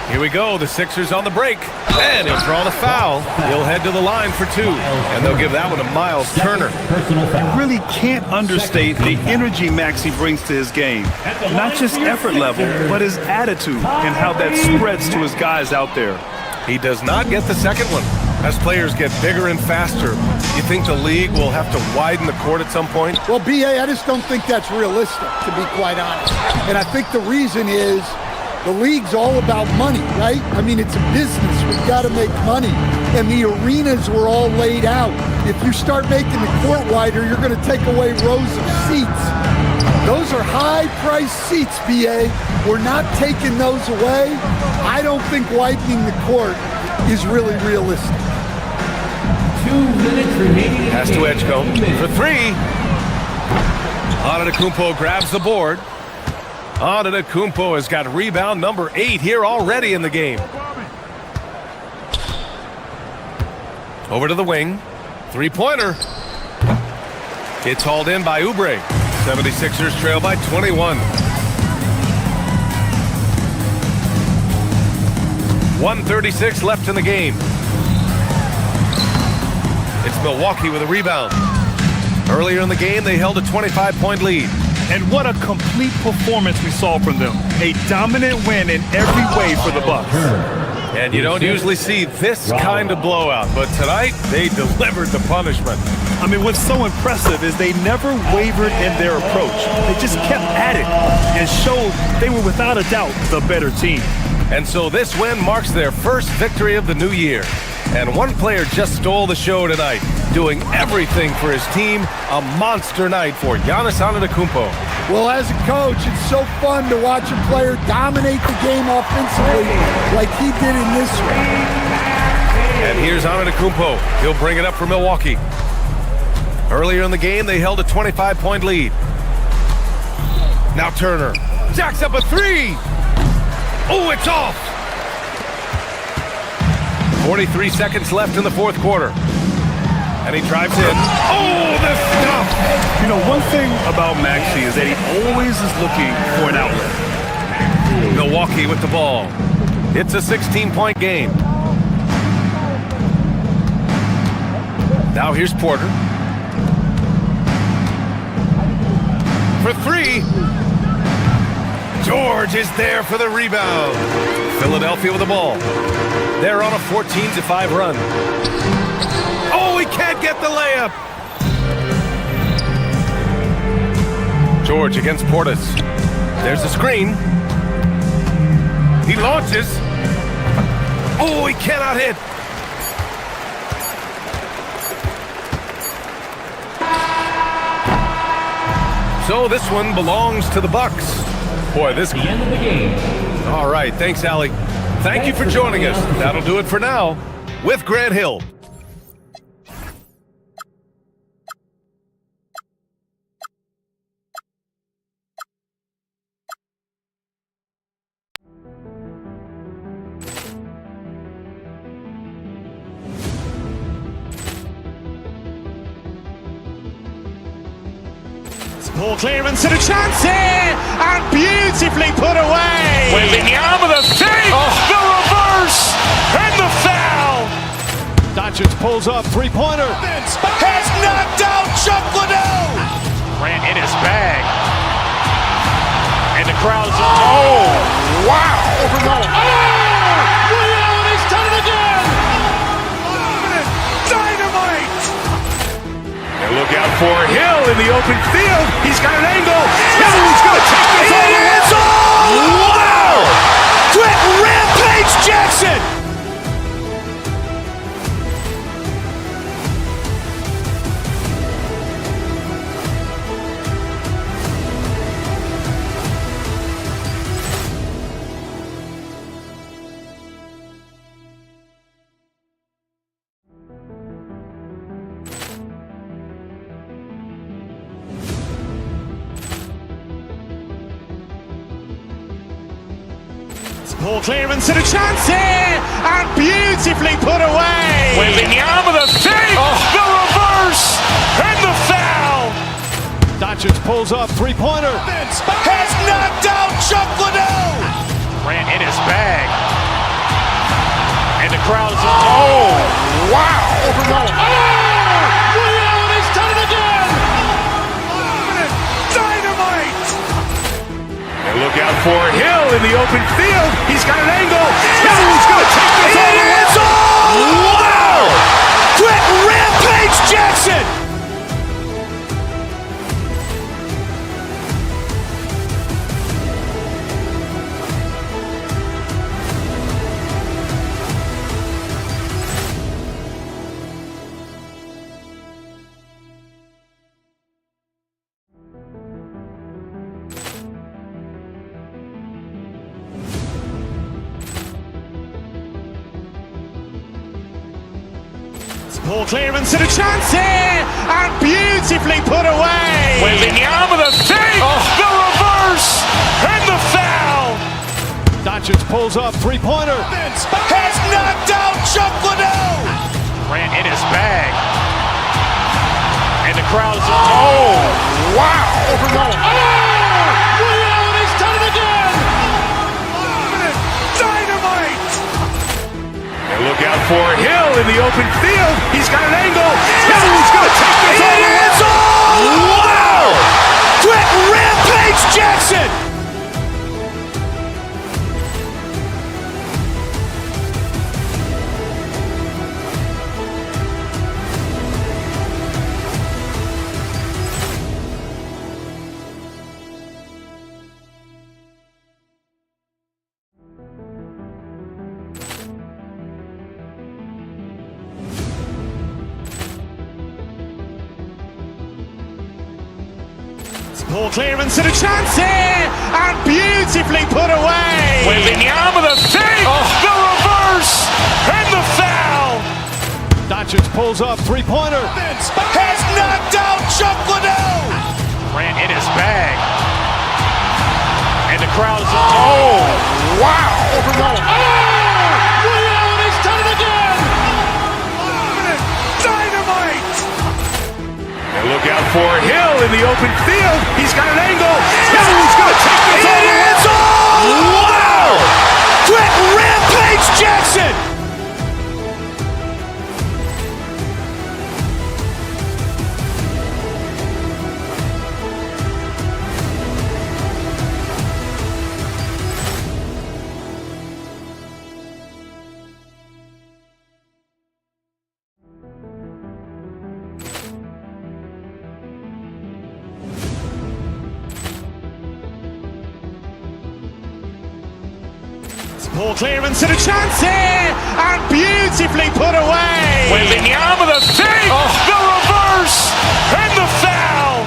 Here we go, the Sixers on the break. And he'll draw the foul. He'll head to the line for two. And they'll give that one to Miles Turner. You really can't understate the energy Maxey brings to his game. Not just effort level, but his attitude and how that spreads to his guys out there. He does not get the second one. As players get bigger and faster, you think the league will have to widen the court at some point? Well, B.A., I just don't think that's realistic, to be quite honest. And I think the reason is the league's all about money, right? I mean, it's a business. We've got to make money. And the arenas were all laid out. If you start making the court wider, you're going to take away rows of seats. Those are high-priced seats, B.A. We're not taking those away. I don't think widening the court is really realistic. 2 minutes remaining. Pass to Edgecombe for three. Antetokounmpo grabs the board. Antetokounmpo has got rebound number 8 here already in the game. Over to the wing. Three-pointer. It's hauled in by Oubre. 76ers trail by 21. 1:36 left in the game. It's Milwaukee with a rebound. Earlier in the game, they held a 25-point lead. And what a complete performance we saw from them. A dominant win in every way for the Bucks. And you don't usually see this kind of blowout, but tonight they delivered the punishment. I mean, what's so impressive is they never wavered in their approach. They just kept at it and showed they were without a doubt the better team. And so this win marks their first victory of the new year. And one player just stole the show tonight, doing everything for his team. A monster night for Giannis Antetokounmpo. Well, as a coach, it's so fun to watch a player dominate the game offensively like he did in this one. And here's Antetokounmpo. He'll bring it up for Milwaukee. Earlier in the game, they held a 25-point lead. Now Turner jacks up a three. Oh, it's off. 43 seconds left in the fourth quarter. And he drives in. Oh, the stuff! You know, one thing about Maxey is that he always is looking for an outlet. Milwaukee with the ball. It's a 16-point game. Now here's Porter. For three. George is there for the rebound. Philadelphia with the ball. They're on a 14-5 run. Oh, he can't get the layup. George against Portis. There's a screen. He launches. Oh, he cannot hit. So this one belongs to the Bucks. Boy, this... The end of the game. All right, thanks, Allie. Thank you for joining us. That'll do it for now with Grant Hill. Ball clearance and a chance here, and beautifully put away. Wembanyama the fake, the reverse, and the foul. Doncic pulls up, three-pointer. Has knocked out Chuck Liddell. Ran in his bag. And the crowd's... Oh, wow. He's done it again. Dynamite. And look out for Hill in the open field. He's got an angle. Hill's going to take this all the way. Wow! Quick Rampage Jackson. Poor clearance and a chance here, and beautifully put away. Wembanyama the save, the reverse, and the foul. Doncic pulls up, three-pointer. Has knocked out Chuck Liddell. Grant in his bag. And the crowd is, oh, wow. Ray Allen has done it again. Dynamite. And look out for Hill in the open field. He's got an angle. He's going to take this all the way. Wow. Quick Rampage Jackson. Poor clearance and a chance here, and beautifully put away. Wembanyama the save, the reverse, and the foul. Doncic pulls up, three-pointer. Has knocked out Chuck Liddell. Grant in his bag. And the crowd is, oh, wow. Ray Allen has done it again. Dynamite. And look out for Hill in the open field. He's got an angle. He's going to take this all the way. Wow. Quick Rampage Jackson. Poor clearance and a chance here, and beautifully put away. Wembanyama the save, the reverse, and the foul. Doncic pulls up, three-pointer. Has knocked out Chuck Liddell. Grant in his bag. And the crowd is, oh, wow. Ray Allen has done it again. Dynamite. And look out for Hill in the open field. He's got an angle. He's going to take this all the way. Wow. Quick Rampage Jackson. Poor clearance and a chance here, and beautifully put away. Wembanyama the save, the reverse, and the foul.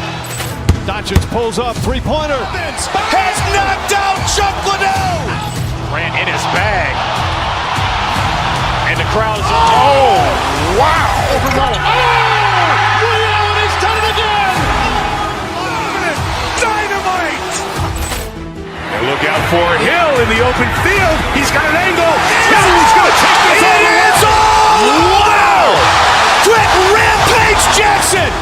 Doncic pulls up, three-pointer. Has knocked out Chuck Liddell. Grant in his bag. And the crowd is, oh, wow. Ray Allen has done it again. Dynamite. And look out for Hill in the open field. He's got an angle. He's going to take this all the way. Wow. Quick Rampage Jackson.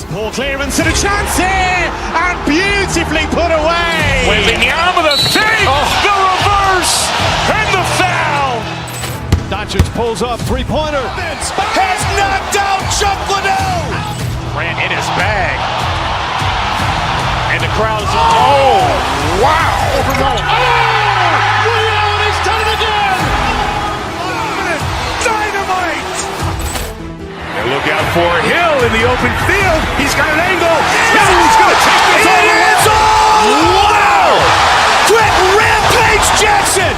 Poor clearance and a chance here, and beautifully put away. Wembanyama the save, the reverse, and the foul. Doncic pulls up, three-pointer. Has knocked out Chuck Liddell. Grant in his bag. And the crowd is, oh, wow. Ray Allen has done it again. Dynamite. And look out for Hill in the open field. He's got an angle. He's going to take this all the way. Wow. Quick Rampage Jackson.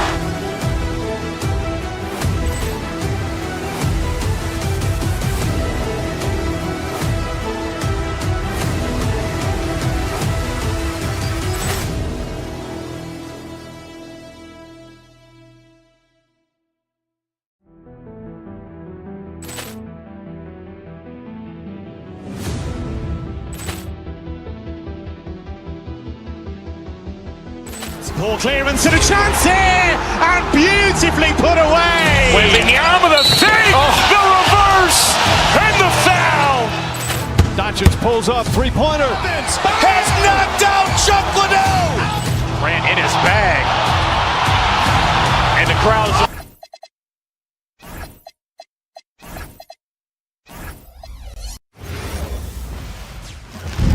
Poor clearance and a chance here, and beautifully put away. Wembanyama the save, the reverse, and the foul. Doncic pulls up, three-pointer. Has knocked out Chuck Liddell. Ran in his bag. And the crowd is...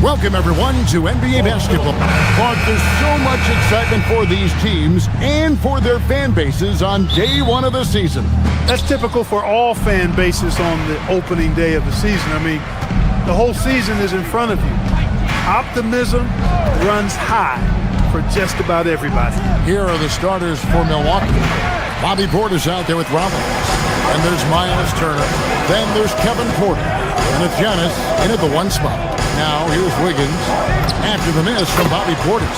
Welcome, everyone, to NBA basketball. Clark, there's so much excitement for these teams and for their fan bases on day one of the season. That's typical for all fan bases on the opening day of the season. I mean, the whole season is in front of you. Optimism runs high for just about everybody. Here are the starters for Milwaukee. Bobby Porter's out there with Rollins. And there's Miles Turner. Then there's Kevin Porter. And it's Giannis in at the one spot. Now here's Wiggins after the miss from Bobby Portis.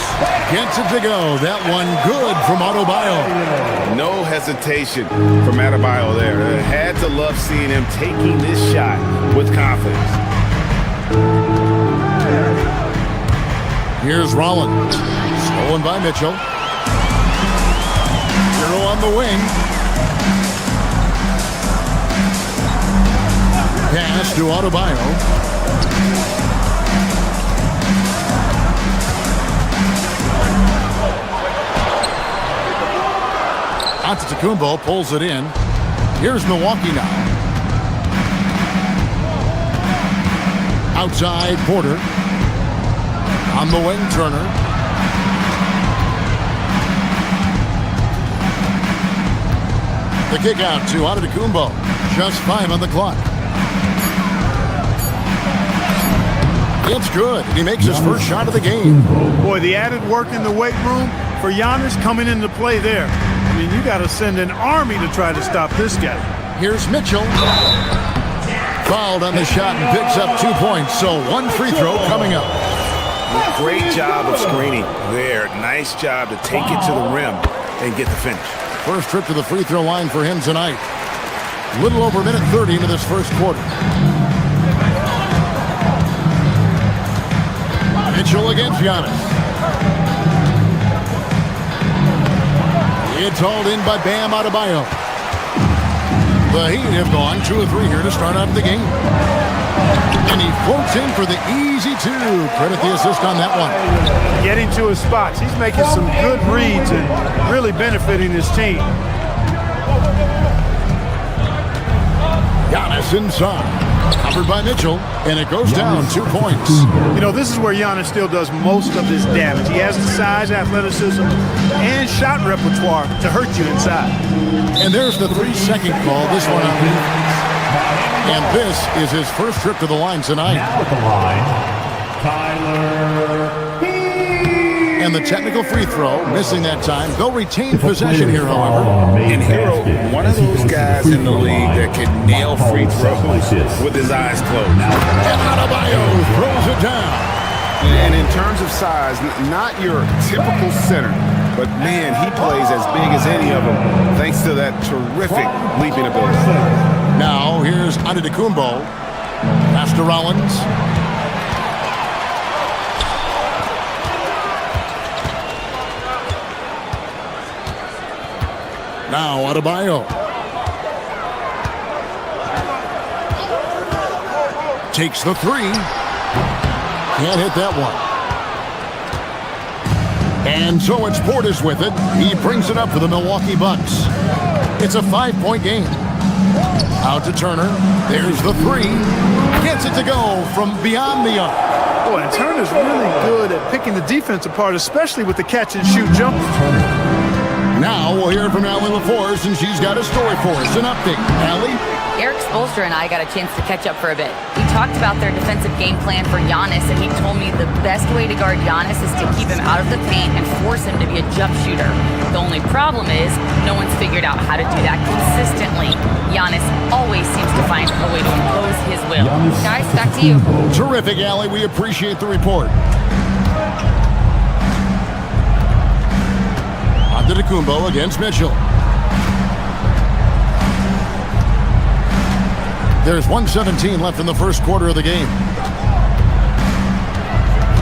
Gets it to go. That one good from Adebayo. No hesitation from Adebayo there. I had to love seeing him taking this shot with confidence. Here's Rollins. Stolen by Mitchell. Hero on the wing. Pass to Adebayo. Antetokounmpo pulls it in. Here's Milwaukee now. Outside Porter. On the wing, Turner. The kick out to Antetokounmpo. Just 5 on the clock. It's good. He makes his first shot of the game. Boy, the added work in the weight room for Giannis coming into play there. I mean, you got to send an army to try to stop this guy. Here's Mitchell. Fouled on the shot and picks up 2 points. So one free throw coming up. Great job of screening there. Nice job to take it to the rim and get the finish. First trip to the free throw line for him tonight. A little over a minute 30 into this first quarter. Mitchell against Giannis. It's hauled in by Bam Adebayo. The Heat have gone 2 of 3 here to start out the game. And he floats in for the easy 2. Credit the assist on that one. Getting to his spots. He's making some good reads and really benefiting his team. Giannis inside. Covered by Mitchell, and it goes down 2 points. You know, this is where Giannis still does most of his damage. He has the size, athleticism, and shot repertoire to hurt you inside. And there's the 3-second call. This one on defense. And this is his first trip to the line tonight. Now at the line, Tyler. And the technical free throw, missing that time. They'll retain possession here, however. And Hero, one of those guys in the league that can nail free throws with his eyes closed. And Adebayo throws it down. And in terms of size, not your typical center, but man, he plays as big as any of them thanks to that terrific leaping ability. Now here's Antetokounmpo. Pass to Rollins. Now Adebayo. Takes the 3. Can't hit that one. And so it's Portis with it. He brings it up for the Milwaukee Bucks. It's a 5-point game. Out to Turner. There's the 3. Gets it to go from beyond the arc. Boy, and Turner's really good at picking the defense apart, especially with the catch-and-shoot jumper. Now we'll hear from Allie LaForce, and she's got a story for us. An update. Allie? Eric Spoelstra and I got a chance to catch up for a bit. We talked about their defensive game plan for Giannis, and he told me the best way to guard Giannis is to keep him out of the paint and force him to be a jump shooter. The only problem is no one's figured out how to do that consistently. Giannis always seems to find a way to impose his will. Guys, back to you. Terrific, Allie. We appreciate the report. Antetokounmpo against Mitchell. There's 1:17 left in the first quarter of the game.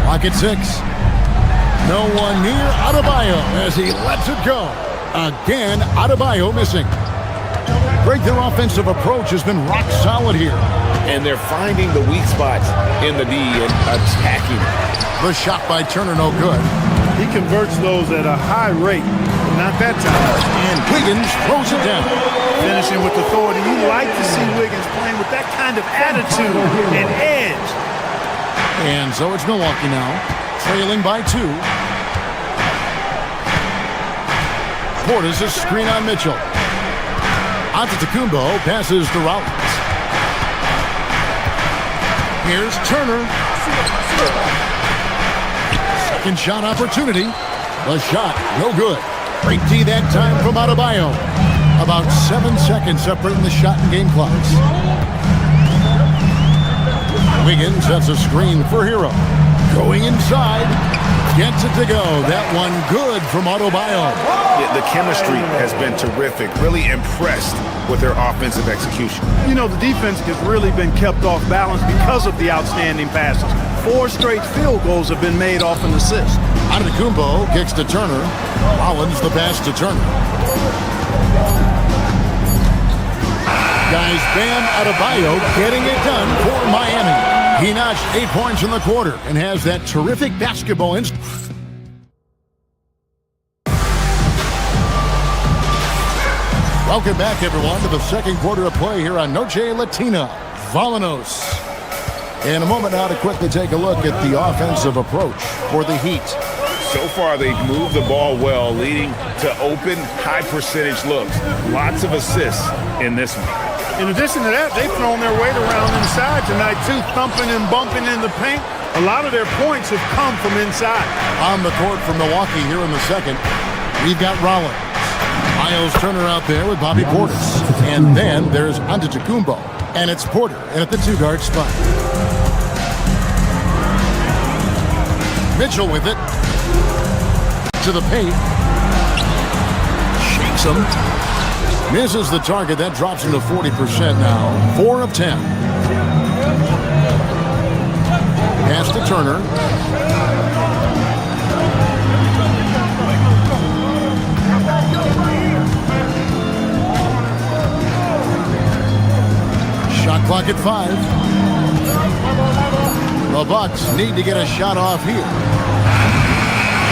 Clock at 6. No one near Adebayo as he lets it go. Again, Adebayo missing. Greg, their offensive approach has been rock solid here. And they're finding the weak spots in the D and attacking it. The shot by Turner, no good. He converts those at a high rate, but not that time. And Wiggins throws it down. Finishing with authority. You like to see Wiggins playing with that kind of attitude and edge. And so it's Milwaukee now, trailing by 2. Portis a screen on Mitchell. Antetokounmpo passes to Rollins. Here's Turner. Second shot opportunity. The shot, no good. Great D that time from Adebayo. About 7 seconds separating the shot and game clocks. Wiggins sets a screen for Hero. Going inside. Gets it to go. That one good from Adebayo. Yeah, the chemistry has been terrific. Really impressed with their offensive execution. You know, the defense has really been kept off balance because of the outstanding passes. 4 straight field goals have been made off an assist. Antetokounmpo kicks to Turner. Rollins the pass to Turner. Guys, Bam Adebayo getting it done for Miami. He notched 8 points in the quarter and has that terrific basketball instinct. Welcome back, everyone, to the second quarter of play here on Noche Latina. Volanos. In a moment now to quickly take a look at the offensive approach for the Heat. So far, they've moved the ball well, leading to open, high-percentage looks. Lots of assists in this one. In addition to that, they've thrown their weight around inside tonight, too, thumping and bumping in the paint. A lot of their points have come from inside. On the court for Milwaukee here in the second, we've got Rollins. Miles Turner out there with Bobby Portis. And then there's Antetokounmpo. And it's Porter in at the 2-guard spot. Mitchell with it. To the paint. Shakes him. Misses the target. That drops him to 40% now. 4 of 10. Pass to Turner. Shot clock at 5. The Bucks need to get a shot off here.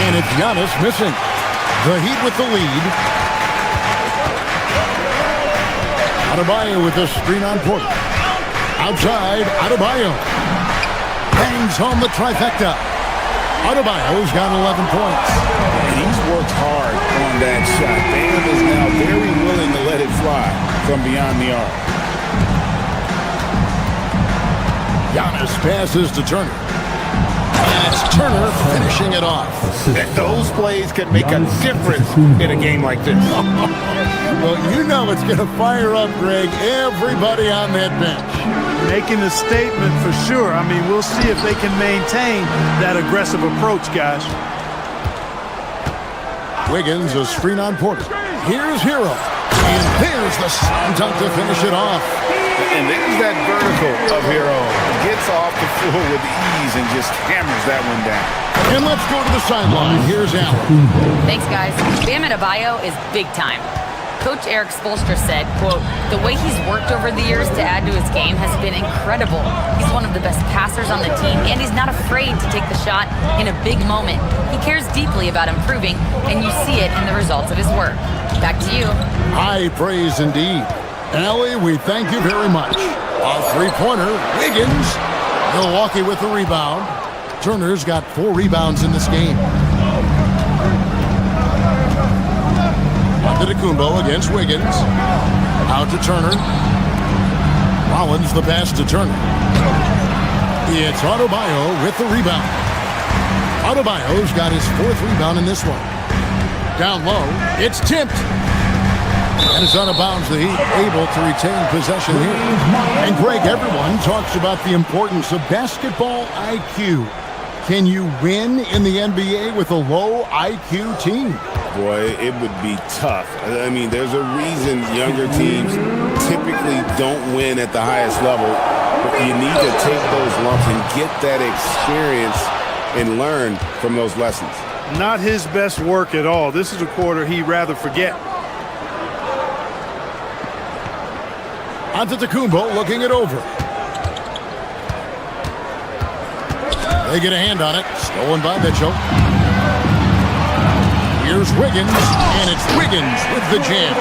And it's Giannis missing. The Heat with the lead. Adebayo with the screen on Porter. Outside, Adebayo. Bangs home the trifecta. Adebayo's got 11 points. And he's worked hard on that shot. Bam is now very willing to let it fly from beyond the arc. Giannis passes to Turner. And it's Turner finishing it off. Those plays can make a difference in a game like this. Well, you know it's going to fire up, Greg, everybody on that bench. Making a statement for sure. I mean, we'll see if they can maintain that aggressive approach, guys. Wiggins, a screen on Porter. Here's Hero. And there's the slam dunk to finish it off. And there's that vertical of Hero. Gets off the floor with ease and just hammers that one down. And let's go to the sideline. Here's Allen. Thanks, guys. Bam Adebayo is big time. Coach Eric Spoelstra said, quote, "The way he's worked over the years to add to his game has been incredible. He's one of the best passers on the team, and he's not afraid to take the shot in a big moment. He cares deeply about improving, and you see it in the results of his work." Back to you. High praise indeed. Allie, we thank you very much. A three-pointer, Wiggins. Milwaukee with the rebound. Turner's got 4 rebounds in this game. Antetokounmpo against Wiggins. Out to Turner. Rollins the pass to Turner. It's Adebayo with the rebound. Adebayo's got his 4th rebound in this one. Down low, it's tipped. And it's out of bounds. The Heat able to retain possession here. And Greg, everyone talks about the importance of basketball IQ. Can you win in the NBA with a low IQ team? Boy, it would be tough. I mean, there's a reason younger teams typically don't win at the highest level. But you need to take those lumps and get that experience and learn from those lessons. Not his best work at all. This is a quarter he'd rather forget. Antetokounmpo looking it over. They get a hand on it. Stolen by Mitchell. Here's Wiggins, and it's Wiggins with the jam.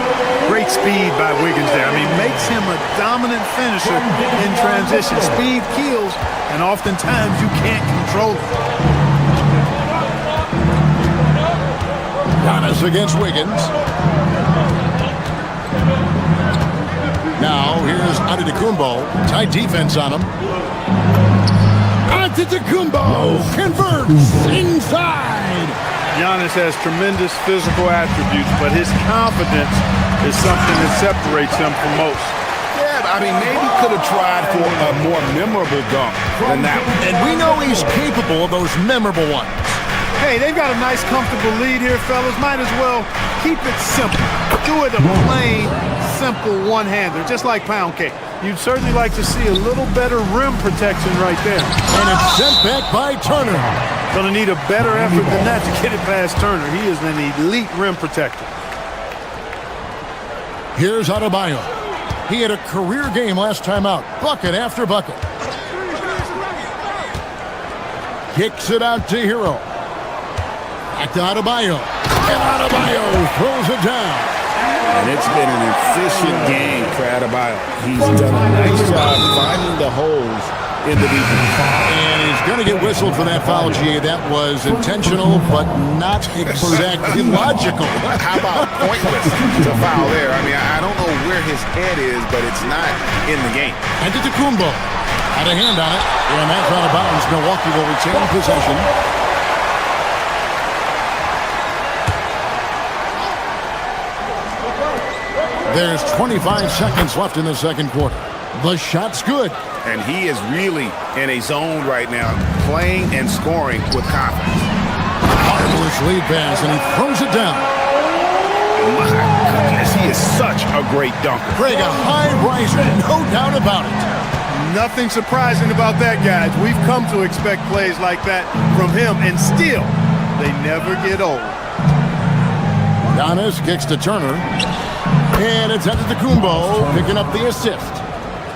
Great speed by Wiggins there. I mean, makes him a dominant finisher in transition. Speed kills, and oftentimes you can't control it. Giannis against Wiggins. Now, here's Antetokounmpo. Tight defense on him. Antetokounmpo converts inside. Giannis has tremendous physical attributes, but his confidence is something that separates him from most. Yeah, I mean, maybe could have tried for a more memorable dunk than that one. And we know he's capable of those memorable ones. Hey, they've got a nice, comfortable lead here, fellas. Might as well keep it simple. Do it a plain, simple one-hander, just like pound cake. You'd certainly like to see a little better rim protection right there. And it's sent back by Turner. Gonna need a better effort than that to get it past Turner. He is an elite rim protector. Here's Adebayo. He had a career game last time out. Bucket after bucket. Kicks it out to Hero. Back to Adebayo. And Adebayo throws it down. And it's been an efficient game for Adebayo. He's done a nice job finding the holes in the defense. And he's going to get whistled for that foul, G. That was intentional, but not exactly logical. How about pointless to foul there? I mean, I don't know where his head is, but it's not in the game. Antetokounmpo had a hand on it, and that's out of bounds. Milwaukee will retain possession. There's 25 seconds left in the second quarter. The shot's good. And he is really in a zone right now, playing and scoring with confidence. Marvelous lead pass, and he throws it down. My goodness, he is such a great dunker. Craig, a high riser, no doubt about it. Nothing surprising about that, guys. We've come to expect plays like that from him, and still, they never get old. Giannis kicks to Turner. And it's Antetokounmpo picking up the assist.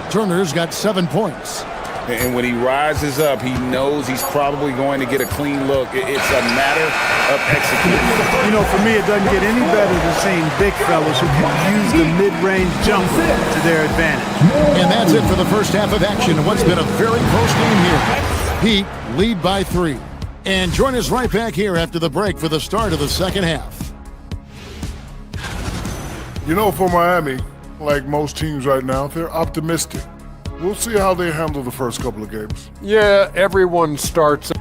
Turner's got 7 points. And when he rises up, he knows he's probably going to get a clean look. It's a matter of executing. You know, for me, it doesn't get any better than seeing big fellas who can use the mid-range jumper to their advantage. And that's it for the first half of action. What's been a very close game here. Heat lead by 3. And join us right back here after the break for the start of the second half. You know, for Miami, like most teams right now, they're optimistic. We'll see how they handle the first couple of games. Yeah, everyone starts.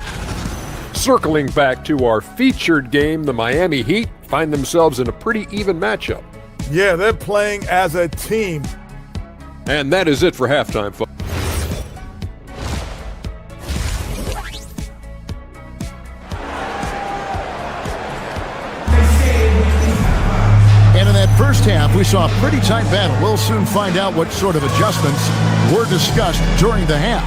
Circling back to our featured game, the Miami Heat find themselves in a pretty even matchup. Yeah, they're playing as a team. And that is it for halftime, folks. And in that first half, we saw a pretty tight battle. We'll soon find out what sort of adjustments were discussed during the half.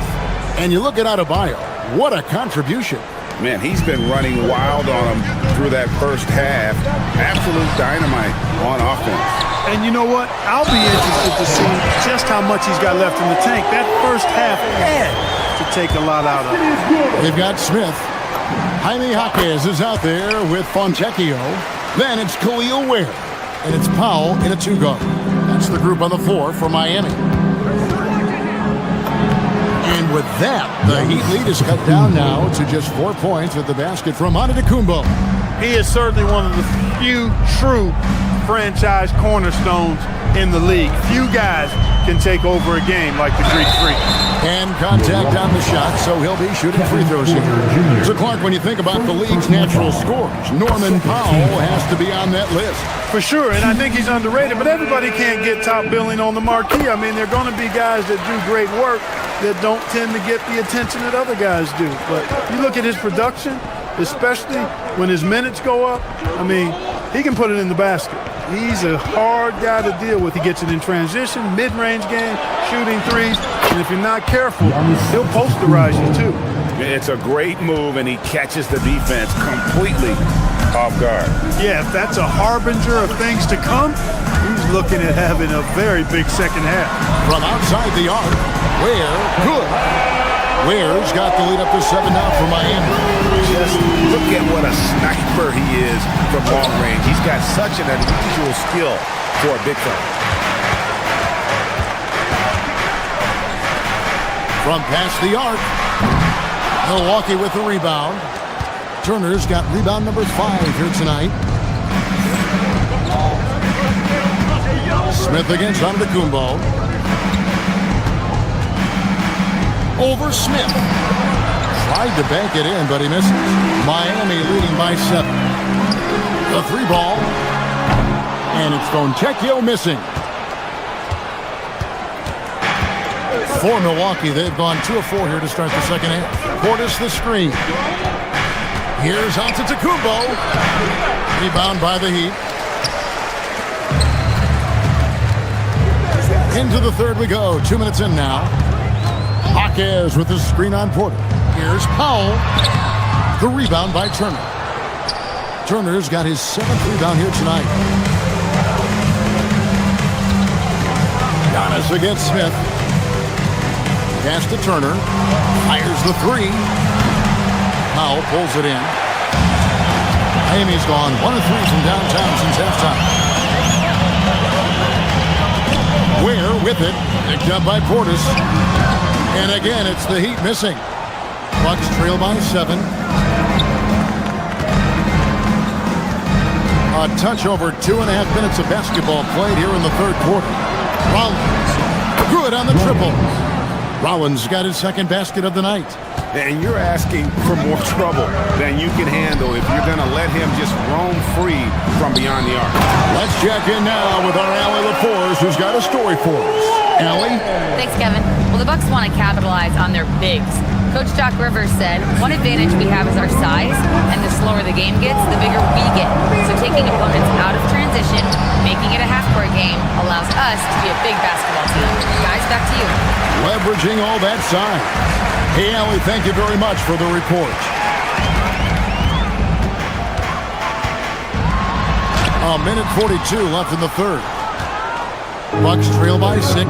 And you look at Adebayo, what a contribution. Man, he's been running wild on him through that first half. Absolute dynamite on offense. And you know what? I'll be interested to see just how much he's got left in the tank. That first half had to take a lot out of it. They've got Smith. Jaime Jaquez is out there with Fontecchio. Then it's Khalil Ware. And it's Powell in a 2-guard. That's the group on the floor for Miami. And with that, the Heat lead is cut down now to just 4 points at the basket from Antetokounmpo. He is certainly one of the few true franchise cornerstones in the league. Few guys can take over a game like the Greek Freak. And contact on the shot, so he'll be shooting free throws here. So, Clark, when you think about the league's natural scores, Norman Powell has to be on that list. For sure, and I think he's underrated, but everybody can't get top billing on the marquee. I mean, there are going to be guys that do great work that don't tend to get the attention that other guys do. But you look at his production, especially when his minutes go up, I mean, he can put it in the basket. He's a hard guy to deal with. He gets it in transition, mid-range game, shooting threes, and if you're not careful, he'll posterize you too. It's a great move, and he catches the defense completely off guard. Yeah, if that's a harbinger of things to come, he's looking at having a very big second half. From outside the arc, Ware, good. Ware's got the lead up to 7 now for Miami. Just look at what a sniper he is from long range. He's got such an unusual skill for a big fella. From past the arc, Milwaukee with the rebound. Turner's got rebound number 5 here tonight. Smith against Antetokounmpo. Over Smith. Tried to bank it in, but he misses. Miami leading by 7. The 3 ball. And it's Fontecchio missing. For Milwaukee, they've gone 2 of 4 here to start the second half. Portis the screen. Here's Antetokounmpo. Rebound by the Heat. Into the third we go. 2 minutes in now. Jaquez with the screen on Porter. Here's Powell. The rebound by Turner. Turner's got his 7th rebound here tonight. Giannis against Smith. Pass to Turner. Fires the 3. Powell pulls it in. Miami's gone 1 of 3 from downtown since halftime. Ware with it. Picked up by Portis. And again, it's the Heat missing. Bucks trail by 7. A touch over 2.5 minutes of basketball played here in the third quarter. Rollins, good on the triple. Rollins got his 2nd basket of the night. And you're asking for more trouble than you can handle if you're going to let him just roam free from beyond the arc. Let's check in now with our Allie LaForce, who's got a story for us. Allie? Thanks, Kevin. Well, the Bucks want to capitalize on their bigs. Coach Doc Rivers said, one advantage we have is our size, and the slower the game gets, the bigger we get. So taking opponents out of transition, making it a half-court game, allows us to be a big basketball team. Guys, back to you. Leveraging all that size. Hey, Allie, thank you very much for the report. A minute 42 left in the third. Bucks trail by 6.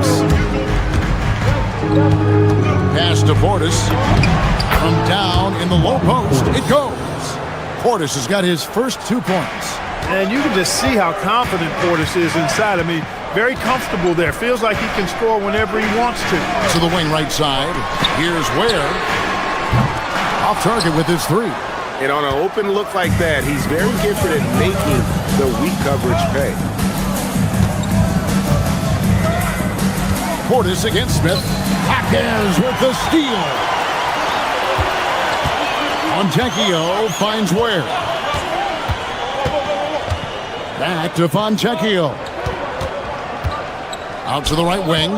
Pass to Portis. From down in the low post, it goes. Portis has got his first 2 points. And you can just see how confident Portis is inside. I mean, very comfortable there. Feels like he can score whenever he wants to. To the wing right side. Here's Ware. Off target with his 3. And on an open look like that, he's very gifted at making the weak coverage pay. Portis against Smith. Jaquez with the steal. Fontecchio finds Ware. Back to Fontecchio. Out to the right wing.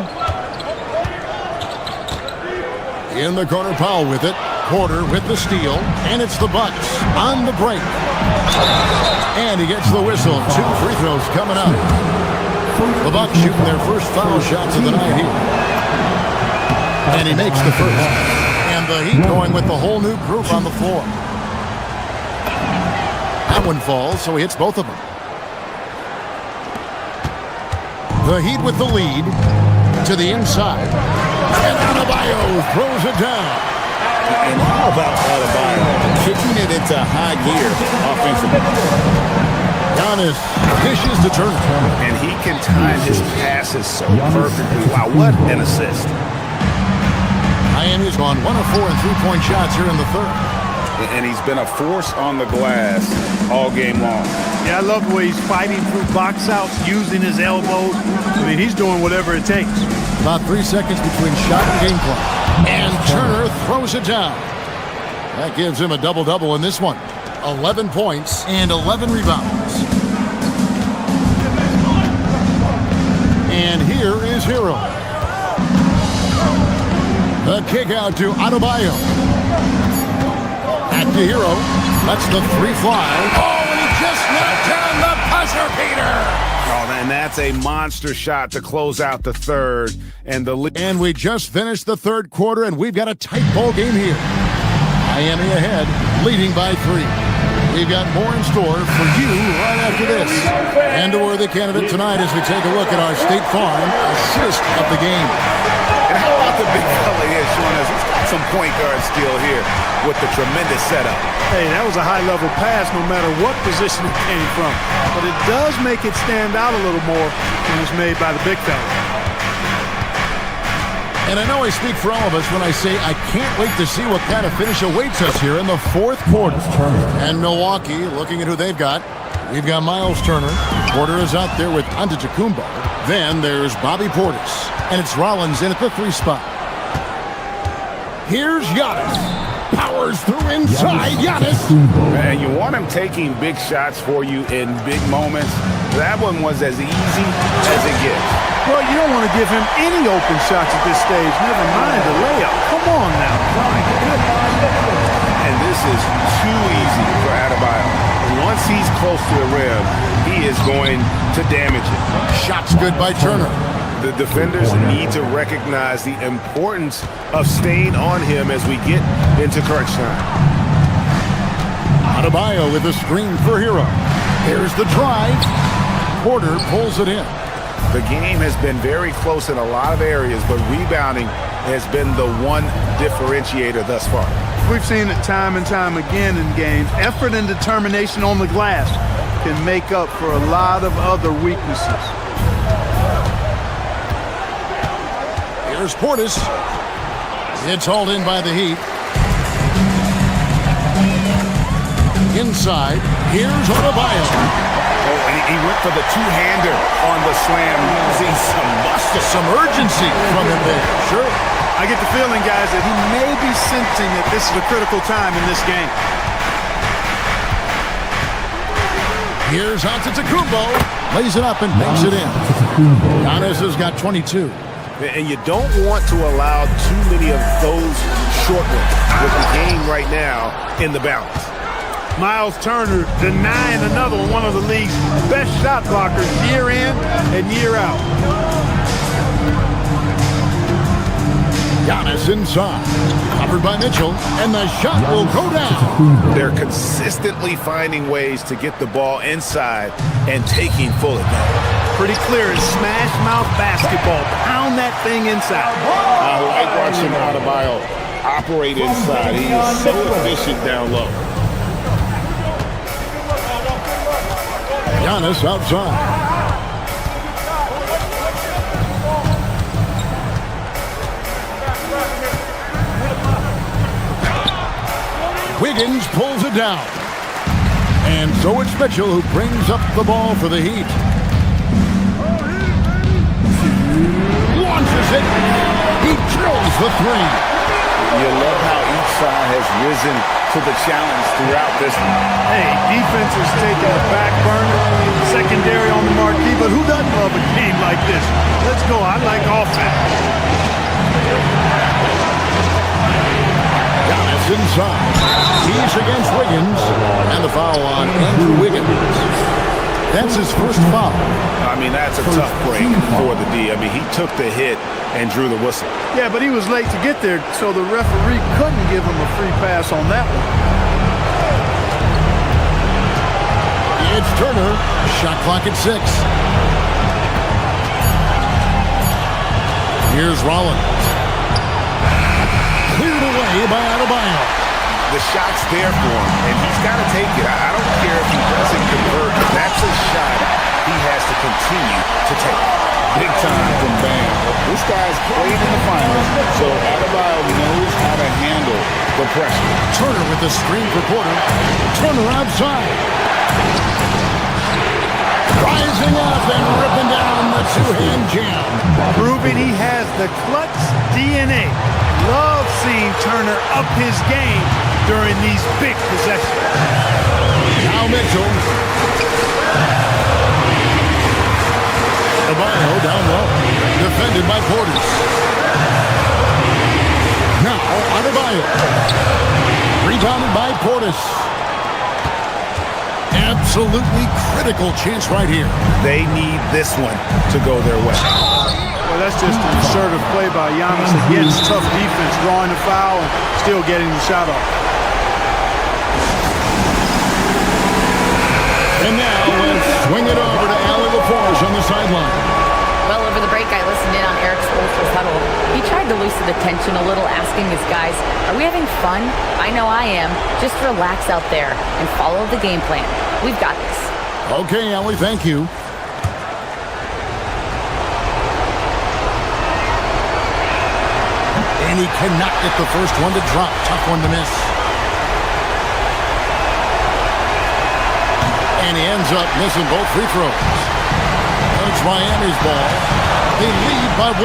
In the corner, Powell with it. Porter with the steal. And it's the Bucks on the break. And he gets the whistle. 2 free throws coming up. The Bucks shooting their first foul shots of the night here. And he makes the first. And the Heat going with the whole new group on the floor. That one falls, so he hits both of them. The Heat with the lead to the inside. And Adebayo throws it down. And how about Adebayo kicking it into high gear offensively? Giannis dishes to Turner. And he can time his passes so perfectly. Wow, what an assist. Miami's gone 1 of 4 in 3-point shots here in the third. And he's been a force on the glass all game long. Yeah, I love the way he's fighting through box outs, using his elbows. I mean, he's doing whatever it takes. About 3 seconds between shot and game clock. And Turner throws it down. That gives him a double-double in this one. 11 points and 11 rebounds. And here is Hero. The kick out to Adebayo. Back to Hero. Lets the 3 fly. Oh, and he just knocked down the buzzer beater. Oh, man, that's a monster shot to close out the third. And we just finished the third quarter, and we've got a tight ball game here. Miami ahead, leading by 3. We've got more in store for you right after this. And a worthy candidate tonight as we take a look at our State Farm assist of the game. And how about the big fella here showing us he's got some point guard skill here with the tremendous setup. Hey, that was a high-level pass no matter what position it came from. But it does make it stand out a little more when it's made by the big fella. And I know I speak for all of us when I say I can't wait to see what kind of finish awaits us here in the fourth quarter. And Milwaukee, looking at who they've got. We've got Miles Turner. Porter is out there with Antetokounmpo. Then there's Bobby Portis. And it's Rollins in at the 3 spot. Here's Giannis. Powers through inside. Giannis. And you want him taking big shots for you in big moments. That one was as easy as it gets. Well, you don't want to give him any open shots at this stage. Never mind the layup. Come on now. And this is too easy for Adebayo. Once he's close to the rim, he is going to damage it. Shots good by Turner. The defenders need to recognize the importance of staying on him as we get into crunch time. Adebayo with a screen for Hero. Here's the drive. Porter pulls it in. The game has been very close in a lot of areas, but rebounding has been the one differentiator thus far. We've seen it time and time again in games. Effort and determination on the glass can make up for a lot of other weaknesses. Here's Portis. It's hauled in by the Heat. Inside, here's Adebayo. Oh, and he went for the two-hander on the slam, using some urgency from him there. Sure. I get the feeling, guys, that he may be sensing that this is a critical time in this game. Here's Antetokounmpo. Lays it up and makes it in. Giannis has got 22. And you don't want to allow too many of those short ones with the game right now in the balance. Miles Turner denying another one of the league's best shot blockers year in and year out. Giannis inside. Covered by Mitchell, and the shot will go down. They're consistently finding ways to get the ball inside and taking full advantage. Pretty clear it's smash mouth basketball. Pound that thing inside. I like watching Adebayo operate inside. He is so efficient down low. Giannis outside. Wiggins pulls it down. And so it's Mitchell who brings up the ball for the Heat. Launches it. He drills the 3. You love how each side has risen to the challenge throughout this one. Hey, defense is taking a back burner, secondary on the marquee, but who doesn't love a game like this? Let's go. I like offense. Giannis inside. He's against Wiggins, and the foul on Andrew Wiggins. That's his first foul. I mean, that's a tough break for the D. I mean, he took the hit and drew the whistle. Yeah, but he was late to get there, so the referee couldn't give him a free pass on that one. It's Turner. Shot clock at 6. Here's Rollins. Cleared away by Adebayo. The shot's there for him, and he's got to take it. I don't care if he doesn't convert. That's a shot he has to continue to take. Big time from Bam. This guy's played in the finals, so Adebayo knows how to handle the pressure. Turner with the screen for Porter. Turner outside. Rising up and ripping down the two-hand jam. Proving he has the clutch DNA. Love seeing Turner up his game during these big possessions. Now Mitchell. Adebayo down low. Defended by Portis. Now Adebayo. Rebounded by Portis. Absolutely critical chance right here. They need this one to go their way. Well, that's just an assertive play by Giannis against tough defense, drawing the foul and still getting the shot off. swing it over to Allie LaForge on the sideline. Well, over the break, I listened in on Eric Spoelstra's huddle. He tried to loosen the tension a little, asking his guys, are we having fun? I know I am. Just relax out there and follow the game plan. We've got this. Okay, Allie, thank you. And he cannot get the first one to drop. Tough one to miss. And he ends up missing both free throws. It's Miami's ball. They lead by 1.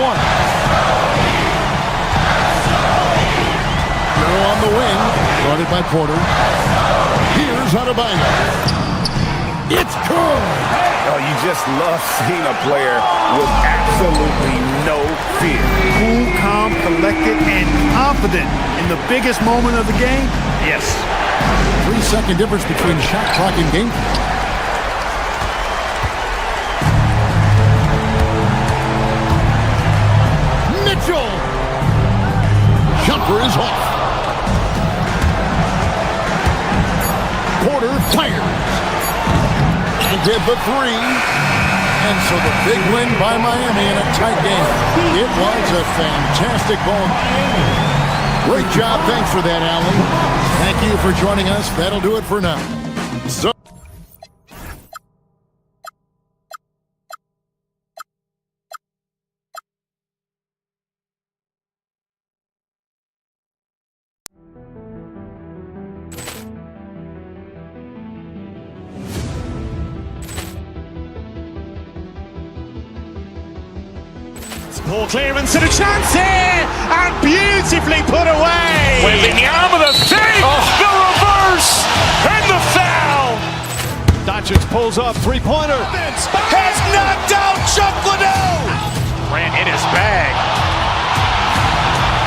Hero on the wing, guarded by Porter. Here's Adebayo. It's good. Oh, you just love seeing a player with absolutely no fear. Cool, calm, collected, and confident in the biggest moment of the game? Yes. 3-second difference between shot clock and game clock. Mitchell! Jumper is off. Porter fires. He did the 3. And so the big win by Miami in a tight game. It was a fantastic ball. Great job. Thanks for that, Allie. Thank you for joining us. That'll do it for now. So Poor clearance and a chance here, and beautifully put away. Wembanyama the fake, the reverse, and the foul. Doncic pulls up, three-pointer. Has knocked out Chuck Liddell. Ran in his bag.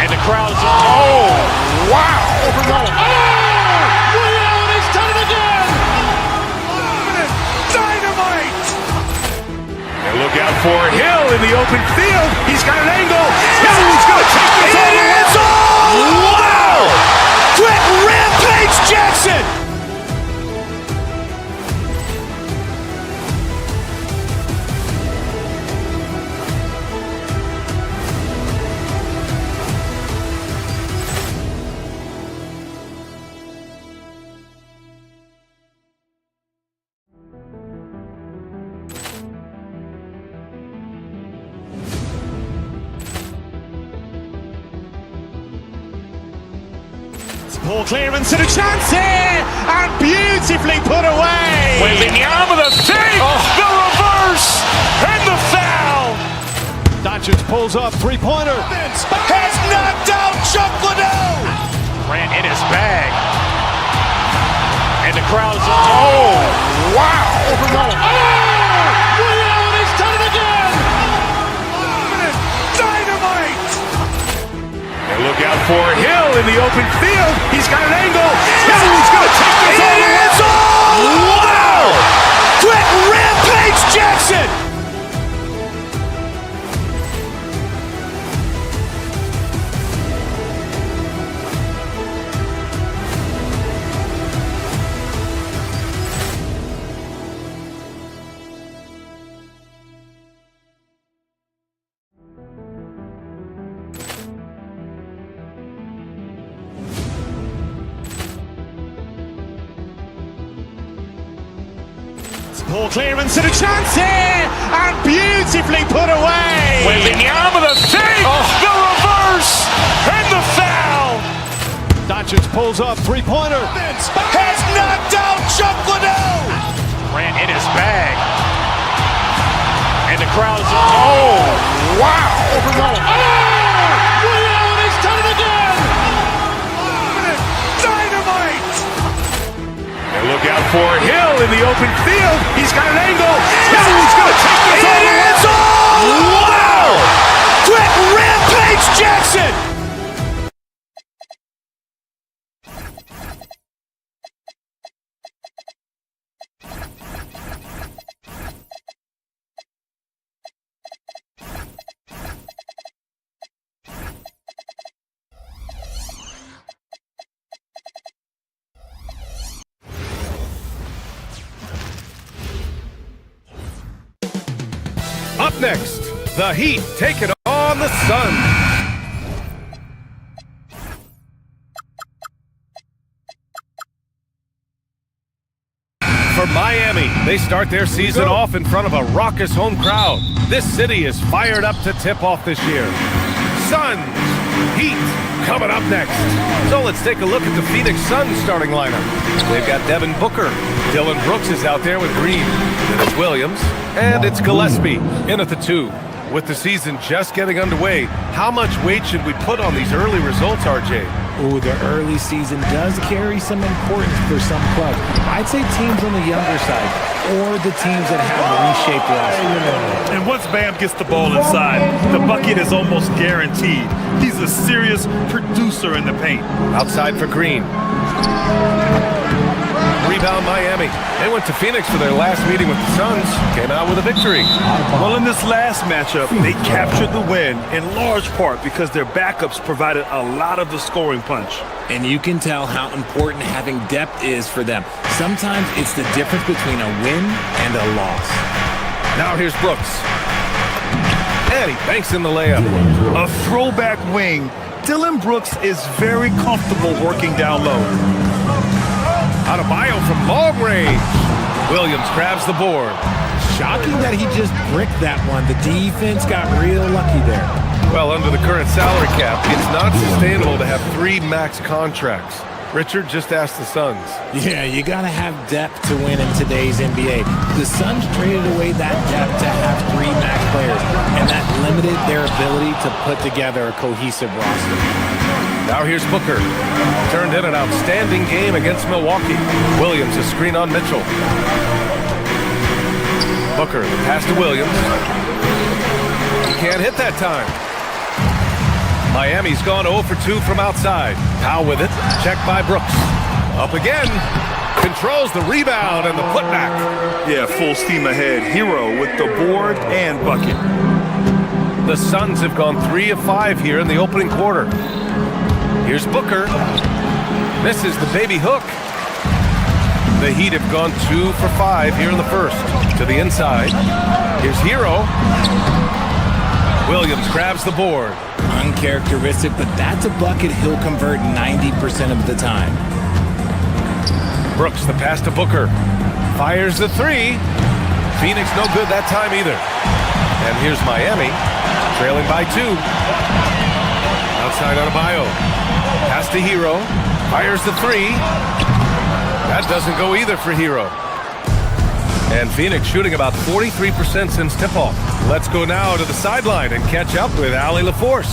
And the crowd's, oh, wow. overall. He's done it again. Dynamite. And look out for Hill in the open field. He's got an angle. He's going to take this all the way. It is all. Wow. Quick Rampage Jackson. Poor clearance and a chance here, and beautifully put away. Wembanyama the fake, the reverse, and the foul. Doncic pulls up, three-pointer. Has knocked out Chuck Liddell. Ran in his bag. And the crowd's, oh, wow. He's done it again. Dynamite. And look out for Hill in the open field. He's got an angle. He's going to take this all the way. It is all. Wow. Quick Rampage Jackson. Poor clearance and a chance here, and beautifully put away. Wembanyama the fake, the reverse, and the foul. Doncic pulls up, three-pointer. Has knocked out Chuck Liddell. Ran in his bag. And the crowd's, oh, wow. He's done it again. Dynamite. And look out for Hill in the open field. He's got an angle. He's going to take this all the way. It is all. Wow. Quick Rampage Jackson. Up next, the Heat taking on the Suns. For Miami, they start their season off in front of a raucous home crowd. This city is fired up to tip off this year. Suns, Heat, coming up next. So let's take a look at the Phoenix Suns starting lineup. They've got Devin Booker. Dylan Brooks is out there with Green. Then it's Williams. And it's Gillespie in at the 2. With the season just getting underway, how much weight should we put on these early results, RJ? Oh, the early season does carry some importance for some clubs. I'd say teams on the younger side or the teams that have reshaped rosters. And once Bam gets the ball inside, the bucket is almost guaranteed. He's a serious producer in the paint. Outside for Green. Rebound Miami. They went to Phoenix for their last meeting with the Suns. Came out with a victory. Well, in this last matchup, they captured the win in large part because their backups provided a lot of the scoring punch. And you can tell how important having depth is for them. Sometimes it's the difference between a win and a loss. Now here's Brooks. And he banks in the layup. A throwback wing. Dylan Brooks is very comfortable working down low. Adebayo from long range. Williams grabs the board. Shocking that he just bricked that one. The defense got real lucky there. Well, under the current salary cap, it's not sustainable to have 3 max contracts. Richard just asked the Suns. Yeah, you got to have depth to win in today's NBA. The Suns traded away that depth to have 3 max players, and that limited their ability to put together a cohesive roster. Now here's Booker. Turned in an outstanding game against Milwaukee. Williams a screen on Mitchell. Booker, the pass to Williams. He can't hit that time. Miami's gone 0 for 2 from outside. Powell with it. Checked by Brooks. Up again. Controls the rebound and the putback. Yeah, full steam ahead. Hero with the board and bucket. The Suns have gone 3 of 5 here in the opening quarter. Here's Booker. Misses the baby hook. The Heat have gone 2 for 5 here in the first. To the inside. Here's Hero. Williams grabs the board. Uncharacteristic, but that's a bucket he'll convert 90% of the time. Brooks, the pass to Booker. Fires the 3. Phoenix no good that time either. And here's Miami, trailing by 2. Outside Adebayo. Pass to Hero. Fires the 3. That doesn't go either for Hero. And Phoenix shooting about 43% since tip-off. Let's go now to the sideline and catch up with Allie LaForce.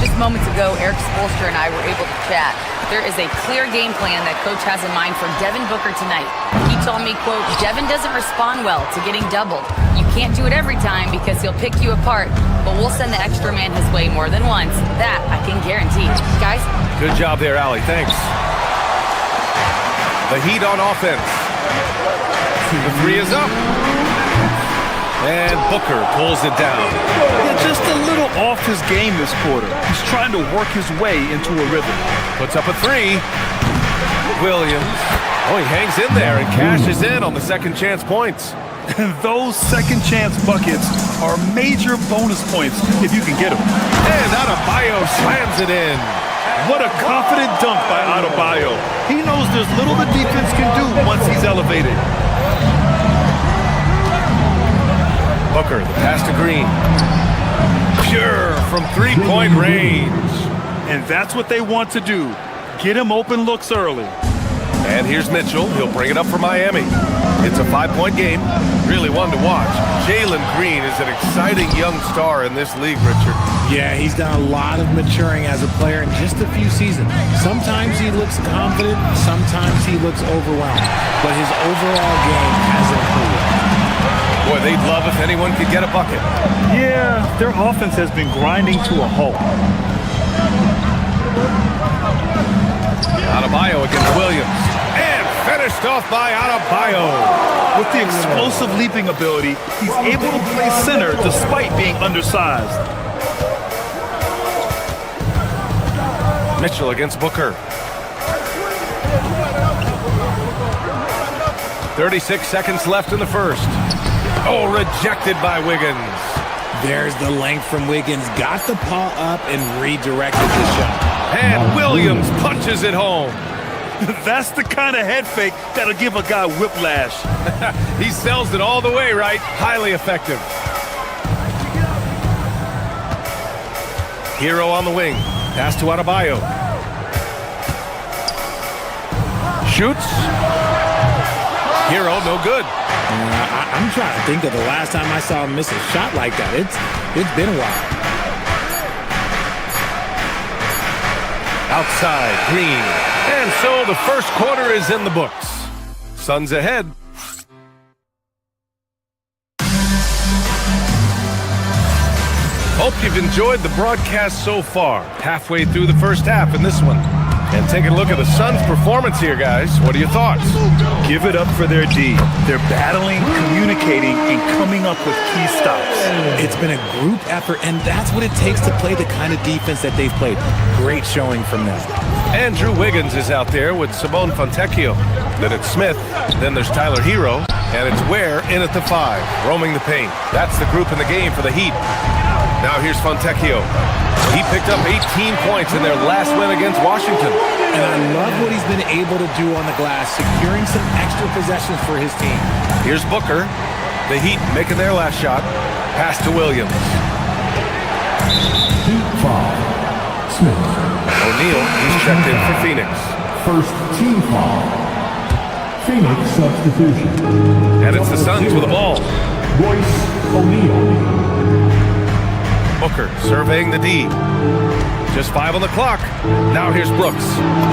Just moments ago, Eric Spoelstra and I were able to chat. There is a clear game plan that Coach has in mind for Devin Booker tonight. He told me, quote, Devin doesn't respond well to getting doubled. You can't do it every time because he'll pick you apart, but we'll send the extra man his way more than once. That I can guarantee. Guys? Good job there, Allie. Thanks. The Heat on offense. The 3 is up. And Booker pulls it down. Yeah, just a little off his game this quarter. He's trying to work his way into a rhythm. Puts up a 3. Williams. Oh, he hangs in there and cashes in on the second chance points. And those second chance buckets are major bonus points if you can get them. And Adebayo slams it in. What a confident dunk by Adebayo. He knows there's little the defense can do once he's elevated. Booker, the pass to Green. Pure from 3-point range. And that's what they want to do. Get him open looks early. And here's Mitchell. He'll bring it up for Miami. It's a 5-point game. Really one to watch. Jalen Green is an exciting young star in this league, Richard. Yeah, he's done a lot of maturing as a player in just a few seasons. Sometimes he looks confident, sometimes he looks overwhelmed. But his overall game has improved. Boy, they'd love if anyone could get a bucket. Yeah, their offense has been grinding to a halt. Adebayo against Williams. And finished off by Adebayo. With the explosive leaping ability, he's able to play center despite being undersized. Mitchell against Booker. 36 seconds left in the first. Oh, rejected by Wiggins. There's the length from Wiggins. Got the paw up and redirected the shot. And Williams punches it home. That's the kind of head fake that'll give a guy whiplash. He sells it all the way, right? Highly effective. Hero on the wing. Pass to Adebayo. Shoots. Hero, no good. I'm trying to think of the last time I saw him miss a shot like that. It's been a while. Outside, Green. And so the first quarter is in the books. Suns ahead. Hope you've enjoyed the broadcast so far. Halfway through the first half in this one. And taking a look at the Suns' performance here, guys. What are your thoughts? Give it up for their D. They're battling, communicating, and coming up with key stops. It's been a group effort, and that's what it takes to play the kind of defense that they've played. Great showing from them. Andrew Wiggins is out there with Simone Fontecchio. Then it's Smith. Then there's Tyler Hero. And it's Ware in at the 5, roaming the paint. That's the group in the game for the Heat. Now here's Fontecchio. He picked up 18 points in their last win against Washington. And I love what he's been able to do on the glass, securing some extra possessions for his team. Here's Booker. The Heat making their last shot. Pass to Williams. Heat foul. Smith. O'Neal, he's checked in for Phoenix. First team foul. Phoenix substitution. And it's the Suns with the ball. Royce O'Neal. Booker surveying the D. Just 5 on the clock. Now here's Brooks.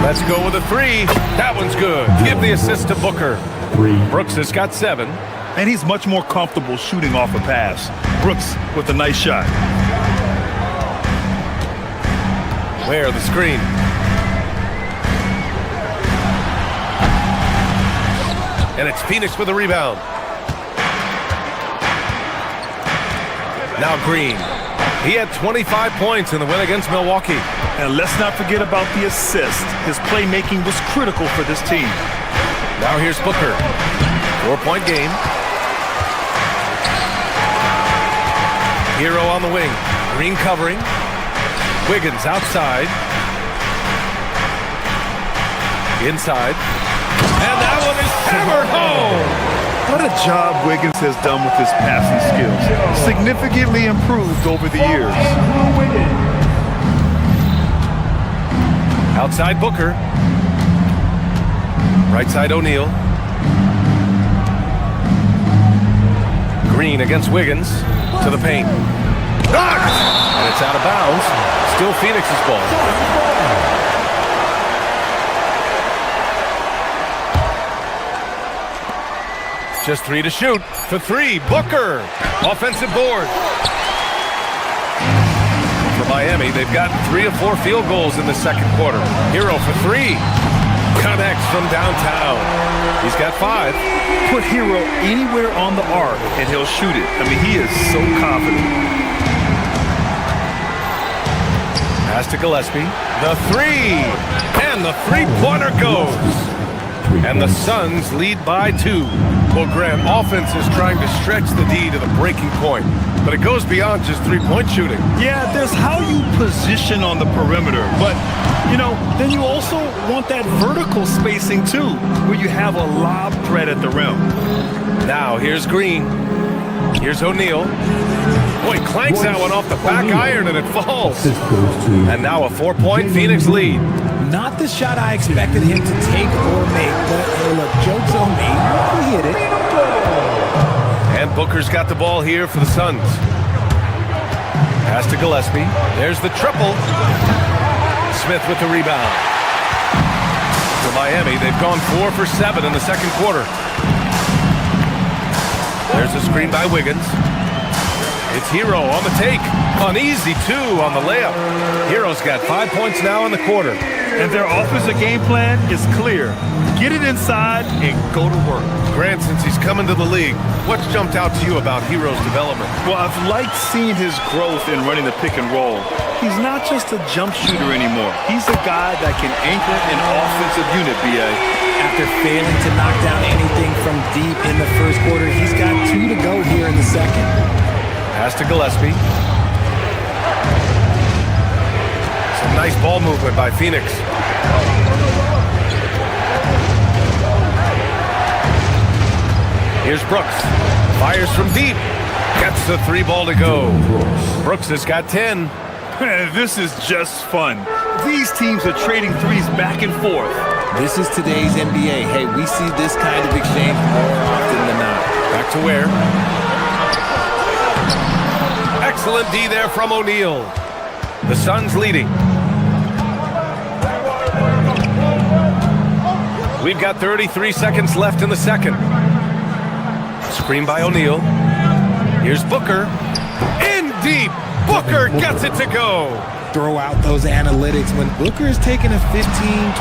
Let's go with a 3. That one's good. Give the assist to Booker. 3. Brooks has got 7. And he's much more comfortable shooting off a pass. Brooks with a nice shot. Ware the screen. And it's Phoenix with a rebound. Now Green. He had 25 points in the win against Milwaukee. And let's not forget about the assist. His playmaking was critical for this team. Now here's Booker. 4-point game. Hero on the wing. Green covering. Wiggins outside. Inside. And that one is hammered home. What a job Wiggins has done with his passing skills. Significantly improved over the years. Outside Booker. Right side O'Neal. Green against Wiggins. To the paint. Knocked! And it's out of bounds. Still Phoenix's ball. Just 3 to shoot. For 3, Booker. Offensive board. For Miami, they've gotten 3 of 4 field goals in the second quarter. Hero for 3. Connects from downtown. He's got 5. Put Hero anywhere on the arc and he'll shoot it. I mean, he is so confident. Pass to Gillespie. The 3. And the 3-pointer goes. And the Suns lead by 2. Well, Graham, offense is trying to stretch the D to the breaking point, but it goes beyond just 3-point shooting. Yeah, there's how you position on the perimeter, but, you know, then you also want that vertical spacing, too, where you have a lob threat at the rim. Now, here's Green. Here's O'Neal. Boy, clanks that one off the back iron, and it falls. And now a 4-point Phoenix lead. Not the shot I expected him to take or make, but hey, look, joke's on me. He hit it. And Booker's got the ball here for the Suns. Pass to Gillespie. There's the triple. Smith with the rebound. For Miami, they've gone 4 for 7 in the second quarter. There's a screen by Wiggins. It's Hero on the take. An easy 2 on the layup. Hero's got 5 points now in the quarter. And their offensive game plan is clear. Get it inside and go to work. Grant, since he's come into the league, what's jumped out to you about Hero's development? Well, I've liked seeing his growth in running the pick and roll. He's not just a jump shooter anymore. He's a guy that can anchor an offensive unit, B.A. After failing to knock down anything from deep in the first quarter, he's got 2 to go here in the second. Pass to Gillespie. Some nice ball movement by Phoenix. Here's Brooks. Fires from deep. Gets the 3 ball to go. Brooks has got 10. This is just fun. These teams are trading threes back and forth. This is today's NBA. Hey, we see this kind of exchange more often than not. Back to Ware. Excellent D there from O'Neal. The Suns leading. We've got 33 seconds left in the second. Screen by O'Neal. Here's Booker. In deep. Booker gets it to go. Throw out those analytics. When Booker is taking a 15,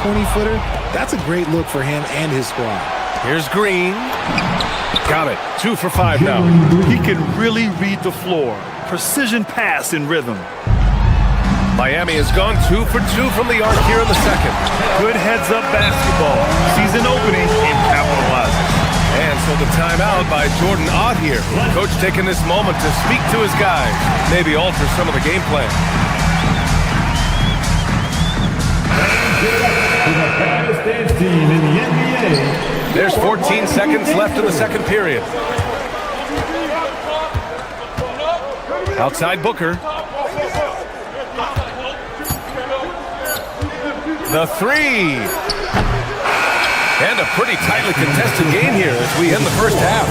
20-footer, that's a great look for him and his squad. Here's Green. Got it. 2 for 5 now. He can really read the floor. Precision pass in rhythm. Miami has gone 2 for 2 from the arc here in the second. Good heads-up basketball. Sees an opening and capitalizes. And so the timeout by Jordan Ott here. Coach taking this moment to speak to his guys. Maybe alter some of the game plan. There's 14 seconds left in the second period. Outside Booker. The 3. And a pretty tightly contested game here as we end the first half.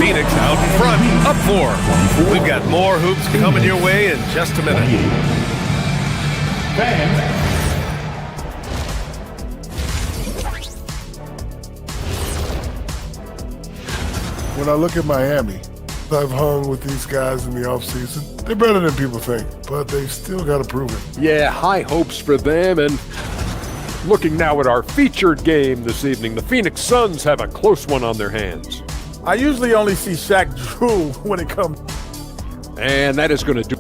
Phoenix out in front, up 4. We've got more hoops coming your way in just a minute. When I look at Miami, I've hung with these guys in the offseason. They're better than people think, but they still got to prove it. Yeah, high hopes for them. And looking now at our featured game this evening, the Phoenix Suns have a close one on their hands. I usually only see Shaq drool when it comes. And that is going to do.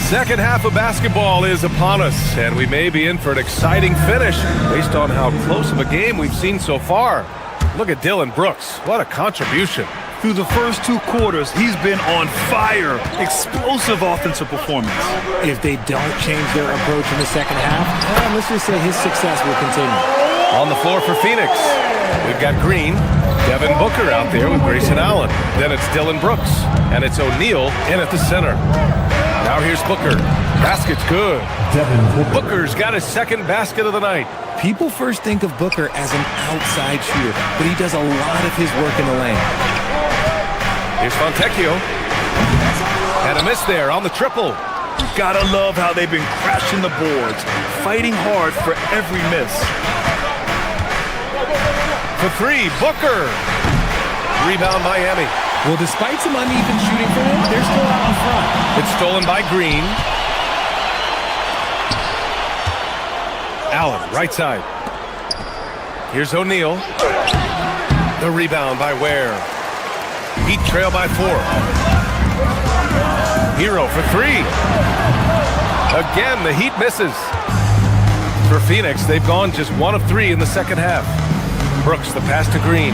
Second half of basketball is upon us, and we may be in for an exciting finish based on how close of a game we've seen so far. Look at Dillon Brooks. What a contribution. Through the first 2 quarters, he's been on fire. Explosive offensive performance. If they don't change their approach in the second half, let's just say his success will continue. On the floor for Phoenix, we've got Green, Devin Booker out there with Grayson Allen. Then it's Dillon Brooks, and it's O'Neal in at the center. Now here's Booker. Basket's good. Booker's got his second basket of the night. People first think of Booker as an outside shooter, but he does a lot of his work in the lane. Here's Fontecchio. And a miss there on the triple. You gotta love how they've been crashing the boards, fighting hard for every miss. For 3, Booker. Rebound Miami. Well, despite some uneven shooting for him, they're still out in front. It's stolen by Green. Allen, right side. Here's O'Neal. The rebound by Ware. Heat trail by 4. Hero for 3. Again, the Heat misses. For Phoenix, they've gone just 1 of 3 in the second half. Brooks, the pass to Green.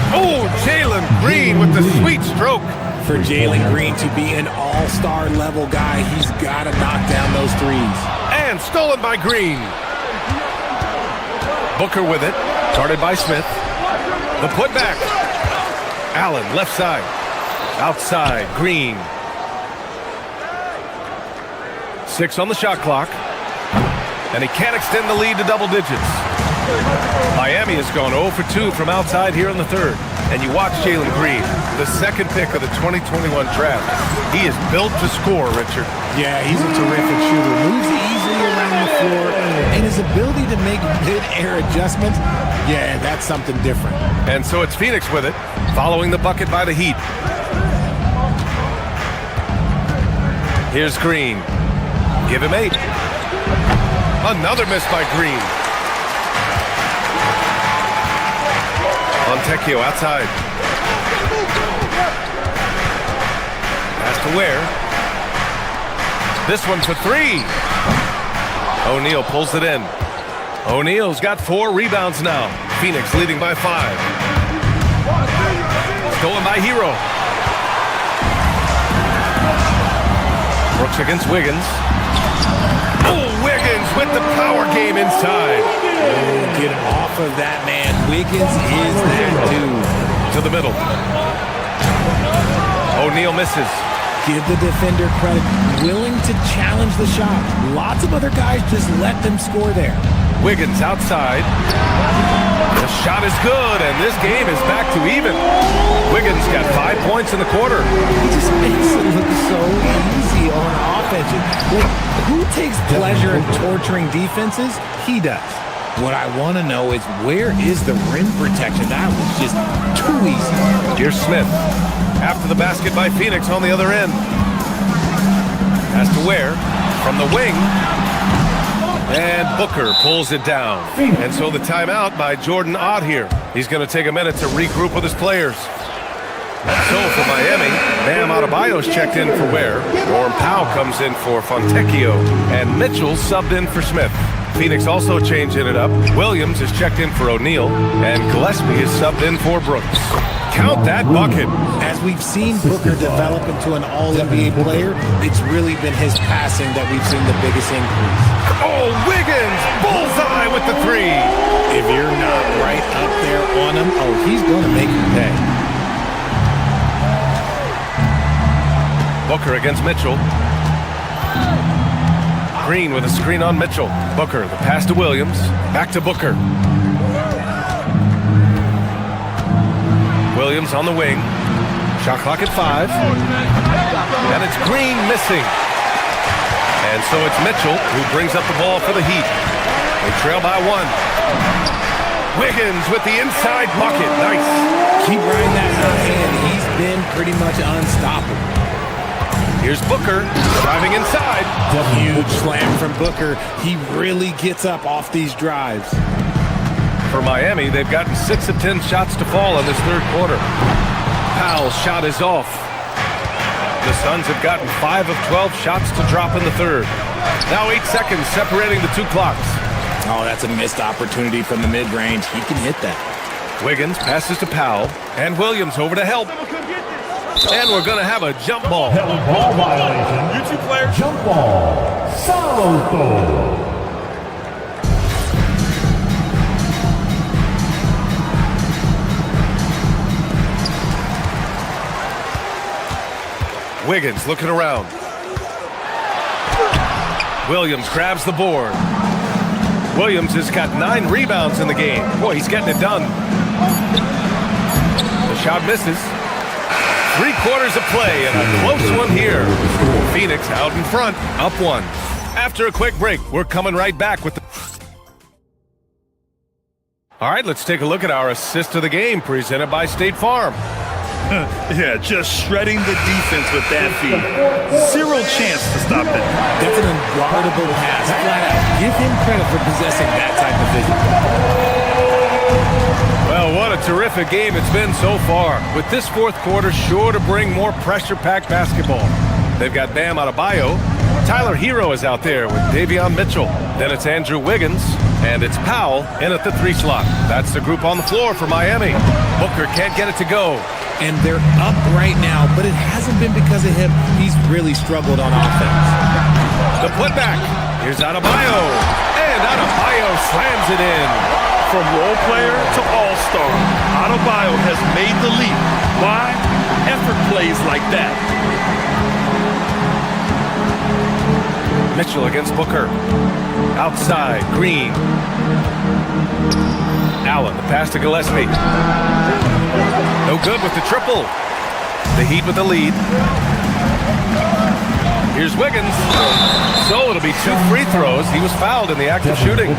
Oh, Jalen Green with the sweet stroke. For Jalen Green to be an all-star level guy, he's got to knock down those threes. And stolen by Green. Booker with it. Guarded by Smith. The putback. Allen, left side. Outside, Green. 6 on the shot clock. And he can't extend the lead to double digits. Miami has gone 0 for 2 from outside here in the third. And you watch Jalen Green, the second pick of the 2021 draft. He is built to score, Richard. Yeah, he's a terrific shooter. Moves easily around the floor. And his ability to make mid-air adjustments, yeah, that's something different. And so it's Phoenix with it, following the bucket by the Heat. Here's Green. Give him 8. Another miss by Green. Fontecchio outside. Pass to Ware. This one for 3. O'Neal pulls it in. O'Neal's got 4 rebounds now. Phoenix leading by 5. Stolen by Hero. Brooks against Wiggins. Oh, Wiggins with the power game inside. Oh, get off of that, man. Wiggins is that dude. To the middle. O'Neal misses. Give the defender credit. Willing to challenge the shot. Lots of other guys just let them score there. Wiggins outside. The shot is good, and this game is back to even. Wiggins got 5 points in the quarter. He just makes it look so easy on offense. Like, who takes pleasure in torturing defenses? He does. What I want to know is, where is the rim protection? That was just too easy. Here's Smith. After the basket by Phoenix on the other end. Has to Ware from the wing. And Booker pulls it down. And so the timeout by Jordan Ott here. He's going to take a minute to regroup with his players. So for Miami, Bam Adebayo's checked in for Ware. Norm Powell comes in for Fontecchio. And Mitchell subbed in for Smith. Phoenix also changing it up. Williams is checked in for O'Neal. And Gillespie is subbed in for Brooks. Count that bucket. As we've seen Booker develop into an all-NBA player, it's really been his passing that we've seen the biggest increase. Oh, Wiggins! Bullseye with the 3. If you're not right up there on him, oh, he's going to make you pay. Booker against Mitchell. Green with a screen on Mitchell. Booker, the pass to Williams. Back to Booker. Williams on the wing. Shot clock at 5. And it's Green missing. And so it's Mitchell who brings up the ball for the Heat. They trail by 1. Wiggins with the inside bucket. Nice. Keep riding that hot hand. He's been pretty much unstoppable. Here's Booker driving inside. Huge slam from Booker. He really gets up off these drives. For Miami, they've gotten 6 of 10 shots to fall in this third quarter. Powell's shot is off. The Suns have gotten 5 of 12 shots to drop in the third. Now 8 seconds separating the 2 clocks. Oh, that's a missed opportunity from the mid-range. He can hit that. Wiggins passes to Powell, and Williams over to help. And we're going to have a jump ball. Ball violation. You 2 players. Jump ball. Salto. Wiggins looking around. Williams grabs the board. Williams has got 9 rebounds in the game. Boy, he's getting it done. The shot misses. 3 quarters of play and a close one here. Phoenix out in front, up 1. After a quick break, we're coming right back with the... All right, let's take a look at our assist of the game presented by State Farm. Yeah, just shredding the defense with that feed. 0 chance to stop it. That's an unguardable pass. Flat out. Give him credit for possessing that type of vision. Well, what a terrific game it's been so far. With this fourth quarter sure to bring more pressure-packed basketball. They've got Bam Adebayo. Tyler Hero is out there with Davion Mitchell. Then it's Andrew Wiggins. And it's Powell in at the 3 slot. That's the group on the floor for Miami. Booker can't get it to go. And they're up right now, but it hasn't been because of him. He's really struggled on offense. The putback. Here's Adebayo. And Adebayo slams it in. From role player to all-star, Adebayo has made the leap. Why? Effort plays like that. Mitchell against Booker. Outside, Green. Allen, the pass to Gillespie. No good with the triple. The Heat with the lead. Here's Wiggins. So it'll be 2 free throws. He was fouled in the act of shooting.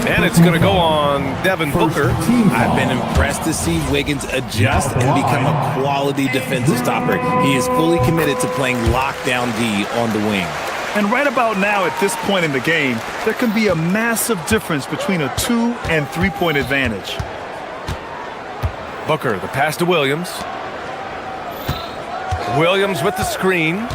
And it's going to go on Devin Booker. I've been impressed to see Wiggins adjust and become a quality defensive stopper. He is fully committed to playing lockdown D on the wing. And right about now, at this point in the game, there can be a massive difference between a 2- and 3-point advantage. Booker, the pass to Williams. Williams with the screen.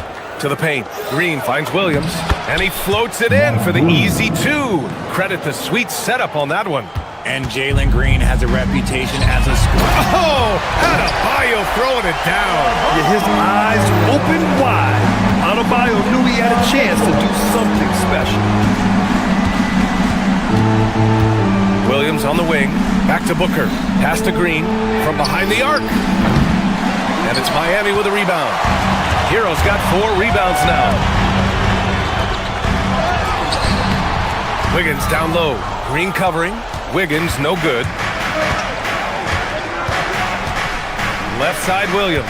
To the paint. Green finds Williams, and he floats it in for the easy two. Credit the sweet setup on that one. And Jalen Green has a reputation as a scorer. Oh, Adebayo throwing it down. Yeah, his eyes open wide. Adebayo knew he had a chance to do something special. Williams on the wing. Back to Booker. Pass to Green from behind the arc. And it's Miami with a rebound. Hero's got 4 rebounds now. Wiggins down low. Green covering. Wiggins no good. Left side Williams.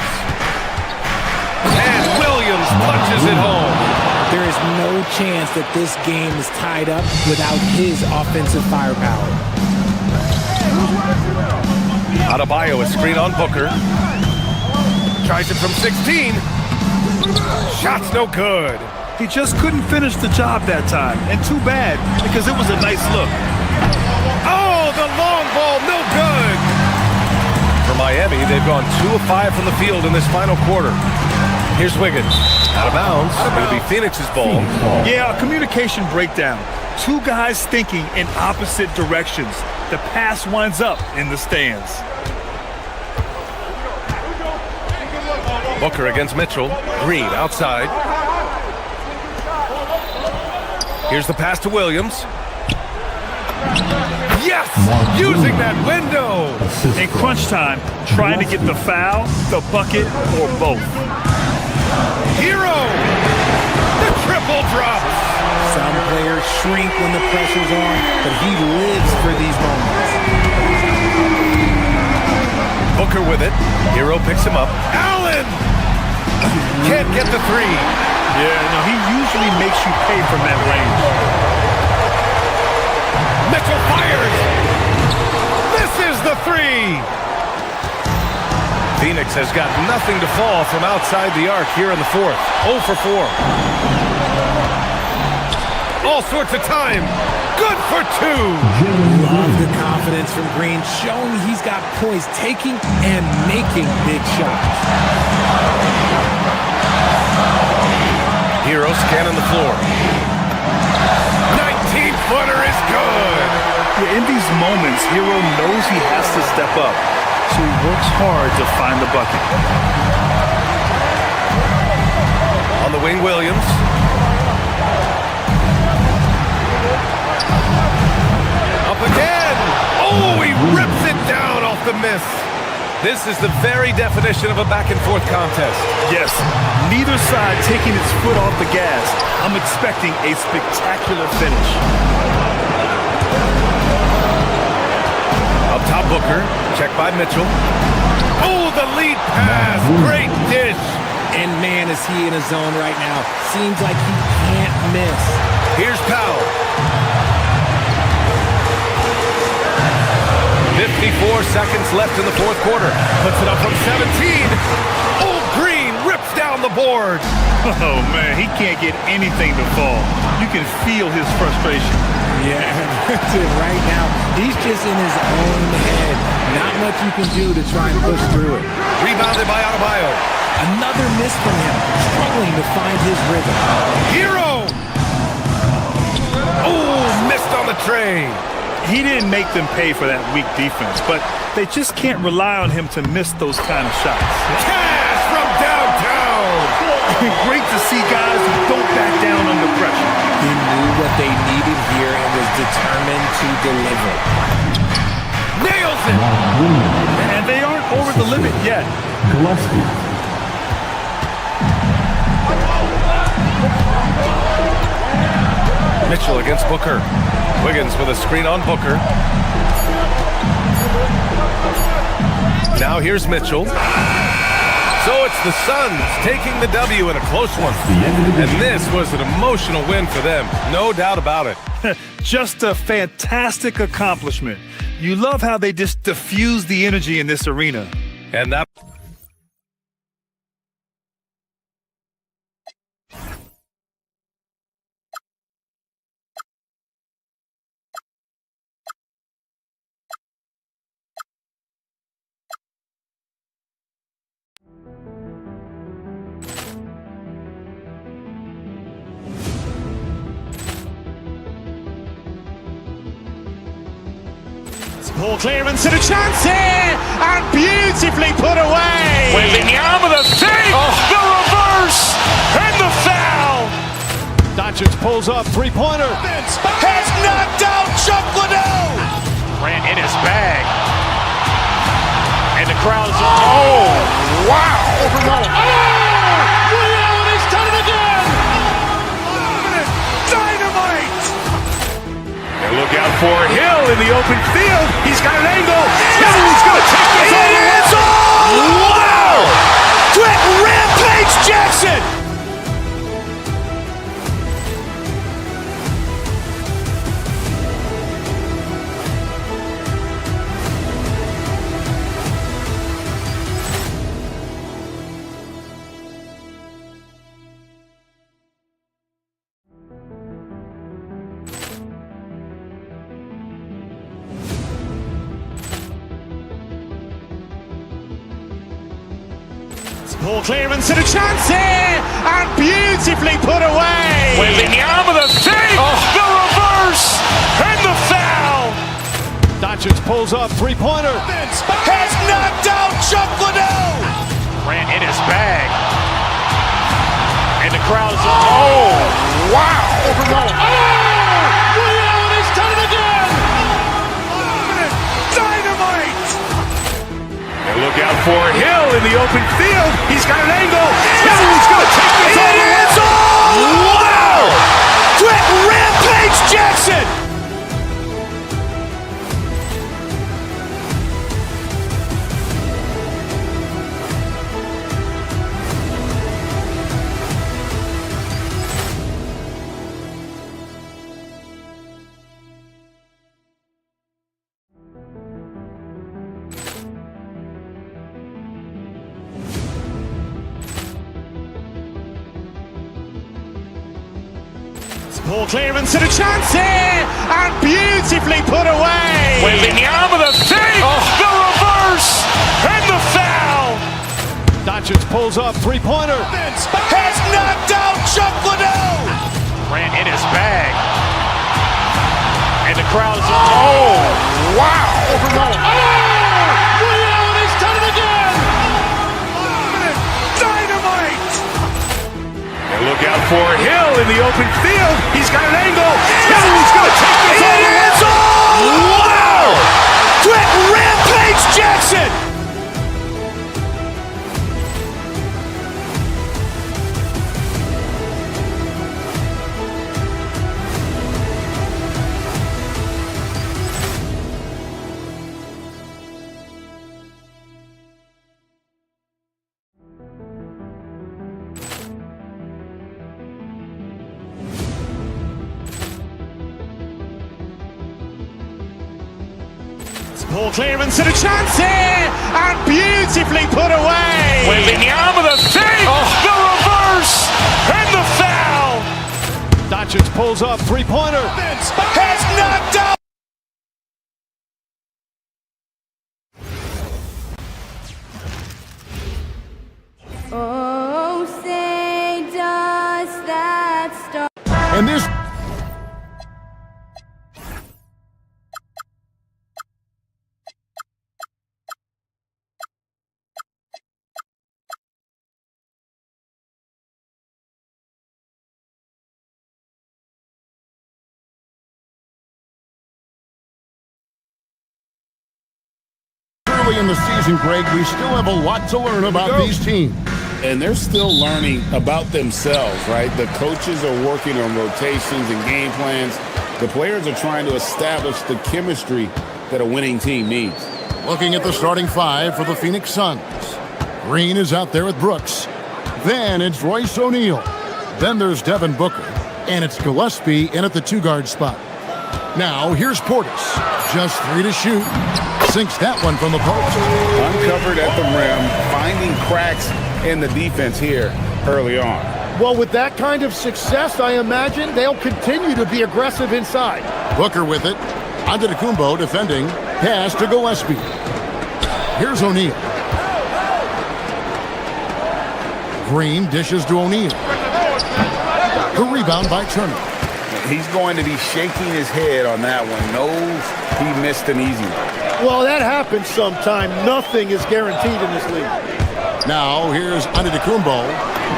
And Williams punches it home. There is no chance that this game is tied up without his offensive firepower. Adebayo is screen on Booker. Tries it from 16. Shot's no good. He just couldn't finish the job that time. And too bad, because it was a nice look. Oh, the long ball, no good. For Miami, they've gone 2 of 5 from the field in this final quarter. Here's Wiggins. Out of bounds. It'll be Phoenix's ball. Yeah, a communication breakdown. 2 guys thinking in opposite directions. The pass winds up in the stands. Booker against Mitchell. Green outside. Here's the pass to Williams. Yes! Using that window! In crunch time, trying to get the foul, the bucket, or both. Hero! The triple drops! Some players shrink when the pressure's on, but he lives for these moments. Booker with it. Hero picks him up. Allen! Can't get the 3. Yeah, no, he usually makes you pay from that range. Mitchell fires! This is the 3! Phoenix has got nothing to fall from outside the arc here in the 4th. 0 for 4. All sorts of time. Good for 2. Love the confidence from Green, showing he's got poise, taking and making big shots. Hero scanning the floor. 19-footer is good. Yeah, in these moments, Hero knows he has to step up, so he works hard to find the bucket. On the wing, Williams. Up again. Oh, he rips it down off the miss. This is the very definition of a back-and-forth contest. Yes, neither side taking its foot off the gas. I'm expecting a spectacular finish. Up top, Booker. Checked by Mitchell. Oh, the lead pass. Great dish. And man, is he in a zone right now. Seems like he can't miss. Here's Powell. 54 seconds left in the 4th quarter. Puts it up from 17. Old Green rips down the board. Oh, man, he can't get anything to fall. You can feel his frustration. Yeah, right now, he's just in his own head. Not much you can do to try and push through it. Rebounded by Adebayo. Another miss from him, struggling to find his rhythm. Hero! Oh, missed on the tray. He didn't make them pay for that weak defense, but they just can't rely on him to miss those kind of shots. Cash from downtown! Great to see guys who don't back down under pressure. He knew what they needed here and was determined to deliver. Nails it! And they aren't over the limit yet. Mitchell against Booker. Wiggins with a screen on Booker. Now here's Mitchell. So it's the Suns taking the W in a close one. And this was an emotional win for them. No doubt about it. Just a fantastic accomplishment. You love how they just diffuse the energy in this arena. And that... Poor clearance and a chance here, and beautifully put away. Wembanyama the save, the reverse, and the foul. Doncic pulls up, three-pointer. Has knocked out Chuck Liddell. Grant in his bag. And the crowd's oh, wow. He's done it again. Dynamite. And look out for Hill in the open field. He's got an angle. He's going to take this all the way. Wow. Trent Rampage Jackson. Poor clearance and a chance here, and beautifully put away. Wembanyama the save, the reverse, and the foul. Doncic pulls up, three-pointer. Has knocked out Chuck Liddell. Grant in his bag. And the crowd's oh, wow. He's done it again. Dynamite. And look out for Hill in the open field. He's got an angle. He's going to take this all the way. Wow. Trent Rampage Jackson. Poor clearance and a chance here, and beautifully put away. Wembanyama the save, the reverse, and the foul. Doncic pulls up, three-pointer. Has knocked out Chuck Liddell. Grant in his bag. And the crowd's oh, wow. He's done it again. Dynamite. And look out for Hill in the open field. He's got an angle. He's going to take this all the way. Wow. Trent Rampage Jackson. Poor clearance and a chance here, and beautifully put away. Wembanyama the save, the reverse, and the foul. Doncic pulls up, three-pointer. Has knocked out. Oh, say does that star. And this early in the season, Greg, we still have a lot to learn about these teams. And they're still learning about themselves, right? The coaches are working on rotations and game plans. The players are trying to establish the chemistry that a winning team needs. Looking at the starting five for the Phoenix Suns. Green is out there with Brooks. Then it's Royce O'Neal. Then there's Devin Booker. And it's Gillespie in at the two-guard spot. Now, here's Portis. Just 3 to shoot. Sinks that one from the post. Uncovered at the rim, finding cracks in the defense here early on. Well, with that kind of success, I imagine they'll continue to be aggressive inside. Booker with it. Antetokounmpo defending. Pass to Gillespie. Here's O'Neal. Green dishes to O'Neal. The rebound by Turner. He's going to be shaking his head on that one. Knows he missed an easy one. Well, that happens sometime. Nothing is guaranteed in this league. Now, here's Antetokounmpo.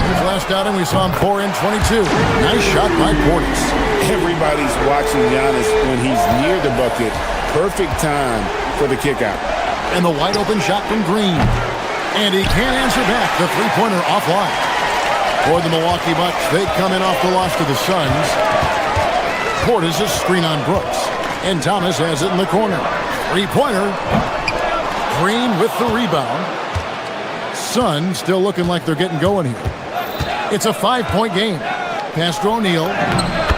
His last outing, we saw him pour in 22. Nice shot by Portis. Everybody's watching Giannis when he's near the bucket. Perfect time for the kick out. And the wide open shot from Green. And he can't answer back. The three-pointer offline. For the Milwaukee Bucks, they come in off the loss to the Suns. Portis is screen on Brooks. And Thomas has it in the corner. Three-pointer. Green with the rebound. Suns still looking like they're getting going here. It's a 5-point game. Pass to O'Neal.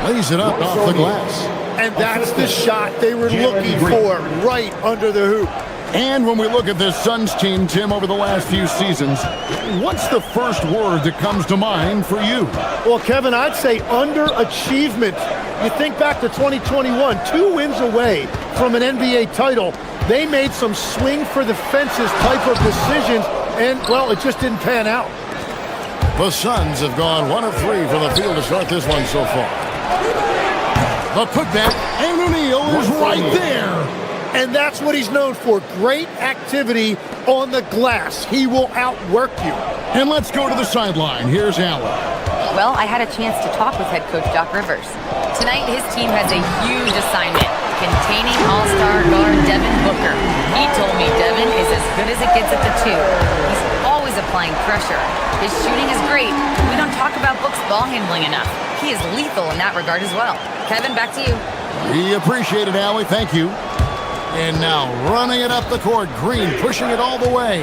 Lays it up off the glass. And that's the shot they were looking for, right under the hoop. And when we look at this Suns team, Tim, over the last few seasons, what's the first word that comes to mind for you? Well, Kevin, I'd say underachievement. You think back to 2021, 2 wins away from an NBA title. They made some swing for the fences type of decisions, and, well, it just didn't pan out. The Suns have gone 1 of 3 from the field to start this one so far. The putback, and O'Neal is right there. And that's what he's known for, great activity on the glass. He will outwork you. And let's go to the sideline. Here's Allen. Well, I had a chance to talk with head coach Doc Rivers. Tonight, his team has a huge assignment, containing all-star guard Devin Booker. He told me Devin is as good as it gets at the 2. He's always applying pressure. His shooting is great. We don't talk about Book's ball handling enough. He is lethal in that regard as well. Kevin, back to you. We appreciate it, Allie. Thank you. And now running it up the court. Green pushing it all the way.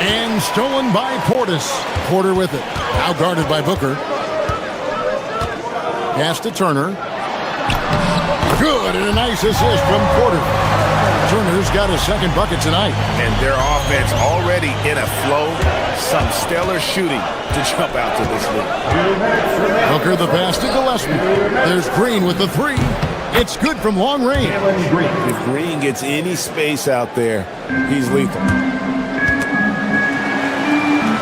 And stolen by Portis. Porter with it. Now guarded by Booker. Pass to Turner. Good, and a nice assist from Porter. Turner's got his second bucket tonight. And their offense already in a flow. Some stellar shooting to jump out to this league. Booker the pass to Gillespie. There's Green with the 3. It's good from long range. If Green gets any space out there, he's lethal.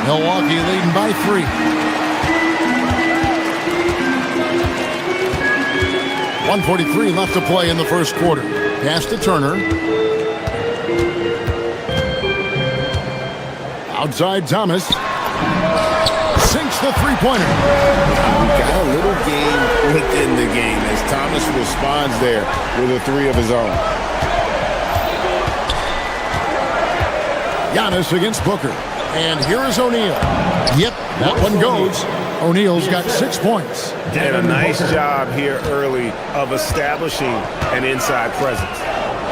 Milwaukee leading by 3. 1:43 left to play in the first quarter. Pass to Turner. Outside Thomas. Sinks the three-pointer. Got a little game within the game as Thomas responds there with a 3 of his own. Giannis against Booker. And here is O'Neal. Yep, that one goes. O'Neal's got 6 points. Did a nice job here early of establishing an inside presence.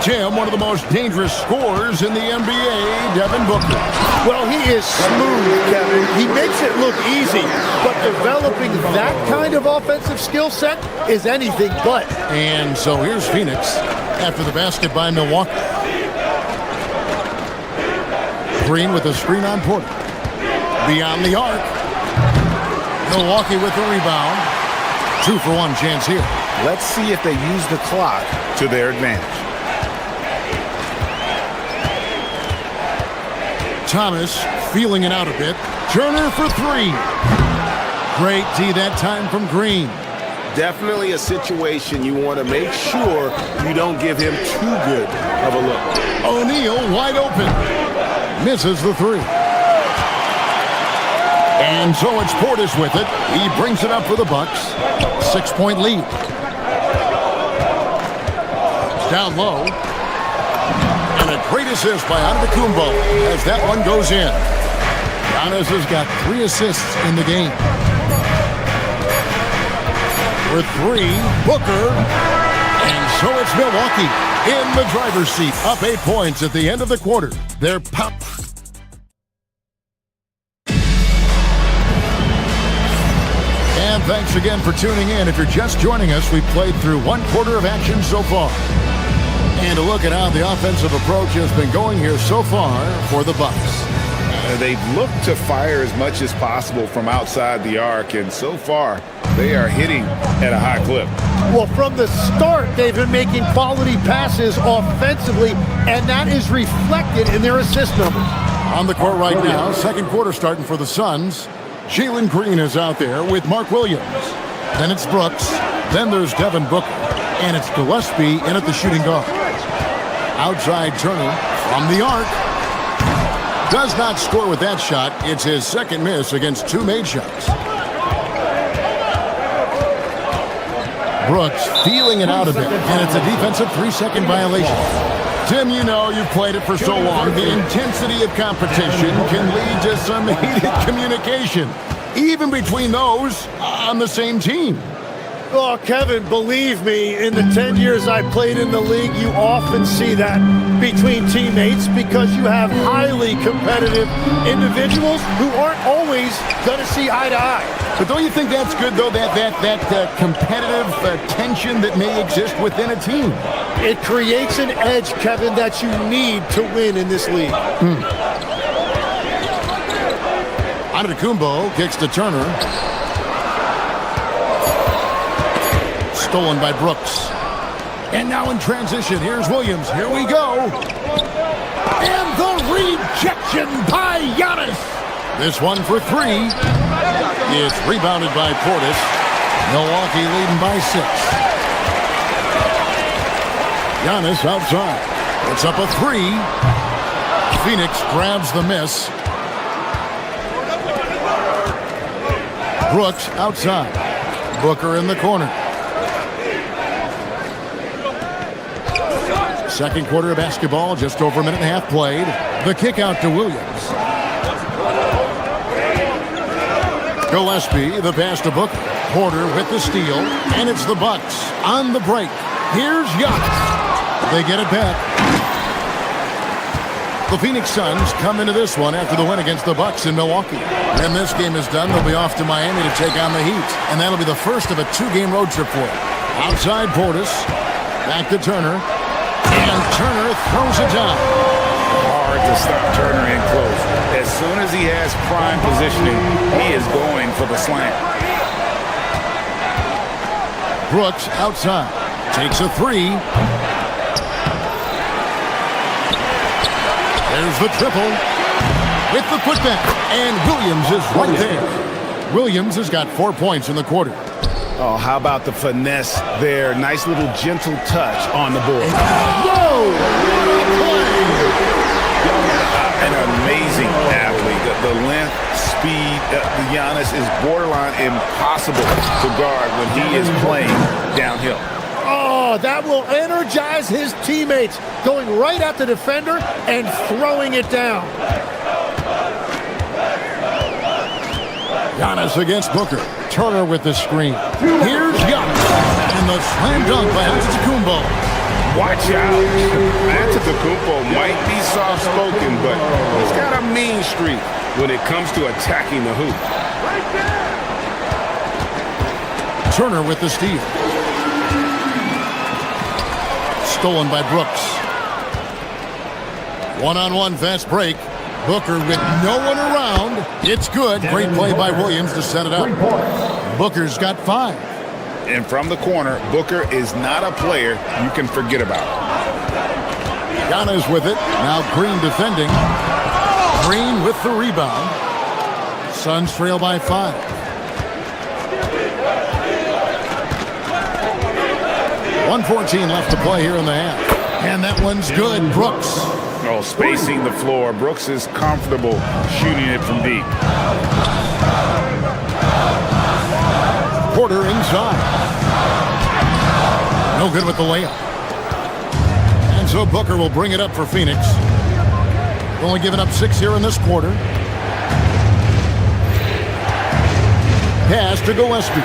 Jim, one of the most dangerous scorers in the NBA, Devin Booker. Well, he is smooth, Kevin. He makes it look easy, but developing that kind of offensive skill set is anything but. And so here's Phoenix after the basket by Milwaukee. Green with a screen on Porter. Beyond the arc. Milwaukee with the rebound. 2-for-1 chance here. Let's see if they use the clock to their advantage. Thomas feeling it out a bit. Turner for 3. Great D that time from Green. Definitely a situation you want to make sure you don't give him too good of a look. O'Neal wide open. Misses the 3. And so it's Portis with it. He brings it up for the Bucks. 6-point lead. Down low. And a great assist by Antetokounmpo as that one goes in. Giannis has got 3 assists in the game. For 3, Booker. And so it's Milwaukee in the driver's seat. Up 8 points at the end of the quarter. They're pop. And thanks again for tuning in. If you're just joining us, we've played through 1 quarter of action so far. And a look at how the offensive approach has been going here so far for the Bucks. They've looked to fire as much as possible from outside the arc, and so far, they are hitting at a high clip. Well, from the start, they've been making quality passes offensively, and that is reflected in their assist numbers. On the court right now, second quarter starting for the Suns. Jalen Green is out there with Mark Williams. Then it's Brooks. Then there's Devin Booker. And it's Gillespie in at the shooting guard. Outside Turner From the arc. Does not score with that shot. It's his second miss against 2 made shots. Brooks feeling it out a bit, and it's a defensive 3-second violation. Tim, you know, you've played it for so long. The intensity of competition can lead to some heated communication, even between those on the same team. Oh, Kevin, believe me, in the 10 years I played in the league, you often see that between teammates because you have highly competitive individuals who aren't always going to see eye to eye. But don't you think that's good, though, that competitive tension that may exist within a team? It creates an edge, Kevin, that you need to win in this league. Antetokounmpo kicks to Turner. Stolen by Brooks. And now in transition, here's Williams. Here we go. And the rejection by Giannis. This one for 3. It's rebounded by Portis. Milwaukee leading by 6. Giannis outside. It's up a 3. Phoenix grabs the miss. Brooks outside. Booker in the corner. Second quarter of basketball, just over a minute and a half played. The kick out to Williams. Gillespie, the pass to Booker. Porter with the steal, and it's the Bucks on the break. Here's Giannis. They get it back. The Phoenix Suns come into this one after the win against the Bucks in Milwaukee. When this game is done, they'll be off to Miami to take on the Heat, and that'll be the first of a 2-game road trip for them. Outside Portis, back to Turner. And Turner throws it down. Hard to stop Turner in close. As soon as he has prime positioning, he is going for the slam. Brooks outside. Takes a 3. There's the triple. With the putback. And Williams is right there. Williams has got 4 points in the quarter. Oh, how about the finesse there? Nice little gentle touch on the board. Whoa! An amazing athlete. The length, speed, Giannis is borderline impossible to guard when he is playing downhill. Oh, that will energize his teammates, going right at the defender and throwing it down. Giannis against Booker. Turner with the screen. Here's Giannis. And the slam dunk by Antetokounmpo. Watch out. Antetokounmpo might be soft-spoken, but he's got a mean streak when it comes to attacking the hoop. Turner with the steal. Stolen by Brooks. One-on-one fast break. Booker with no one around. It's good. Great play by Williams to set it up. Booker's got 5. And from the corner, Booker is not a player you can forget about. Giannis with it. Now Green defending. Green with the rebound. Suns trail by 5. .114 left to play here in the half. And that one's good. Brooks. Oh, spacing the floor. Brooks is comfortable shooting it from deep. Porter inside. No good with the layup. And so Booker will bring it up for Phoenix. Only giving up 6 here in this quarter. Pass to Gillespie.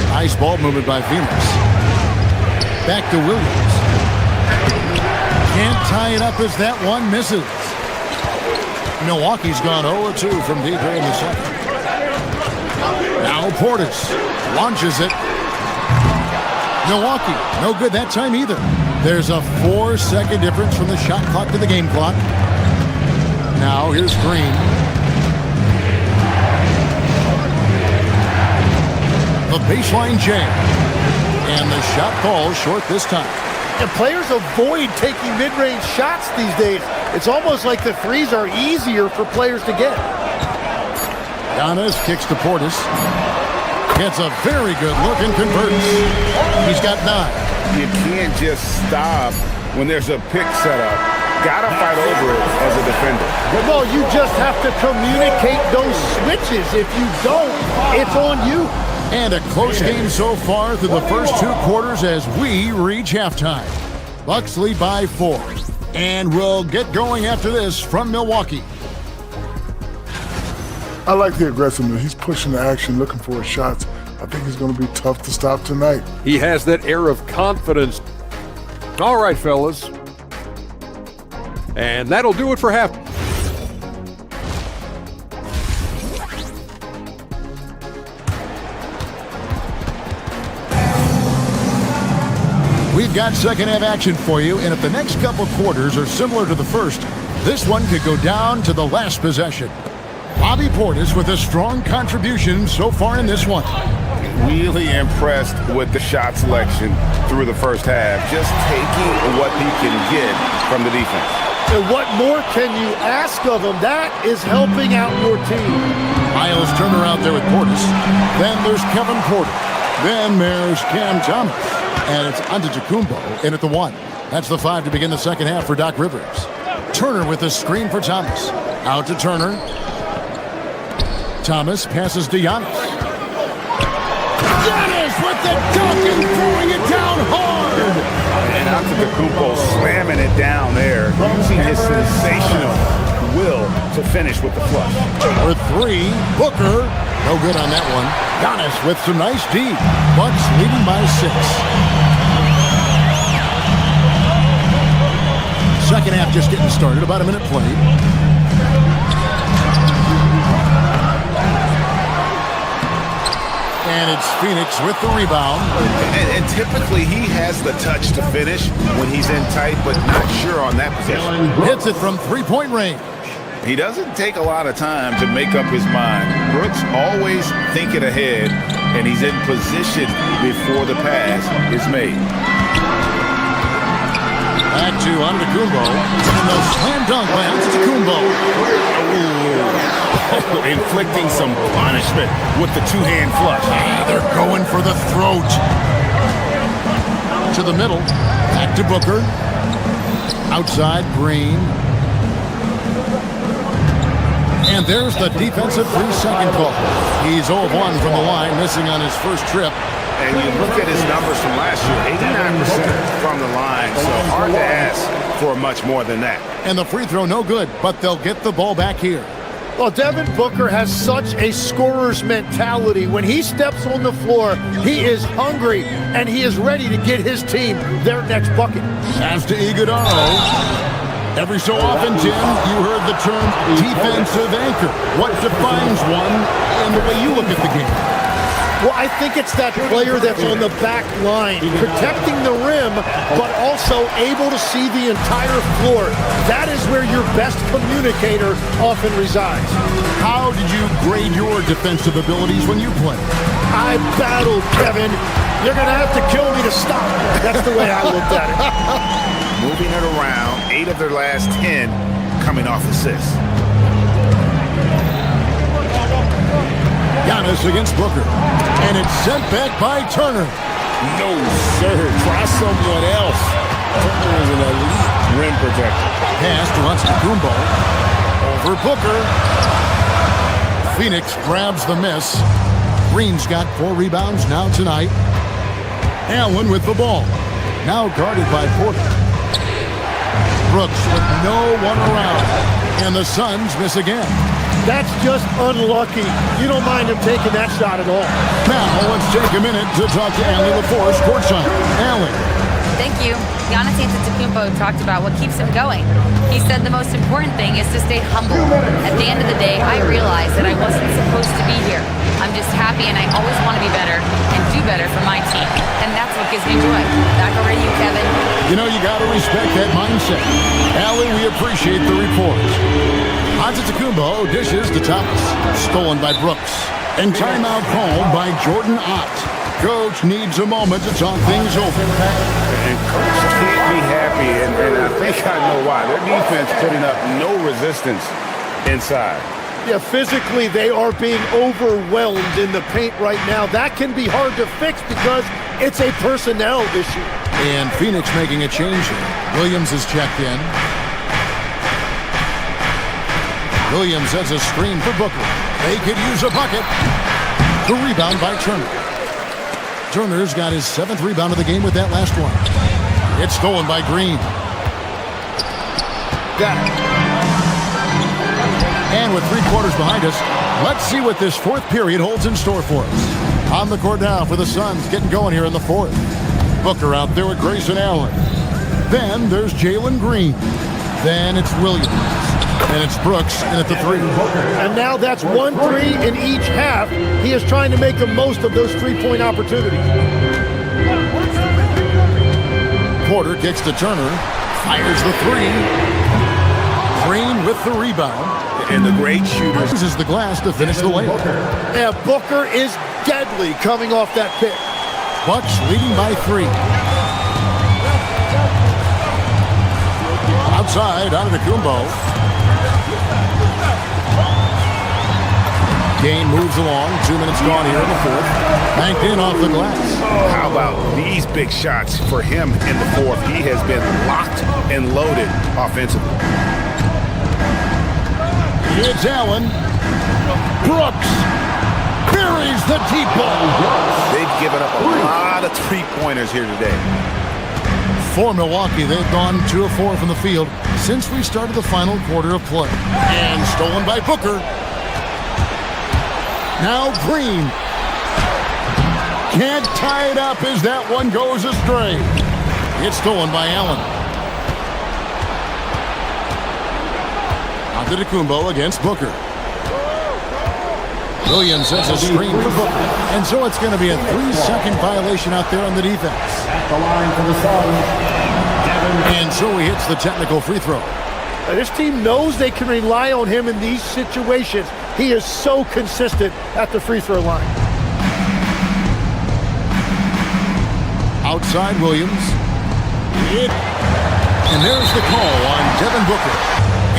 Nice ball movement by Phoenix. Back to Williams. Can't tie it up as that one misses. Milwaukee's gone 0-2 from deep here in the second. Now Portis launches it. Milwaukee, no good that time either. There's a 4-second difference from the shot clock to the game clock. Now here's Green. The baseline jam. And the shot falls short this time. And players avoid taking mid-range shots these days. It's almost like the threes are easier for players to get. Giannis kicks to Portis. Gets a very good look and converts. He's got 9. You can't just stop when there's a pick set up. got to fight over it as a defender. Well, you just have to communicate those switches. If you don't, it's on you. And a close game so far through the first 2 quarters as we reach halftime. Bucks lead by 4. And we'll get going after this from Milwaukee. I like the aggressiveness. He's pushing the action, looking for his shots. I think he's going to be tough to stop tonight. He has that air of confidence. All right, fellas. And that'll do it for half. We've got second half action for you, and if the next couple quarters are similar to the first, this one could go down to the last possession. Bobby Portis with a strong contribution so far in this one. Really impressed with the shot selection through the first half, just taking what he can get from the defense. And what more can you ask of him? That is helping out your team. Miles Turner out there with Portis. Then there's Kevin Porter. Then there's Cam Thomas. And it's Antetokounmpo in at the 1. That's the 5 to begin the second half for Doc Rivers. Turner with a screen for Thomas. Out to Turner. Thomas passes to Giannis. Giannis with the dunk and throwing it down hard. And Antetokounmpo slamming it down there, using his sensational will to finish with the flush. For 3, Booker. No good on that one. Giannis with some nice D. Bucks leading by 6. Second half just getting started. About a minute played. And it's Phoenix with the rebound. And typically he has the touch to finish when he's in tight, but not sure on that possession. Hits it from 3-point range. He doesn't take a lot of time to make up his mind. Brooks always thinking ahead, and he's in position before the pass is made. Back to Antetokounmpo, and the slam dunk by Antetokounmpo. Inflicting some punishment with the two-hand flush. They're going for the throat. To the middle, back to Booker. Outside, Green. And there's the defensive 3-second call. He's 0 of 1 from the line, missing on his first trip. And you look at his numbers from last year, 89% from the line, so hard to ask for much more than that. And the free throw no good, but they'll get the ball back here. Well, Devin Booker has such a scorer's mentality. When he steps on the floor, he is hungry, and he is ready to get his team their next bucket. As to Iguodala. Every so often, Jim, you heard the term defensive anchor. What defines one and the way you look at the game? Well, I think it's that player that's on the back line, protecting the rim, but also able to see the entire floor. That is where your best communicator often resides. How did you grade your defensive abilities when you played? I battled, Kevin. You're going to have to kill me to stop. That's the way I looked at it. Moving it around, 8 of their last 10 coming off assists. Giannis against Booker. And it's sent back by Turner. No, sir. Try someone else. Turner is an elite rim protector. Pass to Antetokounmpo. Over Booker. Phoenix grabs the miss. Green's got 4 rebounds now tonight. Allen with the ball. Now guarded by Porter. Brooks with no one around. And the Suns miss again. That's just unlucky. You don't mind him taking that shot at all. Now let's take a minute to talk to Allen LaForce, courtside. Allen. Thank you. Giannis Antetokounmpo talked about what keeps him going. He said the most important thing is to stay humble. At the end of the day, I realized that I wasn't supposed to be here. I'm just happy, and I always want to be better and do better for my team. And that's what gives me joy. Back over to you, Kevin. You know, you got to respect that mindset. Allen, we appreciate the report. Antetokounmpo dishes to Thomas. Stolen by Brooks. And timeout called by Jordan Ott. Coach needs a moment to talk things over. And Coach can't be happy, and I think I know why. Their defense putting up no resistance inside. Yeah, physically they are being overwhelmed in the paint right now. That can be hard to fix because it's a personnel issue. And Phoenix making a change here. Williams is checked in. Williams has a screen for Booker. They could use a bucket. The rebound by Turner. Turner's got his 7th rebound of the game with that last one. It's stolen by Green. Got it. And with 3 quarters behind us, let's see what this 4th period holds in store for us. On the court now for the Suns, getting going here in the 4th. Booker out there with Grayson Allen. Then there's Jalen Green. Then it's Williams. And it's Brooks in at the 3. And now that's 1 3 in each half. He is trying to make the most of those 3-point opportunities. Porter kicks to Turner. Fires the 3. Green with the rebound. And the great shooter uses the glass to finish the layup. Yeah, Booker is deadly coming off that pick. Bucks leading by 3. Outside, Antetokounmpo. Game moves along. 2 minutes gone here in the 4th. Banked in off the glass. How about these big shots for him in the 4th? He has been locked and loaded offensively. It's Allen. Brooks buries the deep ball. They've given up a lot of 3-pointers here today. For Milwaukee, they've gone 2 of 4 from the field since we started the final quarter of play. And stolen by Booker. Now Green. Can't tie it up as that one goes astray. It's stolen by Allen. Antetokounmpo against Booker. Williams has a screen for Booker. And so it's going to be a 3-second violation out there on the defense. At the line for the Suns. And so he hits the technical free throw. This team knows they can rely on him in these situations. He is so consistent at the free throw line. Outside Williams. And there's the call on Devin Booker.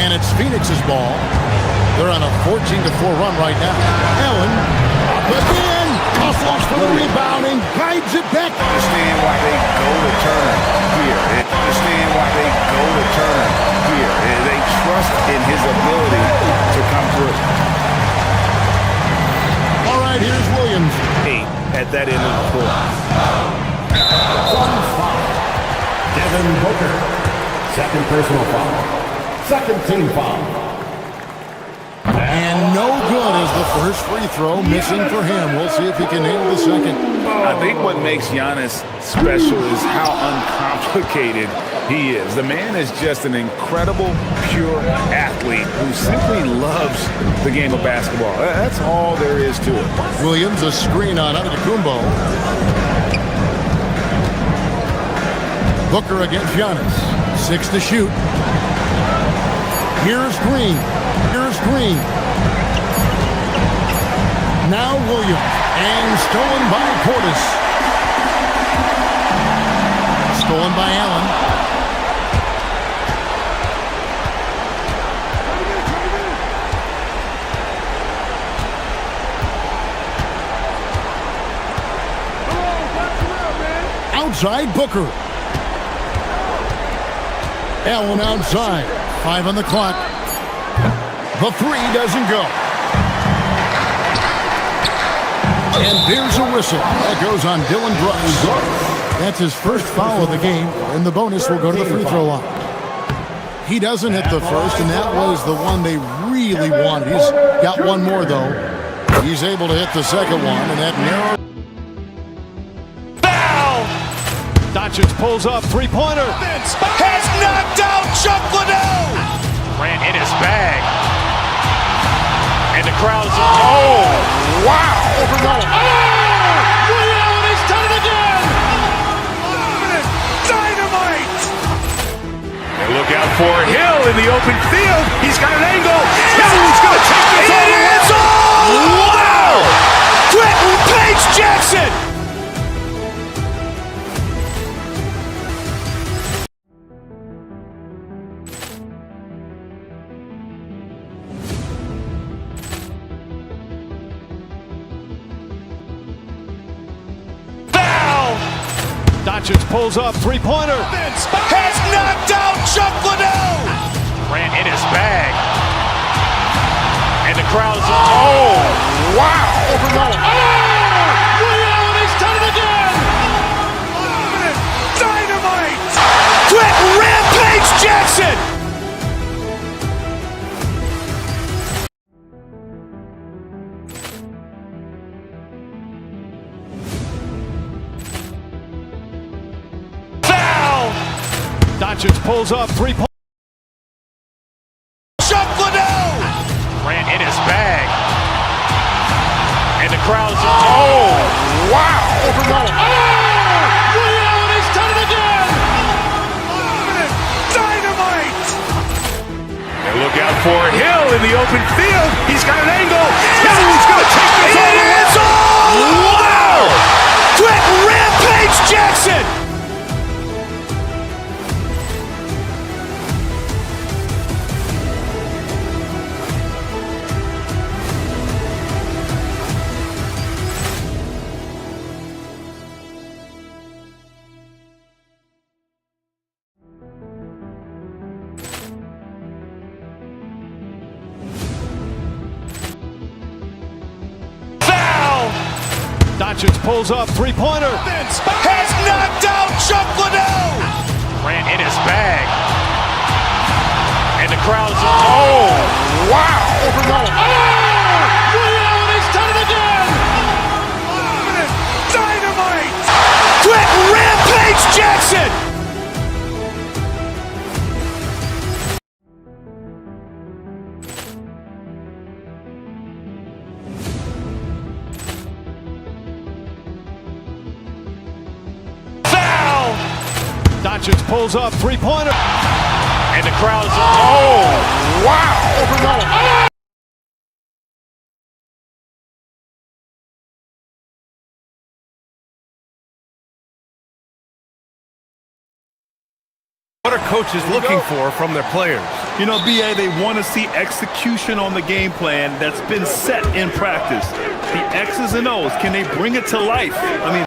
And it's Phoenix's ball. They're on a 14-4 run right now. Allen, but then hustles for the rebound and guides it back. Understand why they go to Turner here. Understand why they go to Turner here. And they trust in his ability to come through. All right, here's Williams. 8 at that end of the court. Suns foul. Devin Booker. 2nd personal foul. 2nd team foul. And no good as the first free throw missing for him. We'll see if he can nail the 2nd. I think what makes Giannis special is how uncomplicated he is. The man is just an incredible, pure athlete who simply loves the game of basketball. That's all there is to it. Williams, a screen on Antetokounmpo. Booker against Giannis. 6 to shoot. Here's Green. Here's Green. Now Williams. And stolen by Portis. Stolen by Allen. Outside Booker. Allen outside. 5 on the clock. The 3 doesn't go. And there's a whistle. That goes on Dylan Brooks. That's his first foul of the game, and the bonus will go to the free throw line. He doesn't hit the first, and that was the one they really wanted. He's got one more, though. He's able to hit the 2nd one, and that narrow. Foul! Doncic pulls up, 3-pointer. Has knocked out Chuck Liddell! Ran in his bag. And the crowd is... Oh, wow! Overrun. Oh! Ray Allen has done it again! Dynamite! And look out for Hill in the open field. He's got an angle. Hill's going to take this all the way. Wow! Quentin Page Jackson! Doncic pulls up, 3-pointer. Has knocked out Chuck Liddell! Ran in his bag. crowd is, oh, wow. He's done it again! Dynamite! Quick Rampage Jackson! Doncic pulls up 3-point. Ran in his bag. And the crowd is, oh, wow! He's done it again! Dynamite! And look out for Hill in the open field. He's got an angle. Hill is going to take this all the way. Wow! Quick Rampage Jackson! Doncic pulls up 3-pointer. Has knocked out Chuck Liddell! Ran in his bag. And the crowd is, oh, wow! He's done it again! Dynamite! Quick Rampage Jackson! Doncic pulls up 3-pointer. And the crowd is, oh, wow! What are coaches looking for from their players? You know, BA, they want to see execution on the game plan that's been set in practice. The X's and O's, can they bring it to life? I mean,